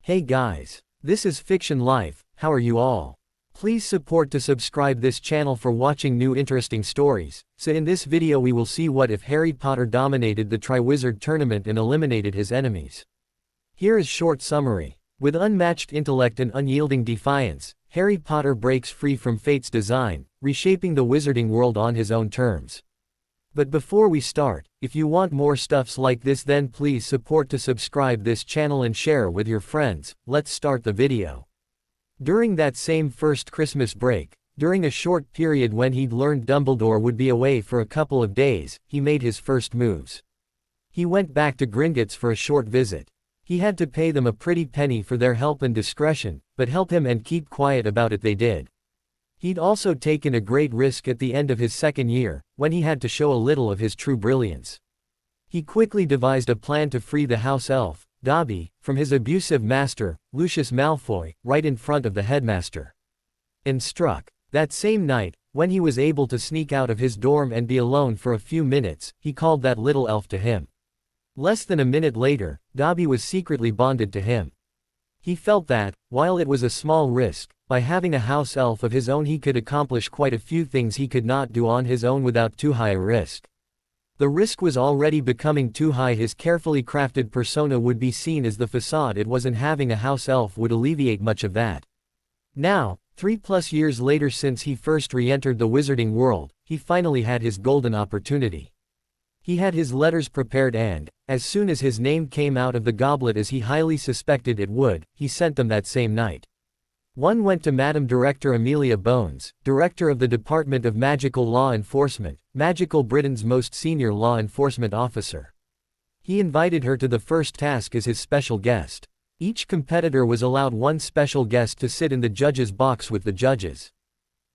Hey guys, this is Fiction Life. How are you all? Please support to subscribe this channel for watching new interesting stories. So in this video we will see what if Harry Potter dominated the Triwizard tournament and eliminated his enemies. Here is short summary. With unmatched intellect and unyielding defiance, Harry Potter breaks free from fate's design, reshaping the wizarding world on his own terms. But before we start, if you want more stuffs like this, then please support to subscribe this channel and share with your friends. Let's start the video. During that same first Christmas break, during a short period when he'd learned Dumbledore would be away for a couple of days, he made his first moves. He went back to Gringotts for a short visit. He had to pay them a pretty penny for their help and discretion, but help him and keep quiet about it they did. He'd also taken a great risk at the end of his second year, when he had to show a little of his true brilliance. He quickly devised a plan to free the house elf, Dobby, from his abusive master, Lucius Malfoy, right in front of the headmaster. And struck. That same night, when he was able to sneak out of his dorm and be alone for a few minutes, he called that little elf to him. Less than a minute later, Dobby was secretly bonded to him. He felt that, while it was a small risk, by having a house elf of his own he could accomplish quite a few things he could not do on his own without too high a risk. The risk was already becoming too high. His carefully crafted persona would be seen as the facade it was, and having a house elf would alleviate much of that. Now, 3+ years later since he first re-entered the wizarding world, he finally had his golden opportunity. He had his letters prepared and, as soon as his name came out of the goblet as he highly suspected it would, he sent them that same night. One went to Madam Director Amelia Bones, Director of the Department of Magical Law Enforcement, Magical Britain's most senior law enforcement officer. He invited her to the first task as his special guest. Each competitor was allowed one special guest to sit in the judge's box with the judges.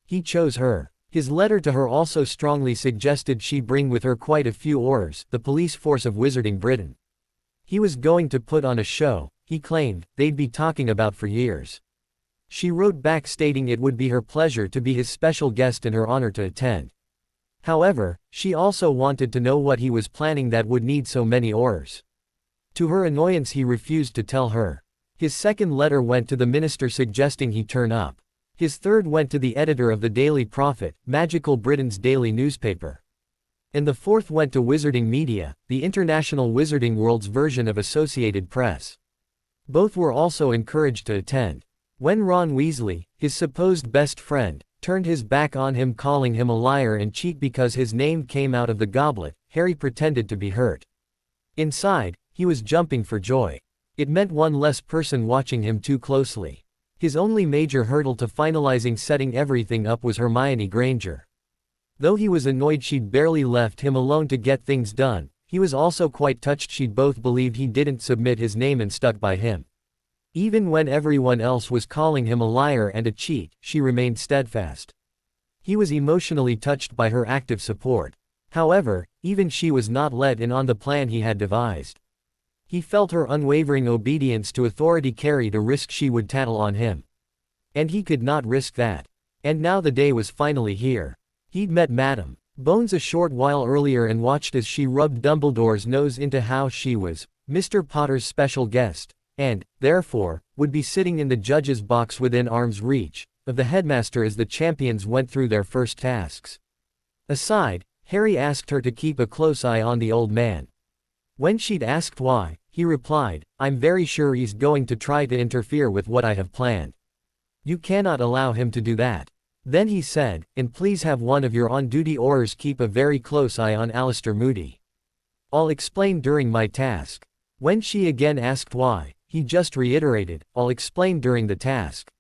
He chose her. His letter to her also strongly suggested she bring with her quite a few Aurors, the police force of Wizarding Britain. He was going to put on a show, he claimed, they'd be talking about for years. She wrote back stating it would be her pleasure to be his special guest and her honor to attend. However, she also wanted to know what he was planning that would need so many Aurors. To her annoyance he refused to tell her. His second letter went to the minister suggesting he turn up. His third went to the editor of the Daily Prophet, Magical Britain's daily newspaper. And the fourth went to Wizarding Media, the international wizarding world's version of Associated Press. Both were also encouraged to attend. When Ron Weasley, his supposed best friend, turned his back on him, calling him a liar and cheat because his name came out of the goblet, Harry pretended to be hurt. Inside, he was jumping for joy. It meant one less person watching him too closely. His only major hurdle to finalizing setting everything up was Hermione Granger. Though he was annoyed she'd barely left him alone to get things done, he was also quite touched she'd both believed he didn't submit his name and stuck by him. Even when everyone else was calling him a liar and a cheat, she remained steadfast. He was emotionally touched by her active support. However, even she was not let in on the plan he had devised. He felt her unwavering obedience to authority carried a risk she would tattle on him. And he could not risk that. And now the day was finally here. He'd met Madam Bones a short while earlier and watched as she rubbed Dumbledore's nose into how she was Mr. Potter's special guest, and, therefore, would be sitting in the judge's box within arm's reach of the headmaster as the champions went through their first tasks. Aside, Harry asked her to keep a close eye on the old man. When she'd asked why, he replied, "I'm very sure he's going to try to interfere with what I have planned. You cannot allow him to do that." Then he said, "And please have one of your on-duty Aurors keep a very close eye on Alistair Moody. I'll explain during my task." When she again asked why, he just reiterated, "I'll explain during the task.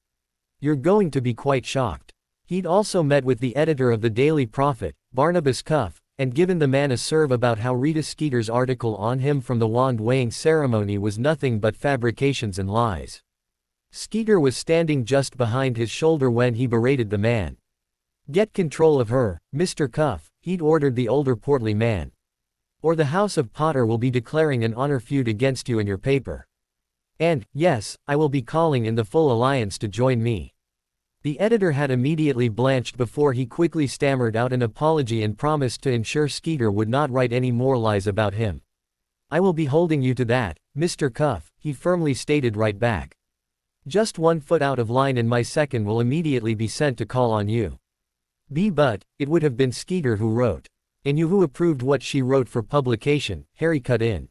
You're going to be quite shocked." He'd also met with the editor of the Daily Prophet, Barnabas Cuff, and given the man a serve about how Rita Skeeter's article on him from the wand-weighing ceremony was nothing but fabrications and lies. Skeeter was standing just behind his shoulder when he berated the man. "Get control of her, Mr. Cuff," he'd ordered the older portly man. "Or the House of Potter will be declaring an honor feud against you in your paper. And, yes, I will be calling in the full alliance to join me." The editor had immediately blanched before he quickly stammered out an apology and promised to ensure Skeeter would not write any more lies about him. "I will be holding you to that, Mr. Cuff," he firmly stated right back. Just 1 foot out of line and my second will immediately be sent to call on you. But, it would have been Skeeter who wrote. And you who approved what she wrote for publication, Harry cut in.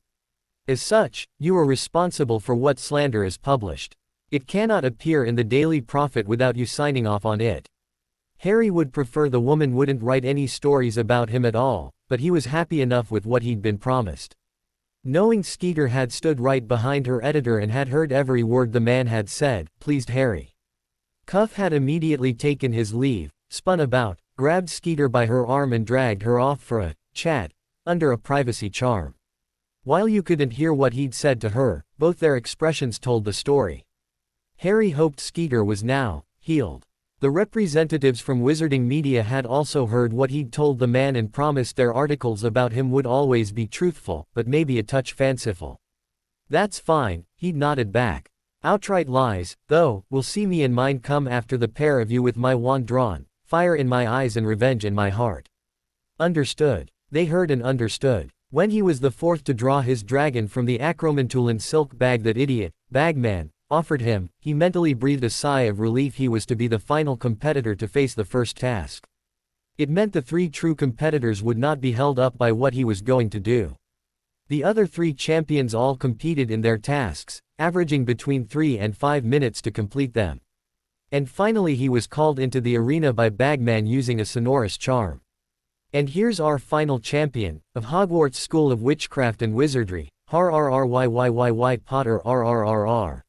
As such, you are responsible for what slander is published. It cannot appear in the Daily Prophet without you signing off on it. Harry would prefer the woman wouldn't write any stories about him at all, but he was happy enough with what he'd been promised. Knowing Skeeter had stood right behind her editor and had heard every word the man had said, pleased Harry. Cuff had immediately taken his leave, spun about, grabbed Skeeter by her arm and dragged her off for a chat, under a privacy charm. While you couldn't hear what he'd said to her, both their expressions told the story. Harry hoped Skeeter was now healed. The representatives from Wizarding Media had also heard what he'd told the man and promised their articles about him would always be truthful, but maybe a touch fanciful. That's fine, he'd nodded back. Outright lies, though, will see me and mine come after the pair of you with my wand drawn, fire in my eyes and revenge in my heart. Understood. They heard and understood. When he was the fourth to draw his dragon from the acromantulin silk bag that idiot, bagman, offered him, he mentally breathed a sigh of relief. He was to be the final competitor to face the first task. It meant the 3 true competitors would not be held up by what he was going to do. The other 3 champions all competed in their tasks, averaging between 3 and 5 minutes to complete them. And finally he was called into the arena by Bagman using a sonorous charm. And here's our final champion, of Hogwarts School of Witchcraft and Wizardry, Harryyyyyy Potter RRRR.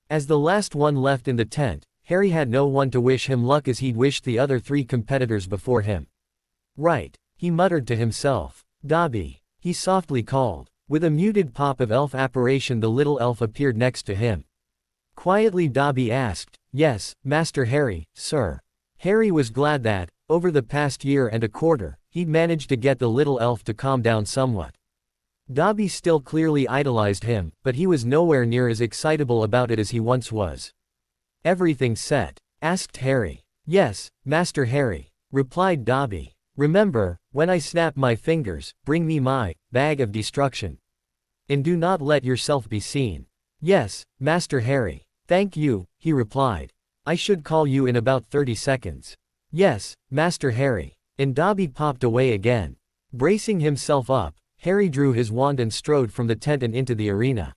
As the last one left in the tent, Harry had no one to wish him luck as he'd wished the other 3 competitors before him. Right, he muttered to himself. Dobby, he softly called. With a muted pop of elf apparition the little elf appeared next to him. Quietly Dobby asked, "Yes, Master Harry, sir." Harry was glad that, over the past year and a quarter, he'd managed to get the little elf to calm down somewhat. Dobby still clearly idolized him, but he was nowhere near as excitable about it as he once was. "Everything set?" asked Harry. "Yes, Master Harry," replied Dobby. "Remember, when I snap my fingers, bring me my bag of destruction. And do not let yourself be seen." "Yes, Master Harry." "Thank you," he replied. "I should call you in about 30 seconds. "Yes, Master Harry." And Dobby popped away again. Bracing himself up, Harry drew his wand and strode from the tent and into the arena.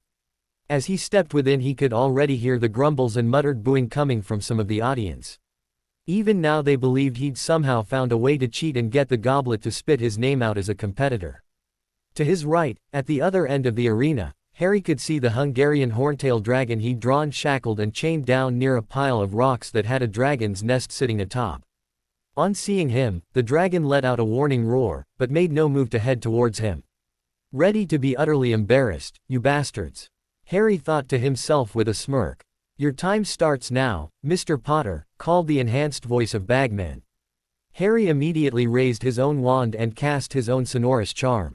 As he stepped within he could already hear the grumbles and muttered booing coming from some of the audience. Even now they believed he'd somehow found a way to cheat and get the goblet to spit his name out as a competitor. To his right, at the other end of the arena, Harry could see the Hungarian horntail dragon he'd drawn shackled and chained down near a pile of rocks that had a dragon's nest sitting atop. On seeing him, the dragon let out a warning roar, but made no move to head towards him. "Ready to be utterly embarrassed, you bastards," Harry thought to himself with a smirk. "Your time starts now, Mr. Potter," called the enhanced voice of Bagman. Harry immediately raised his own wand and cast his own sonorous charm.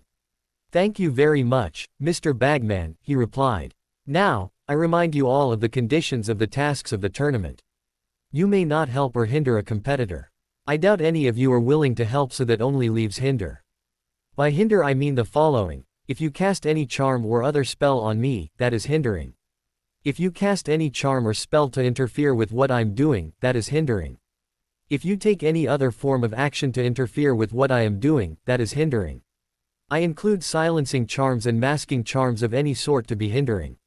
"Thank you very much, Mr. Bagman," he replied. "Now, I remind you all of the conditions of the tasks of the tournament. You may not help or hinder a competitor. I doubt any of you are willing to help, so that only leaves hinder. By hinder I mean the following: if you cast any charm or other spell on me, that is hindering. If you cast any charm or spell to interfere with what I'm doing, that is hindering. If you take any other form of action to interfere with what I am doing, that is hindering. I include silencing charms and masking charms of any sort to be hindering.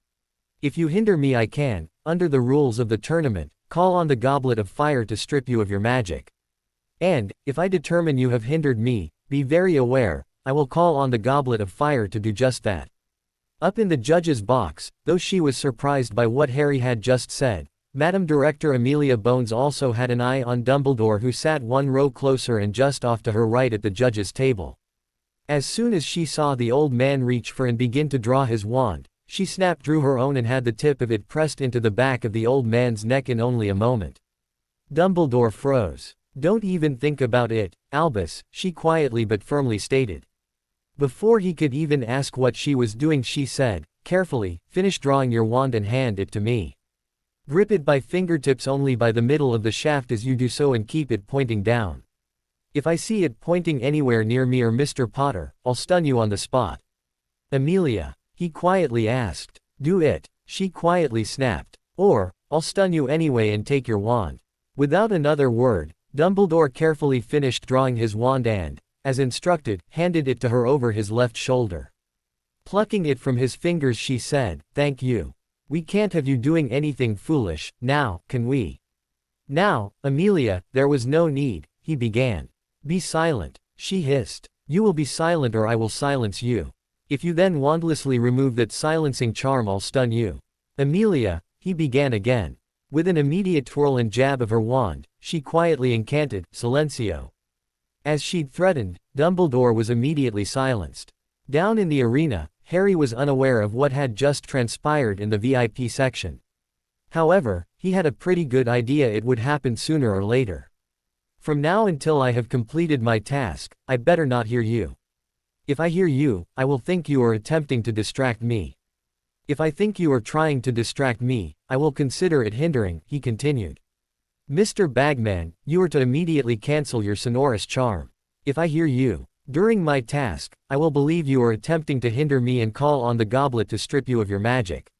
If you hinder me I can, under the rules of the tournament, call on the Goblet of Fire to strip you of your magic. And, if I determine you have hindered me, be very aware, I will call on the Goblet of Fire to do just that." Up in the judge's box, though she was surprised by what Harry had just said, Madam Director Amelia Bones also had an eye on Dumbledore, who sat 1 row closer and just off to her right at the judge's table. As soon as she saw the old man reach for and begin to draw his wand, she drew her own and had the tip of it pressed into the back of the old man's neck in only a moment. Dumbledore froze. "Don't even think about it, Albus," she quietly but firmly stated. Before he could even ask what she was doing she said, carefully, "Finish drawing your wand and hand it to me. Grip it by fingertips only by the middle of the shaft as you do so and keep it pointing down. If I see it pointing anywhere near me or Mr. Potter, I'll stun you on the spot." "Amelia," he quietly asked. "Do it," she quietly snapped. "Or, I'll stun you anyway and take your wand. Without another word, Dumbledore carefully finished drawing his wand and, as instructed, handed it to her over his left shoulder. Plucking it from his fingers she said, "Thank you. We can't have you doing anything foolish, now, can we?" "Now, Amelia, there was no need," he began. "Be silent," she hissed. "You will be silent or I will silence you. If you then wandlessly remove that silencing charm I'll stun you." "Amelia," he began again. With an immediate twirl and jab of her wand, she quietly incanted, "Silencio." As she'd threatened, Dumbledore was immediately silenced. Down in the arena, Harry was unaware of what had just transpired in the VIP section. However, he had a pretty good idea it would happen sooner or later. "From now until I have completed my task, I better not hear you. If I hear you, I will think you are attempting to distract me. If I think you are trying to distract me, I will consider it hindering," he continued. "Mr. Bagman, you are to immediately cancel your sonorous charm. If I hear you during my task, I will believe you are attempting to hinder me and call on the goblet to strip you of your magic."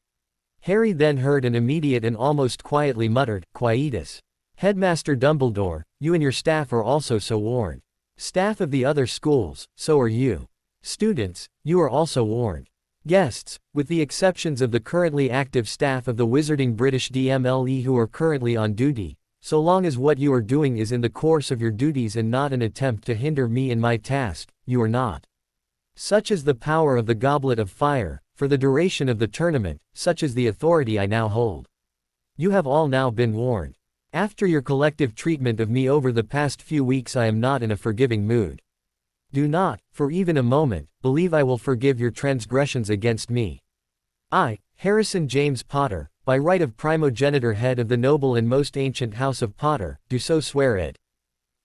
Harry then heard an immediate and almost quietly muttered, "Quietus. Headmaster Dumbledore, you and your staff are also so warned. Staff of the other schools, so are you. Students, you are also warned. Guests, with the exceptions of the currently active staff of the Wizarding British DMLE who are currently on duty, so long as what you are doing is in the course of your duties and not an attempt to hinder me in my task, you are not. Such is the power of the Goblet of Fire, for the duration of the tournament, such is the authority I now hold. You have all now been warned. After your collective treatment of me over the past few weeks I am not in a forgiving mood. Do not, for even a moment, believe I will forgive your transgressions against me. I, Harrison James Potter, by right of primogeniture head of the noble and most ancient house of Potter, do so swear it."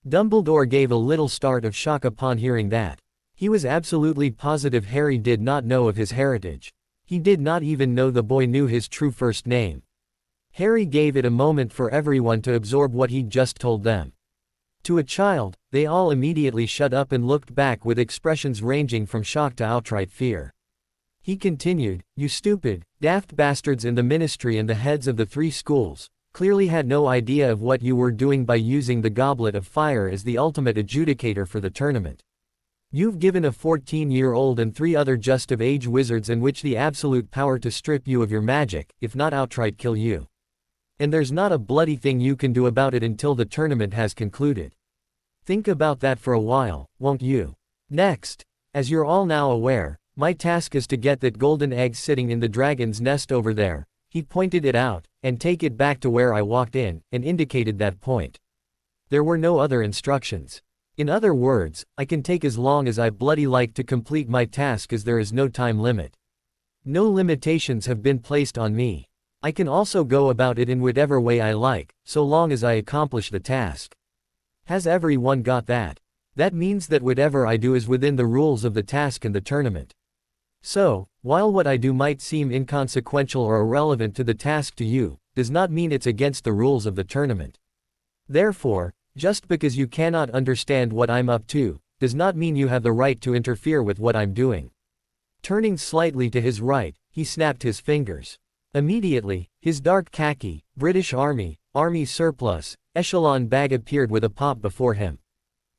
Dumbledore gave a little start of shock upon hearing that. He was absolutely positive Harry did not know of his heritage. He did not even know the boy knew his true first name. Harry gave it a moment for everyone to absorb what he'd just told them. To a child, they all immediately shut up and looked back with expressions ranging from shock to outright fear. He continued, "You stupid, daft bastards in the ministry and the heads of the 3 schools, clearly had no idea of what you were doing by using the Goblet of Fire as the ultimate adjudicator for the tournament. You've given a 14-year-old and 3 other just-of-age wizards in which the absolute power to strip you of your magic, if not outright kill you. And there's not a bloody thing you can do about it until the tournament has concluded. Think about that for a while, won't you? Next, as you're all now aware, my task is to get that golden egg sitting in the dragon's nest over there," he pointed it out, "and take it back to where I walked in," and indicated that point. There were no other instructions. In other words, I can take as long as I bloody like to complete my task as there is no time limit. No limitations have been placed on me. I can also go about it in whatever way I like, so long as I accomplish the task. Has everyone got that? That means that whatever I do is within the rules of the task and the tournament. So, while what I do might seem inconsequential or irrelevant to the task to you, does not mean it's against the rules of the tournament. Therefore, just because you cannot understand what I'm up to, does not mean you have the right to interfere with what I'm doing." Turning slightly to his right, he snapped his fingers. Immediately, his dark khaki, British Army surplus, echelon bag appeared with a pop before him.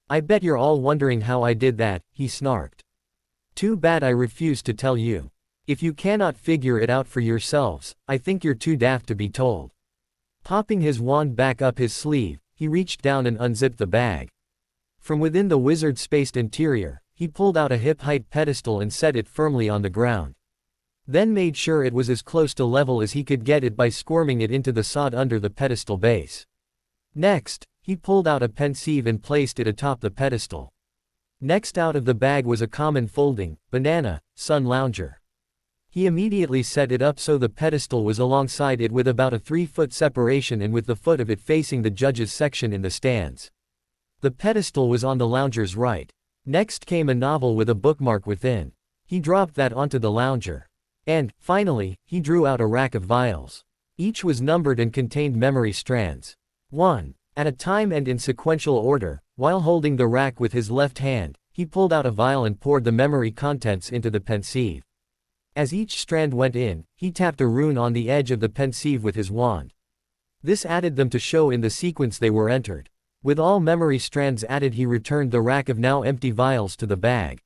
"I bet you're all wondering how I did that," he snarked. "Too bad I refuse to tell you. If you cannot figure it out for yourselves, I think you're too daft to be told." Popping his wand back up his sleeve, he reached down and unzipped the bag. From within the wizard's spaced interior, he pulled out a hip-height pedestal and set it firmly on the ground. Then made sure it was as close to level as he could get it by squirming it into the sod under the pedestal base. Next, he pulled out a pensieve and placed it atop the pedestal. Next out of the bag was a common folding, banana, sun lounger. He immediately set it up so the pedestal was alongside it with about a 3-foot separation and with the foot of it facing the judges' section in the stands. The pedestal was on the lounger's right. Next came a novel with a bookmark within. He dropped that onto the lounger. And, finally, he drew out a rack of vials. Each was numbered and contained memory strands. 1. At a time and in sequential order, while holding the rack with his left hand, he pulled out a vial and poured the memory contents into the pensieve. As each strand went in, he tapped a rune on the edge of the pensieve with his wand. This added them to show in the sequence they were entered. With all memory strands added, he returned the rack of now empty vials to the bag.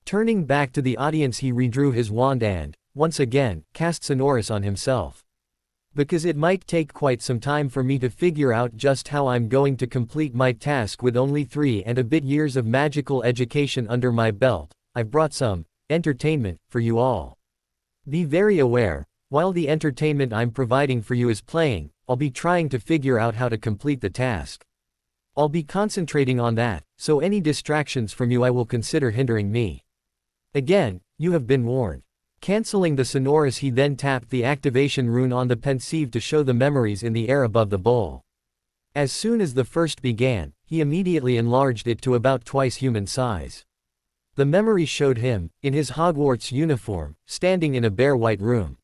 Turning back to the audience, he redrew his wand and, once again, cast Sonorous on himself. Because it might take quite some time for me to figure out just how I'm going to complete my task with only 3 and a bit years of magical education under my belt, I've brought some entertainment for you all. Be very aware, while the entertainment I'm providing for you is playing, I'll be trying to figure out how to complete the task. I'll be concentrating on that, so any distractions from you I will consider hindering me. Again, you have been warned. Canceling the Sonorous, he then tapped the activation rune on the pensieve to show the memories in the air above the bowl. As soon as the first began, he immediately enlarged it to about twice human size. The memory showed him, in his Hogwarts uniform, standing in a bare white room.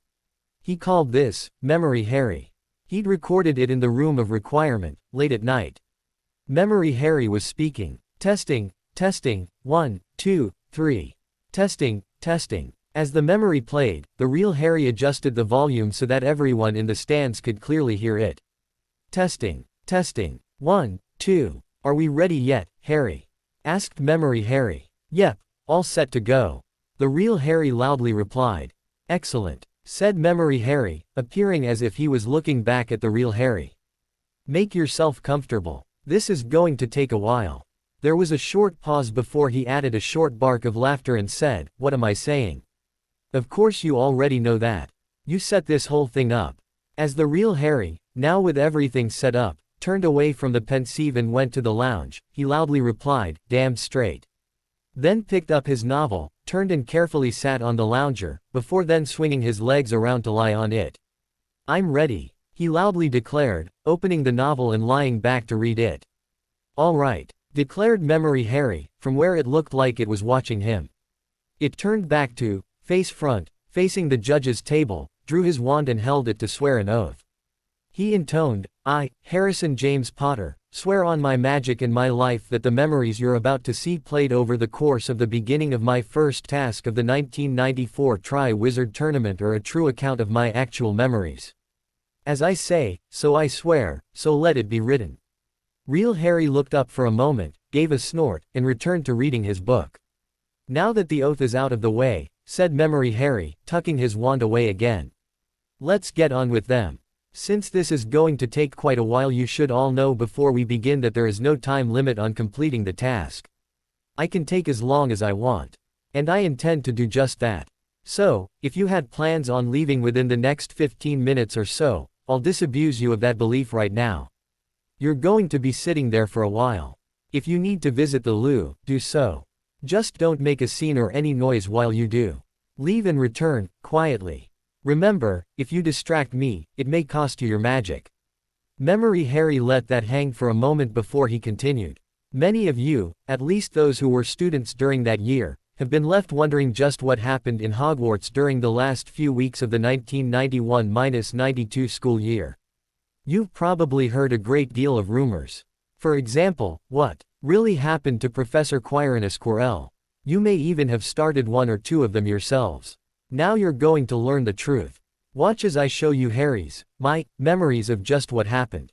He called this, Memory Harry. He'd recorded it in the room of requirement, late at night. Memory Harry was speaking. Testing, testing, 1, 2, 3. Testing, testing. As the memory played, the real Harry adjusted the volume so that everyone in the stands could clearly hear it. Testing, testing, 1, 2. Are we ready yet, Harry? Asked Memory Harry. Yep, all set to go. The real Harry loudly replied. Excellent, said Memory Harry, appearing as if he was looking back at the real Harry. Make yourself comfortable. This is going to take a while. There was a short pause before he added a short bark of laughter and said, What am I saying? Of course you already know that. You set this whole thing up. As the real Harry, now with everything set up, turned away from the pensieve and went to the lounge, he loudly replied, Damned straight. Then picked up his novel, turned and carefully sat on the lounger, before then swinging his legs around to lie on it. I'm ready, he loudly declared, opening the novel and lying back to read it. All right, declared Memory Harry, from where it looked like it was watching him. It turned back to, face front, facing the judge's table, drew his wand and held it to swear an oath. He intoned, I, Harrison James Potter, swear on my magic and my life that the memories you're about to see played over the course of the beginning of my first task of the 1994 Triwizard tournament are a true account of my actual memories. As I say, so I swear, so let it be written. Real Harry looked up for a moment, gave a snort, and returned to reading his book. Now that the oath is out of the way, said Memory Harry, tucking his wand away again. Let's get on with them. Since this is going to take quite a while, you should all know before we begin that there is no time limit on completing the task. I can take as long as I want. And I intend to do just that. So, if you had plans on leaving within the next 15 minutes or so, I'll disabuse you of that belief right now. You're going to be sitting there for a while. If you need to visit the loo, do so. Just don't make a scene or any noise while you do. Leave and return, quietly. Remember, if you distract me, it may cost you your magic. Memory Harry let that hang for a moment before he continued. Many of you, at least those who were students during that year, have been left wondering just what happened in Hogwarts during the last few weeks of the 1991-92 school year. You've probably heard a great deal of rumors. For example, what really happened to Professor Quirinus Quirrell? You may even have started one or two of them yourselves. Now you're going to learn the truth. Watch as I show you Harry's, my, memories of just what happened.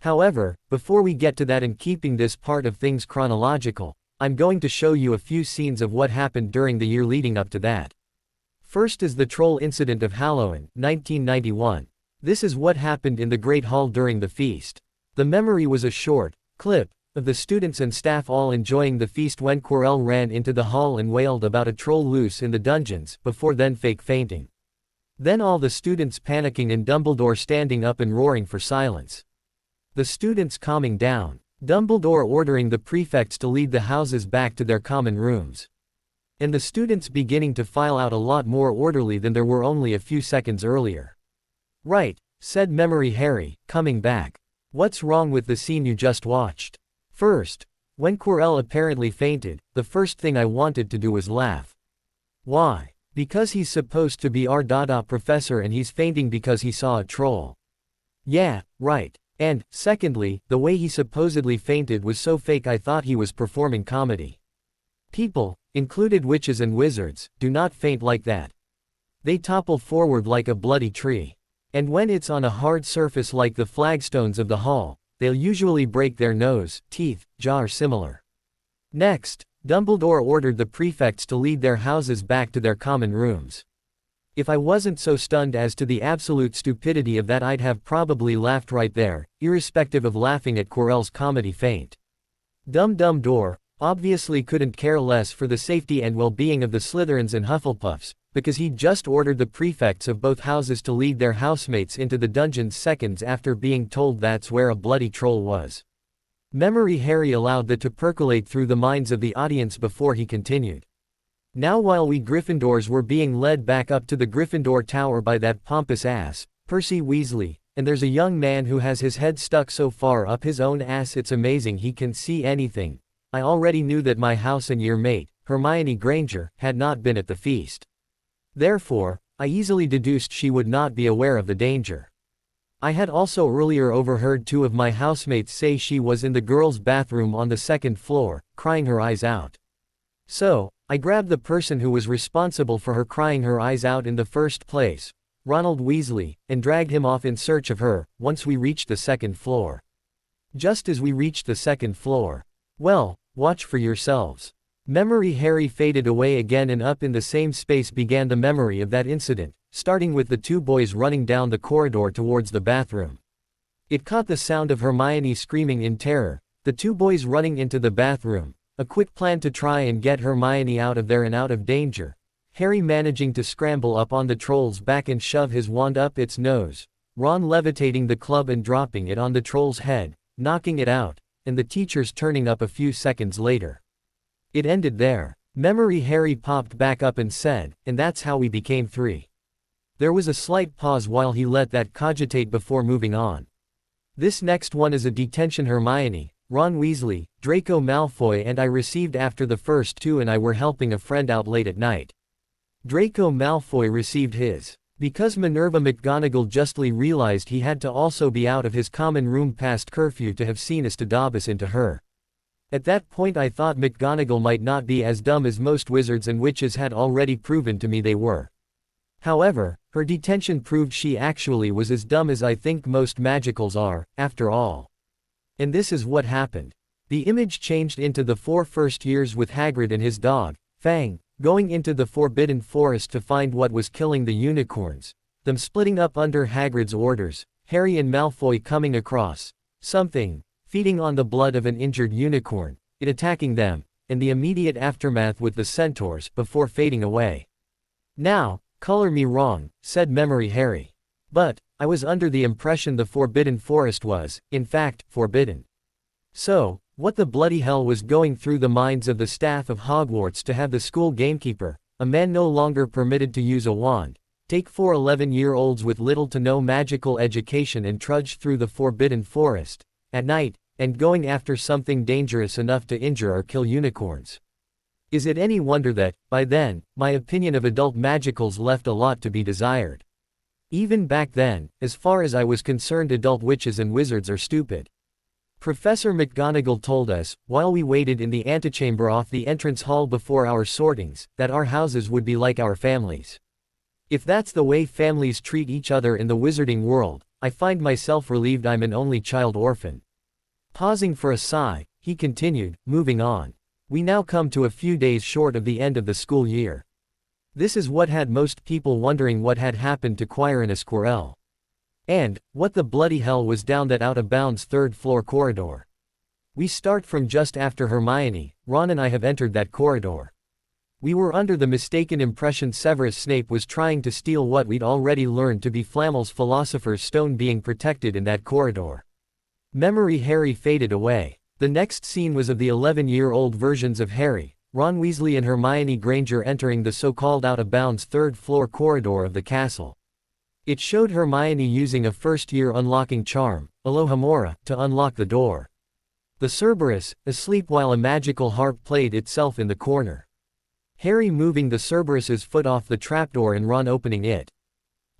However, before we get to that and keeping this part of things chronological, I'm going to show you a few scenes of what happened during the year leading up to that. First is the troll incident of Halloween, 1991. This is what happened in the Great Hall during the feast. The memory was a short clip of the students and staff all enjoying the feast when Quirrell ran into the hall and wailed about a troll loose in the dungeons, before then fake fainting. Then all the students panicking and Dumbledore standing up and roaring for silence. The students calming down. Dumbledore ordering the prefects to lead the houses back to their common rooms. And the students beginning to file out a lot more orderly than there were only a few seconds earlier. Right, said Memory Harry, coming back. What's wrong with the scene you just watched? First, when Quirrell apparently fainted, the first thing I wanted to do was laugh. Why? Because he's supposed to be our Dada professor and he's fainting because he saw a troll. Yeah, right. And, secondly, the way he supposedly fainted was so fake I thought he was performing comedy. People, included witches and wizards, do not faint like that. They topple forward like a bloody tree. And when it's on a hard surface like the flagstones of the hall, they'll usually break their nose, teeth, jaw or similar. Next, Dumbledore ordered the prefects to lead their houses back to their common rooms. If I wasn't so stunned as to the absolute stupidity of that, I'd have probably laughed right there, irrespective of laughing at Quirrell's comedy feint. Dumbledore obviously couldn't care less for the safety and well-being of the Slytherins and Hufflepuffs, because he'd just ordered the prefects of both houses to lead their housemates into the dungeons seconds after being told that's where a bloody troll was. Memory Harry allowed that to percolate through the minds of the audience before he continued. Now while we Gryffindors were being led back up to the Gryffindor Tower by that pompous ass, Percy Weasley, and there's a young man who has his head stuck so far up his own ass it's amazing he can see anything, I already knew that my house and year mate, Hermione Granger, had not been at the feast. Therefore, I easily deduced she would not be aware of the danger. I had also earlier overheard two of my housemates say she was in the girls' bathroom on the second floor, crying her eyes out. So, I grabbed the person who was responsible for her crying her eyes out in the first place, Ronald Weasley, and dragged him off in search of her, once we reached the second floor. Just as we reached the second floor, well, watch for yourselves. Memory Harry faded away again, and up in the same space began the memory of that incident, starting with the two boys running down the corridor towards the bathroom. It caught the sound of Hermione screaming in terror, the two boys running into the bathroom, a quick plan to try and get Hermione out of there and out of danger, Harry managing to scramble up on the troll's back and shove his wand up its nose, Ron levitating the club and dropping it on the troll's head, knocking it out, and the teachers turning up a few seconds later. It ended there. Memory Harry popped back up and said, and that's how we became three. There was a slight pause while he let that cogitate before moving on. This next one is a detention Hermione, Ron Weasley, Draco Malfoy and I received after the first two and I were helping a friend out late at night. Draco Malfoy received his, because Minerva McGonagall justly realized he had to also be out of his common room past curfew to have seen us to Dobus into her. At that point I thought McGonagall might not be as dumb as most wizards and witches had already proven to me they were. However, her detention proved she actually was as dumb as I think most magicals are, after all. And this is what happened. The image changed into the 4 first years with Hagrid and his dog, Fang, going into the Forbidden Forest to find what was killing the unicorns, them splitting up under Hagrid's orders, Harry and Malfoy coming across something, feeding on the blood of an injured unicorn, it attacking them, and the immediate aftermath with the centaurs before fading away. Now, color me wrong, said Memory Harry. But, I was under the impression the Forbidden Forest was, in fact, forbidden. So, what the bloody hell was going through the minds of the staff of Hogwarts to have the school gamekeeper, a man no longer permitted to use a wand, take 4 11-year-olds with little to no magical education and trudge through the Forbidden Forest, at night, and going after something dangerous enough to injure or kill unicorns? Is it any wonder that, by then, my opinion of adult magicals left a lot to be desired? Even back then, as far as I was concerned, adult witches and wizards are stupid. Professor McGonagall told us, while we waited in the antechamber off the entrance hall before our sortings, that our houses would be like our families. If that's the way families treat each other in the wizarding world, I find myself relieved I'm an only child orphan. Pausing for a sigh, he continued, moving on. We now come to a few days short of the end of the school year. This is what had most people wondering what had happened to Quirinus Quirrell. And, what the bloody hell was down that out-of-bounds 3rd floor corridor. We start from just after Hermione, Ron and I have entered that corridor. We were under the mistaken impression Severus Snape was trying to steal what we'd already learned to be Flamel's Philosopher's Stone being protected in that corridor. Memory Harry faded away. The next scene was of the 11-year-old versions of Harry, Ron Weasley and Hermione Granger entering the so-called out-of-bounds 3rd floor corridor of the castle. It showed Hermione using a first-year unlocking charm, Alohomora, to unlock the door. The Cerberus, asleep while a magical harp played itself in the corner. Harry moving the Cerberus's foot off the trapdoor and Ron opening it.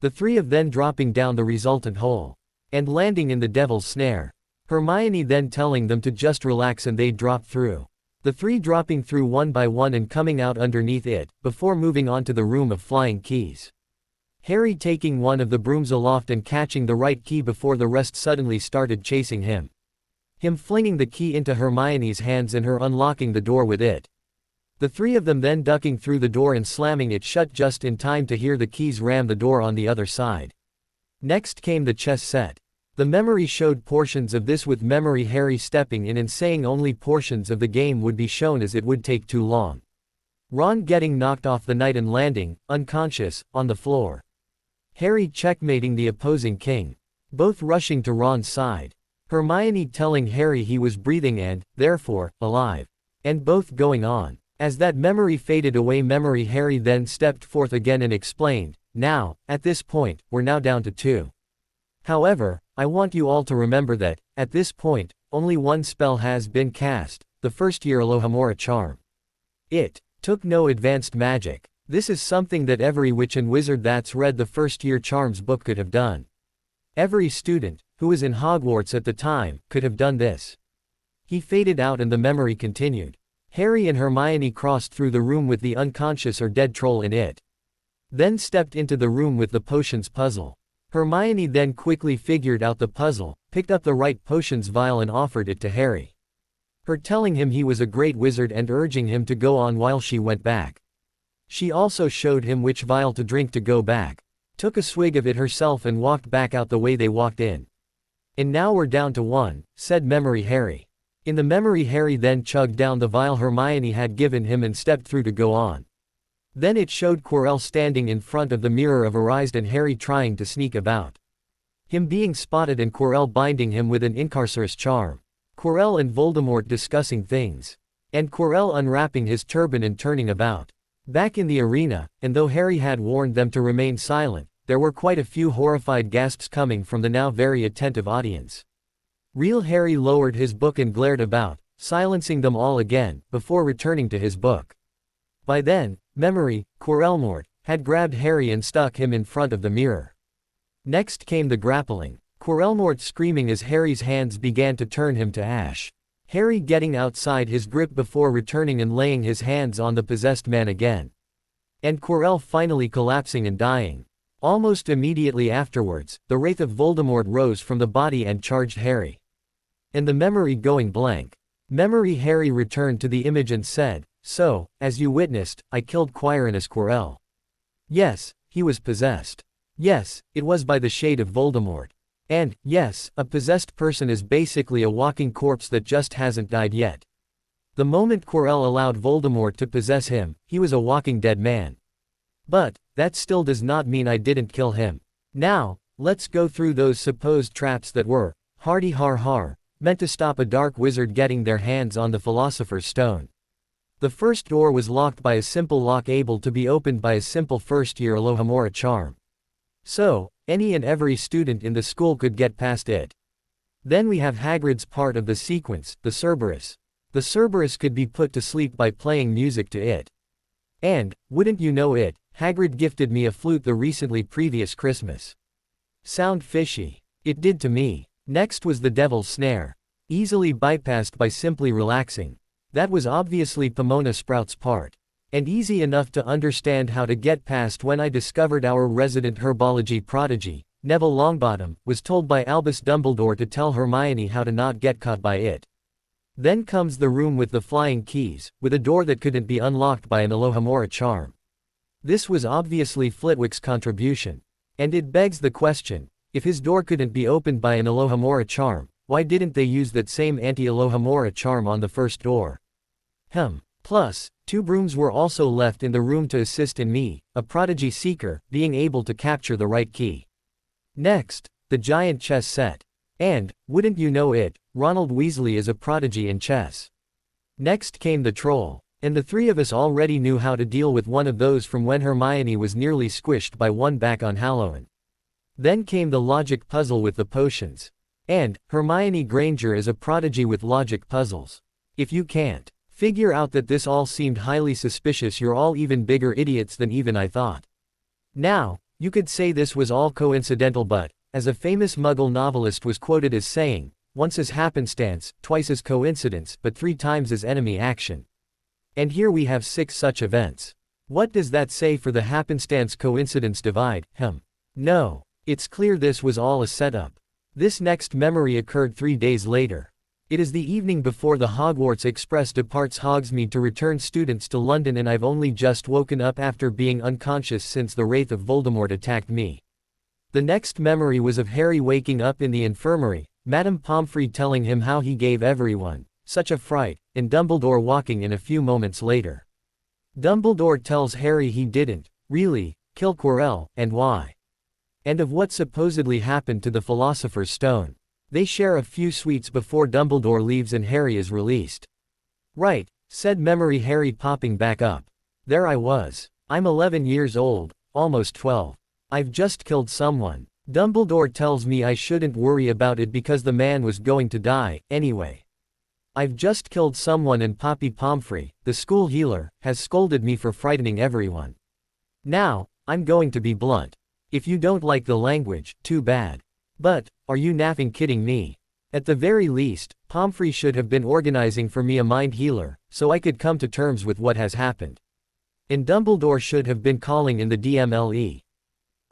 The three of them dropping down the resultant hole. And landing in the devil's snare. Hermione then telling them to just relax and they'd drop through. The three dropping through one by one and coming out underneath it, before moving on to the room of flying keys. Harry taking one of the brooms aloft and catching the right key before the rest suddenly started chasing him. Him flinging the key into Hermione's hands and her unlocking the door with it. The three of them then ducking through the door and slamming it shut just in time to hear the keys ram the door on the other side. Next came the chess set. The memory showed portions of this with Memory Harry stepping in and saying only portions of the game would be shown as it would take too long. Ron getting knocked off the knight and landing, unconscious, on the floor. Harry checkmating the opposing king. Both rushing to Ron's side. Hermione telling Harry he was breathing and, therefore, alive. And both going on. As that memory faded away, Memory Harry then stepped forth again and explained, "Now, at this point, we're now down to 2. However, I want you all to remember that, at this point, only one spell has been cast, the first year Alohomora charm. It took no advanced magic. This is something that every witch and wizard that's read the first year charms book could have done. Every student, who was in Hogwarts at the time, could have done this." He faded out and the memory continued. Harry and Hermione crossed through the room with the unconscious or dead troll in it. Then stepped into the room with the potions puzzle. Hermione then quickly figured out the puzzle, picked up the right potions vial and offered it to Harry. Her telling him he was a great wizard and urging him to go on while she went back. She also showed him which vial to drink to go back. Took a swig of it herself and walked back out the way they walked in. "And now we're down to 1, said Memory Harry. In the memory Harry then chugged down the vial Hermione had given him and stepped through to go on. Then it showed Quirrell standing in front of the Mirror of Erised and Harry trying to sneak about. Him being spotted and Quirrell binding him with an Incarcerous charm. Quirrell and Voldemort discussing things. And Quirrell unwrapping his turban and turning about. Back in the arena, and though Harry had warned them to remain silent, there were quite a few horrified gasps coming from the now very attentive audience. Real Harry lowered his book and glared about, silencing them all again, before returning to his book. By then, Memory, Quirrellmort, had grabbed Harry and stuck him in front of the mirror. Next came the grappling. Quirrellmort screaming as Harry's hands began to turn him to ash. Harry getting outside his grip before returning and laying his hands on the possessed man again. And Quirrell finally collapsing and dying. Almost immediately afterwards, the Wraith of Voldemort rose from the body and charged Harry. And the memory going blank. Memory Harry returned to the image and said, "So, as you witnessed, I killed Quirinus Quirrell. Yes, he was possessed. Yes, it was by the shade of Voldemort. And, yes, a possessed person is basically a walking corpse that just hasn't died yet. The moment Quirrell allowed Voldemort to possess him, he was a walking dead man. But, that still does not mean I didn't kill him. Now, let's go through those supposed traps that were, hardy har har, meant to stop a dark wizard getting their hands on the Philosopher's Stone. The first door was locked by a simple lock able to be opened by a simple first-year Alohomora charm. So, any and every student in the school could get past it. Then we have Hagrid's part of the sequence, the Cerberus. The Cerberus could be put to sleep by playing music to it. And, wouldn't you know it, Hagrid gifted me a flute the recently previous Christmas. Sound fishy? It did to me. Next was the Devil's Snare. Easily bypassed by simply relaxing. That was obviously Pomona Sprout's part. And easy enough to understand how to get past when I discovered our resident herbology prodigy, Neville Longbottom, was told by Albus Dumbledore to tell Hermione how to not get caught by it. Then comes the room with the flying keys, with a door that couldn't be unlocked by an Alohomora charm. This was obviously Flitwick's contribution. And it begs the question, if his door couldn't be opened by an Alohomora charm, why didn't they use that same anti-Alohomora charm on the first door? Plus, 2 brooms were also left in the room to assist in me, a prodigy seeker, being able to capture the right key. Next, the giant chess set. And, wouldn't you know it, Ronald Weasley is a prodigy in chess. Next came the troll. And the 3 of us already knew how to deal with one of those from when Hermione was nearly squished by one back on Halloween. Then came the logic puzzle with the potions. And, Hermione Granger is a prodigy with logic puzzles. If you can't figure out that this all seemed highly suspicious, you're all even bigger idiots than even I thought. Now, you could say this was all coincidental, but, as a famous Muggle novelist was quoted as saying, once as happenstance, twice as coincidence, but 3 times as enemy action. And here we have 6 such events. What does that say for the happenstance coincidence divide? No. It's clear this was all a setup. This next memory occurred 3 days later. It is the evening before the Hogwarts Express departs Hogsmeade to return students to London, and I've only just woken up after being unconscious since the Wraith of Voldemort attacked me. The next memory was of Harry waking up in the infirmary, Madame Pomfrey telling him how he gave everyone such a fright, and Dumbledore walking in a few moments later. Dumbledore tells Harry he didn't, really, kill Quirrell, and why. And of what supposedly happened to the Philosopher's Stone. They share a few sweets before Dumbledore leaves and Harry is released. Right, said memory Harry, popping back up. There I was. I'm 11 years old, almost 12. I've just killed someone. Dumbledore tells me I shouldn't worry about it because the man was going to die, anyway. I've just killed someone, and Poppy Pomfrey, the school healer, has scolded me for frightening everyone. Now, I'm going to be blunt. If you don't like the language, too bad. But, are you naffing kidding me? At the very least, Pomfrey should have been organizing for me a mind healer, so I could come to terms with what has happened. And Dumbledore should have been calling in the DMLE.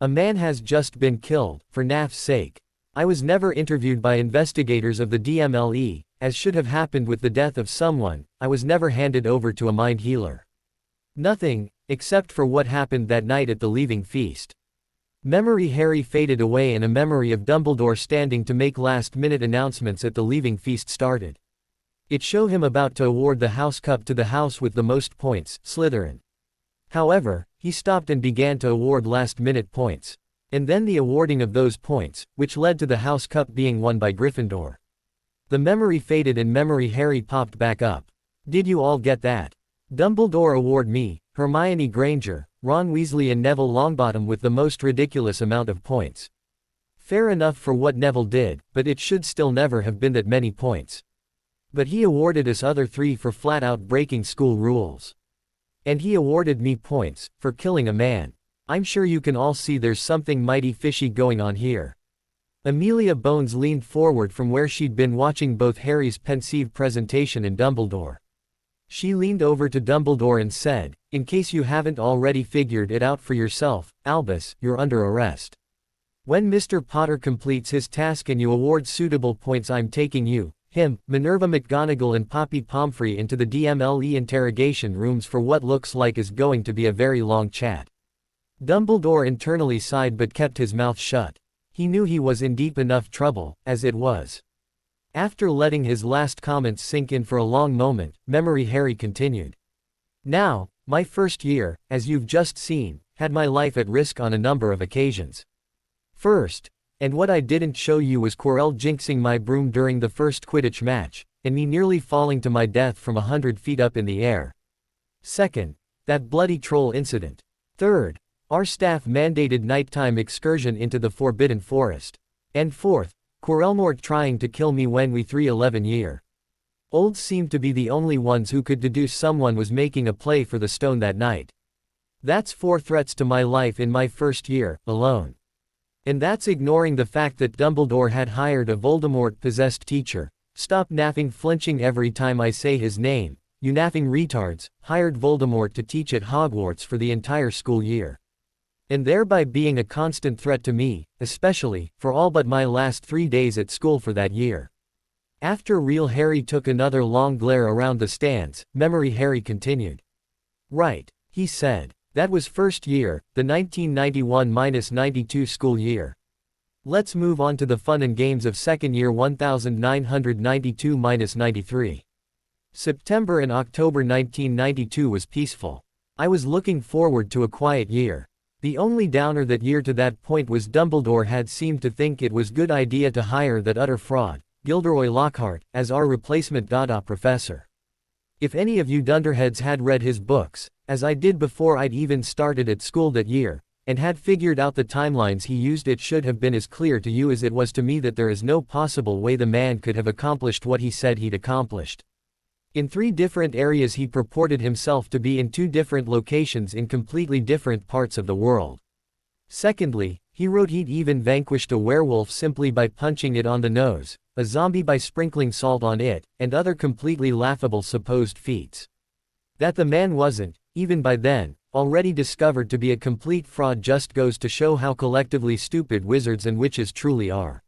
A man has just been killed, for naff's sake. I was never interviewed by investigators of the DMLE, as should have happened with the death of someone. I was never handed over to a mind healer. Nothing, except for what happened that night at the leaving feast. Memory Harry faded away, and a memory of Dumbledore standing to make last-minute announcements at the leaving feast started. It showed him about to award the House Cup to the house with the most points, Slytherin. However, he stopped and began to award last-minute points. And then the awarding of those points, which led to the House Cup being won by Gryffindor. The memory faded and memory Harry popped back up. Did you all get that? Dumbledore award me, Hermione Granger, Ron Weasley and Neville Longbottom with the most ridiculous amount of points. Fair enough for what Neville did, but it should still never have been that many points. But he awarded us other three for flat-out breaking school rules. And he awarded me points, for killing a man. I'm sure you can all see there's something mighty fishy going on here. Amelia Bones leaned forward from where she'd been watching both Harry's pensive presentation and Dumbledore. She leaned over to Dumbledore and said, "In case you haven't already figured it out for yourself, Albus, you're under arrest. When Mr. Potter completes his task and you award suitable points, I'm taking you, him, Minerva McGonagall and Poppy Pomfrey into the DMLE interrogation rooms for what looks like is going to be a very long chat." Dumbledore internally sighed but kept his mouth shut. He knew he was in deep enough trouble, as it was. After letting his last comments sink in for a long moment, memory Harry continued. Now, my first year, as you've just seen, had my life at risk on a number of occasions. First, and what I didn't show you, was Quirrell jinxing my broom during the first Quidditch match, and me nearly falling to my death from 100 feet up in the air. Second, that bloody troll incident. Third, our staff-mandated nighttime excursion into the Forbidden Forest. And fourth, Quirrellmort trying to kill me when we 3-11-year-olds seemed to be the only ones who could deduce someone was making a play for the stone that night. That's 4 threats to my life in my first year, alone. And that's ignoring the fact that Dumbledore had hired a Voldemort-possessed teacher. Stop naffing flinching every time I say his name, you naffing retards, hired Voldemort to teach at Hogwarts for the entire school year. And thereby being a constant threat to me, especially, for all but my last 3 days at school for that year. After real Harry took another long glare around the stands, memory Harry continued. Right, he said. That was first year, the 1991-92 school year. Let's move on to the fun and games of second year 1992-93. September and October 1992 was peaceful. I was looking forward to a quiet year. The only downer that year to that point was Dumbledore had seemed to think it was good idea to hire that utter fraud, Gilderoy Lockhart, as our replacement Dada professor. If any of you dunderheads had read his books, as I did before I'd even started at school that year, and had figured out the timelines he used, it should have been as clear to you as it was to me that there is no possible way the man could have accomplished what he said he'd accomplished. In 3 different areas he purported himself to be in 2 different locations in completely different parts of the world. Secondly, he wrote he'd even vanquished a werewolf simply by punching it on the nose, a zombie by sprinkling salt on it, and other completely laughable supposed feats. That the man wasn't, even by then, already discovered to be a complete fraud, just goes to show how collectively stupid wizards and witches truly are.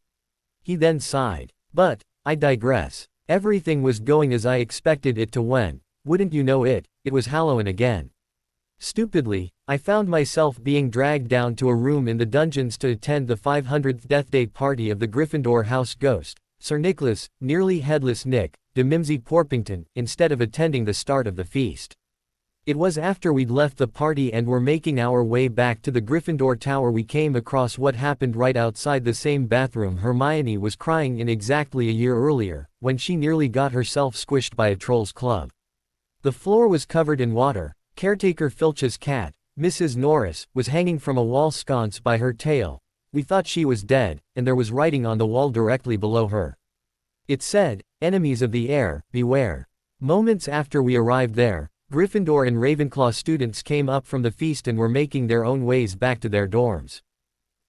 He then sighed. But, I digress. Everything was going as I expected it to when, wouldn't you know it, it was Halloween again. Stupidly, I found myself being dragged down to a room in the dungeons to attend the 500th Death Day party of the Gryffindor house ghost, Sir Nicholas, nearly headless Nick, de Mimsy Porpington, instead of attending the start of the feast. It was after we'd left the party and were making our way back to the Gryffindor Tower we came across what happened right outside the same bathroom Hermione was crying in exactly a year earlier, when she nearly got herself squished by a troll's club. The floor was covered in water. Caretaker Filch's cat, Mrs. Norris, was hanging from a wall sconce by her tail. We thought she was dead, and there was writing on the wall directly below her. It said, "Enemies of the heir, beware." Moments after we arrived there, Gryffindor and Ravenclaw students came up from the feast and were making their own ways back to their dorms.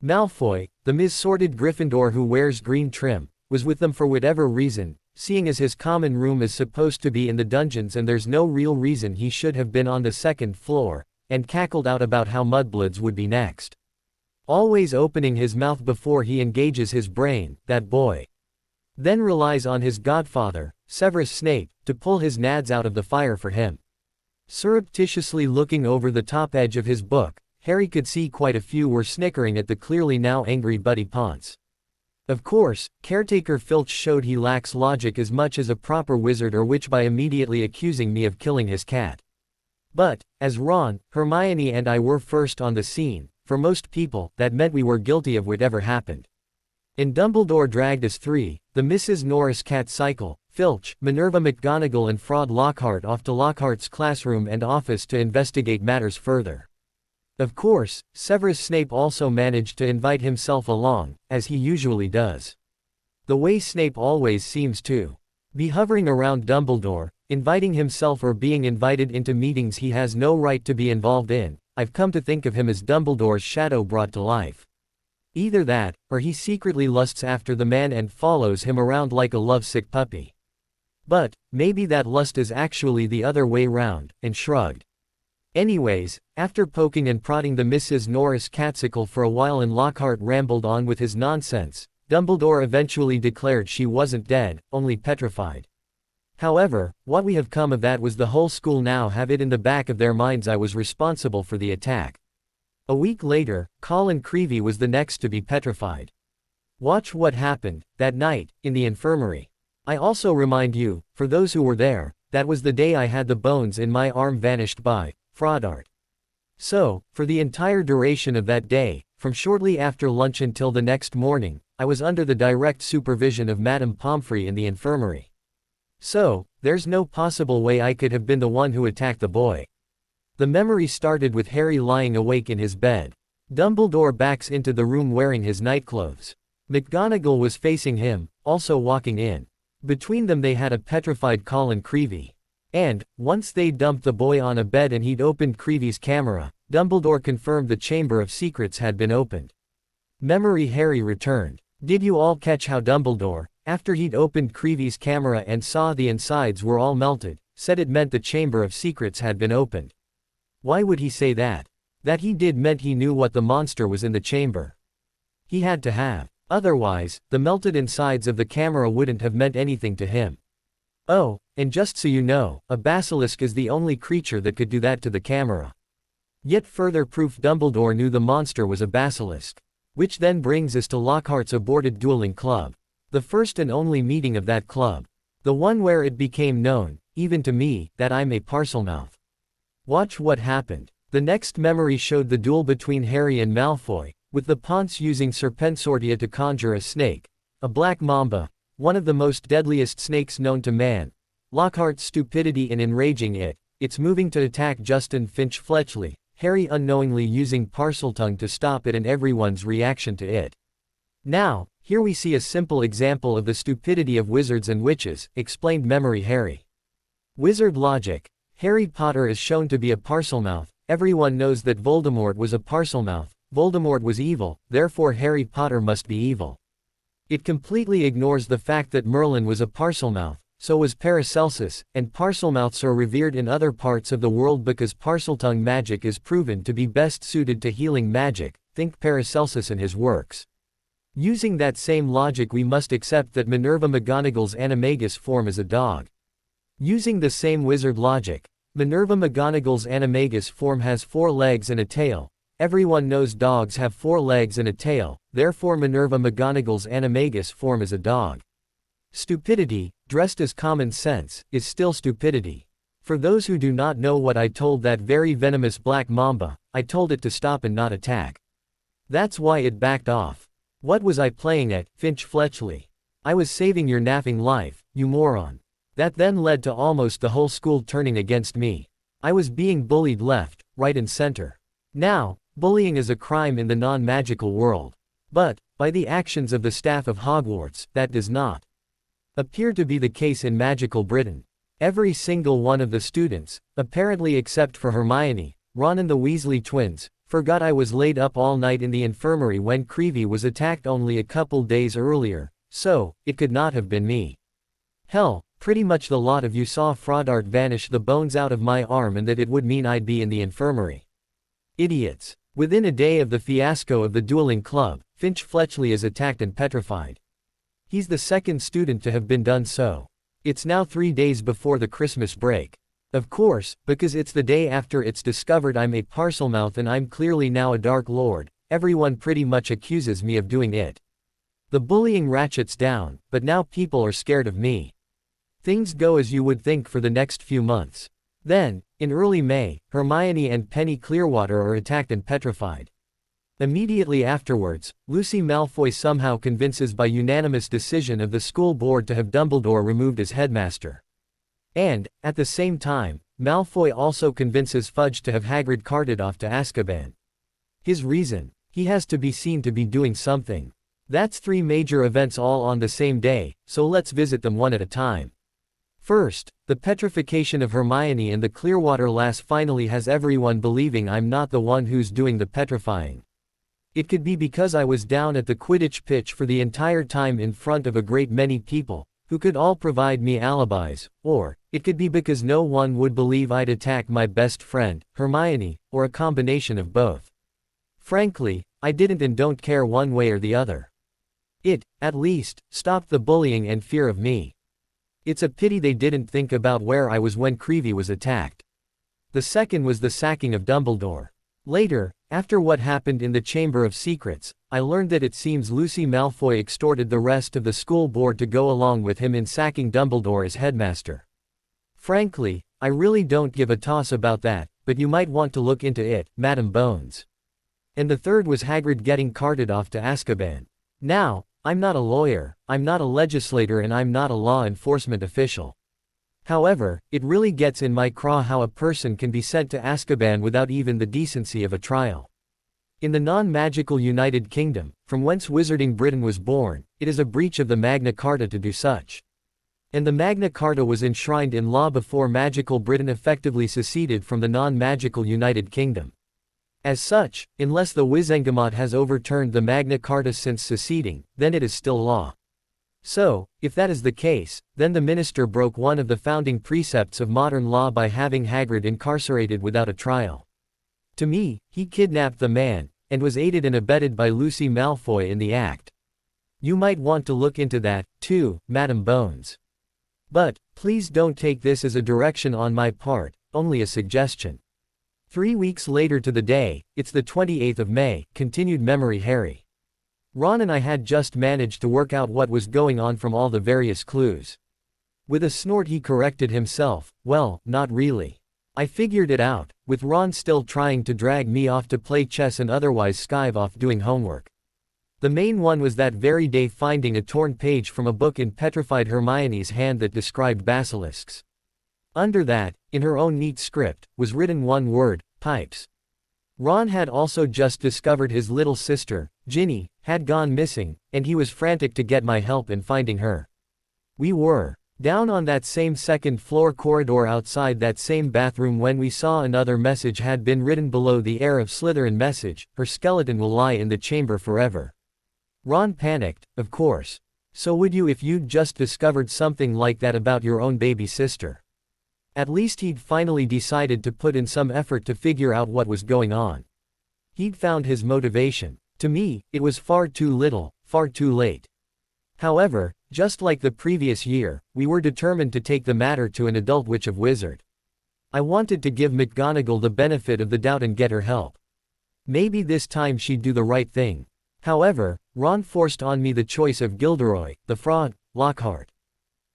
Malfoy, the mis-sorted Gryffindor who wears green trim, was with them for whatever reason, seeing as his common room is supposed to be in the dungeons and there's no real reason he should have been on the second floor, and cackled out about how mudbloods would be next. Always opening his mouth before he engages his brain, that boy. Then relies on his godfather, Severus Snape, to pull his nads out of the fire for him. Surreptitiously looking over the top edge of his book, Harry could see quite a few were snickering at the clearly now angry Buddy Ponce. Of course, Caretaker Filch showed he lacks logic as much as a proper wizard or witch by immediately accusing me of killing his cat. But, as Ron, Hermione and I were first on the scene, for most people, that meant we were guilty of whatever happened. And Dumbledore dragged us three, the Mrs. Norris cat cycle, Filch, Minerva McGonagall and Fraud Lockhart off to Lockhart's classroom and office to investigate matters further. Of course, Severus Snape also managed to invite himself along, as he usually does. The way Snape always seems to be hovering around Dumbledore, inviting himself or being invited into meetings he has no right to be involved in. I've come to think of him as Dumbledore's shadow brought to life. Either that, or he secretly lusts after the man and follows him around like a lovesick puppy. But, maybe that lust is actually the other way round, and shrugged. Anyways, after poking and prodding the Mrs. Norris catsicle for a while and Lockhart rambled on with his nonsense, Dumbledore eventually declared she wasn't dead, only petrified. However, what we have come of that was the whole school now have it in the back of their minds I was responsible for the attack. A week later, Colin Creevey was the next to be petrified. Watch what happened, that night, in the infirmary. I also remind you, for those who were there, that was the day I had the bones in my arm vanished by Fraudart. So, for the entire duration of that day, from shortly after lunch until the next morning, I was under the direct supervision of Madame Pomfrey in the infirmary. So, there's no possible way I could have been the one who attacked the boy. The memory started with Harry lying awake in his bed. Dumbledore backs into the room wearing his nightclothes. McGonagall was facing him, also walking in. Between them they had a petrified Colin Creevey. And, once they dumped the boy on a bed and he'd opened Creevey's camera, Dumbledore confirmed the Chamber of Secrets had been opened. Memory Harry returned. Did you all catch how Dumbledore, after he'd opened Creevey's camera and saw the insides were all melted, said it meant the Chamber of Secrets had been opened? Why would he say that? That he did meant he knew what the monster was in the chamber. He had to have. Otherwise, the melted insides of the camera wouldn't have meant anything to him. Oh, and just so you know, a basilisk is the only creature that could do that to the camera. Yet further proof Dumbledore knew the monster was a basilisk. Which then brings us to Lockhart's aborted dueling club. The first and only meeting of that club. The one where it became known, even to me, that I'm a Parselmouth. Watch what happened. The next memory showed the duel between Harry and Malfoy, with the Ponce using Serpensortia to conjure a snake, a black mamba, one of the most deadliest snakes known to man. Lockhart's stupidity in enraging it, its moving to attack Justin Finch Fletchley, Harry unknowingly using Parseltongue to stop it and everyone's reaction to it. Now, here we see a simple example of the stupidity of wizards and witches, explained Memory Harry. Wizard logic. Harry Potter is shown to be a Parselmouth. Everyone knows that Voldemort was a Parselmouth. Voldemort was evil, therefore Harry Potter must be evil. It completely ignores the fact that Merlin was a Parselmouth. so was Paracelsus, and Parselmouths are revered in other parts of the world because Parseltongue magic is proven to be best suited to healing magic, think Paracelsus and his works. Using that same logic we must accept that Minerva McGonagall's animagus form is a dog. Using the same wizard logic, Minerva McGonagall's animagus form has 4 legs and a tail. Everyone knows dogs have 4 legs and a tail, therefore Minerva McGonagall's animagus form is a dog. Stupidity, dressed as common sense, is still stupidity. For those who do not know what I told that very venomous black mamba, I told it to stop and not attack. That's why it backed off. What was I playing at, Finch Fletchley? I was saving your napping life, you moron. That then led to almost the whole school turning against me. I was being bullied left, right and center. Now, bullying is a crime in the non-magical world. But, by the actions of the staff of Hogwarts, that does not appear to be the case in magical Britain. Every single one of the students, apparently except for Hermione, Ron and the Weasley twins, forgot I was laid up all night in the infirmary when Creevy was attacked only a couple days earlier, so, it could not have been me. Hell, pretty much the lot of you saw Fraudart vanish the bones out of my arm and that it would mean I'd be in the infirmary. Idiots. Within a day of the fiasco of the dueling club, Finch Fletchley is attacked and petrified. He's the second student to have been done so. It's now 3 days before the Christmas break. Of course, because it's the day after it's discovered I'm a Parselmouth and I'm clearly now a Dark Lord, everyone pretty much accuses me of doing it. The bullying ratchets down, but now people are scared of me. Things go as you would think for the next few months. Then, in early May, Hermione and Penny Clearwater are attacked and petrified. Immediately afterwards, Lucy Malfoy somehow convinces by unanimous decision of the school board to have Dumbledore removed as headmaster. And, at the same time, Malfoy also convinces Fudge to have Hagrid carted off to Azkaban. His reason? He has to be seen to be doing something. That's 3 major events all on the same day, so let's visit them one at a time. First, the petrification of Hermione and the Clearwater lass finally has everyone believing I'm not the one who's doing the petrifying. It could be because I was down at the Quidditch pitch for the entire time in front of a great many people, who could all provide me alibis, or, it could be because no one would believe I'd attack my best friend, Hermione, or a combination of both. Frankly, I didn't and don't care one way or the other. It, at least, stopped the bullying and fear of me. It's a pity they didn't think about where I was when Creevy was attacked. The second was the sacking of Dumbledore. Later, after what happened in the Chamber of Secrets, I learned that it seems Lucy Malfoy extorted the rest of the school board to go along with him in sacking Dumbledore as headmaster. Frankly, I really don't give a toss about that, but you might want to look into it, Madam Bones. And the third was Hagrid getting carted off to Azkaban. Now, I'm not a lawyer, I'm not a legislator and I'm not a law enforcement official. However, it really gets in my craw how a person can be sent to Azkaban without even the decency of a trial. In the non-magical United Kingdom, from whence Wizarding Britain was born, it is a breach of the Magna Carta to do such. And the Magna Carta was enshrined in law before magical Britain effectively seceded from the non-magical United Kingdom. As such, unless the Wizengamot has overturned the Magna Carta since seceding, then it is still law. So, if that is the case, then the minister broke one of the founding precepts of modern law by having Hagrid incarcerated without a trial. To me, he kidnapped the man, and was aided and abetted by Lucy Malfoy in the act. You might want to look into that, too, Madam Bones. But, please don't take this as a direction on my part, only a suggestion. 3 weeks later to the day, it's the 28th of May, continued Memory Harry. Ron and I had just managed to work out what was going on from all the various clues. With a snort he corrected himself, well, not really. I figured it out, with Ron still trying to drag me off to play chess and otherwise skive off doing homework. The main one was that very day finding a torn page from a book in petrified Hermione's hand that described basilisks. Under that, in her own neat script, was written one word, pipes. Ron had also just discovered his little sister, Ginny, had gone missing, and he was frantic to get my help in finding her. We were down on that same second-floor corridor outside that same bathroom when we saw another message had been written below the Heir of Slytherin message, her skeleton will lie in the chamber forever. Ron panicked, of course. So would you if you'd just discovered something like that about your own baby sister? At least he'd finally decided to put in some effort to figure out what was going on. He'd found his motivation. To me, it was far too little, far too late. However, just like the previous year, we were determined to take the matter to an adult witch of wizard. I wanted to give McGonagall the benefit of the doubt and get her help. Maybe this time she'd do the right thing. However, Ron forced on me the choice of Gilderoy, the fraud, Lockhart.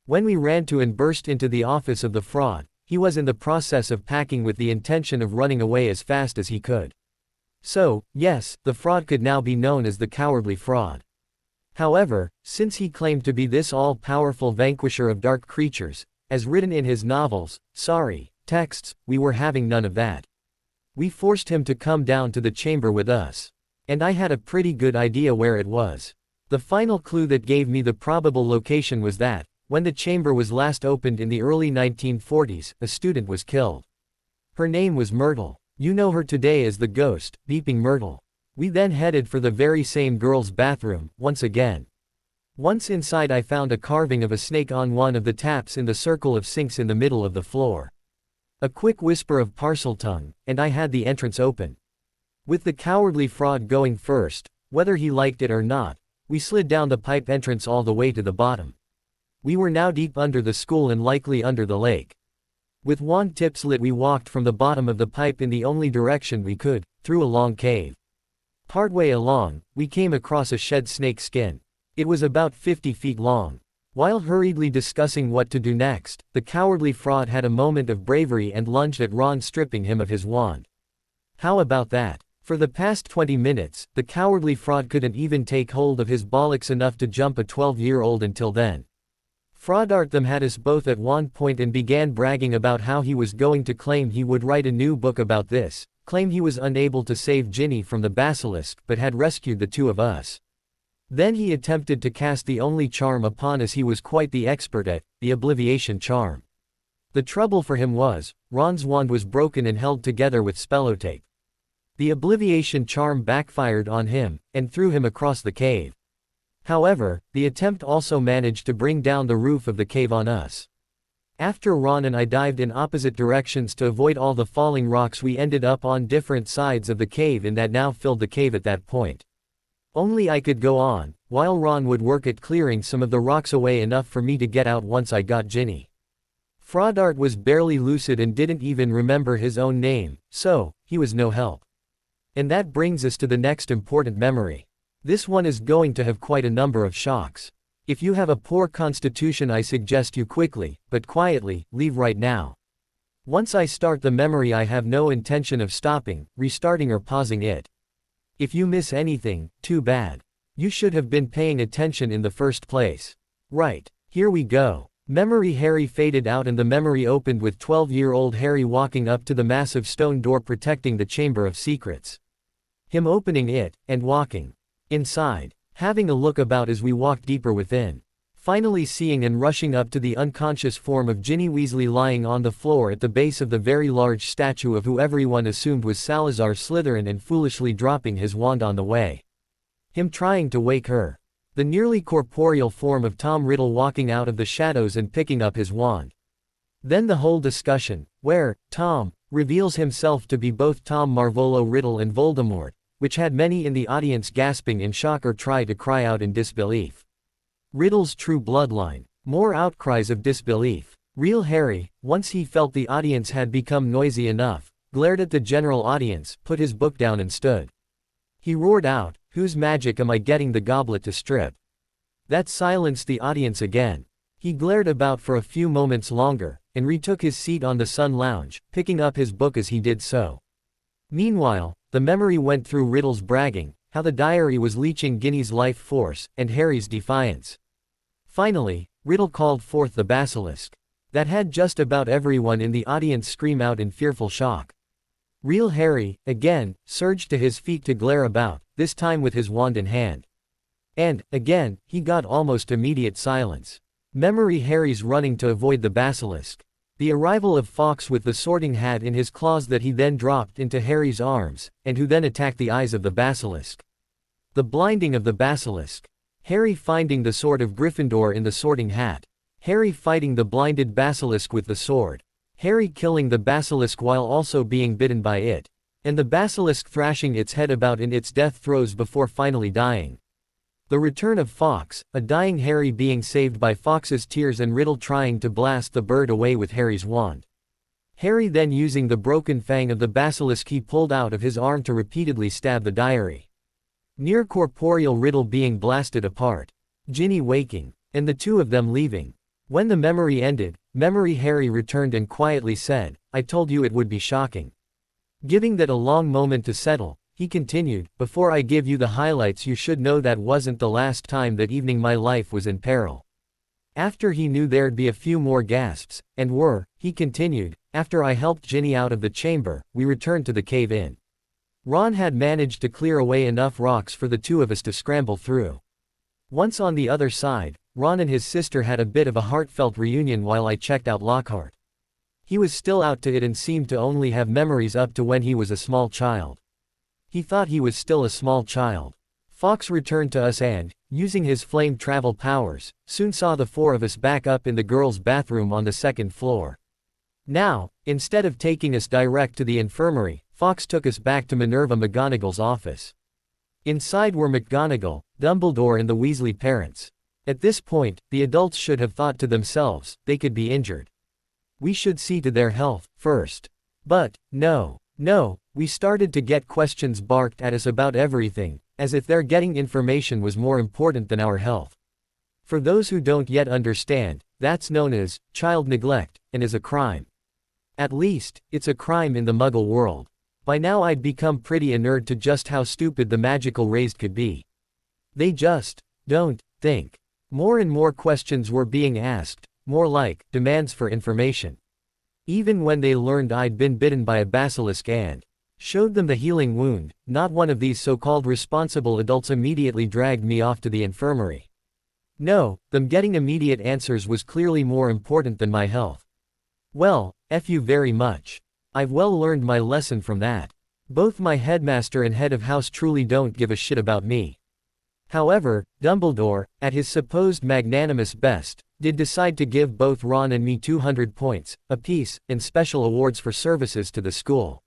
When we ran to and burst into the office of the fraud, he was in the process of packing with the intention of running away as fast as he could. So, yes, the fraud could now be known as the Cowardly Fraud. However, since he claimed to be this all-powerful vanquisher of dark creatures, as written in his novels, texts, we were having none of that. We forced him to come down to the chamber with us. And I had a pretty good idea where it was. The final clue that gave me the probable location was that, when the chamber was last opened in the early 1940s, a student was killed. Her name was Myrtle. You know her today as the ghost, Beeping Myrtle. We then headed for the very same girl's bathroom, once again. Once inside I found a carving of a snake on one of the taps in the circle of sinks in the middle of the floor. A quick whisper of Parseltongue, and I had the entrance open. With the Cowardly Fraud going first, whether he liked it or not, we slid down the pipe entrance all the way to the bottom. We were now deep under the school and likely under the lake. With wand tips lit we walked from the bottom of the pipe in the only direction we could, through a long cave. Partway along, we came across a shed snake skin. It was about 50 feet long. While hurriedly discussing what to do next, the Cowardly Fraud had a moment of bravery and lunged at Ron, stripping him of his wand. How about that? For the past 20 minutes, the Cowardly Fraud couldn't even take hold of his bollocks enough to jump a 12-year-old until then. Fraudarthem had us both at one point and began bragging about how he was going to claim he would write a new book about this, claim he was unable to save Ginny from the basilisk but had rescued the two of us. Then he attempted to cast the only charm upon us he was quite the expert at, the Obliviation charm. The trouble for him was, Ron's wand was broken and held together with spellotape. The Obliviation charm backfired on him, and threw him across the cave. However, the attempt also managed to bring down the roof of the cave on us. After Ron and I dived in opposite directions to avoid all the falling rocks, we ended up on different sides of the cave in that now filled the cave at that point. Only I could go on, while Ron would work at clearing some of the rocks away enough for me to get out once I got Ginny. Fraudart was barely lucid and didn't even remember his own name, so, he was no help. And that brings us to the next important memory. This one is going to have quite a number of shocks. If you have a poor constitution, I suggest you quickly, but quietly, leave right now. Once I start the memory, I have no intention of stopping, restarting or pausing it. If you miss anything, too bad. You should have been paying attention in the first place. Right, here we go. Memory Harry faded out and the memory opened with 12-year-old Harry walking up to the massive stone door protecting the Chamber of Secrets. Him opening it, and walking inside, having a look about as we walked deeper within. Finally seeing and rushing up to the unconscious form of Ginny Weasley lying on the floor at the base of the very large statue of who everyone assumed was Salazar Slytherin and foolishly dropping his wand on the way. Him trying to wake her. The nearly corporeal form of Tom Riddle walking out of the shadows and picking up his wand. Then the whole discussion, where Tom reveals himself to be both Tom Marvolo Riddle and Voldemort, which had many in the audience gasping in shock or try to cry out in disbelief. Riddle's true bloodline. More outcries of disbelief. Real Harry, once he felt the audience had become noisy enough, glared at the general audience, put his book down and stood. He roared out, "Whose magic am I getting the goblet to strip?" That silenced the audience again. He glared about for a few moments longer, and retook his seat on the sun lounge, picking up his book as he did so. Meanwhile, the memory went through Riddle's bragging, how the diary was leeching Ginny's life force, and Harry's defiance. Finally, Riddle called forth the basilisk. That had just about everyone in the audience scream out in fearful shock. Real Harry, again, surged to his feet to glare about, this time with his wand in hand. And, again, he got almost immediate silence. Memory Harry's running to avoid the basilisk. The arrival of Fawkes with the Sorting Hat in his claws that he then dropped into Harry's arms, and who then attacked the eyes of the basilisk. The blinding of the basilisk. Harry finding the sword of Gryffindor in the Sorting Hat. Harry fighting the blinded basilisk with the sword. Harry killing the basilisk while also being bitten by it. And the basilisk thrashing its head about in its death throes before finally dying. The return of Fawkes, a dying Harry being saved by Fawkes's tears and Riddle trying to blast the bird away with Harry's wand. Harry then using the broken fang of the basilisk he pulled out of his arm to repeatedly stab the diary. Near corporeal Riddle being blasted apart. Ginny waking. And the two of them leaving. When the memory ended, Memory Harry returned and quietly said, "I told you it would be shocking." Giving that a long moment to settle, he continued, "Before I give you the highlights you should know that wasn't the last time that evening my life was in peril." After he knew there'd be a few more gasps, and were, he continued, "After I helped Ginny out of the chamber, we returned to the cave-in. Ron had managed to clear away enough rocks for the two of us to scramble through. Once on the other side, Ron and his sister had a bit of a heartfelt reunion while I checked out Lockhart. He was still out to it and seemed to only have memories up to when he was a small child. He thought he was still a small child. Fawkes returned to us and, using his flame travel powers, soon saw the four of us back up in the girls' bathroom on the second floor. Now, instead of taking us direct to the infirmary, Fawkes took us back to Minerva McGonagall's office. Inside were McGonagall, Dumbledore and the Weasley parents. At this point, the adults should have thought to themselves, they could be injured. We should see to their health, first. But, no, we started to get questions barked at us about everything, as if their getting information was more important than our health. For those who don't yet understand, that's known as child neglect, and is a crime. At least, it's a crime in the Muggle world. By now I'd become pretty inured to just how stupid the magical raised could be. They just don't think. More and more questions were being asked, more like demands for information. Even when they learned I'd been bitten by a basilisk and showed them the healing wound, not one of these so-called responsible adults immediately dragged me off to the infirmary. No, them getting immediate answers was clearly more important than my health. Well, F you very much. I've well learned my lesson from that. Both my headmaster and head of house truly don't give a shit about me. However, Dumbledore, at his supposed magnanimous best, did decide to give both Ron and me 200 points, apiece, and special awards for services to the school.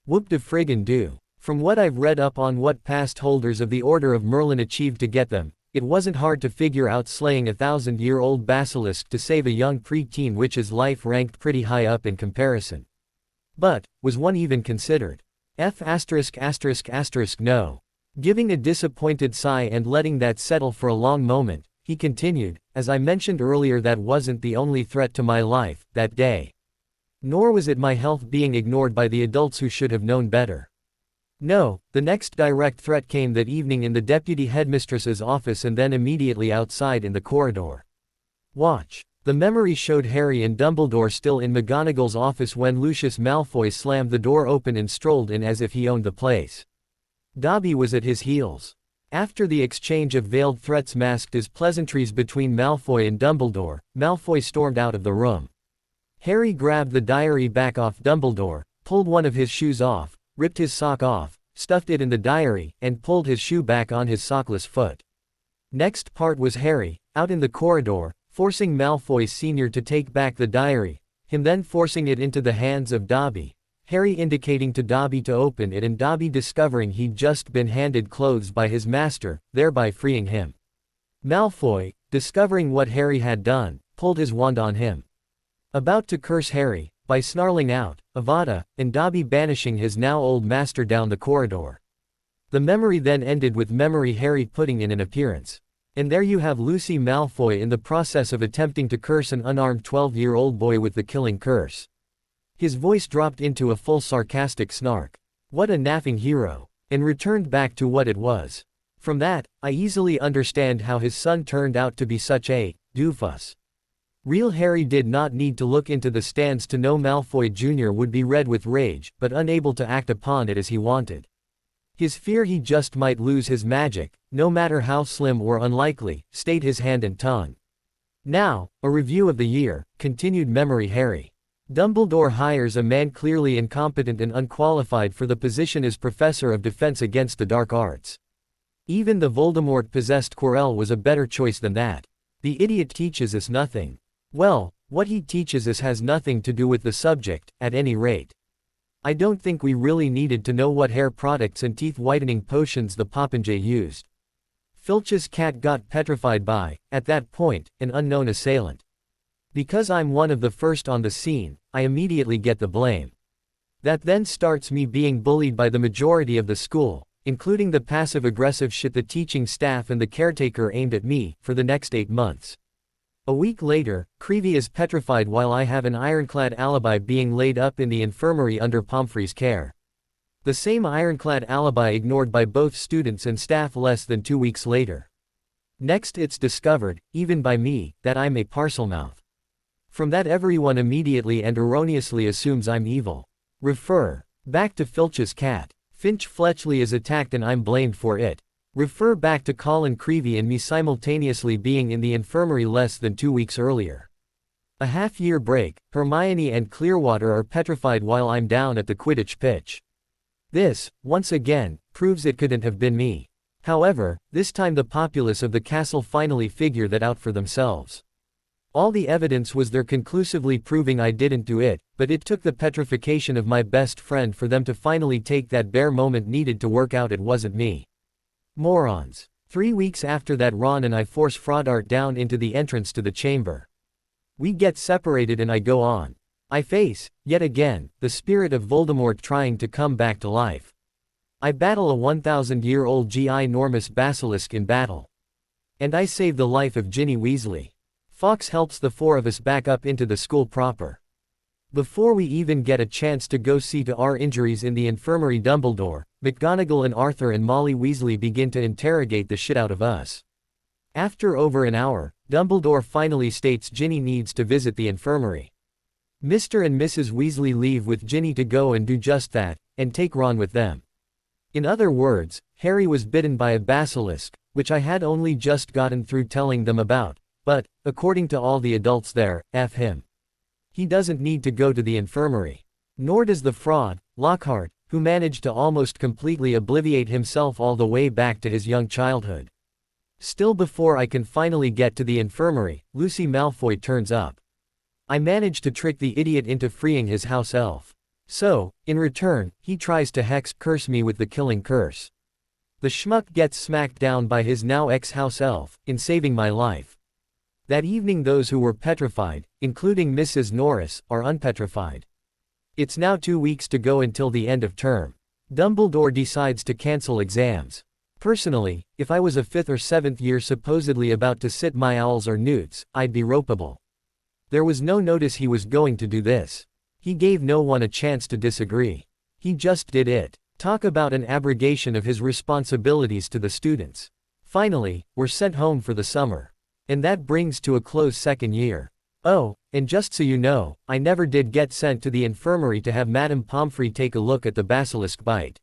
Whoop de friggin' do. From what I've read up on what past holders of the Order of Merlin achieved to get them, it wasn't hard to figure out slaying a 1,000-year-old basilisk to save a young pre-teen witch's life ranked pretty high up in comparison. But, was one even considered? No. Giving a disappointed sigh and letting that settle for a long moment, he continued, "As I mentioned earlier, that wasn't the only threat to my life, that day. Nor was it my health being ignored by the adults who should have known better. No, the next direct threat came that evening in the deputy headmistress's office and then immediately outside in the corridor. Watch." The memory showed Harry and Dumbledore still in McGonagall's office when Lucius Malfoy slammed the door open and strolled in as if he owned the place. Dobby was at his heels. After the exchange of veiled threats masked as pleasantries between Malfoy and Dumbledore, Malfoy stormed out of the room. Harry grabbed the diary back off Dumbledore, pulled one of his shoes off, ripped his sock off, stuffed it in the diary, and pulled his shoe back on his sockless foot. Next part was Harry, out in the corridor, forcing Malfoy Sr. to take back the diary, him then forcing it into the hands of Dobby, Harry indicating to Dobby to open it and Dobby discovering he'd just been handed clothes by his master, thereby freeing him. Malfoy, discovering what Harry had done, pulled his wand on him. About to curse Harry, by snarling out, "Avada," and Dobby banishing his now old master down the corridor. The memory then ended with Memory Harry putting in an appearance. And there you have Lucy Malfoy in the process of attempting to curse an unarmed 12-year-old boy with the killing curse. His voice dropped into a full sarcastic snark. What a naffing hero. And returned back to what it was. From that, I easily understand how his son turned out to be such a doofus. Real Harry did not need to look into the stands to know Malfoy Jr. would be red with rage, but unable to act upon it as he wanted. His fear he just might lose his magic, no matter how slim or unlikely, stayed his hand and tongue. Now, a review of the year, continued Memory Harry. Dumbledore hires a man clearly incompetent and unqualified for the position as Professor of Defense Against the Dark Arts. Even the Voldemort-possessed Quirrell was a better choice than that. The idiot teaches us nothing. Well, what he teaches us has nothing to do with the subject, at any rate. I don't think we really needed to know what hair products and teeth whitening potions the Popinjay used. Filch's cat got petrified by, at that point, an unknown assailant. Because I'm one of the first on the scene, I immediately get the blame. That then starts me being bullied by the majority of the school, including the passive-aggressive shit the teaching staff and the caretaker aimed at me, for the next 8 months. A week later, Creevy is petrified while I have an ironclad alibi being laid up in the infirmary under Pomfrey's care. The same ironclad alibi ignored by both students and staff less than 2 weeks later. Next it's discovered, even by me, that I'm a parcelmouth. From that everyone immediately and erroneously assumes I'm evil. Refer back to Filch's cat. Finch Fletchley is attacked and I'm blamed for it. Refer back to Colin Creevy and me simultaneously being in the infirmary less than 2 weeks earlier. A half-year break, Hermione and Clearwater are petrified while I'm down at the Quidditch pitch. This, once again, proves it couldn't have been me. However, this time the populace of the castle finally figure that out for themselves. All the evidence was there conclusively proving I didn't do it, but it took the petrification of my best friend for them to finally take that bare moment needed to work out it wasn't me. Morons. 3 weeks after that Ron and I force Froddart down into the entrance to the chamber. We get separated and I go on. I face, yet again, the spirit of Voldemort trying to come back to life. I battle a 1,000-year-old ginormous basilisk in battle. And I save the life of Ginny Weasley. Fawkes helps the 4 of us back up into the school proper. Before we even get a chance to go see to our injuries in the infirmary, Dumbledore, McGonagall and Arthur and Molly Weasley begin to interrogate the shit out of us. After over an hour, Dumbledore finally states Ginny needs to visit the infirmary. Mr. and Mrs. Weasley leave with Ginny to go and do just that, and take Ron with them. In other words, Harry was bitten by a basilisk, which I had only just gotten through telling them about, but, according to all the adults there, F him. He doesn't need to go to the infirmary. Nor does the fraud, Lockhart, who managed to almost completely obliviate himself all the way back to his young childhood. Still, before I can finally get to the infirmary, Lucy Malfoy turns up. I manage to trick the idiot into freeing his house elf. So, in return, he tries to curse me with the killing curse. The schmuck gets smacked down by his now ex-house elf, in saving my life. That evening those who were petrified, including Mrs. Norris, are unpetrified. It's now 2 weeks to go until the end of term. Dumbledore decides to cancel exams. Personally, if I was a 5th or 7th year supposedly about to sit my owls or newts, I'd be ropeable. There was no notice he was going to do this. He gave no one a chance to disagree. He just did it. Talk about an abrogation of his responsibilities to the students. Finally, we're sent home for the summer. And that brings to a close 2nd year. Oh, and just so you know, I never did get sent to the infirmary to have Madame Pomfrey take a look at the basilisk bite.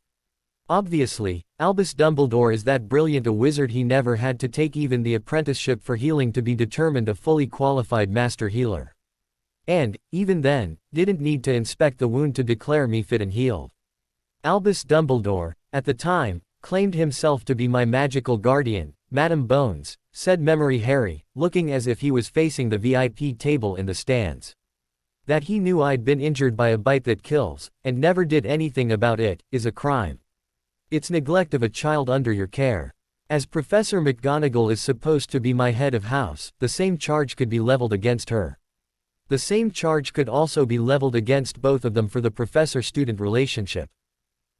Obviously, Albus Dumbledore is that brilliant a wizard he never had to take even the apprenticeship for healing to be determined a fully qualified master healer. And, even then, didn't need to inspect the wound to declare me fit and healed. Albus Dumbledore, at the time, claimed himself to be my magical guardian, Madam Bones, said Memory Harry, looking as if he was facing the VIP table in the stands. That he knew I'd been injured by a bite that kills, and never did anything about it, is a crime. It's neglect of a child under your care. As Professor McGonagall is supposed to be my head of house, the same charge could be leveled against her. The same charge could also be leveled against both of them for the professor-student relationship.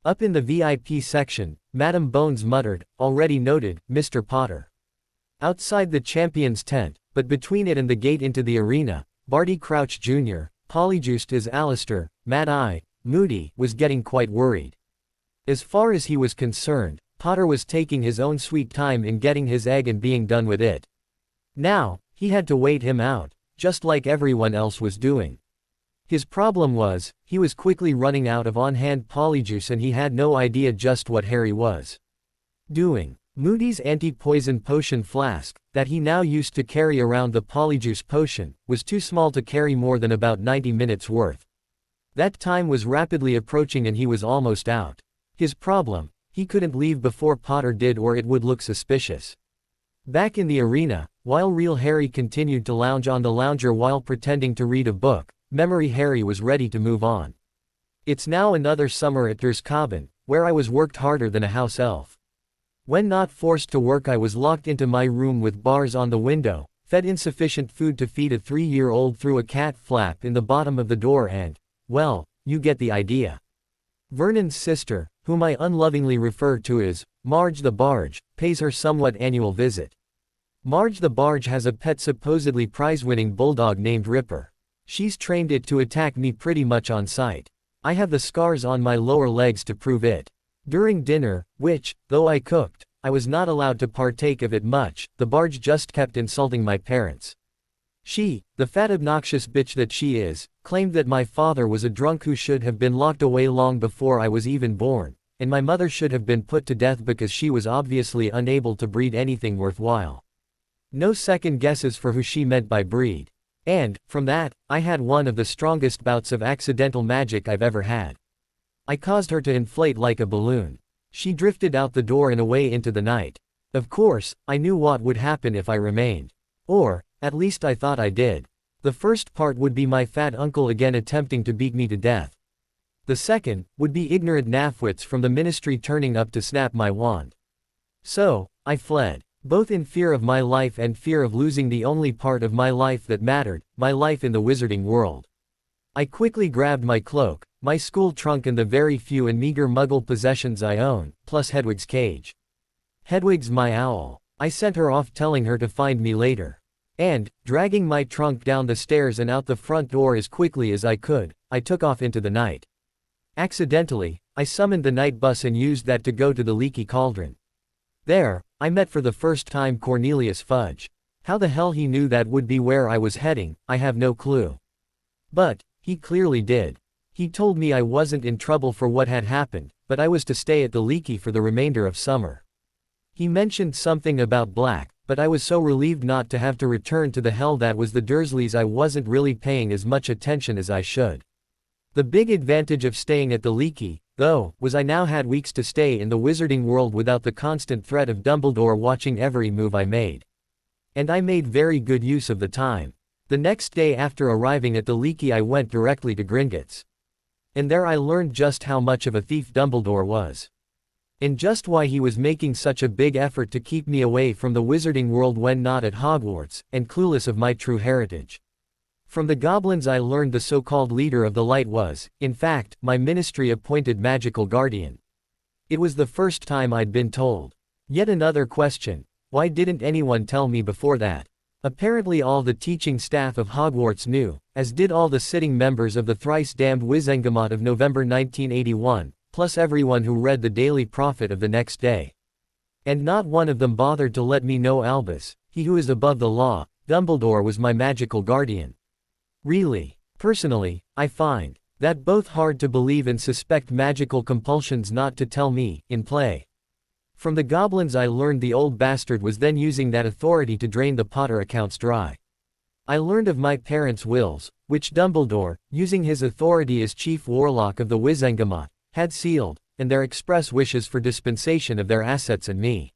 Up in the VIP section, Madam Bones muttered, "Already noted, Mr. Potter." Outside the champion's tent, but between it and the gate into the arena, Barty Crouch Jr., polyjuiced as Alistair, Mad-Eye, Moody, was getting quite worried. As far as he was concerned, Potter was taking his own sweet time in getting his egg and being done with it. Now, he had to wait him out, just like everyone else was doing. His problem was, he was quickly running out of on-hand polyjuice and he had no idea just what Harry was doing. Moody's anti-poison potion flask, that he now used to carry around the polyjuice potion, was too small to carry more than about 90 minutes worth. That time was rapidly approaching and he was almost out. His problem, He couldn't leave before Potter did or it would look suspicious. Back in the arena, while real Harry continued to lounge on the lounger while pretending to read a book, Memory Harry was ready to move on. It's now another summer at Cabin, where I was worked harder than a house elf. When not forced to work, I was locked into my room with bars on the window, fed insufficient food to feed a 3-year-old through a cat flap in the bottom of the door and, well, you get the idea. Vernon's sister, whom I unlovingly refer to as Marge the Barge, pays her somewhat annual visit. Marge the Barge has a pet supposedly prize-winning bulldog named Ripper. She's trained it to attack me pretty much on sight. I have the scars on my lower legs to prove it. During dinner, which, though I cooked, I was not allowed to partake of it much, the Barge just kept insulting my parents. She, the fat obnoxious bitch that she is, claimed that my father was a drunk who should have been locked away long before I was even born, and my mother should have been put to death because she was obviously unable to breed anything worthwhile. No second guesses for who she meant by breed. And, from that, I had one of the strongest bouts of accidental magic I've ever had. I caused her to inflate like a balloon. She drifted out the door and away into the night. Of course, I knew what would happen if I remained. Or, at least I thought I did. The first part would be my fat uncle again attempting to beat me to death. The second, would be ignorant naffwits from the ministry turning up to snap my wand. So, I fled. Both in fear of my life and fear of losing the only part of my life that mattered, my life in the wizarding world. I quickly grabbed my cloak, my school trunk and the very few and meager muggle possessions I own, plus Hedwig's cage. Hedwig's my owl. I sent her off telling her to find me later. And, dragging my trunk down the stairs and out the front door as quickly as I could, I took off into the night. Accidentally, I summoned the night bus and used that to go to the Leaky Cauldron. There, I met for the first time Cornelius Fudge. How the hell he knew that would be where I was heading, I have no clue. But, he clearly did. He told me I wasn't in trouble for what had happened, but I was to stay at the Leaky for the remainder of summer. He mentioned something about Black, but I was so relieved not to have to return to the hell that was the Dursleys I wasn't really paying as much attention as I should. The big advantage of staying at the Leaky, though, was I now had weeks to stay in the wizarding world without the constant threat of Dumbledore watching every move I made. And I made very good use of the time. The next day after arriving at the Leaky I went directly to Gringotts. And there I learned just how much of a thief Dumbledore was. And just why he was making such a big effort to keep me away from the wizarding world when not at Hogwarts, and clueless of my true heritage. From the goblins I learned the so-called leader of the light was, in fact, my ministry-appointed magical guardian. It was the first time I'd been told. Yet another question, why didn't anyone tell me before that? Apparently all the teaching staff of Hogwarts knew, as did all the sitting members of the thrice-damned Wizengamot of November 1981, plus everyone who read the Daily Prophet of the next day. And not one of them bothered to let me know Albus, he who is above the law, Dumbledore was my magical guardian. Really, personally, I find that both hard to believe and suspect magical compulsions not to tell me, in play. From the goblins I learned the old bastard was then using that authority to drain the Potter accounts dry. I learned of my parents' wills, which Dumbledore, using his authority as chief warlock of the Wizengamot, had sealed, and their express wishes for dispensation of their assets and me.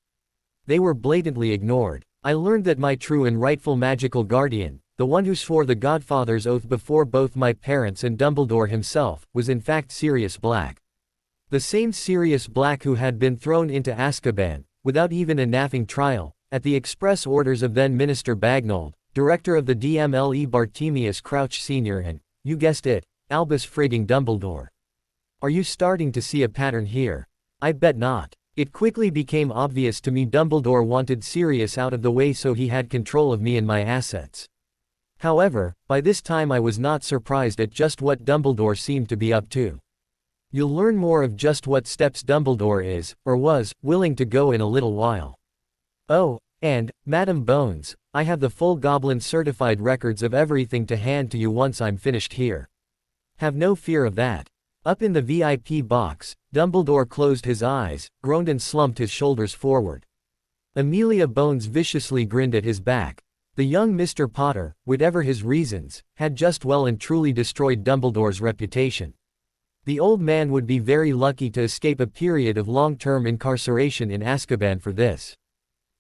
They were blatantly ignored. I learned that my true and rightful magical guardian, the one who swore the Godfather's oath before both my parents and Dumbledore himself, was in fact Sirius Black. The same Sirius Black who had been thrown into Azkaban, without even a naffing trial, at the express orders of then Minister Bagnold, director of the DMLE Bartemius Crouch Sr. and, you guessed it, Albus frigging Dumbledore. Are you starting to see a pattern here? I bet not. It quickly became obvious to me Dumbledore wanted Sirius out of the way so he had control of me and my assets. However, by this time I was not surprised at just what Dumbledore seemed to be up to. You'll learn more of just what steps Dumbledore is, or was, willing to go in a little while. Oh, and, Madam Bones, I have the full Goblin certified records of everything to hand to you once I'm finished here. Have no fear of that. Up in the VIP box, Dumbledore closed his eyes, groaned and slumped his shoulders forward. Amelia Bones viciously grinned at his back. The young Mr. Potter, whatever his reasons, had just well and truly destroyed Dumbledore's reputation. The old man would be very lucky to escape a period of long-term incarceration in Azkaban for this.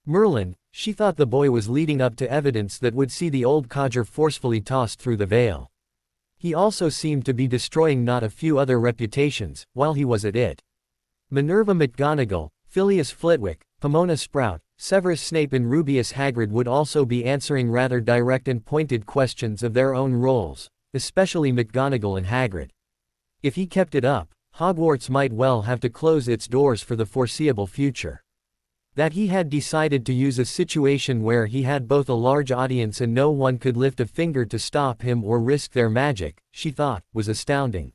Merlin, she thought the boy was leading up to evidence that would see the old codger forcefully tossed through the veil. He also seemed to be destroying not a few other reputations, while he was at it. Minerva McGonagall, Phileas Flitwick, Pomona Sprout, Severus Snape and Rubeus Hagrid would also be answering rather direct and pointed questions of their own roles, especially McGonagall and Hagrid. If he kept it up, Hogwarts might well have to close its doors for the foreseeable future. That he had decided to use a situation where he had both a large audience and no one could lift a finger to stop him or risk their magic, she thought, was astounding.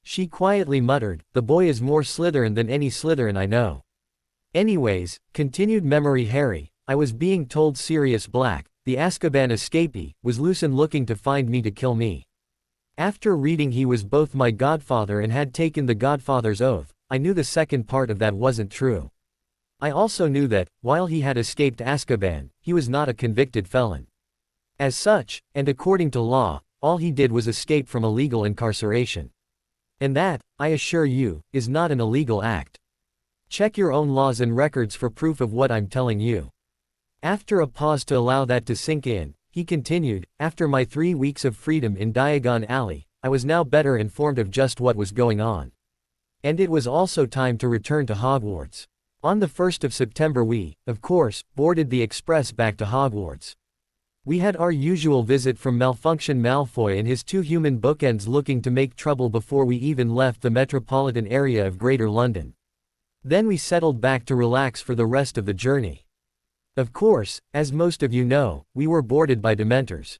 She quietly muttered, "The boy is more Slytherin than any Slytherin I know." Anyways, continued Memory Harry, I was being told Sirius Black, the Azkaban escapee, was loose and looking to find me to kill me. After reading he was both my godfather and had taken the godfather's oath, I knew the second part of that wasn't true. I also knew that, while he had escaped Azkaban, he was not a convicted felon. As such, and according to law, all he did was escape from illegal incarceration. And that, I assure you, is not an illegal act. Check your own laws and records for proof of what I'm telling you. After a pause to allow that to sink in, he continued, after my 3 weeks of freedom in Diagon Alley, I was now better informed of just what was going on. And it was also time to return to Hogwarts. On the 1st of September we, of course, boarded the express back to Hogwarts. We had our usual visit from Malfunction Malfoy and his 2 human bookends looking to make trouble before we even left the metropolitan area of Greater London. Then we settled back to relax for the rest of the journey. Of course, as most of you know, we were boarded by Dementors.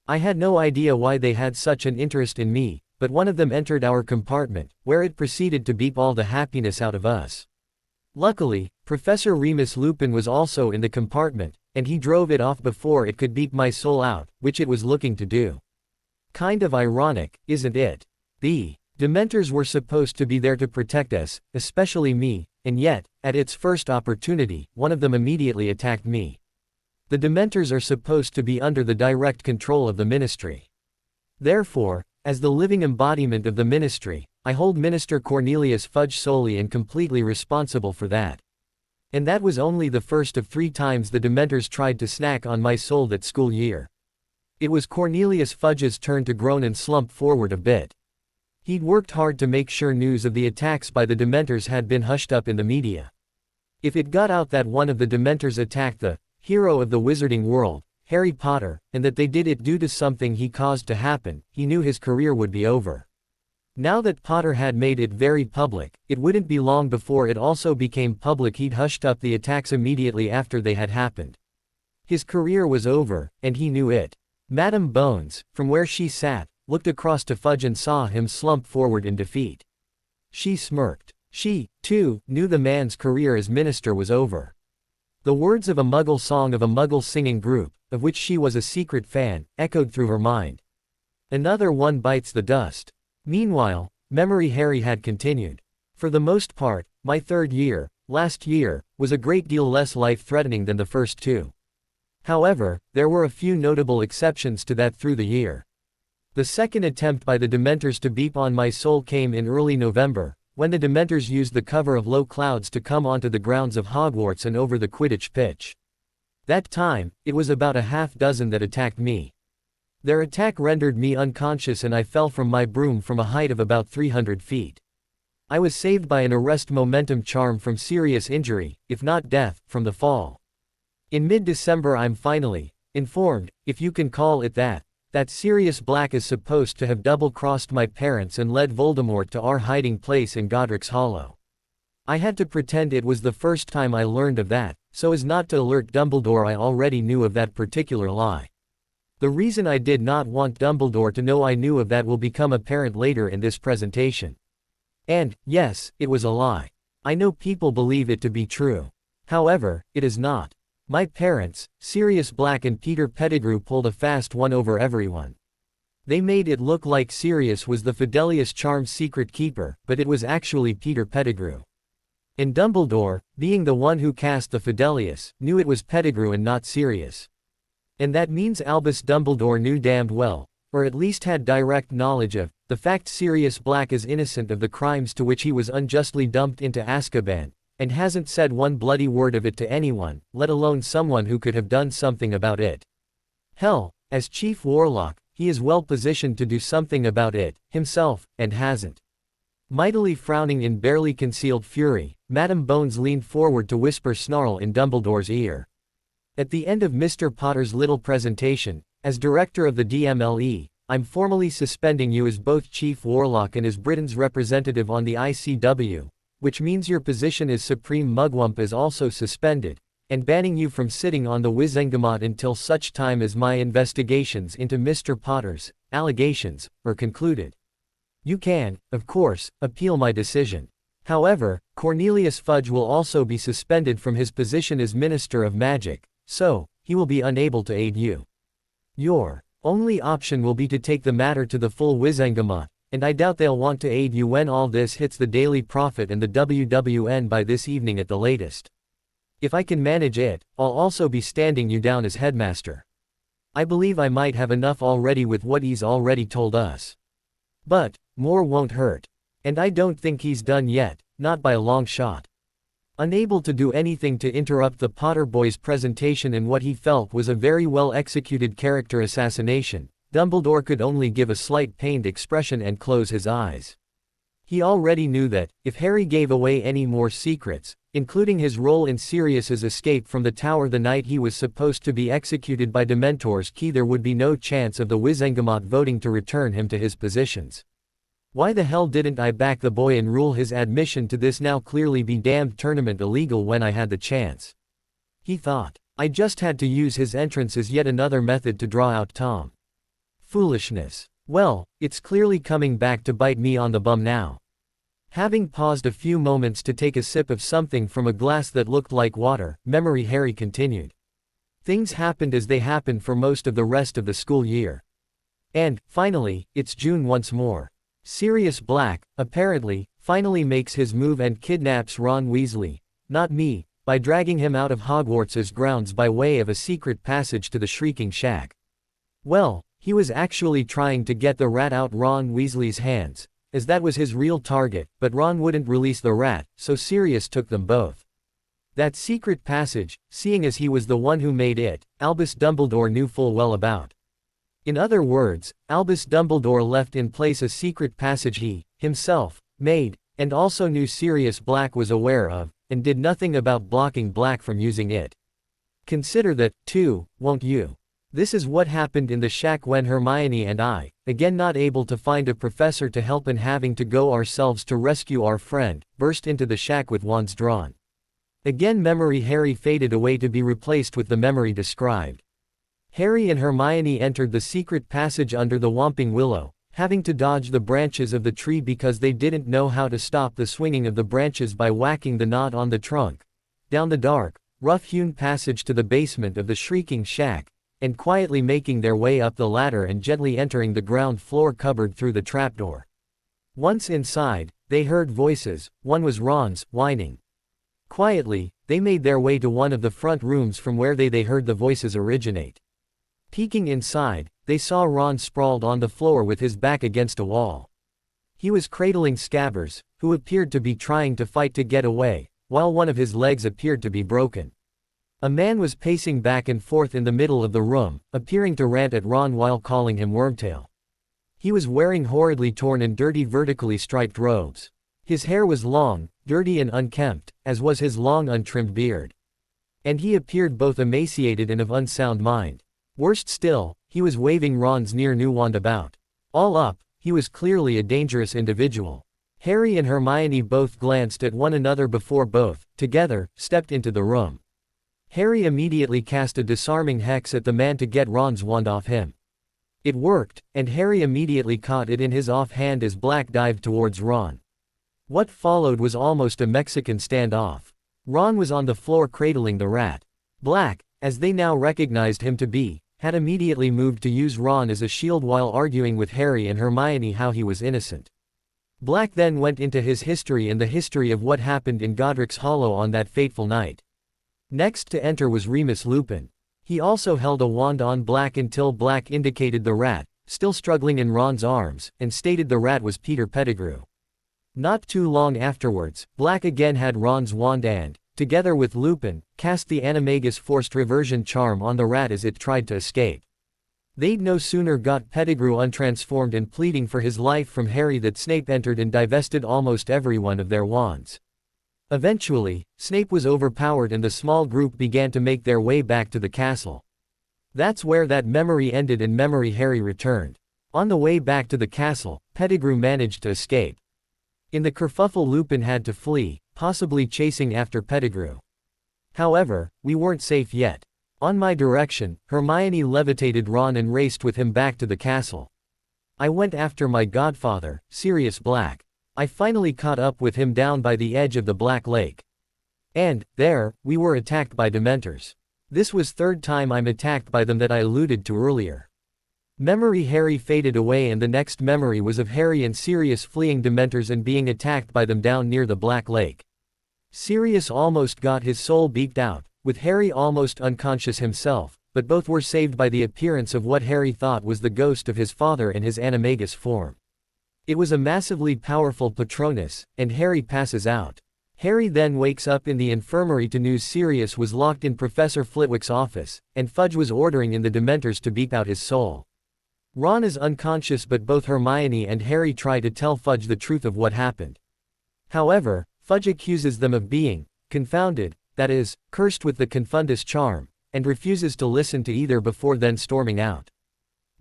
I had no idea why they had such an interest in me, but one of them entered our compartment, where it proceeded to beep all the happiness out of us. Luckily, Professor Remus Lupin was also in the compartment, and he drove it off before it could beep my soul out, which it was looking to do. Kind of ironic, isn't it? The Dementors were supposed to be there to protect us, especially me, and yet, at its first opportunity, one of them immediately attacked me. The Dementors are supposed to be under the direct control of the Ministry. Therefore, as the living embodiment of the Ministry, I hold Minister Cornelius Fudge solely and completely responsible for that. And that was only the first of 3 times the Dementors tried to snack on my soul that school year. It was Cornelius Fudge's turn to groan and slump forward a bit. He'd worked hard to make sure news of the attacks by the Dementors had been hushed up in the media. If it got out that one of the Dementors attacked the hero of the wizarding world, Harry Potter, and that they did it due to something he caused to happen, he knew his career would be over. Now that Potter had made it very public, it wouldn't be long before it also became public he'd hushed up the attacks immediately after they had happened. His career was over, and he knew it. Madame Bones, from where she sat, looked across to Fudge and saw him slump forward in defeat. She smirked. She, too, knew the man's career as minister was over. The words of a Muggle song of a Muggle singing group, of which she was a secret fan, echoed through her mind. Another one bites the dust. Meanwhile, Memory Harry had continued. For the most part, my 3rd year, last year, was a great deal less life-threatening than the first 2. However, there were a few notable exceptions to that through the year. The second attempt by the Dementors to beep on my soul came in early November, when the Dementors used the cover of low clouds to come onto the grounds of Hogwarts and over the Quidditch pitch. That time, it was about a half dozen that attacked me. Their attack rendered me unconscious and I fell from my broom from a height of about 300 feet. I was saved by an arrest momentum charm from serious injury, if not death, from the fall. In mid-December I'm finally informed, if you can call it that Sirius Black is supposed to have double-crossed my parents and led Voldemort to our hiding place in Godric's Hollow. I had to pretend it was the first time I learned of that, so as not to alert Dumbledore I already knew of that particular lie. The reason I did not want Dumbledore to know I knew of that will become apparent later in this presentation. And, yes, it was a lie. I know people believe it to be true. However, it is not. My parents, Sirius Black and Peter Pettigrew, pulled a fast one over everyone. They made it look like Sirius was the Fidelius Charm's secret keeper, but it was actually Peter Pettigrew. And Dumbledore, being the one who cast the Fidelius, knew it was Pettigrew and not Sirius. And that means Albus Dumbledore knew damned well, or at least had direct knowledge of, the fact Sirius Black is innocent of the crimes to which he was unjustly dumped into Azkaban, and hasn't said one bloody word of it to anyone, let alone someone who could have done something about it. Hell, as Chief Warlock, he is well positioned to do something about it, himself, and hasn't. Mightily frowning in barely concealed fury, Madame Bones leaned forward to whisper snarl in Dumbledore's ear. At the end of Mr. Potter's little presentation, as director of the DMLE, I'm formally suspending you as both Chief Warlock and as Britain's representative on the ICW, which means your position as Supreme Mugwump is also suspended, and banning you from sitting on the Wizengamot until such time as my investigations into Mr. Potter's allegations are concluded. You can, of course, appeal my decision. However, Cornelius Fudge will also be suspended from his position as Minister of Magic, so he will be unable to aid you. Your only option will be to take the matter to the full Wizengamot, and I doubt they'll want to aid you when all this hits the Daily Prophet and the WWN by this evening at the latest. If I can manage it, I'll also be standing you down as headmaster. I believe I might have enough already with what he's already told us. But more won't hurt. And I don't think he's done yet, not by a long shot. Unable to do anything to interrupt the Potter boy's presentation in what he felt was a very well executed character assassination, Dumbledore could only give a slight pained expression and close his eyes. He already knew that, if Harry gave away any more secrets, including his role in Sirius's escape from the tower the night he was supposed to be executed by Dementor's key, there would be no chance of the Wizengamot voting to return him to his positions. Why the hell didn't I back the boy and rule his admission to this now clearly be damned tournament illegal when I had the chance? He thought. I just had to use his entrance as yet another method to draw out Tom. Foolishness. Well, it's clearly coming back to bite me on the bum now. Having paused a few moments to take a sip of something from a glass that looked like water, Memory Harry continued. Things happened as they happened for most of the rest of the school year. And, finally, it's June once more. Sirius Black, apparently, finally makes his move and kidnaps Ron Weasley, not me, by dragging him out of Hogwarts's grounds by way of a secret passage to the Shrieking Shack. Well, he was actually trying to get the rat out Ron Weasley's hands, as that was his real target, but Ron wouldn't release the rat, so Sirius took them both. That secret passage, seeing as he was the one who made it, Albus Dumbledore knew full well about. In other words, Albus Dumbledore left in place a secret passage he, himself, made, and also knew Sirius Black was aware of, and did nothing about blocking Black from using it. Consider that, too, won't you? This is what happened in the shack when Hermione and I, again not able to find a professor to help and having to go ourselves to rescue our friend, burst into the shack with wands drawn. Again Memory Harry faded away to be replaced with the memory described. Harry and Hermione entered the secret passage under the Whomping Willow, having to dodge the branches of the tree because they didn't know how to stop the swinging of the branches by whacking the knot on the trunk, down the dark, rough-hewn passage to the basement of the Shrieking Shack, and quietly making their way up the ladder and gently entering the ground floor cupboard through the trapdoor. Once inside, they heard voices, one was Ron's, whining. Quietly, they made their way to one of the front rooms from where they heard the voices originate. Peeking inside, they saw Ron sprawled on the floor with his back against a wall. He was cradling Scabbers, who appeared to be trying to fight to get away, while one of his legs appeared to be broken. A man was pacing back and forth in the middle of the room, appearing to rant at Ron while calling him Wormtail. He was wearing horridly torn and dirty vertically striped robes. His hair was long, dirty and unkempt, as was his long untrimmed beard. And he appeared both emaciated and of unsound mind. Worst still, he was waving Ron's near-new wand about. All up, he was clearly a dangerous individual. Harry and Hermione both glanced at one another before both, together, stepped into the room. Harry immediately cast a disarming hex at the man to get Ron's wand off him. It worked, and Harry immediately caught it in his offhand as Black dived towards Ron. What followed was almost a Mexican standoff. Ron was on the floor cradling the rat. Black, as they now recognized him to be, had immediately moved to use Ron as a shield while arguing with Harry and Hermione how he was innocent. Black then went into his history and the history of what happened in Godric's Hollow on that fateful night. Next to enter was Remus Lupin. He also held a wand on Black until Black indicated the rat, still struggling in Ron's arms, and stated the rat was Peter Pettigrew. Not too long afterwards, Black again had Ron's wand and, together with Lupin, cast the Animagus forced reversion charm on the rat as it tried to escape. They'd no sooner got Pettigrew untransformed and pleading for his life from Harry that Snape entered and divested almost everyone of their wands. Eventually, Snape was overpowered and the small group began to make their way back to the castle. That's where that memory ended and Memory Harry returned. On the way back to the castle, Pettigrew managed to escape. In the kerfuffle, Lupin had to flee, possibly chasing after Pettigrew. However, we weren't safe yet. On my direction, Hermione levitated Ron and raced with him back to the castle. I went after my godfather, Sirius Black. I finally caught up with him down by the edge of the Black Lake. And, there, we were attacked by Dementors. This was third time I'm attacked by them that I alluded to earlier. Memory Harry faded away and the next memory was of Harry and Sirius fleeing Dementors and being attacked by them down near the Black Lake. Sirius almost got his soul beeped out, with Harry almost unconscious himself, but both were saved by the appearance of what Harry thought was the ghost of his father in his Animagus form. It was a massively powerful Patronus, and Harry passes out. Harry then wakes up in the infirmary to news Sirius was locked in Professor Flitwick's office, and Fudge was ordering in the Dementors to beep out his soul. Ron is unconscious but both Hermione and Harry try to tell Fudge the truth of what happened. However, Fudge accuses them of being confounded, that is, cursed with the Confundus charm, and refuses to listen to either before then storming out.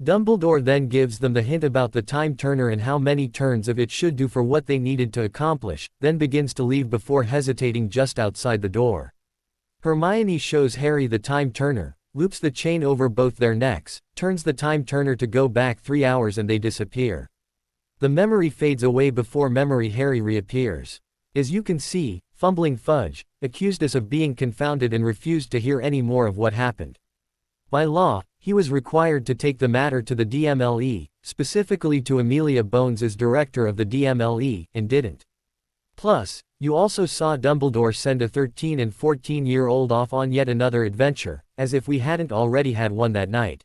Dumbledore then gives them the hint about the time turner and how many turns of it should do for what they needed to accomplish, then begins to leave before hesitating just outside the door. Hermione shows Harry the time turner, loops the chain over both their necks, turns the time turner to go back 3 hours and they disappear. The memory fades away before Memory Harry reappears. As you can see, fumbling Fudge accused us of being confounded and refused to hear any more of what happened. By law, he was required to take the matter to the DMLE, specifically to Amelia Bones as director of the DMLE, and didn't. Plus, you also saw Dumbledore send a 13 and 14-year-old off on yet another adventure, as if we hadn't already had one that night.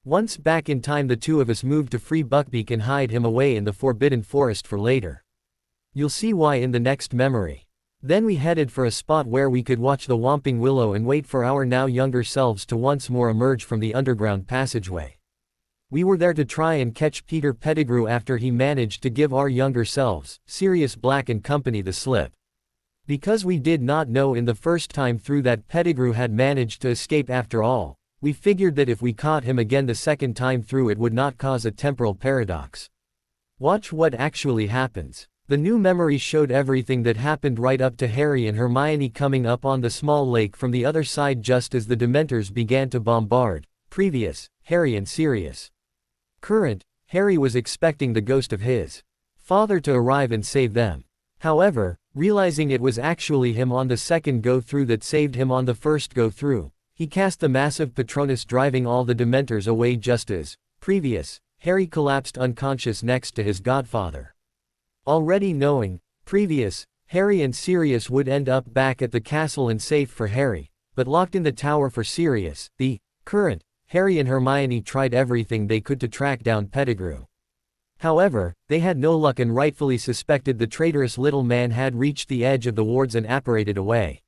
Once back in time, the two of us moved to free Buckbeak and hide him away in the Forbidden Forest for later. You'll see why in the next memory. Then we headed for a spot where we could watch the Whomping Willow and wait for our now younger selves to once more emerge from the underground passageway. We were there to try and catch Peter Pettigrew after he managed to give our younger selves, Sirius Black and company, the slip. Because we did not know in the first time through that Pettigrew had managed to escape after all, we figured that if we caught him again the second time through it would not cause a temporal paradox. Watch what actually happens. The new memory showed everything that happened right up to Harry and Hermione coming up on the small lake from the other side just as the Dementors began to bombard. Previous, Harry and Sirius. Current, Harry was expecting the ghost of his father to arrive and save them. However, realizing it was actually him on the second go-through that saved him on the first go-through, he cast the massive Patronus driving all the Dementors away just as, previous, Harry collapsed unconscious next to his godfather. Already knowing, previous, Harry and Sirius would end up back at the castle and safe for Harry, but locked in the tower for Sirius, the current, Harry and Hermione tried everything they could to track down Pettigrew. However, they had no luck and rightfully suspected the traitorous little man had reached the edge of the wards and apparated away.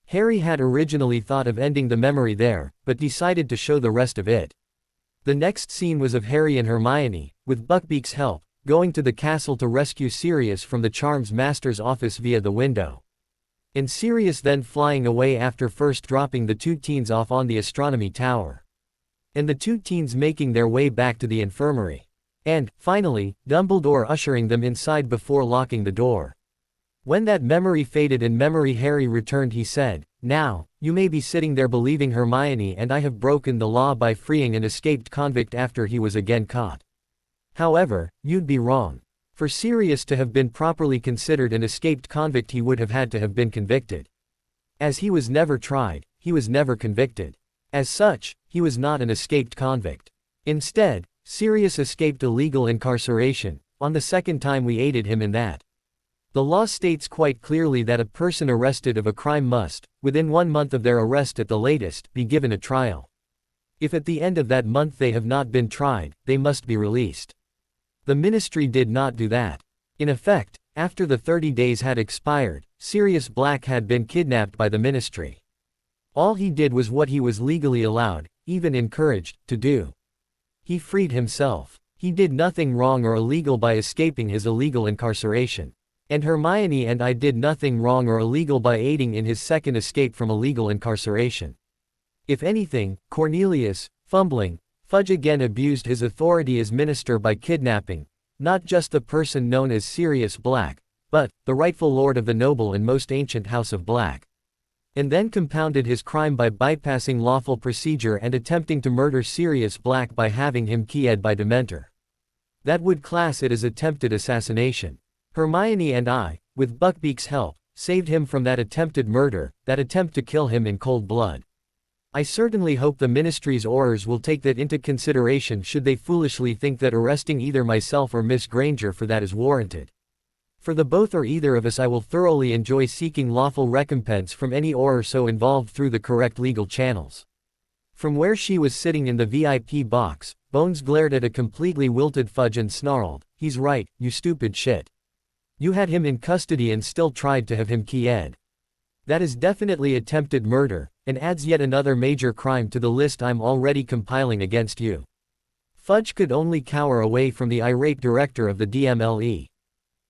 Harry had originally thought of ending the memory there, but decided to show the rest of it. The next scene was of Harry and Hermione, with Buckbeak's help, going to the castle to rescue Sirius from the Charms Master's office via the window. And Sirius then flying away after first dropping the two teens off on the astronomy tower. And the two teens making their way back to the infirmary. And, finally, Dumbledore ushering them inside before locking the door. When that memory faded and Memory Harry returned, he said, "Now, you may be sitting there believing Hermione and I have broken the law by freeing an escaped convict after he was again caught. However, you'd be wrong. For Sirius to have been properly considered an escaped convict he would have had to have been convicted. As he was never tried, he was never convicted. As such, he was not an escaped convict. Instead, Sirius escaped illegal incarceration, on the second time we aided him in that. The law states quite clearly that a person arrested of a crime must, within 1 month of their arrest at the latest, be given a trial. If at the end of that month they have not been tried, they must be released. The ministry did not do that. In effect, after the 30 days had expired, Sirius Black had been kidnapped by the ministry. All he did was what he was legally allowed, even encouraged, to do. He freed himself. He did nothing wrong or illegal by escaping his illegal incarceration. And Hermione and I did nothing wrong or illegal by aiding in his second escape from illegal incarceration. If anything, Cornelius, fumbling, Fudge again abused his authority as minister by kidnapping, not just the person known as Sirius Black, but the rightful lord of the noble and most ancient House of Black. And then compounded his crime by bypassing lawful procedure and attempting to murder Sirius Black by having him keyed by Dementor. That would class it as attempted assassination. Hermione and I, with Buckbeak's help, saved him from that attempted murder, that attempt to kill him in cold blood. I certainly hope the ministry's Aurors will take that into consideration should they foolishly think that arresting either myself or Miss Granger for that is warranted. For the both or either of us I will thoroughly enjoy seeking lawful recompense from any Auror so involved through the correct legal channels. From where she was sitting in the VIP box, Bones glared at a completely wilted Fudge and snarled, "He's right, you stupid shit. You had him in custody and still tried to have him keyed. That is definitely attempted murder, and adds yet another major crime to the list I'm already compiling against you." Fudge could only cower away from the irate director of the DMLE.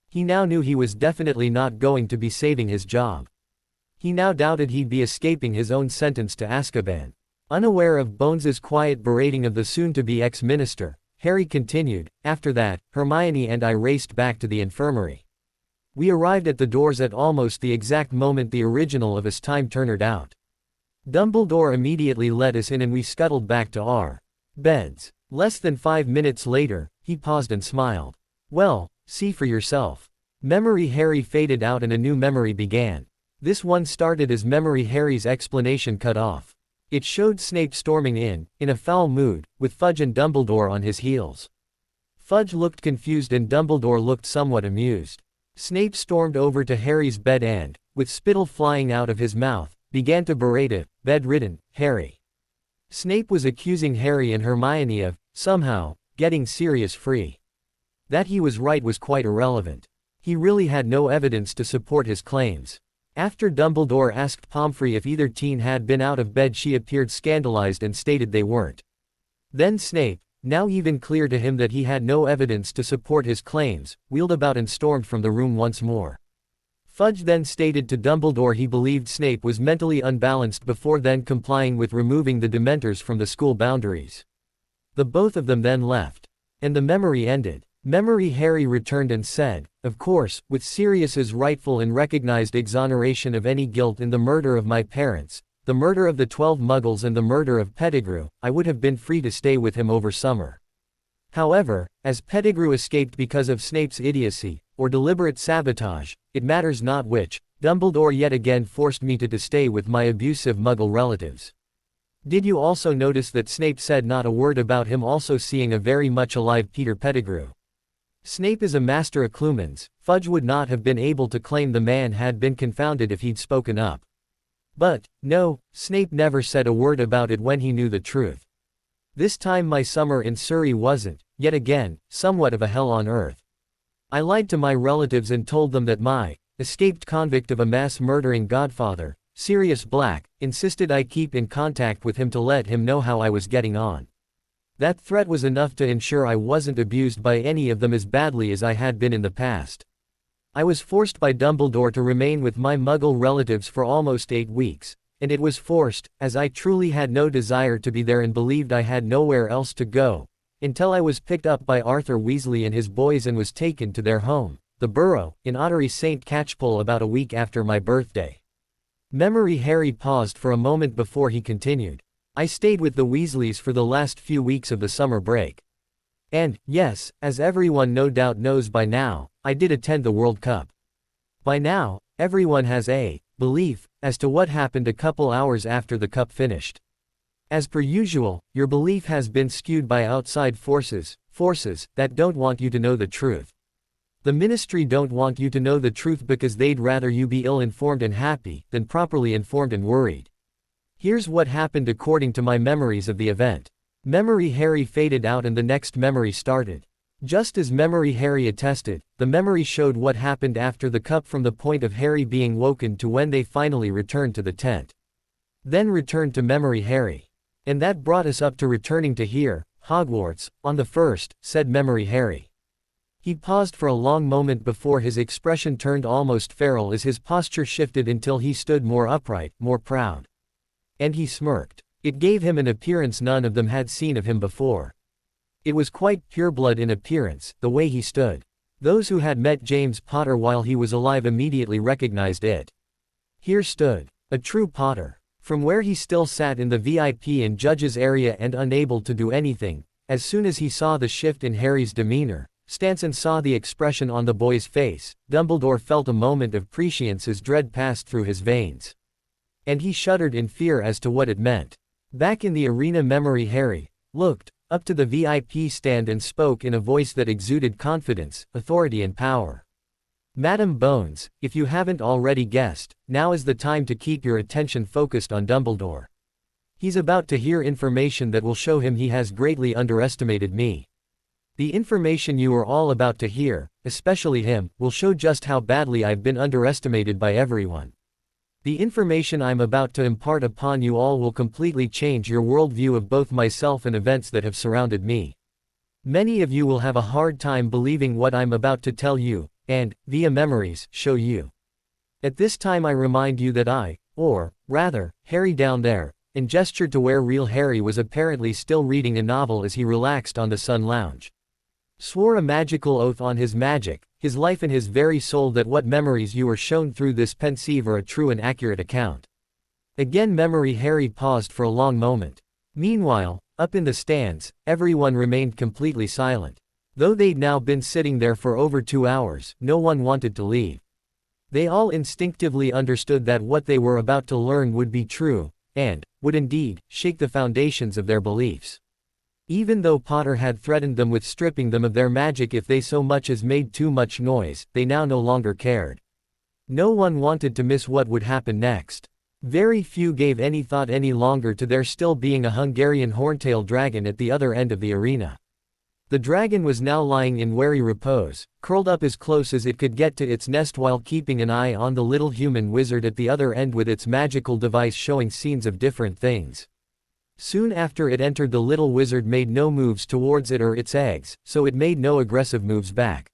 He now knew he was definitely not going to be saving his job. He now doubted he'd be escaping his own sentence to Azkaban. Unaware of Bones's quiet berating of the soon-to-be ex-minister, Harry continued, "After that, Hermione and I raced back to the infirmary. We arrived at the doors at almost the exact moment the original of us time turned out. Dumbledore immediately let us in and we scuttled back to our beds. Less than 5 minutes later, he paused and smiled. Well, see for yourself. Memory Harry faded out and a new memory began. This one started as Memory Harry's explanation cut off. It showed Snape storming in a foul mood, with Fudge and Dumbledore on his heels. Fudge looked confused and Dumbledore looked somewhat amused. Snape stormed over to Harry's bed and, with spittle flying out of his mouth, began to berate a bedridden Harry. Snape was accusing Harry and Hermione of, somehow, getting Sirius free. That he was right was quite irrelevant. He really had no evidence to support his claims. After Dumbledore asked Pomfrey if either teen had been out of bed, she appeared scandalized and stated they weren't. Then Snape, now even clear to him that he had no evidence to support his claims, wheeled about and stormed from the room once more. Fudge then stated to Dumbledore he believed Snape was mentally unbalanced before then complying with removing the Dementors from the school boundaries. The both of them then left. And the memory ended. Memory Harry returned and said, "Of course, with Sirius's rightful and recognized exoneration of any guilt in the murder of my parents, the murder of the 12 Muggles and the murder of Pettigrew, I would have been free to stay with him over summer. However, as Pettigrew escaped because of Snape's idiocy, or deliberate sabotage, it matters not which, Dumbledore yet again forced me to stay with my abusive Muggle relatives." Did you also notice that Snape said not a word about him also seeing a very much alive Peter Pettigrew? Snape is a master of clumens. Fudge would not have been able to claim the man had been confounded if he'd spoken up. But, no, Snape never said a word about it when he knew the truth. This time my summer in Surrey wasn't, yet again, somewhat of a hell on earth. I lied to my relatives and told them that my escaped convict of a mass-murdering godfather, Sirius Black, insisted I keep in contact with him to let him know how I was getting on. That threat was enough to ensure I wasn't abused by any of them as badly as I had been in the past. I was forced by Dumbledore to remain with my Muggle relatives for almost 8 weeks, and it was forced, as I truly had no desire to be there and believed I had nowhere else to go, until I was picked up by Arthur Weasley and his boys and was taken to their home, the Burrow, in Ottery St. Catchpole about a week after my birthday. Memory Harry paused for a moment before he continued. I stayed with the Weasleys for the last few weeks of the summer break. And, yes, as everyone no doubt knows by now, I did attend the World Cup. By now, everyone has a belief as to what happened a couple hours after the cup finished. As per usual, your belief has been skewed by outside forces that don't want you to know the truth. The ministry don't want you to know the truth because they'd rather you be ill-informed and happy than properly informed and worried. Here's what happened according to my memories of the event. Memory Harry faded out and the next memory started. Just as Memory Harry attested, the memory showed what happened after the cup from the point of Harry being woken to when they finally returned to the tent. Then returned to Memory Harry. And that brought us up to returning to here, Hogwarts, on the first, said Memory Harry. He paused for a long moment before his expression turned almost feral as his posture shifted until he stood more upright, more proud. And he smirked. It gave him an appearance none of them had seen of him before. It was quite pureblood in appearance, the way he stood. Those who had met James Potter while he was alive immediately recognized it. Here stood a true Potter. From where he still sat in the VIP and judges area and unable to do anything, as soon as he saw the shift in Harry's demeanor, stance and saw the expression on the boy's face, Dumbledore felt a moment of prescience as dread passed through his veins. And he shuddered in fear as to what it meant. Back in the arena, Memory Harry looked up to the VIP stand and spoke in a voice that exuded confidence, authority and power. Madam Bones, if you haven't already guessed, now is the time to keep your attention focused on Dumbledore. He's about to hear information that will show him he has greatly underestimated me. The information you are all about to hear, especially him, will show just how badly I've been underestimated by everyone. The information I'm about to impart upon you all will completely change your worldview of both myself and events that have surrounded me. Many of you will have a hard time believing what I'm about to tell you, and, via memories, show you. At this time I remind you that I, or, rather, Harry down there, and gestured to where real Harry was apparently still reading a novel as he relaxed on the sun lounge. Swore a magical oath on his magic, his life and his very soul that what memories you are shown through this pensieve are a true and accurate account. Again Memory Harry paused for a long moment. Meanwhile, up in the stands, everyone remained completely silent. Though they'd now been sitting there for over 2 hours, no one wanted to leave. They all instinctively understood that what they were about to learn would be true, and would indeed shake the foundations of their beliefs. Even though Potter had threatened them with stripping them of their magic if they so much as made too much noise, they now no longer cared. No one wanted to miss what would happen next. Very few gave any thought any longer to there still being a Hungarian horntail dragon at the other end of the arena. The dragon was now lying in wary repose, curled up as close as it could get to its nest while keeping an eye on the little human wizard at the other end with its magical device showing scenes of different things. Soon after it entered, the little wizard made no moves towards it or its eggs, so it made no aggressive moves back.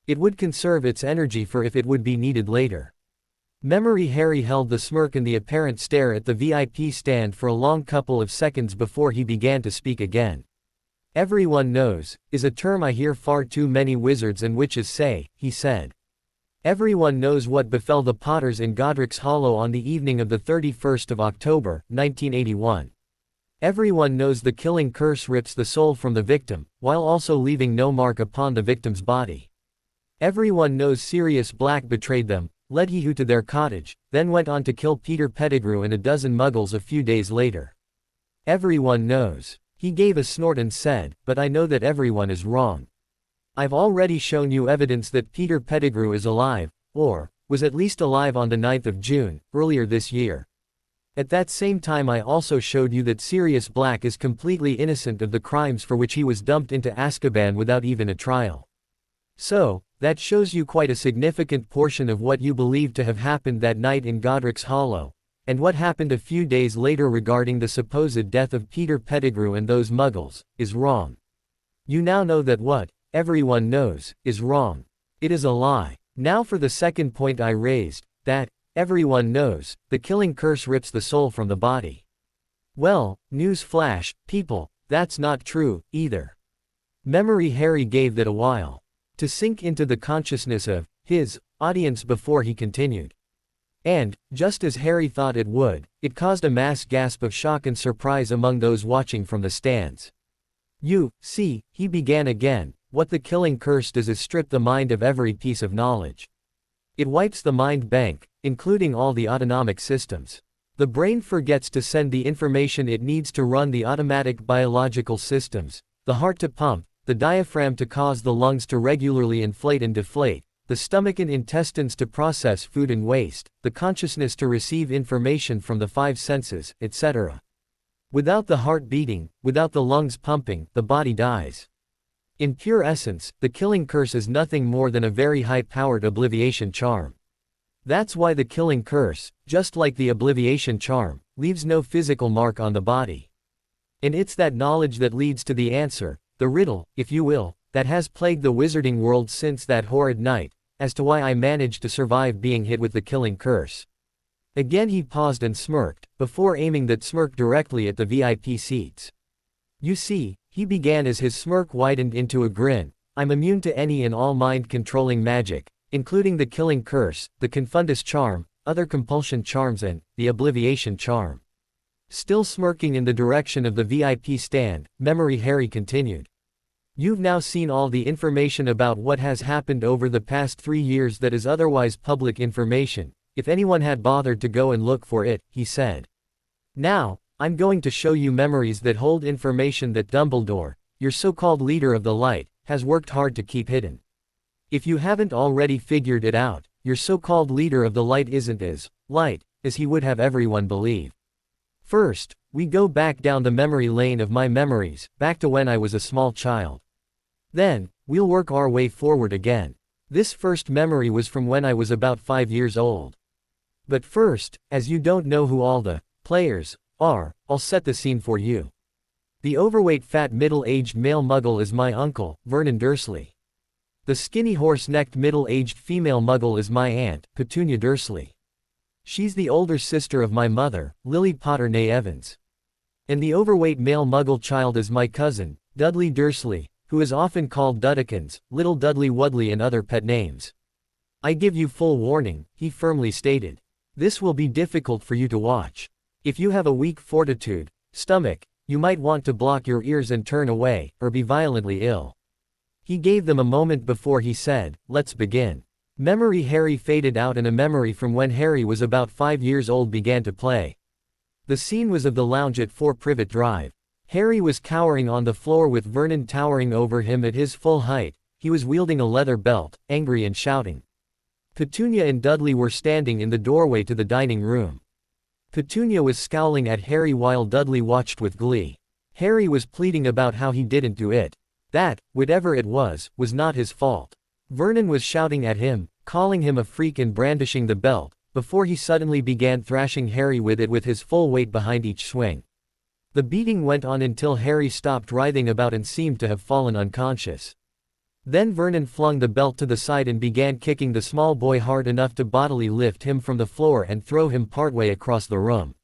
It would conserve its energy for if it would be needed later. Memory Harry held the smirk and the apparent stare at the VIP stand for a long couple of seconds before he began to speak again. Everyone knows, is a term I hear far too many wizards and witches say, he said. Everyone knows what befell the Potters in Godric's Hollow on the evening of the 31st of October, 1981. Everyone knows the killing curse rips the soul from the victim, while also leaving no mark upon the victim's body. Everyone knows Sirius Black betrayed them, led He-Who to their cottage, then went on to kill Peter Pettigrew and a dozen muggles a few days later. Everyone knows. He gave a snort and said, but I know that everyone is wrong. I've already shown you evidence that Peter Pettigrew is alive, or was at least alive on the 9th of June, earlier this year. At that same time I also showed you that Sirius Black is completely innocent of the crimes for which he was dumped into Azkaban without even a trial. So, that shows you quite a significant portion of what you believe to have happened that night in Godric's Hollow, and what happened a few days later regarding the supposed death of Peter Pettigrew and those muggles, is wrong. You now know that what everyone knows is wrong. It is a lie. Now for the second point I raised, that everyone knows, the killing curse rips the soul from the body. Well, news flash, people, that's not true, either. Memory Harry gave that a while to sink into the consciousness of his audience before he continued. And, just as Harry thought it would, it caused a mass gasp of shock and surprise among those watching from the stands. You see, he began again, what the killing curse does is strip the mind of every piece of knowledge. It wipes the mind bank, including all the autonomic systems. The brain forgets to send the information it needs to run the automatic biological systems, the heart to pump, the diaphragm to cause the lungs to regularly inflate and deflate, the stomach and intestines to process food and waste, the consciousness to receive information from the five senses, etc. Without the heart beating, without the lungs pumping, the body dies. In pure essence, the killing curse is nothing more than a very high-powered obliviation charm. That's why the killing curse, just like the obliviation charm, leaves no physical mark on the body. And it's that knowledge that leads to the answer, the riddle, if you will, that has plagued the wizarding world since that horrid night, as to why I managed to survive being hit with the killing curse. Again he paused and smirked, before aiming that smirk directly at the VIP seats. You see, he began as his smirk widened into a grin, I'm immune to any and all mind-controlling magic, including the killing curse, the confundus charm, other compulsion charms and the obliviation charm. Still smirking in the direction of the VIP stand, Memory Harry continued. You've now seen all the information about what has happened over the past 3 years that is otherwise public information, if anyone had bothered to go and look for it, he said. Now, I'm going to show you memories that hold information that Dumbledore, your so-called leader of the light, has worked hard to keep hidden. If you haven't already figured it out, your so-called leader of the light isn't as light as he would have everyone believe. First, we go back down the memory lane of my memories, back to when I was a small child. Then, we'll work our way forward again. This first memory was from when I was about 5 years old. But first, as you don't know who all the players are, I'll set the scene for you. The overweight fat middle-aged male muggle is my uncle, Vernon Dursley. The skinny horse-necked middle-aged female muggle is my aunt, Petunia Dursley. She's the older sister of my mother, Lily Potter née Evans. And the overweight male muggle child is my cousin, Dudley Dursley, who is often called Duddekins, Little Dudley Wudley and other pet names. I give you full warning, he firmly stated. This will be difficult for you to watch. If you have a weak fortitude, stomach, you might want to block your ears and turn away, or be violently ill. He gave them a moment before he said, let's begin. Memory Harry faded out and a memory from when Harry was about 5 years old began to play. The scene was of the lounge at 4 Privet Drive. Harry was cowering on the floor with Vernon towering over him at his full height. He was wielding a leather belt, angry and shouting. Petunia and Dudley were standing in the doorway to the dining room. Petunia was scowling at Harry while Dudley watched with glee. Harry was pleading about how he didn't do it. That, whatever it was not his fault. Vernon was shouting at him, calling him a freak and brandishing the belt, before he suddenly began thrashing Harry with it with his full weight behind each swing. The beating went on until Harry stopped writhing about and seemed to have fallen unconscious. Then Vernon flung the belt to the side and began kicking the small boy hard enough to bodily lift him from the floor and throw him partway across the room.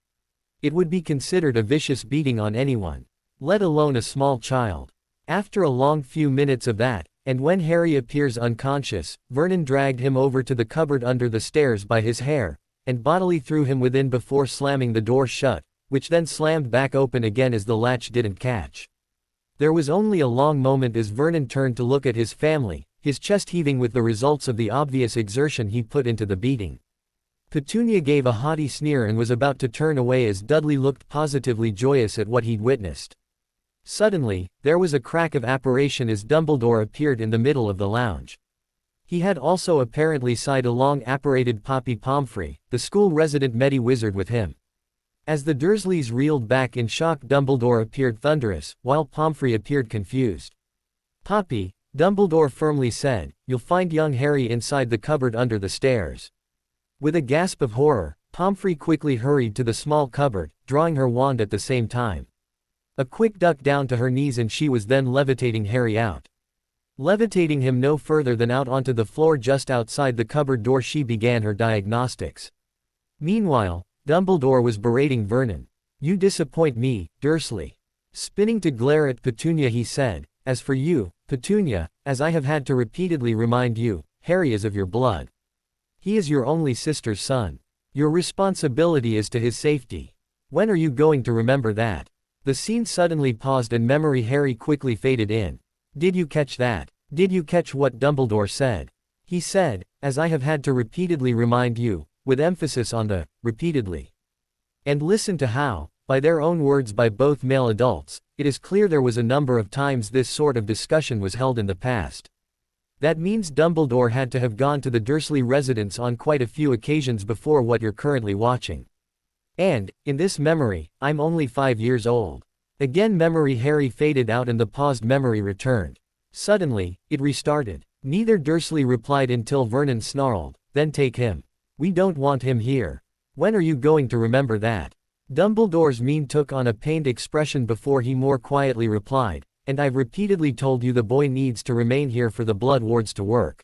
It would be considered a vicious beating on anyone, let alone a small child. After a long few minutes of that, and when Harry appears unconscious, Vernon dragged him over to the cupboard under the stairs by his hair, and bodily threw him within before slamming the door shut, which then slammed back open again as the latch didn't catch. There was only a long moment as Vernon turned to look at his family, his chest heaving with the results of the obvious exertion he put into the beating. Petunia gave a haughty sneer and was about to turn away as Dudley looked positively joyous at what he'd witnessed. Suddenly, there was a crack of apparition as Dumbledore appeared in the middle of the lounge. He had also apparently sighed a long apparated Poppy Pomfrey, the school resident Medi-Wizard with him. As the Dursleys reeled back in shock, Dumbledore appeared thunderous, while Pomfrey appeared confused. Poppy, Dumbledore firmly said, you'll find young Harry inside the cupboard under the stairs. With a gasp of horror, Pomfrey quickly hurried to the small cupboard, drawing her wand at the same time. A quick duck down to her knees and she was then levitating Harry out. Levitating him no further than out onto the floor just outside the cupboard door, she began her diagnostics. Meanwhile, Dumbledore was berating Vernon. You disappoint me, Dursley. Spinning to glare at Petunia he said, as for you, Petunia, as I have had to repeatedly remind you, Harry is of your blood. He is your only sister's son. Your responsibility is to his safety. When are you going to remember that? The scene suddenly paused and Memory Harry quickly faded in. Did you catch that? Did you catch what Dumbledore said? He said, as I have had to repeatedly remind you, with emphasis on the repeatedly. And listen to how, by their own words by both male adults, it is clear there was a number of times this sort of discussion was held in the past. That means Dumbledore had to have gone to the Dursley residence on quite a few occasions before what you're currently watching. And, in this memory, I'm only 5 years old. Again memory Harry faded out and the paused memory returned. Suddenly, it restarted. Neither Dursley replied until Vernon snarled, "Then take him. We don't want him here. When are you going to remember that?" Dumbledore's mien took on a pained expression before he more quietly replied, "And I've repeatedly told you the boy needs to remain here for the Blood Wards to work.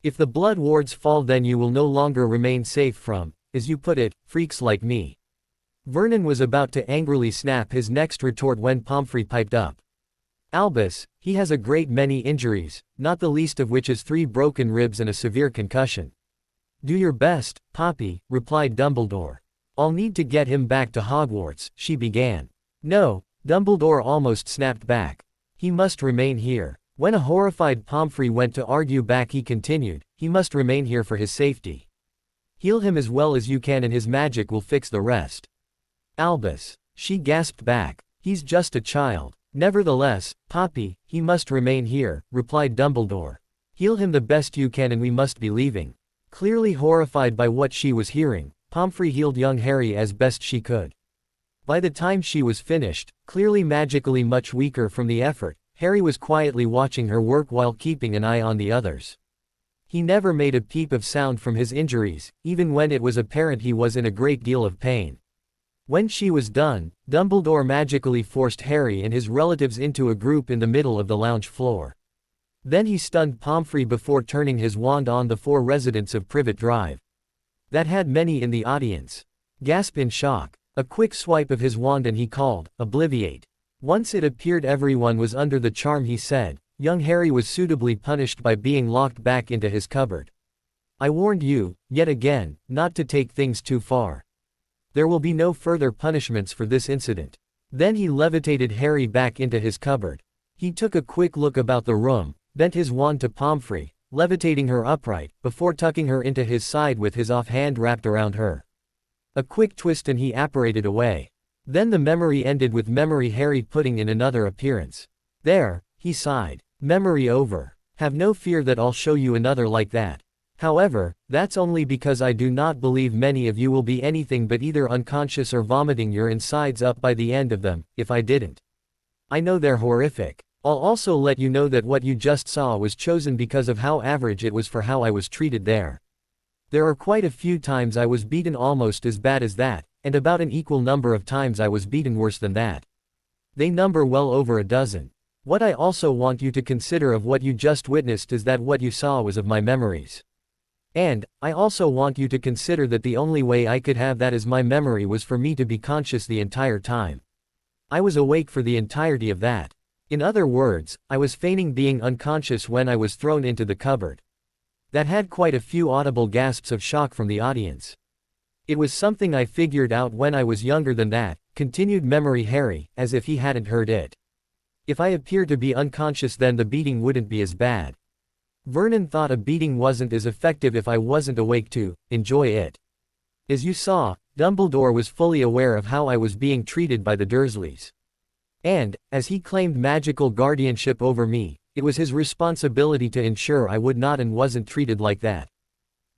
If the Blood Wards fall then you will no longer remain safe from, as you put it, freaks like me." Vernon was about to angrily snap his next retort when Pomfrey piped up. "Albus, he has a great many injuries, not the least of which is 3 broken ribs and a severe concussion." "Do your best, Poppy," replied Dumbledore. "I'll need to get him back to Hogwarts," she began. "No," Dumbledore almost snapped back. "He must remain here." When a horrified Pomfrey went to argue back he continued, "He must remain here for his safety. Heal him as well as you can and his magic will fix the rest." "Albus," she gasped back. "He's just a child." "Nevertheless, Poppy, he must remain here," replied Dumbledore. "Heal him the best you can and we must be leaving." Clearly horrified by what she was hearing, Pomfrey healed young Harry as best she could. By the time she was finished, clearly magically much weaker from the effort, Harry was quietly watching her work while keeping an eye on the others. He never made a peep of sound from his injuries, even when it was apparent he was in a great deal of pain. When she was done, Dumbledore magically forced Harry and his relatives into a group in the middle of the lounge floor. Then he stunned Pomfrey before turning his wand on the 4 residents of Privet Drive. That had many in the audience gasp in shock. A quick swipe of his wand and he called, "Obliviate." Once it appeared everyone was under the charm he said, young Harry was suitably punished by being locked back into his cupboard. "I warned you, yet again, not to take things too far. There will be no further punishments for this incident." Then he levitated Harry back into his cupboard. He took a quick look about the room, bent his wand to Pomfrey, levitating her upright, before tucking her into his side with his offhand wrapped around her. A quick twist and he apparated away. Then the memory ended with memory Harry putting in another appearance. "There," he sighed. "Memory over. Have no fear that I'll show you another like that. However, that's only because I do not believe many of you will be anything but either unconscious or vomiting your insides up by the end of them, if I didn't. I know they're horrific. I'll also let you know that what you just saw was chosen because of how average it was for how I was treated there. There are quite a few times I was beaten almost as bad as that, and about an equal number of times I was beaten worse than that. They number well over a dozen. What I also want you to consider of what you just witnessed is that what you saw was of my memories. And, I also want you to consider that the only way I could have that as my memory was for me to be conscious the entire time. I was awake for the entirety of that. In other words, I was feigning being unconscious when I was thrown into the cupboard." That had quite a few audible gasps of shock from the audience. "It was something I figured out when I was younger than that," continued Memory Harry, as if he hadn't heard it. "If I appeared to be unconscious then the beating wouldn't be as bad. Vernon thought a beating wasn't as effective if I wasn't awake to enjoy it. As you saw, Dumbledore was fully aware of how I was being treated by the Dursleys. And, as he claimed magical guardianship over me, it was his responsibility to ensure I would not and wasn't treated like that.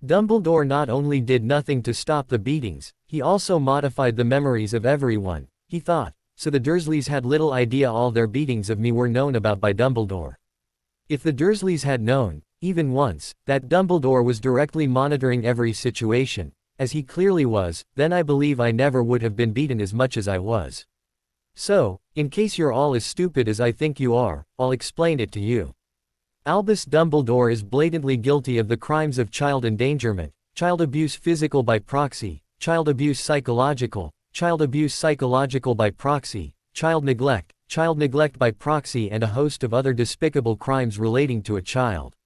Dumbledore not only did nothing to stop the beatings, he also modified the memories of everyone, he thought, so the Dursleys had little idea all their beatings of me were known about by Dumbledore. If the Dursleys had known, even once, that Dumbledore was directly monitoring every situation, as he clearly was, then I believe I never would have been beaten as much as I was. So, in case you're all as stupid as I think you are, I'll explain it to you. Albus Dumbledore is blatantly guilty of the crimes of child endangerment, child abuse physical by proxy, child abuse psychological by proxy, child neglect by proxy and a host of other despicable crimes relating to a child.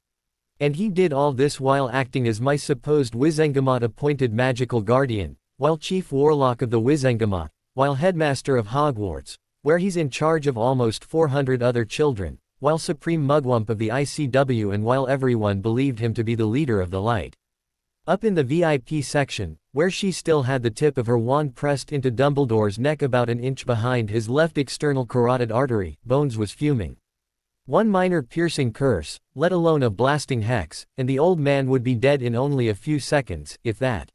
And he did all this while acting as my supposed Wizengamot appointed magical guardian, while chief warlock of the Wizengamot, while headmaster of Hogwarts, where he's in charge of almost 400 other children, while supreme mugwump of the ICW and while everyone believed him to be the leader of the light. Up in the VIP section, where she still had the tip of her wand pressed into Dumbledore's neck about an inch behind his left external carotid artery, Bones was fuming. One minor piercing curse, let alone a blasting hex, and the old man would be dead in only a few seconds, if that.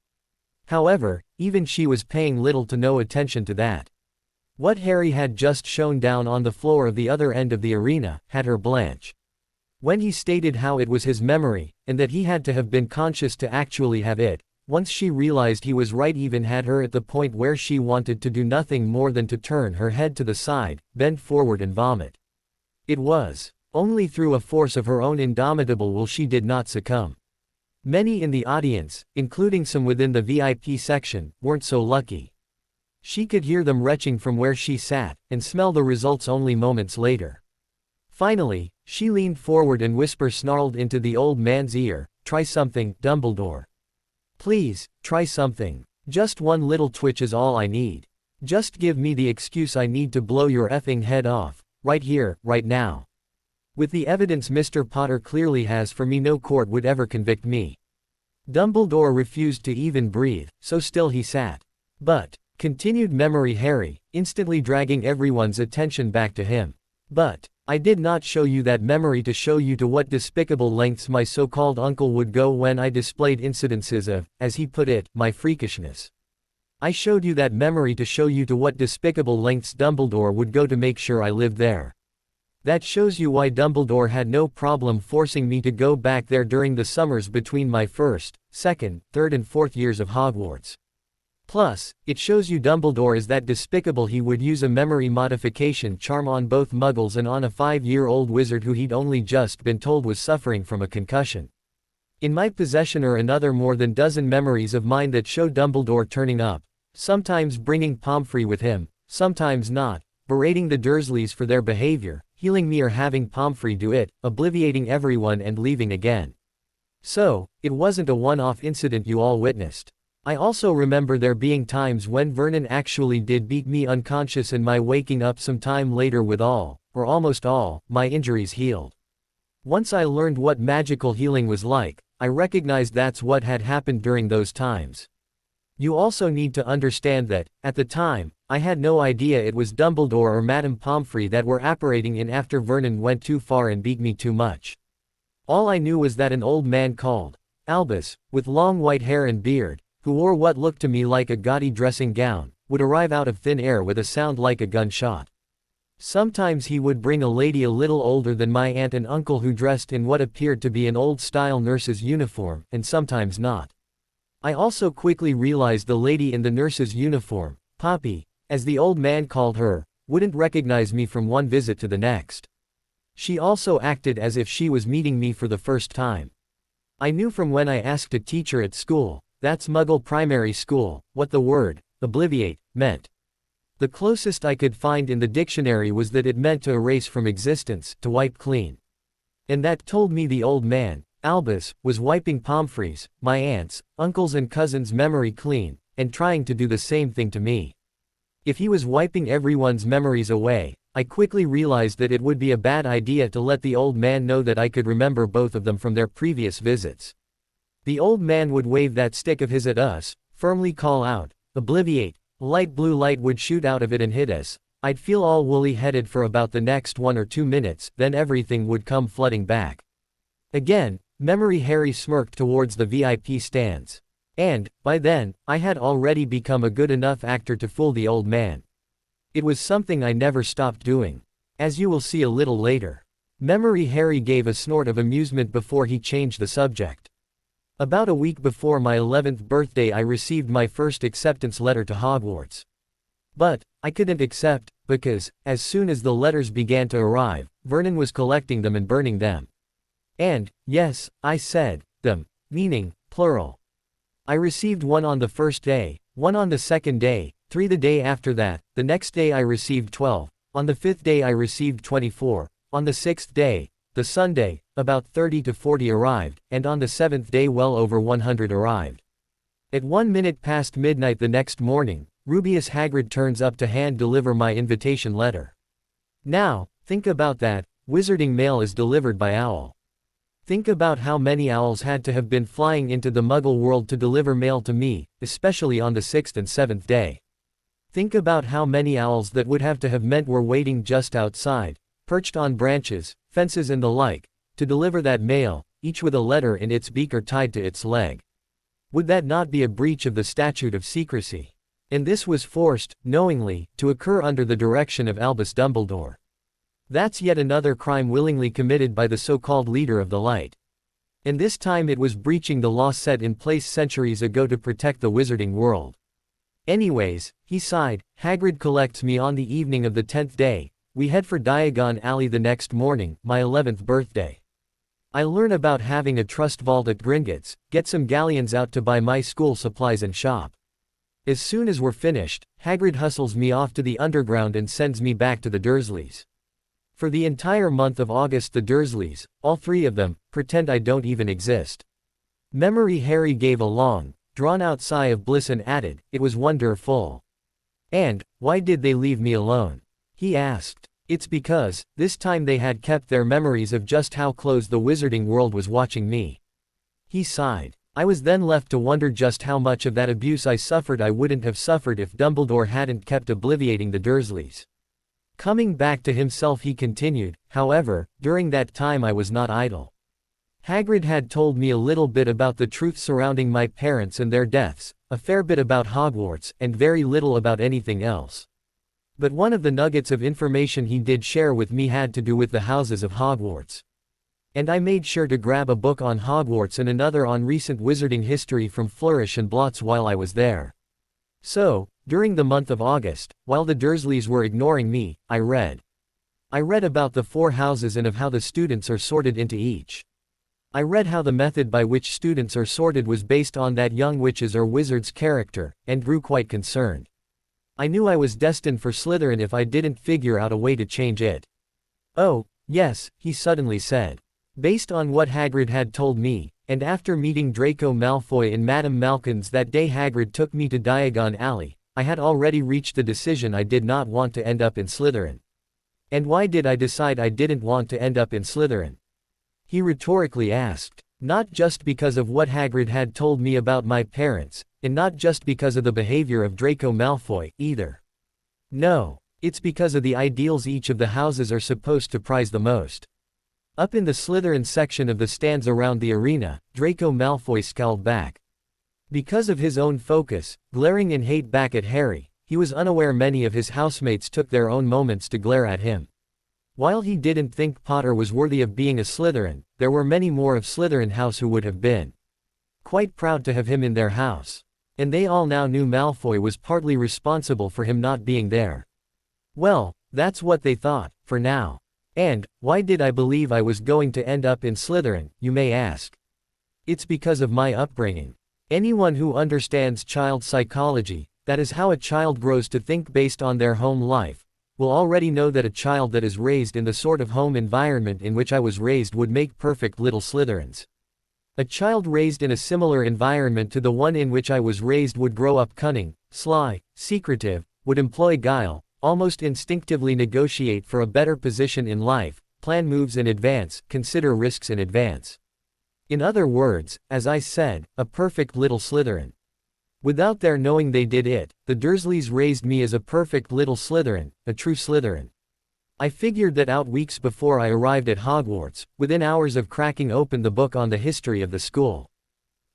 However, even she was paying little to no attention to that. What Harry had just shown down on the floor of the other end of the arena, had her blanch. When he stated how it was his memory, and that he had to have been conscious to actually have it, once she realized he was right, even had her at the point where she wanted to do nothing more than to turn her head to the side, bend forward and vomit. It was only through a force of her own indomitable will she did not succumb. Many in the audience, including some within the VIP section, weren't so lucky. She could hear them retching from where she sat, and smell the results only moments later. Finally, she leaned forward and snarled into the old man's ear, "Try something, Dumbledore. Please, try something. Just one little twitch is all I need. Just give me the excuse I need to blow your effing head off, right here, right now. With the evidence Mr. Potter clearly has for me, no court would ever convict me." Dumbledore refused to even breathe, so still he sat. "But," continued Memory Harry, instantly dragging everyone's attention back to him. "But, I did not show you that memory to show you to what despicable lengths my so-called uncle would go when I displayed incidences of, as he put it, my freakishness. I showed you that memory to show you to what despicable lengths Dumbledore would go to make sure I lived there. That shows you why Dumbledore had no problem forcing me to go back there during the summers between my first, second, third and fourth years of Hogwarts. Plus, it shows you Dumbledore is that despicable he would use a memory modification charm on both Muggles and on a 5-year-old wizard who he'd only just been told was suffering from a concussion. In my possession are another more than dozen memories of mine that show Dumbledore turning up, sometimes bringing Pomfrey with him, sometimes not, berating the Dursleys for their behavior, healing me or having Pomfrey do it, obliviating everyone and leaving again. So, it wasn't a one-off incident you all witnessed. I also remember there being times when Vernon actually did beat me unconscious and my waking up some time later with all, or almost all, my injuries healed. Once I learned what magical healing was like, I recognized that's what had happened during those times. You also need to understand that, at the time, I had no idea it was Dumbledore or Madame Pomfrey that were apparating in after Vernon went too far and beat me too much. All I knew was that an old man called Albus, with long white hair and beard, who wore what looked to me like a gaudy dressing gown, would arrive out of thin air with a sound like a gunshot. Sometimes he would bring a lady a little older than my aunt and uncle who dressed in what appeared to be an old-style nurse's uniform, and sometimes not. I also quickly realized the lady in the nurse's uniform, Poppy, as the old man called her, wouldn't recognize me from one visit to the next. She also acted as if she was meeting me for the first time. I knew from when I asked a teacher at school, that's Muggle primary school, what the word, obliviate, meant. The closest I could find in the dictionary was that it meant to erase from existence, to wipe clean. And that told me the old man, Albus, was wiping Pomfrey's, my aunt's, uncle's and cousin's memory clean, and trying to do the same thing to me. If he was wiping everyone's memories away, I quickly realized that it would be a bad idea to let the old man know that I could remember both of them from their previous visits. The old man would wave that stick of his at us, firmly call out, "Obliviate," light blue light would shoot out of it and hit us. I'd feel all woolly-headed for about the next 1 or 2 minutes, then everything would come flooding back. Again, Memory Harry smirked towards the VIP stands. And, by then, I had already become a good enough actor to fool the old man. It was something I never stopped doing. As you will see a little later. Memory Harry gave a snort of amusement before he changed the subject. About a week before my 11th birthday I received my first acceptance letter to Hogwarts. But, I couldn't accept, because, as soon as the letters began to arrive, Vernon was collecting them and burning them. And, yes, I said, them, meaning, plural. I received one on the first day, one on the second day, 3 the day after that, the next day I received 12, on the 5th day I received 24, on the 6th day, the Sunday, about 30 to 40 arrived, and on the 7th day well over 100 arrived. At 1 minute past midnight the next morning, Rubeus Hagrid turns up to hand-deliver my invitation letter. Now, think about that, wizarding mail is delivered by owl. Think about how many owls had to have been flying into the Muggle world to deliver mail to me, especially on the 6th and 7th day. Think about how many owls that would have to have meant were waiting just outside, perched on branches, fences and the like, to deliver that mail, each with a letter in its beak or tied to its leg. Would that not be a breach of the statute of secrecy? And this was forced, knowingly, to occur under the direction of Albus Dumbledore. That's yet another crime willingly committed by the so-called leader of the light. And this time it was breaching the law set in place centuries ago to protect the wizarding world. Anyways, he sighed, Hagrid collects me on the evening of the 10th day. We head for Diagon Alley the next morning, my 11th birthday. I learn about having a trust vault at Gringotts, get some galleons out to buy my school supplies and shop. As soon as we're finished, Hagrid hustles me off to the underground and sends me back to the Dursleys. For the entire month of August the Dursleys, all three of them, pretend I don't even exist. Memory Harry gave a long, drawn-out sigh of bliss and added, it was wonderful. And, why did they leave me alone? He asked. It's because, this time they had kept their memories of just how close the wizarding world was watching me. He sighed. I was then left to wonder just how much of that abuse I suffered I wouldn't have suffered if Dumbledore hadn't kept obliviating the Dursleys. Coming back to himself he continued, however, during that time I was not idle. Hagrid had told me a little bit about the truth surrounding my parents and their deaths, a fair bit about Hogwarts, and very little about anything else. But one of the nuggets of information he did share with me had to do with the houses of Hogwarts. And I made sure to grab a book on Hogwarts and another on recent wizarding history from Flourish and Blots while I was there. So, during the month of August, while the Dursleys were ignoring me, I read. I read about the 4 houses and of how the students are sorted into each. I read how the method by which students are sorted was based on that young witch's or wizard's character, and grew quite concerned. I knew I was destined for Slytherin if I didn't figure out a way to change it. Oh, yes, he suddenly said. Based on what Hagrid had told me, and after meeting Draco Malfoy in Madame Malkin's that day Hagrid took me to Diagon Alley, I had already reached the decision I did not want to end up in Slytherin. And why did I decide I didn't want to end up in Slytherin? He rhetorically asked. Not just because of what Hagrid had told me about my parents, and not just because of the behavior of Draco Malfoy, either. No, it's because of the ideals each of the houses are supposed to prize the most. Up in the Slytherin section of the stands around the arena, Draco Malfoy scowled back. Because of his own focus, glaring in hate back at Harry, he was unaware many of his housemates took their own moments to glare at him. While he didn't think Potter was worthy of being a Slytherin, there were many more of Slytherin house who would have been quite proud to have him in their house. And they all now knew Malfoy was partly responsible for him not being there. Well, that's what they thought, for now. And, why did I believe I was going to end up in Slytherin, you may ask? It's because of my upbringing. Anyone who understands child psychology, that is how a child grows to think based on their home life, will already know that a child that is raised in the sort of home environment in which I was raised would make perfect little Slytherins. A child raised in a similar environment to the one in which I was raised would grow up cunning, sly, secretive, would employ guile, almost instinctively negotiate for a better position in life, plan moves in advance, consider risks in advance. In other words, as I said, a perfect little Slytherin. Without their knowing they did it, the Dursleys raised me as a perfect little Slytherin, a true Slytherin. I figured that out weeks before I arrived at Hogwarts, within hours of cracking open the book on the history of the school.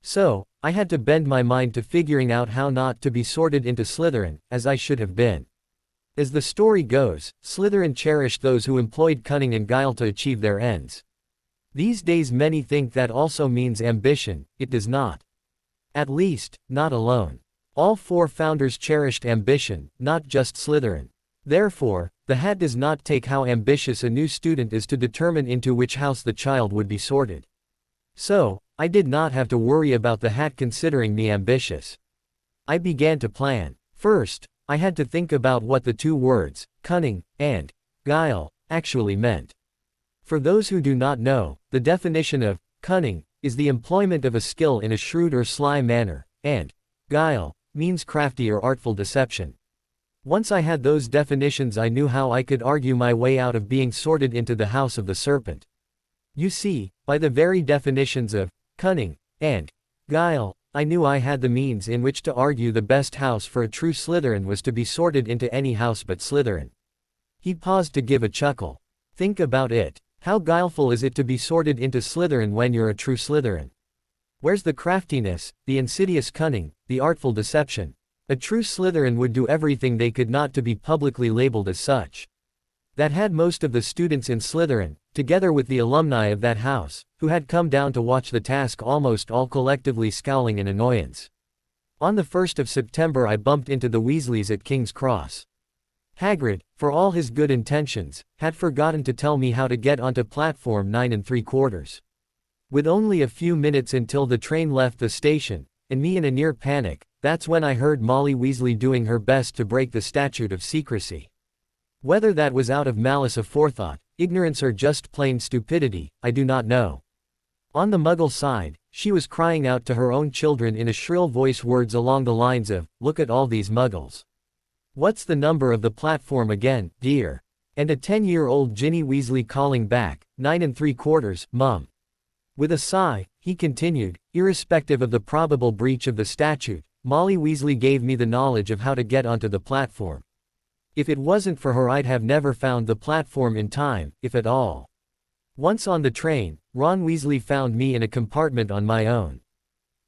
So, I had to bend my mind to figuring out how not to be sorted into Slytherin, as I should have been. As the story goes, Slytherin cherished those who employed cunning and guile to achieve their ends. These days many think that also means ambition. It does not. At least, not alone. All 4 founders cherished ambition, not just Slytherin. Therefore, the hat does not take how ambitious a new student is to determine into which house the child would be sorted. So, I did not have to worry about the hat considering me ambitious. I began to plan. First, I had to think about what the 2 words, cunning, and guile, actually meant. For those who do not know, the definition of cunning is the employment of a skill in a shrewd or sly manner, and guile means crafty or artful deception. Once I had those definitions I knew how I could argue my way out of being sorted into the House of the Serpent. You see, by the very definitions of cunning and guile, I knew I had the means in which to argue the best house for a true Slytherin was to be sorted into any house but Slytherin. He paused to give a chuckle. Think about it. How guileful is it to be sorted into Slytherin when you're a true Slytherin? Where's the craftiness, the insidious cunning, the artful deception? A true Slytherin would do everything they could not to be publicly labeled as such. That had most of the students in Slytherin, together with the alumni of that house, who had come down to watch the task almost all collectively scowling in annoyance. On the 1st of September I bumped into the Weasleys at King's Cross. Hagrid, for all his good intentions, had forgotten to tell me how to get onto platform 9 3/4. With only a few minutes until the train left the station, and me in a near panic, that's when I heard Molly Weasley doing her best to break the statute of secrecy. Whether that was out of malice aforethought, ignorance or just plain stupidity, I do not know. On the Muggle side, she was crying out to her own children in a shrill voice words along the lines of, "Look at all these Muggles. What's the number of the platform again, dear?" And a 10-year-old Ginny Weasley calling back, 9 3/4, Mum. With a sigh, he continued, "Irrespective of the probable breach of the statute, Molly Weasley gave me the knowledge of how to get onto the platform. If it wasn't for her I'd have never found the platform in time, if at all." Once on the train, Ron Weasley found me in a compartment on my own.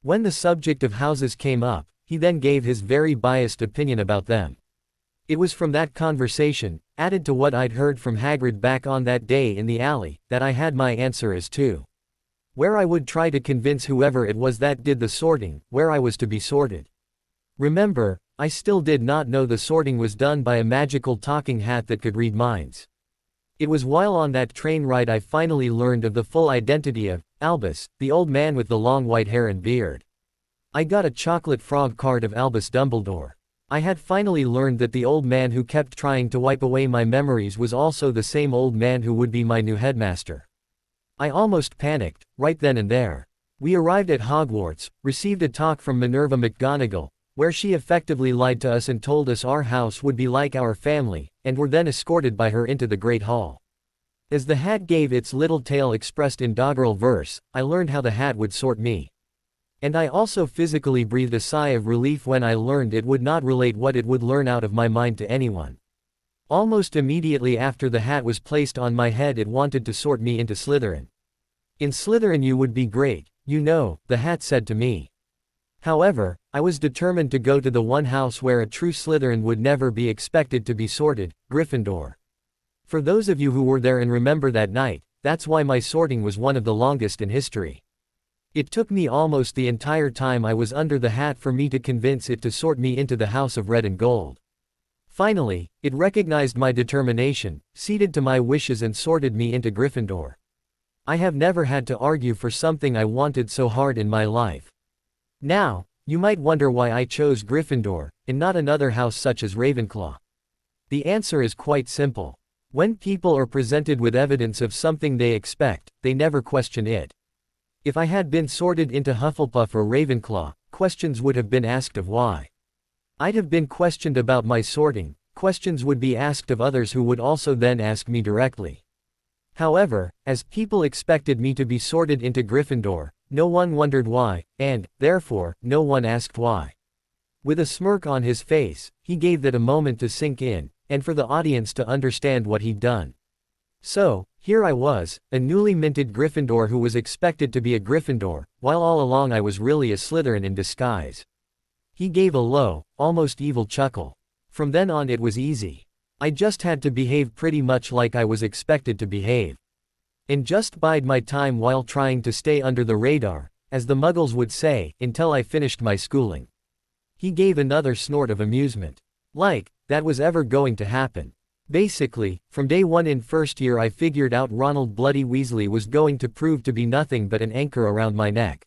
When the subject of houses came up, he then gave his very biased opinion about them. It was from that conversation, added to what I'd heard from Hagrid back on that day in the alley, that I had my answer as to where I would try to convince whoever it was that did the sorting, where I was to be sorted. Remember, I still did not know the sorting was done by a magical talking hat that could read minds. It was while on that train ride I finally learned of the full identity of Albus, the old man with the long white hair and beard. I got a chocolate frog card of Albus Dumbledore. I had finally learned that the old man who kept trying to wipe away my memories was also the same old man who would be my new headmaster. I almost panicked, right then and there. We arrived at Hogwarts, received a talk from Minerva McGonagall, where she effectively lied to us and told us our house would be like our family, and were then escorted by her into the Great Hall. As the hat gave its little tale expressed in doggerel verse, I learned how the hat would sort me. And I also physically breathed a sigh of relief when I learned it would not relate what it would learn out of my mind to anyone. Almost immediately after the hat was placed on my head it wanted to sort me into Slytherin. "In Slytherin you would be great, you know," the hat said to me. However, I was determined to go to the one house where a true Slytherin would never be expected to be sorted, Gryffindor. For those of you who were there and remember that night, that's why my sorting was one of the longest in history. It took me almost the entire time I was under the hat for me to convince it to sort me into the House of Red and Gold. Finally, it recognized my determination, ceded to my wishes and sorted me into Gryffindor. I have never had to argue for something I wanted so hard in my life. Now, you might wonder why I chose Gryffindor, and not another house such as Ravenclaw. The answer is quite simple. When people are presented with evidence of something they expect, they never question it. If I had been sorted into Hufflepuff or Ravenclaw, questions would have been asked of why. I'd have been questioned about my sorting, questions would be asked of others who would also then ask me directly. However, as people expected me to be sorted into Gryffindor, no one wondered why, and, therefore, no one asked why. With a smirk on his face, he gave that a moment to sink in, and for the audience to understand what he'd done. So, here I was, a newly minted Gryffindor who was expected to be a Gryffindor, while all along I was really a Slytherin in disguise. He gave a low, almost evil chuckle. From then on it was easy. I just had to behave pretty much like I was expected to behave. And just bide my time while trying to stay under the radar, as the Muggles would say, until I finished my schooling. He gave another snort of amusement. Like, that was ever going to happen. Basically, from day one in first year I figured out Ronald Bloody Weasley was going to prove to be nothing but an anchor around my neck.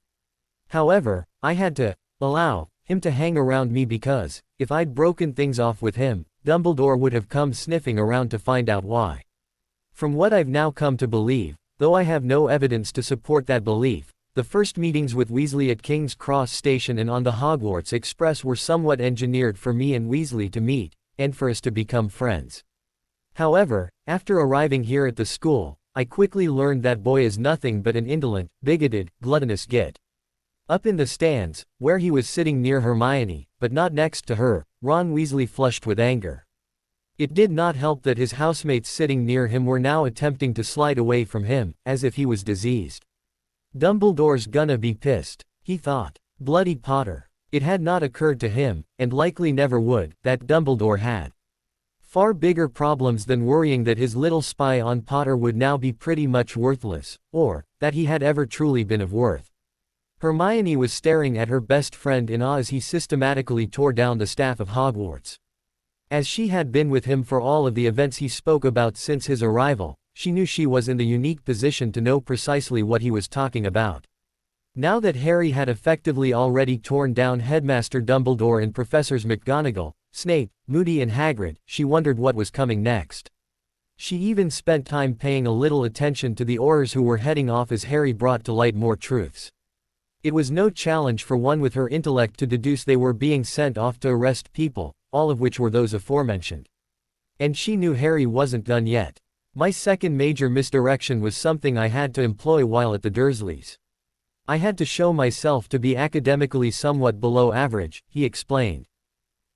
However, I had to allow him to hang around me because, if I'd broken things off with him, Dumbledore would have come sniffing around to find out why. From what I've now come to believe, though I have no evidence to support that belief, the first meetings with Weasley at King's Cross Station and on the Hogwarts Express were somewhat engineered for me and Weasley to meet, and for us to become friends. However, after arriving here at the school, I quickly learned that boy is nothing but an indolent, bigoted, gluttonous git. Up in the stands, where he was sitting near Hermione, but not next to her, Ron Weasley flushed with anger. It did not help that his housemates sitting near him were now attempting to slide away from him, as if he was diseased. Dumbledore's gonna be pissed, he thought. Bloody Potter. It had not occurred to him, and likely never would, that Dumbledore had far bigger problems than worrying that his little spy on Potter would now be pretty much worthless, or that he had ever truly been of worth. Hermione was staring at her best friend in awe as he systematically tore down the staff of Hogwarts. As she had been with him for all of the events he spoke about since his arrival, she knew she was in the unique position to know precisely what he was talking about. Now that Harry had effectively already torn down Headmaster Dumbledore and Professors McGonagall, Snape, Moody and Hagrid, she wondered what was coming next. She even spent time paying a little attention to the Aurors who were heading off as Harry brought to light more truths. It was no challenge for one with her intellect to deduce they were being sent off to arrest people, all of which were those aforementioned. And she knew Harry wasn't done yet. My second major misdirection was something I had to employ while at the Dursleys. I had to show myself to be academically somewhat below average, he explained.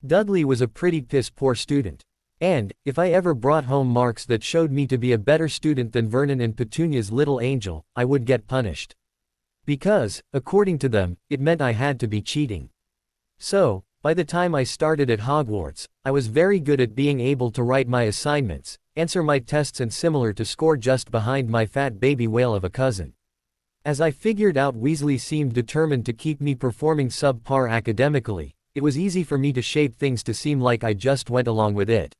Dudley was a pretty piss-poor student. And, if I ever brought home marks that showed me to be a better student than Vernon and Petunia's little angel, I would get punished. Because, according to them, it meant I had to be cheating. So, by the time I started at Hogwarts, I was very good at being able to write my assignments, answer my tests and similar to score just behind my fat baby whale of a cousin. As I figured out Weasley seemed determined to keep me performing subpar academically, it was easy for me to shape things to seem like I just went along with it.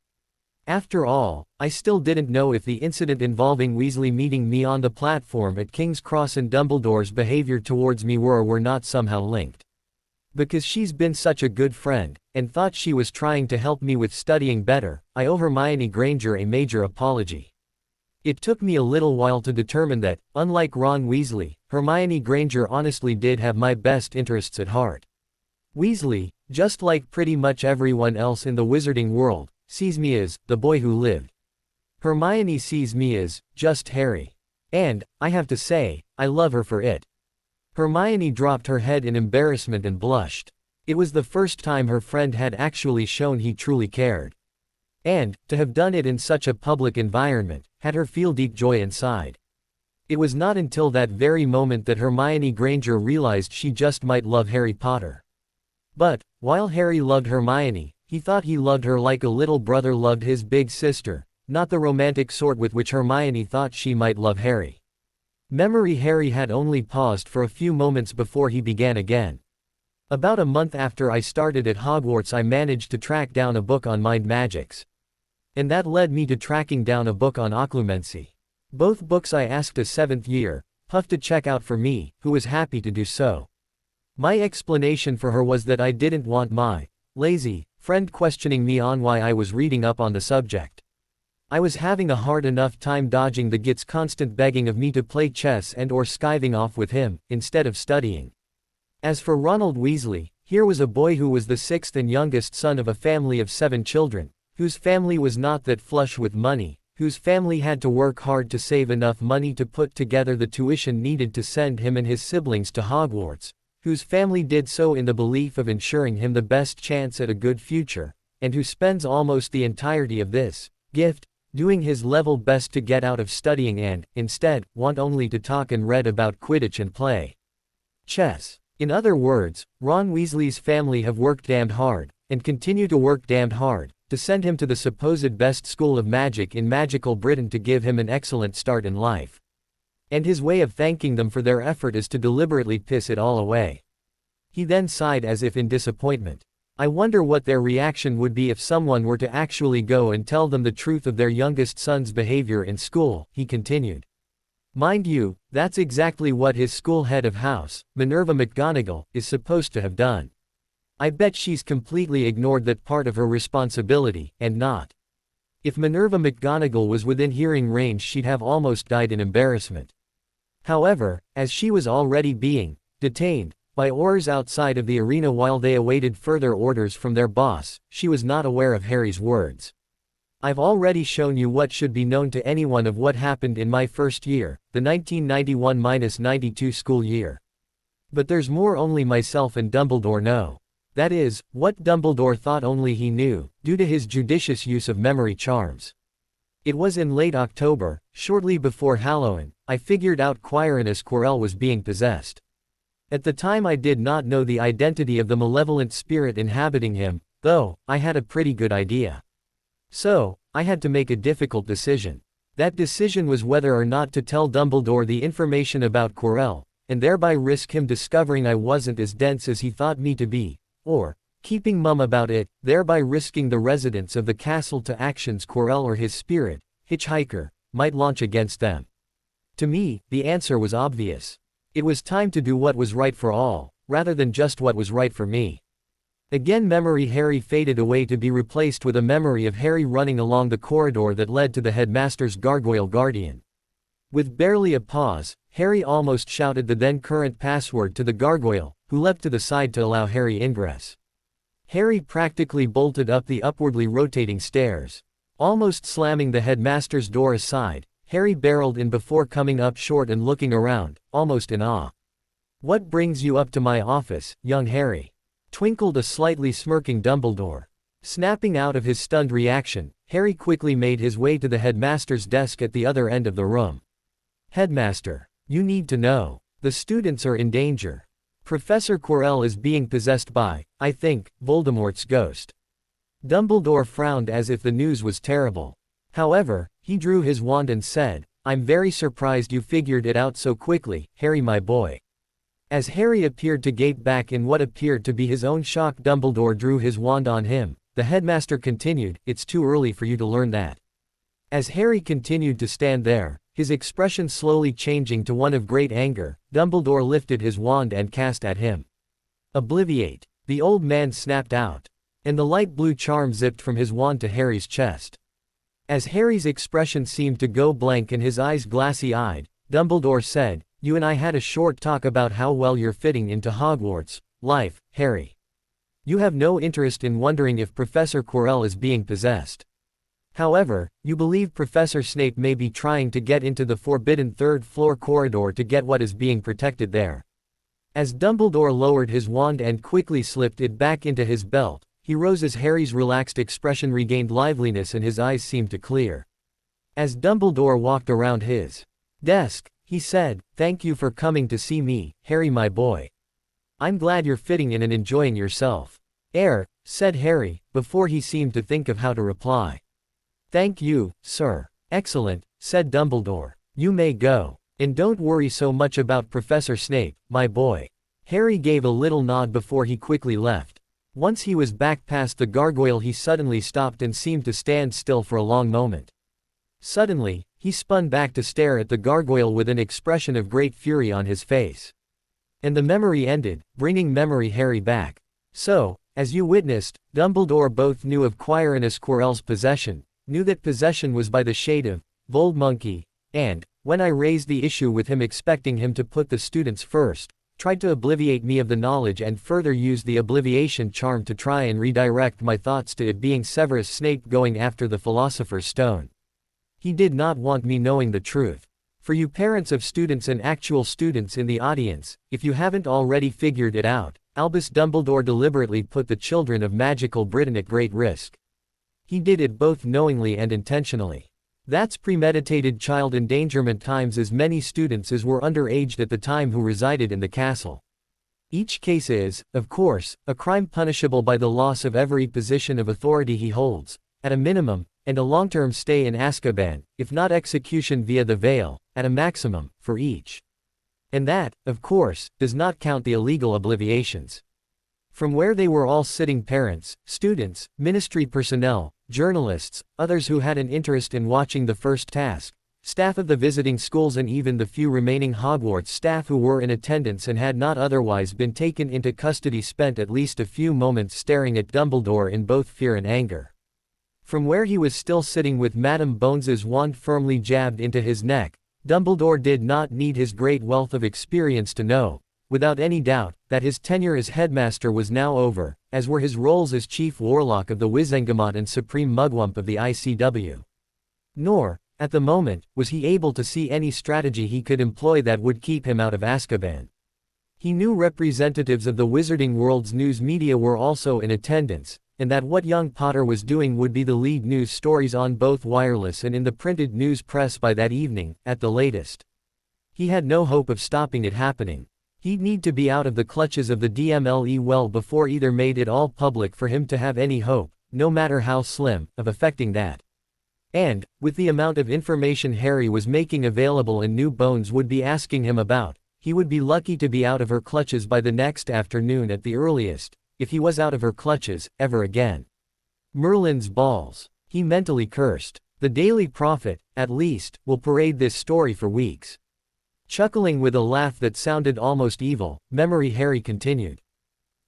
After all, I still didn't know if the incident involving Weasley meeting me on the platform at King's Cross and Dumbledore's behavior towards me were or were not somehow linked. Because she's been such a good friend, and thought she was trying to help me with studying better, I owe Hermione Granger a major apology. It took me a little while to determine that, unlike Ron Weasley, Hermione Granger honestly did have my best interests at heart. Weasley, just like pretty much everyone else in the wizarding world, sees me as the boy who lived. Hermione sees me as just Harry. And, I have to say, I love her for it. Hermione dropped her head in embarrassment and blushed. It was the first time her friend had actually shown he truly cared. And, to have done it in such a public environment, had her feel deep joy inside. It was not until that very moment that Hermione Granger realized she just might love Harry Potter. But, while Harry loved Hermione, he thought he loved her like a little brother loved his big sister, not the romantic sort with which Hermione thought she might love Harry. Memory Harry had only paused for a few moments before he began again. About a month after I started at Hogwarts I managed to track down a book on mind magics. And that led me to tracking down a book on occlumency. Both books I asked a 7th year, Puff to check out for me, who was happy to do so. My explanation for her was that I didn't want my lazy friend questioning me on why I was reading up on the subject. I was having a hard enough time dodging the Git's constant begging of me to play chess and or skiving off with him, instead of studying. As for Ronald Weasley, here was a boy who was the 6th and youngest son of a family of 7 children, whose family was not that flush with money, whose family had to work hard to save enough money to put together the tuition needed to send him and his siblings to Hogwarts, whose family did so in the belief of ensuring him the best chance at a good future, and who spends almost the entirety of this gift doing his level best to get out of studying and, instead, want only to talk and read about Quidditch and play chess. In other words, Ron Weasley's family have worked damned hard, and continue to work damned hard, to send him to the supposed best school of magic in magical Britain to give him an excellent start in life. And his way of thanking them for their effort is to deliberately piss it all away. He then sighed as if in disappointment. I wonder what their reaction would be if someone were to actually go and tell them the truth of their youngest son's behavior in school, he continued. Mind you, that's exactly what his school head of house, Minerva McGonagall, is supposed to have done. I bet she's completely ignored that part of her responsibility, and not. If Minerva McGonagall was within hearing range she'd have almost died in embarrassment. However, as she was already being detained by Aurors outside of the arena while they awaited further orders from their boss, she was not aware of Harry's words. I've already shown you what should be known to anyone of what happened in my first year, the 1991-92 school year. But there's more only myself and Dumbledore know. That is, what Dumbledore thought only he knew, due to his judicious use of memory charms. It was in late October, shortly before Halloween, I figured out Quirinus Quirrell was being possessed. At the time I did not know the identity of the malevolent spirit inhabiting him, though I had a pretty good idea. So, I had to make a difficult decision. That decision was whether or not to tell Dumbledore the information about Quirrell, and thereby risk him discovering I wasn't as dense as he thought me to be, or keeping mum about it, thereby risking the residents of the castle to actions Quirrell or his spirit, Hitchhiker, might launch against them. To me, the answer was obvious. It was time to do what was right for all, rather than just what was right for me. Again memory Harry faded away to be replaced with a memory of Harry running along the corridor that led to the headmaster's gargoyle guardian. With barely a pause, Harry almost shouted the then current password to the gargoyle, who leapt to the side to allow Harry ingress. Harry practically bolted up the upwardly rotating stairs. Almost slamming the headmaster's door aside, Harry barreled in before coming up short and looking around, almost in awe. "What brings you up to my office, young Harry?" twinkled a slightly smirking Dumbledore. Snapping out of his stunned reaction, Harry quickly made his way to the headmaster's desk at the other end of the room. "Headmaster, you need to know. The students are in danger. Professor Quirrell is being possessed by, I think, Voldemort's ghost." Dumbledore frowned as if the news was terrible. However, he drew his wand and said, "I'm very surprised you figured it out so quickly, Harry my boy." As Harry appeared to gape back in what appeared to be his own shock, Dumbledore drew his wand on him. The headmaster continued, "It's too early for you to learn that." As Harry continued to stand there, his expression slowly changing to one of great anger, Dumbledore lifted his wand and cast at him. "Obliviate," the old man snapped out. And the light blue charm zipped from his wand to Harry's chest. As Harry's expression seemed to go blank and his eyes glassy-eyed, Dumbledore said, "You and I had a short talk about how well you're fitting into Hogwarts life, Harry. You have no interest in wondering if Professor Quirrell is being possessed. However, you believe Professor Snape may be trying to get into the forbidden third-floor corridor to get what is being protected there." As Dumbledore lowered his wand and quickly slipped it back into his belt, he rose as Harry's relaxed expression regained liveliness and his eyes seemed to clear. As Dumbledore walked around his desk, he said, "Thank you for coming to see me, Harry my boy. I'm glad you're fitting in and enjoying yourself." Said Harry, before he seemed to think of how to reply. "Thank you, sir." "Excellent," said Dumbledore. "You may go. And don't worry so much about Professor Snape, my boy." Harry gave a little nod before he quickly left. Once he was back past the gargoyle he suddenly stopped and seemed to stand still for a long moment. Suddenly, he spun back to stare at the gargoyle with an expression of great fury on his face. And the memory ended, bringing memory Harry back. So, as you witnessed, Dumbledore both knew of Quirinus Quirrell's possession, knew that possession was by the shade of Voldmonkey, and, when I raised the issue with him expecting him to put the students first, tried to obliviate me of the knowledge and further used the obliviation charm to try and redirect my thoughts to it being Severus Snape going after the Philosopher's Stone. He did not want me knowing the truth. For you parents of students and actual students in the audience, if you haven't already figured it out, Albus Dumbledore deliberately put the children of magical Britain at great risk. He did it both knowingly and intentionally. That's premeditated child endangerment times as many students as were underage at the time who resided in the castle. Each case is, of course, a crime punishable by the loss of every position of authority he holds, at a minimum, and a long-term stay in Azkaban, if not execution via the veil, at a maximum, for each. And that, of course, does not count the illegal obliviations. From where they were all sitting parents, students, ministry personnel, journalists, others who had an interest in watching the first task, staff of the visiting schools and even the few remaining Hogwarts staff who were in attendance and had not otherwise been taken into custody spent at least a few moments staring at Dumbledore in both fear and anger. From where he was still sitting with Madame Bones's wand firmly jabbed into his neck, Dumbledore did not need his great wealth of experience to know, without any doubt, that his tenure as headmaster was now over, as were his roles as chief warlock of the Wizengamot and supreme mugwump of the ICW. Nor, at the moment, was he able to see any strategy he could employ that would keep him out of Azkaban. He knew representatives of the Wizarding World's news media were also in attendance, and that what young Potter was doing would be the lead news stories on both wireless and in the printed news press by that evening, at the latest. He had no hope of stopping it happening. He'd need to be out of the clutches of the DMLE well before either made it all public for him to have any hope, no matter how slim, of affecting that. And, with the amount of information Harry was making available and New Bones would be asking him about, he would be lucky to be out of her clutches by the next afternoon at the earliest, if he was out of her clutches, ever again. Merlin's balls. He mentally cursed. The Daily Prophet, at least, will parade this story for weeks. Chuckling with a laugh that sounded almost evil, Memory Harry continued.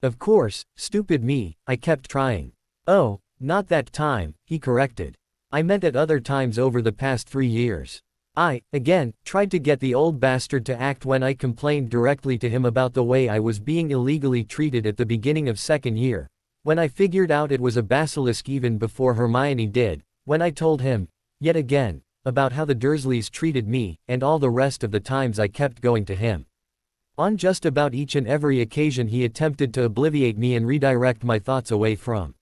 Of course, stupid me, I kept trying. Oh, not that time, he corrected. I meant at other times over the past 3 years. I, again, tried to get the old bastard to act when I complained directly to him about the way I was being illegally treated at the beginning of second year, when I figured out it was a basilisk even before Hermione did, when I told him, yet again, about how the Dursleys treated me, and all the rest of the times I kept going to him. On just about each and every occasion he attempted to obliviate me and redirect my thoughts away from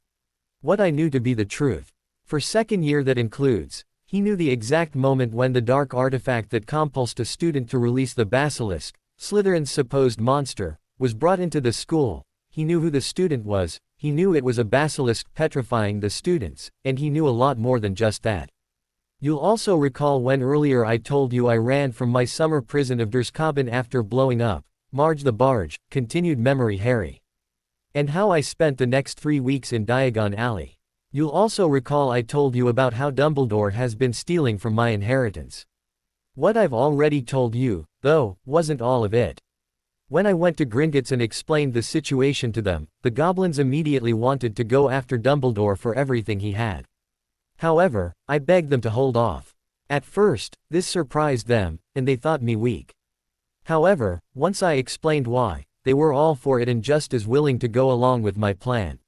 what I knew to be the truth. For second year that includes, he knew the exact moment when the dark artifact that compulsed a student to release the basilisk, Slytherin's supposed monster, was brought into the school. He knew who the student was, he knew it was a basilisk petrifying the students, and he knew a lot more than just that. You'll also recall when earlier I told you I ran from my summer prison of Durskaben after blowing up Marge the Barge, continued Memory Harry. And how I spent the next 3 weeks in Diagon Alley. You'll also recall I told you about how Dumbledore has been stealing from my inheritance. What I've already told you, though, wasn't all of it. When I went to Gringotts and explained the situation to them, the goblins immediately wanted to go after Dumbledore for everything he had. However, I begged them to hold off. At first, this surprised them, and they thought me weak. However, once I explained why, they were all for it and just as willing to go along with my plan.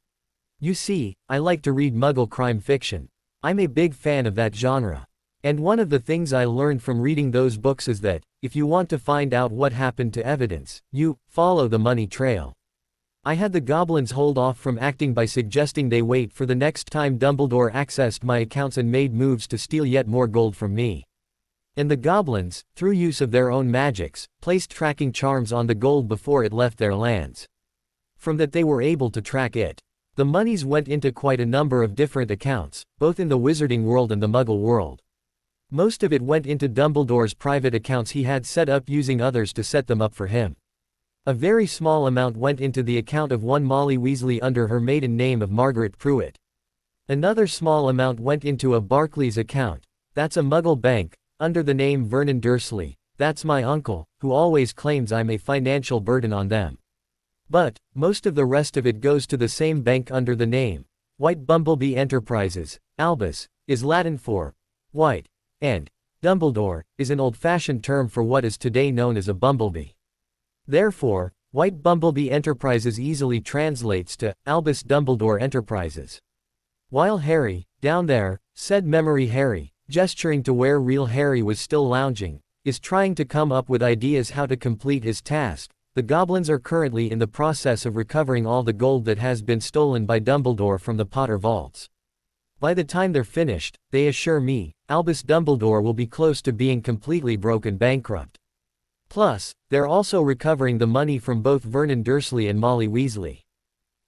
You see, I like to read Muggle crime fiction. I'm a big fan of that genre. And one of the things I learned from reading those books is that, if you want to find out what happened to evidence, you follow the money trail. I had the goblins hold off from acting by suggesting they wait for the next time Dumbledore accessed my accounts and made moves to steal yet more gold from me. And the goblins, through use of their own magics, placed tracking charms on the gold before it left their lands. From that they were able to track it. The monies went into quite a number of different accounts, both in the Wizarding world and the Muggle world. Most of it went into Dumbledore's private accounts he had set up using others to set them up for him. A very small amount went into the account of one Molly Weasley under her maiden name of Margaret Pruitt. Another small amount went into a Barclays account, that's a Muggle bank, under the name Vernon Dursley, that's my uncle, who always claims I'm a financial burden on them. But, most of the rest of it goes to the same bank under the name, White Bumblebee Enterprises. Albus is Latin for white, and Dumbledore is an old-fashioned term for what is today known as a bumblebee. Therefore, White Bumblebee Enterprises easily translates to Albus Dumbledore Enterprises. While Harry, down there, said Memory Harry, gesturing to where real Harry was still lounging, is trying to come up with ideas how to complete his task. The goblins are currently in the process of recovering all the gold that has been stolen by Dumbledore from the Potter vaults. By the time they're finished, they assure me, Albus Dumbledore will be close to being completely broke and bankrupt. Plus, they're also recovering the money from both Vernon Dursley and Molly Weasley.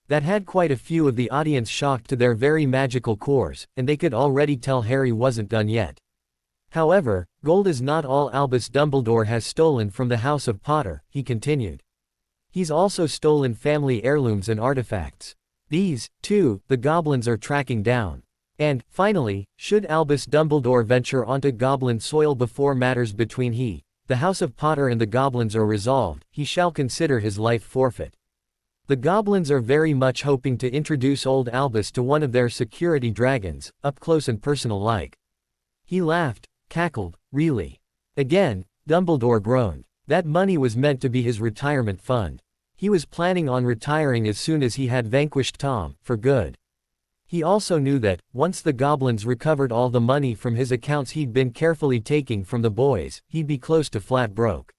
That had quite a few of the audience shocked to their very magical cores, and they could already tell Harry wasn't done yet. However, gold is not all Albus Dumbledore has stolen from the House of Potter, he continued. He's also stolen family heirlooms and artifacts. These, too, the goblins are tracking down. And, finally, should Albus Dumbledore venture onto goblin soil before matters between the House of Potter and the goblins are resolved, he shall consider his life forfeit. The goblins are very much hoping to introduce old Albus to one of their security dragons, up close and personal like. He laughed, cackled, really. Again, Dumbledore groaned. That money was meant to be his retirement fund. He was planning on retiring as soon as he had vanquished Tom, for good. He also knew that, once the goblins recovered all the money from his accounts he'd been carefully taking from the boys, he'd be close to flat broke.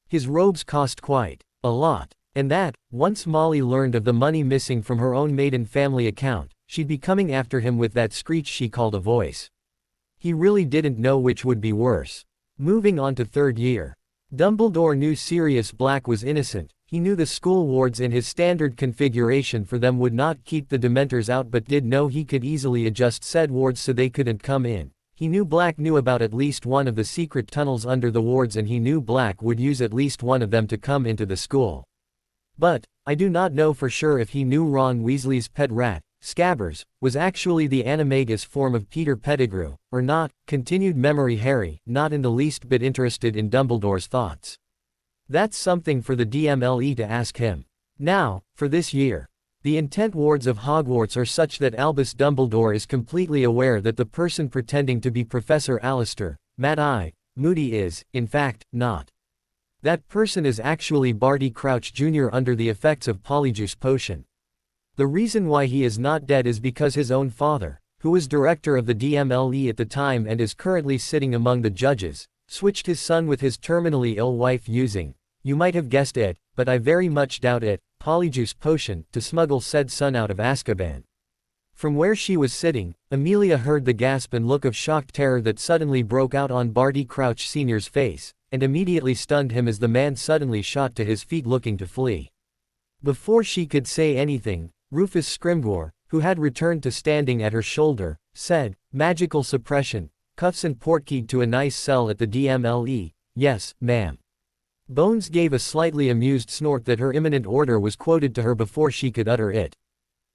His robes cost quite A lot. And that, once Molly learned of the money missing from her own maiden family account, she'd be coming after him with that screech she called a voice. He really didn't know which would be worse. Moving on to third year. Dumbledore knew Sirius Black was innocent. He knew the school wards in his standard configuration for them would not keep the Dementors out, but did know he could easily adjust said wards so they couldn't come in. He knew Black knew about at least one of the secret tunnels under the wards, and he knew Black would use at least one of them to come into the school. But, I do not know for sure if he knew Ron Weasley's pet rat, Scabbers, was actually the animagus form of Peter Pettigrew, or not, continued Memory Harry, not in the least bit interested in Dumbledore's thoughts. That's something for the DMLE to ask him. Now, for this year. The intent wards of Hogwarts are such that Albus Dumbledore is completely aware that the person pretending to be Professor Alistair, Mad-Eye, Moody is, in fact, not. That person is actually Barty Crouch Jr. under the effects of Polyjuice Potion. The reason why he is not dead is because his own father, who was director of the DMLE at the time and is currently sitting among the judges, switched his son with his terminally ill wife using, you might have guessed it, but I very much doubt it, Polyjuice Potion, to smuggle said son out of Azkaban. From where she was sitting, Amelia heard the gasp and look of shocked terror that suddenly broke out on Barty Crouch Sr.'s face, and immediately stunned him as the man suddenly shot to his feet looking to flee. Before she could say anything, Rufus Scrimgeour, who had returned to standing at her shoulder, said, "Magical suppression, cuffs and portkeyed to a nice cell at the DMLE, yes, ma'am." Bones gave a slightly amused snort that her imminent order was quoted to her before she could utter it.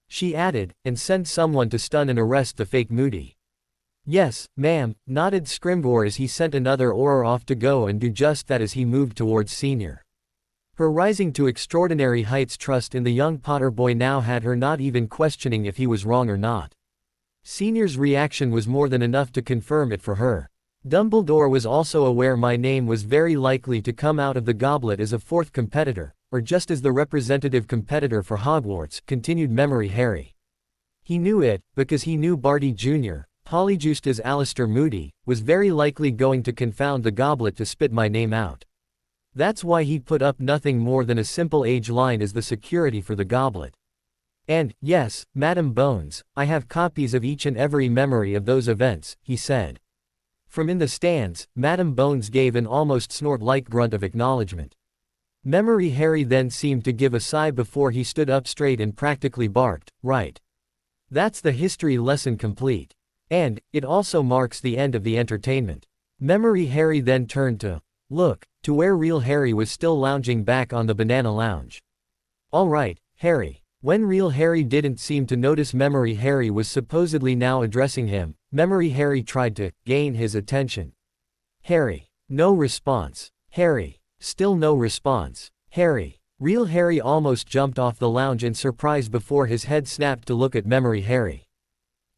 She added, "And send someone to stun and arrest the fake Moody." "Yes, ma'am," nodded Scrimgeour as he sent another Auror off to go and do just that as he moved towards Senior. Her rising to extraordinary heights trust in the young Potter boy now had her not even questioning if he was wrong or not. Senior's reaction was more than enough to confirm it for her. Dumbledore was also aware my name was very likely to come out of the goblet as a fourth competitor, or just as the representative competitor for Hogwarts, continued Memory Harry. He knew it, because he knew Barty Jr., polyjuiced as Alistair Moody, was very likely going to confound the goblet to spit my name out. That's why he put up nothing more than a simple age line as the security for the goblet. And, yes, Madam Bones, I have copies of each and every memory of those events, he said. From in the stands, Madam Bones gave an almost snort-like grunt of acknowledgement. Memory Harry then seemed to give a sigh before he stood up straight and practically barked, "Right. That's the history lesson complete. And, it also marks the end of the entertainment." Memory Harry then turned to look to where real Harry was still lounging back on the banana lounge. "All right, Harry." When real Harry didn't seem to notice Memory Harry was supposedly now addressing him, Memory Harry tried to gain his attention. "Harry." No response. "Harry." Still no response. "Harry." Real Harry almost jumped off the lounge in surprise before his head snapped to look at Memory Harry.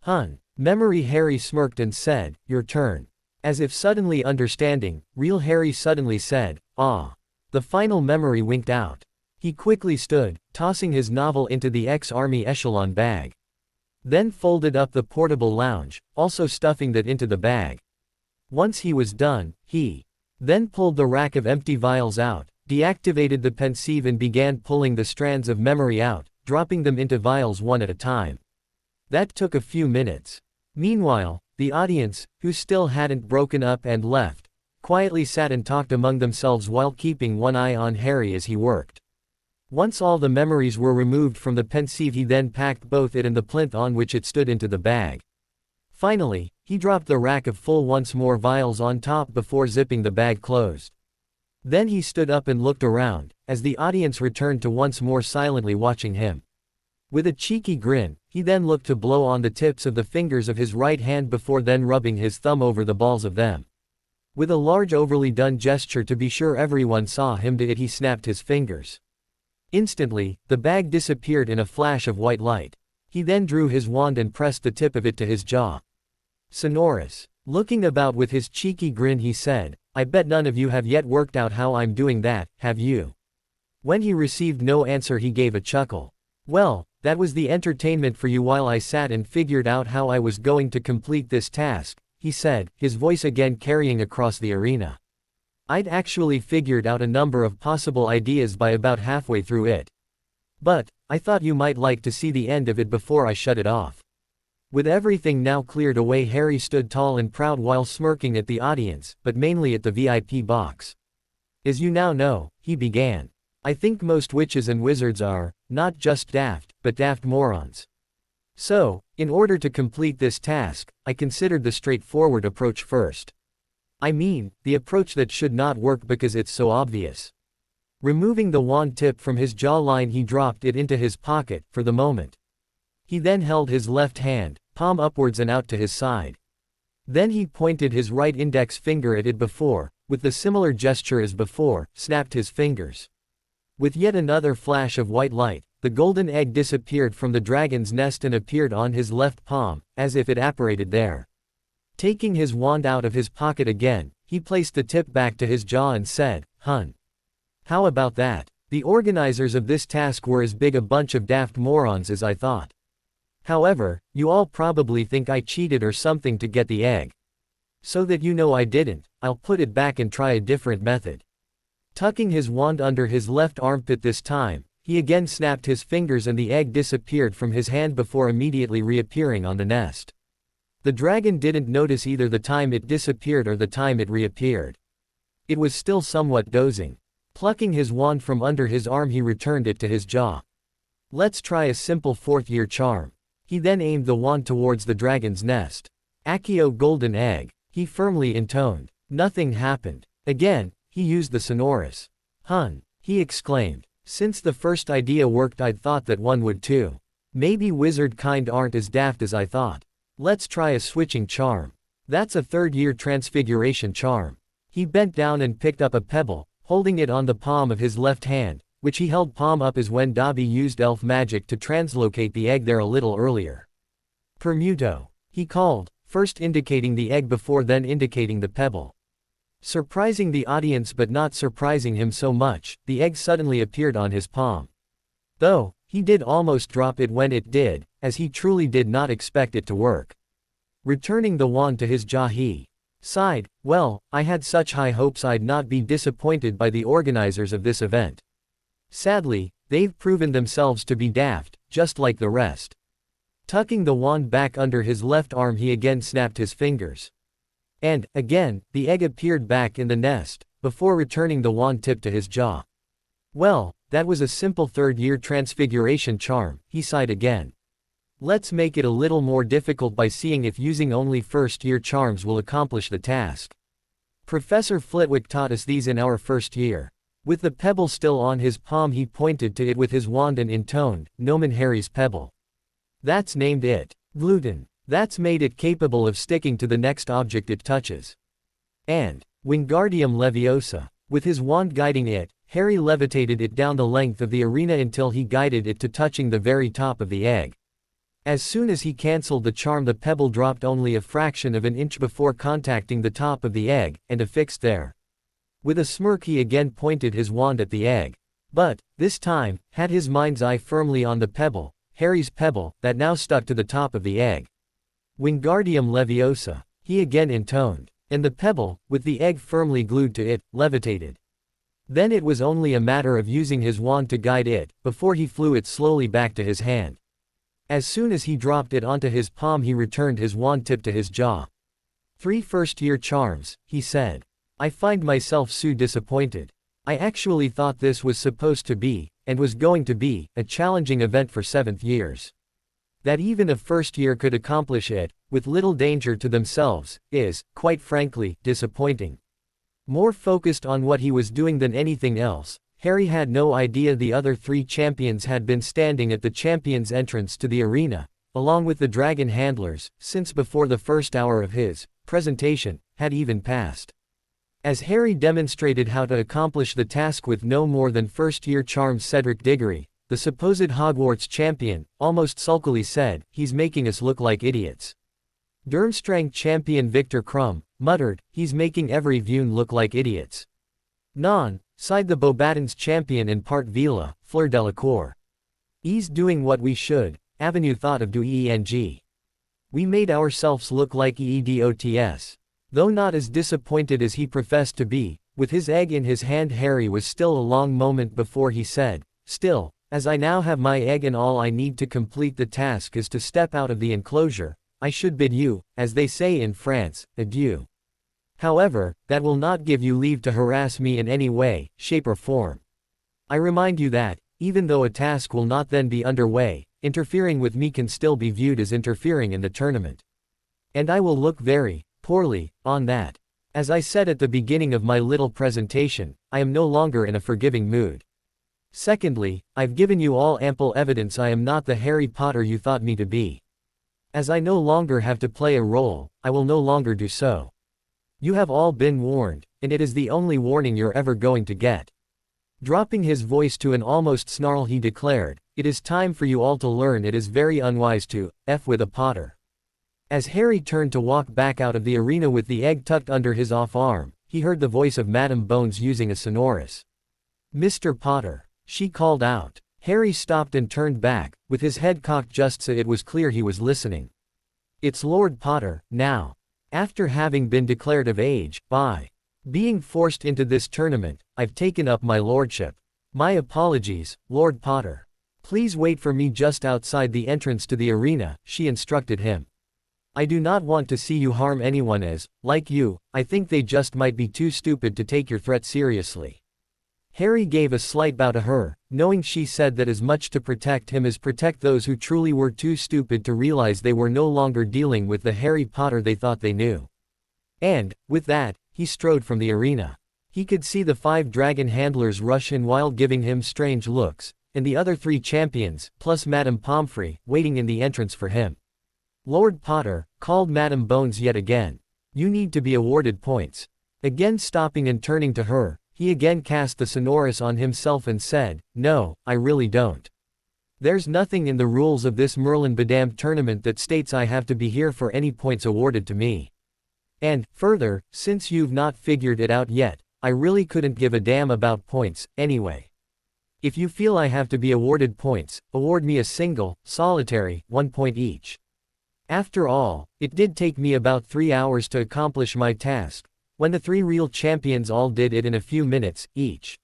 "Hun." Memory Harry smirked and said, "Your turn." As if suddenly understanding, real Harry suddenly said, "Ah." The final memory winked out. He quickly stood, tossing his novel into the ex-army echelon bag. Then folded up the portable lounge, also stuffing that into the bag. Once he was done, he then pulled the rack of empty vials out, deactivated the pensieve and began pulling the strands of memory out, dropping them into vials one at a time. That took a few minutes. Meanwhile, the audience, who still hadn't broken up and left, quietly sat and talked among themselves while keeping one eye on Harry as he worked. Once all the memories were removed from the pensieve, he then packed both it and the plinth on which it stood into the bag. Finally, he dropped the rack of full once more vials on top before zipping the bag closed. Then he stood up and looked around, as the audience returned to once more silently watching him. With a cheeky grin, he then looked to blow on the tips of the fingers of his right hand before then rubbing his thumb over the balls of them. With a large overly done gesture to be sure everyone saw him do it, he snapped his fingers. Instantly, the bag disappeared in a flash of white light. He then drew his wand and pressed the tip of it to his jaw. Sonorous. Looking about with his cheeky grin, he said, "I bet none of you have yet worked out how I'm doing that, have you?" When he received no answer, he gave a chuckle. "Well, that was the entertainment for you while I sat and figured out how I was going to complete this task," he said, his voice again carrying across the arena. I'd actually figured out a number of possible ideas by about halfway through it. But, I thought you might like to see the end of it before I shut it off. With everything now cleared away, Harry stood tall and proud while smirking at the audience, but mainly at the VIP box. As you now know, he began. I think most witches and wizards are, not just daft, but daft morons. So, in order to complete this task, I considered the straightforward approach first. I mean, the approach that should not work because it's so obvious. Removing the wand tip from his jawline, he dropped it into his pocket, for the moment. He then held his left hand, palm upwards and out to his side. Then he pointed his right index finger at it with the similar gesture as before, snapped his fingers. With yet another flash of white light, the golden egg disappeared from the dragon's nest and appeared on his left palm, as if it apparated there. Taking his wand out of his pocket again, he placed the tip back to his jaw and said, "Hun. How about that?" The organizers of this task were as big a bunch of daft morons as I thought. However, you all probably think I cheated or something to get the egg. So that you know I didn't, I'll put it back and try a different method. Tucking his wand under his left armpit this time, he again snapped his fingers and the egg disappeared from his hand before immediately reappearing on the nest. The dragon didn't notice either the time it disappeared or the time it reappeared. It was still somewhat dozing. Plucking his wand from under his arm, he returned it to his jaw. Let's try a simple fourth-year charm. He then aimed the wand towards the dragon's nest. Accio golden egg, he firmly intoned. Nothing happened. Again, he used the sonorous "Hun," he exclaimed. Since the first idea worked, I'd thought that one would too. Maybe wizard kind aren't as daft as I thought. Let's try a switching charm. That's a third-year transfiguration charm. He bent down and picked up a pebble, holding it on the palm of his left hand, which he held palm up as when Dobby used elf magic to translocate the egg there a little earlier. "Permuto," he called, first indicating the egg before then indicating the pebble. Surprising the audience but not surprising him so much, the egg suddenly appeared on his palm. Though, he did almost drop it when it did, as he truly did not expect it to work. Returning the wand to his jaw, he sighed. Well, I had such high hopes I'd not be disappointed by the organizers of this event. Sadly, they've proven themselves to be daft, just like the rest. Tucking the wand back under his left arm, he again snapped his fingers. And, again, the egg appeared back in the nest, before returning the wand tip to his jaw. Well, that was a simple third-year transfiguration charm, he sighed again. Let's make it a little more difficult by seeing if using only first-year charms will accomplish the task. Professor Flitwick taught us these in our first year. With the pebble still on his palm, he pointed to it with his wand and intoned, "Nomen Harry's pebble. That's named it. Gluten. That's made it capable of sticking to the next object it touches. And, Wingardium Leviosa." With his wand guiding it, Harry levitated it down the length of the arena until he guided it to touching the very top of the egg. As soon as he cancelled the charm, the pebble dropped only a fraction of an inch before contacting the top of the egg, and affixed there. With a smirk, he again pointed his wand at the egg. But, this time, had his mind's eye firmly on the pebble, Harry's pebble, that now stuck to the top of the egg. Wingardium Leviosa, he again intoned. And the pebble, with the egg firmly glued to it, levitated. Then it was only a matter of using his wand to guide it, before he flew it slowly back to his hand. As soon as he dropped it onto his palm, he returned his wand tip to his jaw. 3 first-year charms, he said. I find myself so disappointed. I actually thought this was supposed to be, and was going to be, a challenging event for 7th years. That even a first year could accomplish it, with little danger to themselves, is, quite frankly, disappointing. More focused on what he was doing than anything else, Harry had no idea the other 3 champions had been standing at the champions' entrance to the arena, along with the dragon handlers, since before the first hour of his presentation had even passed. As Harry demonstrated how to accomplish the task with no more than first-year charms, Cedric Diggory, the supposed Hogwarts champion, almost sulkily said, "He's making us look like idiots." Durmstrang champion Victor Crumb muttered, "He's making every Vune look like idiots." Non, sighed the Beauxbatons champion and part Vila, Fleur Delacour. "He's doing what we should," Avenue thought of Doeng. "We made ourselves look like EEDOTS." Though not as disappointed as he professed to be, With his egg in his hand, Harry was still a long moment before he said, "Still, as I now have my egg and all I need to complete the task is to step out of the enclosure, I should bid you, as they say in France, adieu. However, that will not give you leave to harass me in any way, shape or form. I remind you that, even though a task will not then be underway, interfering with me can still be viewed as interfering in the tournament. And I will look very poorly on that. As I said at the beginning of my little presentation, I am no longer in a forgiving mood. Secondly, I've given you all ample evidence I am not the Harry Potter you thought me to be. As I no longer have to play a role, I will no longer do so. You have all been warned, and it is the only warning you're ever going to get." Dropping his voice to an almost snarl, he declared, "It is time for you all to learn it is very unwise to F with a Potter." As Harry turned to walk back out of the arena with the egg tucked under his off arm, he heard the voice of Madame Bones using a sonorous "Mr. Potter," she called out. Harry stopped and turned back, with his head cocked just so it was clear he was listening. "It's Lord Potter, now. After having been declared of age, by being forced into this tournament, I've taken up my lordship. My apologies, Lord Potter. Please wait for me just outside the entrance to the arena," she instructed him. "I do not want to see you harm anyone as, like you, I think they just might be too stupid to take your threat seriously." Harry gave a slight bow to her, knowing she said that as much to protect him as protect those who truly were too stupid to realize they were no longer dealing with the Harry Potter they thought they knew. And, with that, he strode from the arena. He could see the 5 dragon handlers rush in while giving him strange looks, and the other 3 champions, plus Madame Pomfrey, waiting in the entrance for him. "Lord Potter," called Madame Bones yet again. "You need to be awarded points." Again stopping and turning to her, he again cast the sonorous on himself and said, "No, I really don't. There's nothing in the rules of this Merlin Bedamned tournament that states I have to be here for any points awarded to me. And, further, since you've not figured it out yet, I really couldn't give a damn about points, anyway. If you feel I have to be awarded points, award me a single, solitary, 1 point each. After all, it did take me about 3 hours to accomplish my task, when the 3 real champions all did it in a few minutes, each."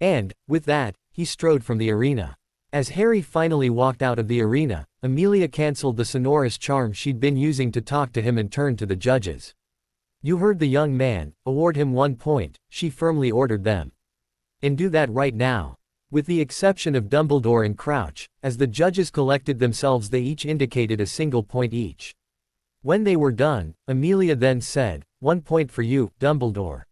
And, with that, he strode from the arena. As Harry finally walked out of the arena, Amelia cancelled the sonorous charm she'd been using to talk to him and turned to the judges. "You heard the young man, award him 1 point, she firmly ordered them. And do that right now." With the exception of Dumbledore and Crouch, as the judges collected themselves they each indicated a single point each. When they were done, Amelia then said, "1 point for you, Dumbledore."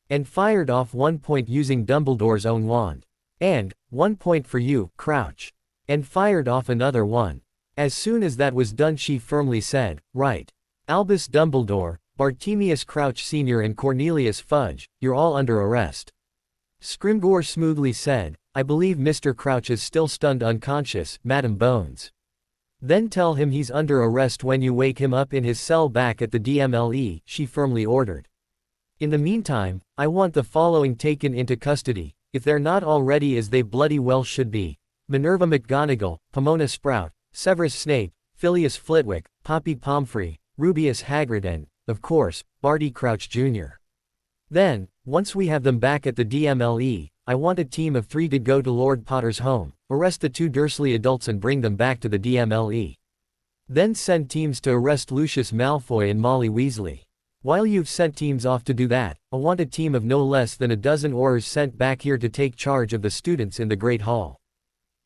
And fired off 1 point using Dumbledore's own wand. And, 1 point for you, Crouch. And fired off another one. As soon as that was done she firmly said, "Right. Albus Dumbledore, Bartemius Crouch Sr. and Cornelius Fudge, you're all under arrest." Scrimgeour smoothly said, "I believe Mr. Crouch is still stunned unconscious, Madame Bones. Then tell him he's under arrest when you wake him up in his cell back at the DMLE, she firmly ordered. "In the meantime, I want the following taken into custody, if they're not already as they bloody well should be: Minerva McGonagall, Pomona Sprout, Severus Snape, Phileas Flitwick, Poppy Pomfrey, Rubeus Hagrid and, of course, Barty Crouch Jr. Then, once we have them back at the DMLE, I want a team of 3 to go to Lord Potter's home, arrest the 2 Dursley adults and bring them back to the DMLE. Then send teams to arrest Lucius Malfoy and Molly Weasley. While you've sent teams off to do that, I want a team of no less than a dozen Aurors sent back here to take charge of the students in the Great Hall.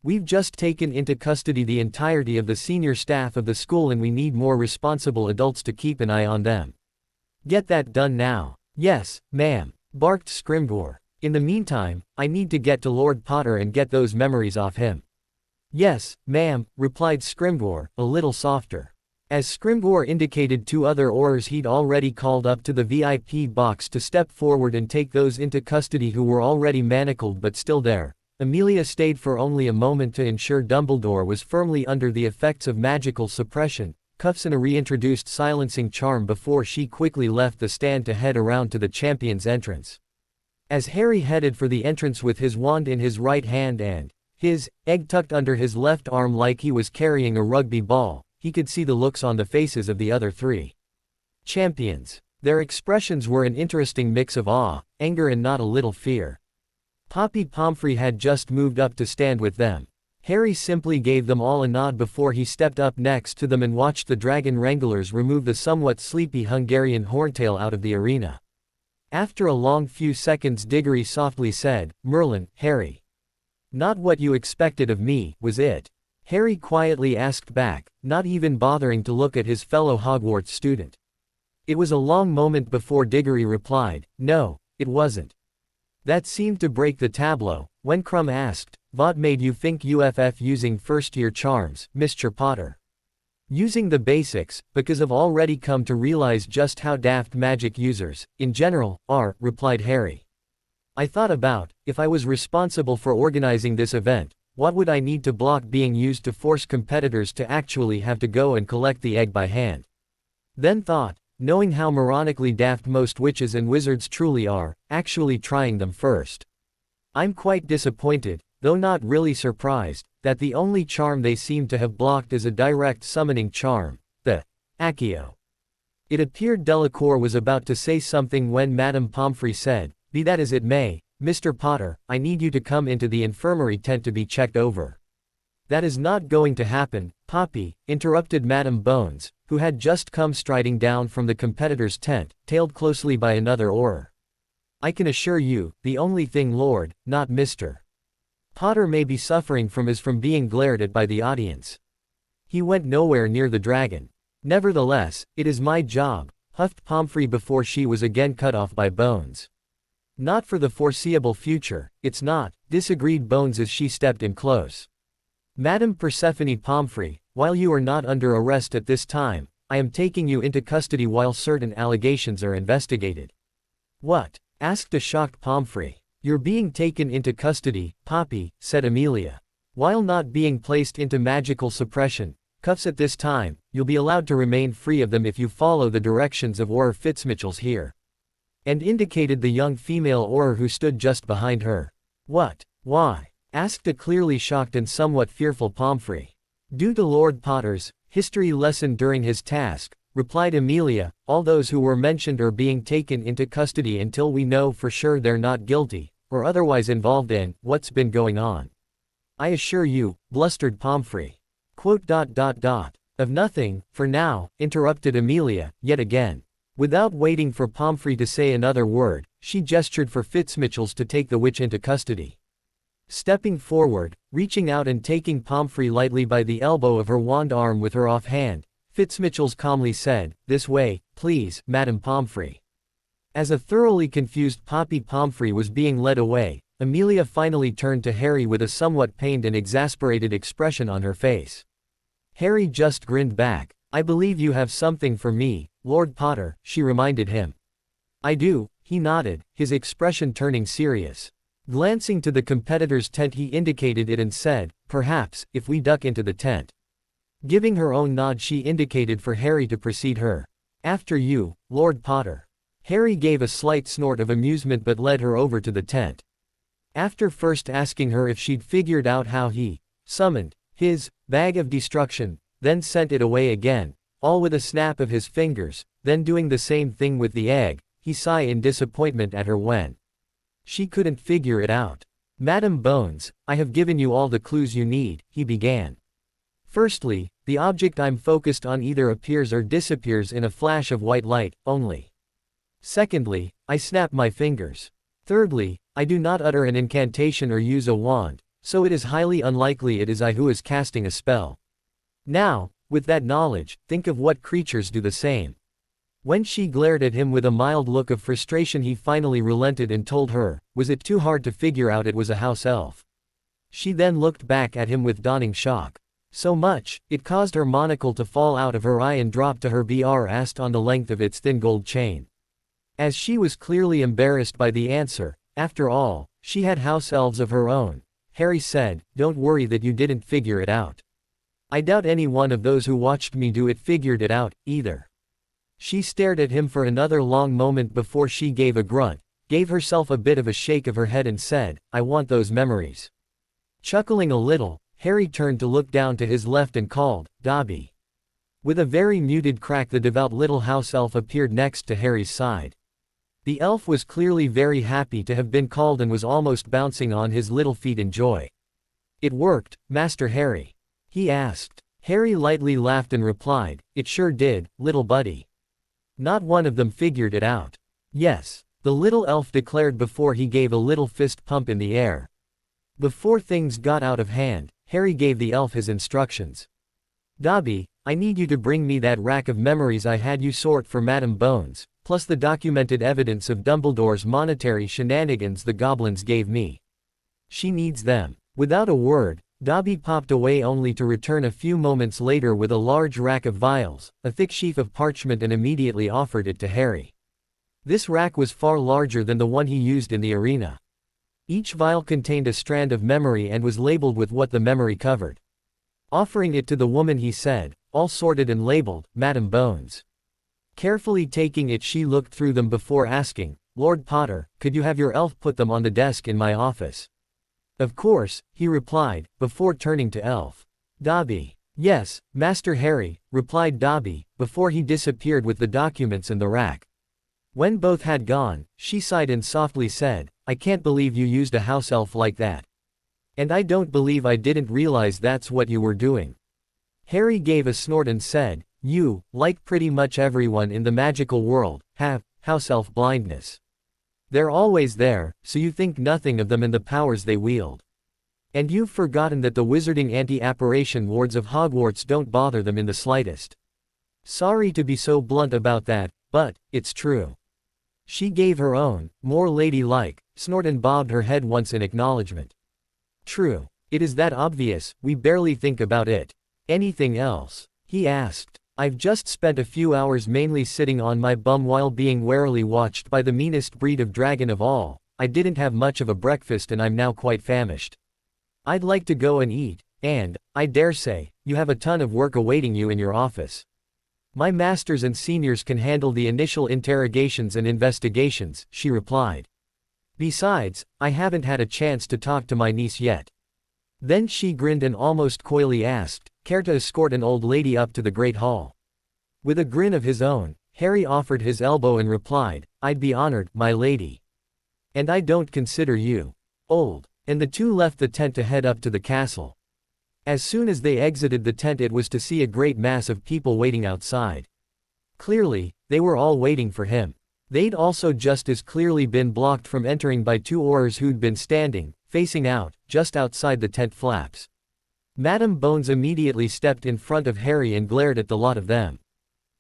We've just taken into custody the entirety of the senior staff of the school and we need more responsible adults to keep an eye on them. Get that done now." "Yes, ma'am," barked Scrimgeour. "In the meantime, I need to get to Lord Potter and get those memories off him." "Yes, ma'am," replied Scrimgeour, a little softer. As Scrimgeour indicated 2 other Aurors he'd already called up to the VIP box to step forward and take those into custody who were already manacled but still there, Amelia stayed for only a moment to ensure Dumbledore was firmly under the effects of magical suppression, cuffs and a reintroduced silencing charm before she quickly left the stand to head around to the champion's entrance. As Harry headed for the entrance with his wand in his right hand and his egg tucked under his left arm like he was carrying a rugby ball, he could see the looks on the faces of the other 3 champions. Their expressions were an interesting mix of awe, anger and not a little fear. Poppy Pomfrey had just moved up to stand with them. Harry simply gave them all a nod before he stepped up next to them and watched the dragon wranglers remove the somewhat sleepy Hungarian horntail out of the arena. After a long few seconds, Diggory softly said, "Merlin, Harry. Not what you expected of me, was it?" Harry quietly asked back, not even bothering to look at his fellow Hogwarts student. It was a long moment before Diggory replied, "No, it wasn't." That seemed to break the tableau. When Crumb asked, "What made you think UFF using first-year charms, Mr. Potter?" "Using the basics, because I've already come to realize just how daft magic users, in general, are," replied Harry. "I thought about, if I was responsible for organizing this event, what would I need to block being used to force competitors to actually have to go and collect the egg by hand? Then thought, knowing how moronically daft most witches and wizards truly are, actually trying them first. I'm quite disappointed, though not really surprised, that the only charm they seem to have blocked is a direct summoning charm, the Accio." It appeared Delacour was about to say something when Madame Pomfrey said, "Be that as it may, Mr. Potter, I need you to come into the infirmary tent to be checked over." "That is not going to happen, Poppy," interrupted Madame Bones, who had just come striding down from the competitor's tent, tailed closely by another Auror. "I can assure you, the only thing Lord, not Mr. Potter may be suffering from is from being glared at by the audience. He went nowhere near the dragon. Nevertheless, it is my job," huffed Pomfrey before she was again cut off by Bones. "Not for the foreseeable future, it's not," disagreed Bones as she stepped in close. "Madame Persephone Pomfrey, while you are not under arrest at this time, I am taking you into custody while certain allegations are investigated." "What?" asked a shocked Pomfrey. "You're being taken into custody, Poppy," said Amelia. "While not being placed into magical suppression cuffs at this time, you'll be allowed to remain free of them if you follow the directions of Auror Fitzmitchells here." And indicated the young female Auror who stood just behind her. "What? Why?" asked a clearly shocked and somewhat fearful Pomfrey. "Due to Lord Potter's history lesson during his task," replied Amelia. "All those who were mentioned are being taken into custody until we know for sure they're not guilty, or otherwise involved in what's been going on." "I assure you," blustered Pomfrey. "Of nothing, for now," interrupted Amelia, yet again. Without waiting for Pomfrey to say another word, she gestured for Fitzmitchells to take the witch into custody. Stepping forward, reaching out and taking Pomfrey lightly by the elbow of her wand arm with her offhand, Fitzmitchells calmly said, "This way, please, Madame Pomfrey." As a thoroughly confused Poppy Pomfrey was being led away, Amelia finally turned to Harry with a somewhat pained and exasperated expression on her face. Harry just grinned back. "I believe you have something for me, Lord Potter," she reminded him. "I do," he nodded, his expression turning serious. Glancing to the competitor's tent, he indicated it and said, "Perhaps, if we duck into the tent." Giving her own nod, she indicated for Harry to precede her. "After you, Lord Potter." Harry gave a slight snort of amusement but led her over to the tent. After first asking her if she'd figured out how he summoned his bag of destruction, then sent it away again, all with a snap of his fingers, then doing the same thing with the egg, he sighed in disappointment at her when she couldn't figure it out. "Madame Bones, I have given you all the clues you need," he began. "Firstly, the object I'm focused on either appears or disappears in a flash of white light, only. Secondly, I snap my fingers. Thirdly, I do not utter an incantation or use a wand, so it is highly unlikely it is I who is casting a spell. Now, with that knowledge, think of what creatures do the same." When she glared at him with a mild look of frustration, he finally relented and told her, was it too hard to figure out it was a house elf? She then looked back at him with dawning shock. So much, it caused her monocle to fall out of her eye and drop to her br-ast on the length of its thin gold chain. As she was clearly embarrassed by the answer, after all, she had house elves of her own, Harry said, "Don't worry that you didn't figure it out. I doubt any one of those who watched me do it figured it out, either." She stared at him for another long moment before she gave a grunt, gave herself a bit of a shake of her head and said, "I want those memories." Chuckling a little, Harry turned to look down to his left and called, "Dobby." With a very muted crack, the devout little house elf appeared next to Harry's side. The elf was clearly very happy to have been called and was almost bouncing on his little feet in joy. "It worked, Master Harry?" he asked. Harry lightly laughed and replied, "It sure did, little buddy." Not one of them figured it out. "Yes," the little elf declared before he gave a little fist pump in the air. Before things got out of hand, Harry gave the elf his instructions. "Dobby, I need you to bring me that rack of memories I had you sort for Madam Bones, plus the documented evidence of Dumbledore's monetary shenanigans the goblins gave me. She needs them." Without a word, Dobby popped away only to return a few moments later with a large rack of vials, a thick sheaf of parchment, and immediately offered it to Harry. This rack was far larger than the one he used in the arena. Each vial contained a strand of memory and was labeled with what the memory covered. Offering it to the woman, he said, all sorted and labeled, Madam Bones. Carefully taking it, she looked through them before asking, "Lord Potter, could you have your elf put them on the desk in my office?" "Of course," he replied, before turning to Elf Dobby. "Yes, Master Harry," replied Dobby, before he disappeared with the documents and the rack. When both had gone, she sighed and softly said, "I can't believe you used a house elf like that. And I don't believe I didn't realize that's what you were doing." Harry gave a snort and said, "You, like pretty much everyone in the magical world, have house elf blindness. They're always there, so you think nothing of them and the powers they wield. And you've forgotten that the wizarding anti-apparition wards of Hogwarts don't bother them in the slightest. Sorry to be so blunt about that, but it's true." She gave her own, more ladylike, snort and bobbed her head once in acknowledgement. "True. It is that obvious, we barely think about it." "Anything else?" he asked. "I've just spent a few hours mainly sitting on my bum while being warily watched by the meanest breed of dragon of all. I didn't have much of a breakfast and I'm now quite famished. I'd like to go and eat, and, I dare say, you have a ton of work awaiting you in your office. My masters and seniors can handle the initial interrogations and investigations," she replied. "Besides, I haven't had a chance to talk to my niece yet." Then she grinned and almost coyly asked, "Care to escort an old lady up to the Great Hall?" With a grin of his own, Harry offered his elbow and replied, "I'd be honored, my lady. And I don't consider you old." And the two left the tent to head up to the castle. As soon as they exited the tent, it was to see a great mass of people waiting outside. Clearly, they were all waiting for him. They'd also just as clearly been blocked from entering by two Aurors who'd been standing, facing out, just outside the tent flaps. Madam Bones immediately stepped in front of Harry and glared at the lot of them.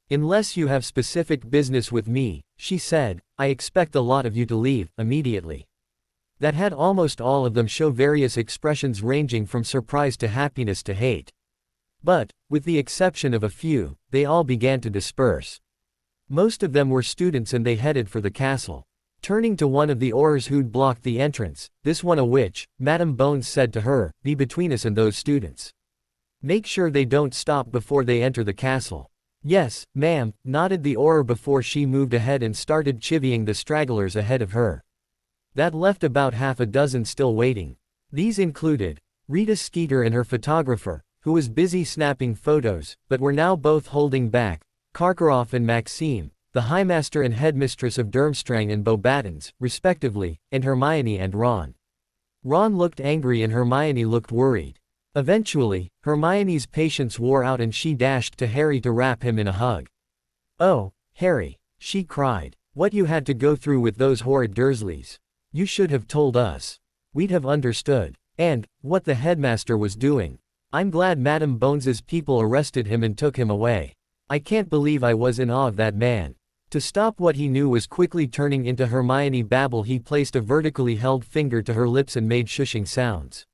"Unless you have specific business with me," she said, "I expect the lot of you to leave, immediately." That had almost all of them show various expressions ranging from surprise to happiness to hate. But, with the exception of a few, they all began to disperse. Most of them were students and they headed for the castle. Turning to one of the Aurors who'd blocked the entrance, this one a witch, Madam Bones said to her, "Be between us and those students. Make sure they don't stop before they enter the castle." "Yes, ma'am," nodded the Auror before she moved ahead and started chivying the stragglers ahead of her. That left about half a dozen still waiting. These included Rita Skeeter and her photographer, who was busy snapping photos, but were now both holding back, Karkaroff and Maxime, the Highmaster and Headmistress of Durmstrang and Beauxbatons, respectively, and Hermione and Ron. Ron looked angry and Hermione looked worried. Eventually, Hermione's patience wore out and she dashed to Harry to wrap him in a hug. "Oh, Harry," she cried, "what you had to go through with those horrid Dursleys. You should have told us. We'd have understood. And, what the headmaster was doing. I'm glad Madam Bones's people arrested him and took him away. I can't believe I was in awe of that man." To stop what he knew was quickly turning into Hermione babble, he placed a vertically held finger to her lips and made shushing sounds.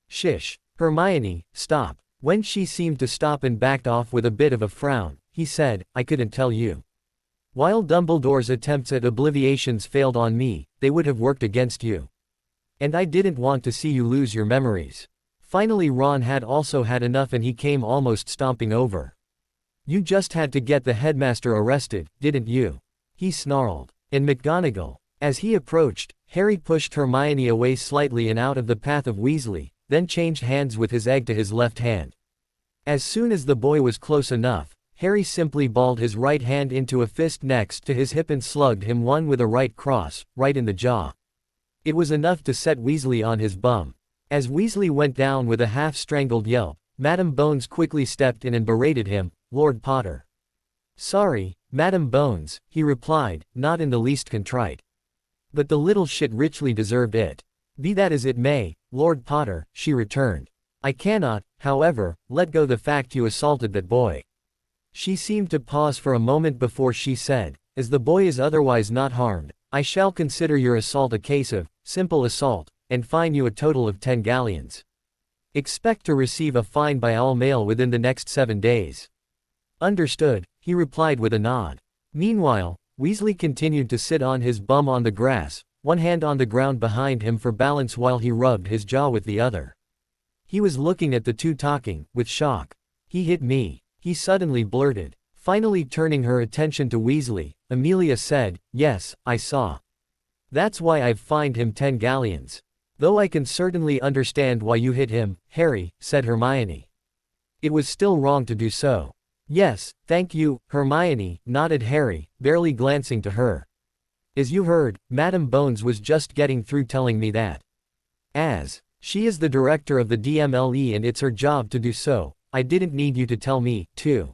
"Shish. Hermione, stop." When she seemed to stop and backed off with a bit of a frown, he said, "I couldn't tell you. While Dumbledore's attempts at obliviations failed on me, they would have worked against you. And I didn't want to see you lose your memories." Finally Ron had also had enough and he came almost stomping over. "You just had to get the headmaster arrested, didn't you?" he snarled. And McGonagall. As he approached, Harry pushed Hermione away slightly and out of the path of Weasley, then changed hands with his egg to his left hand. As soon as the boy was close enough, Harry simply balled his right hand into a fist next to his hip and slugged him one with a right cross, right in the jaw. It was enough to set Weasley on his bum. As Weasley went down with a half-strangled yelp, Madam Bones quickly stepped in and berated him, "Lord Potter." "Sorry, Madam Bones," he replied, not in the least contrite. "But the little shit richly deserved it." "Be that as it may, Lord Potter," she returned. "I cannot, however, let go the fact you assaulted that boy." She seemed to pause for a moment before she said, "As the boy is otherwise not harmed, I shall consider your assault a case of simple assault, and fine you a total of 10 galleons. Expect to receive a fine by all mail within the next 7 days." "Understood," he replied with a nod. Meanwhile, Weasley continued to sit on his bum on the grass, one hand on the ground behind him for balance while he rubbed his jaw with the other. He was looking at the two talking, with shock. "He hit me," he suddenly blurted. Finally turning her attention to Weasley, Amelia said, "Yes, I saw. That's why I've fined him 10 galleons. Though I can certainly understand why you hit him, Harry," said Hermione. "It was still wrong to do so." "Yes, thank you, Hermione," nodded Harry, barely glancing to her. "As you heard, Madam Bones was just getting through telling me that. As she is the director of the DMLE and it's her job to do so, I didn't need you to tell me, too."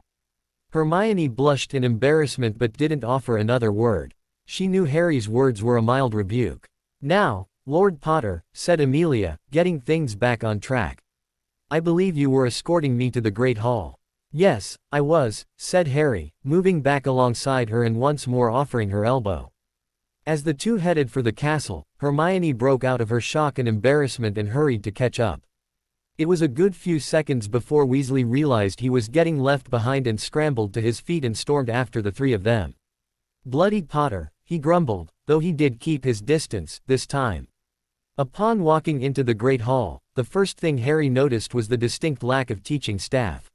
Hermione blushed in embarrassment but didn't offer another word. She knew Harry's words were a mild rebuke. "Now, Lord Potter," said Amelia, getting things back on track. "I believe you were escorting me to the Great Hall." "Yes, I was," said Harry, moving back alongside her and once more offering her elbow. As the two headed for the castle, Hermione broke out of her shock and embarrassment and hurried to catch up. It was a good few seconds before Weasley realized he was getting left behind and scrambled to his feet and stormed after the three of them. "Bloody Potter," he grumbled, though he did keep his distance, this time. Upon walking into the Great Hall, the first thing Harry noticed was the distinct lack of teaching staff.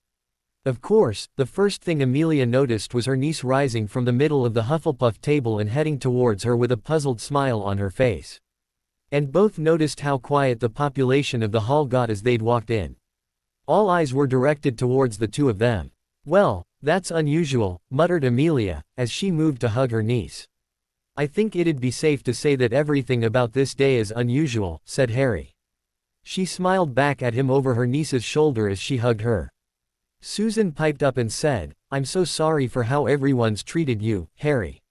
Of course, the first thing Amelia noticed was her niece rising from the middle of the Hufflepuff table and heading towards her with a puzzled smile on her face. And both noticed how quiet the population of the hall got as they'd walked in. All eyes were directed towards the two of them. "Well, that's unusual," muttered Amelia, as she moved to hug her niece. "I think it'd be safe to say that everything about this day is unusual," said Harry. She smiled back at him over her niece's shoulder as she hugged her. Susan piped up and said, "I'm so sorry for how everyone's treated you, Harry.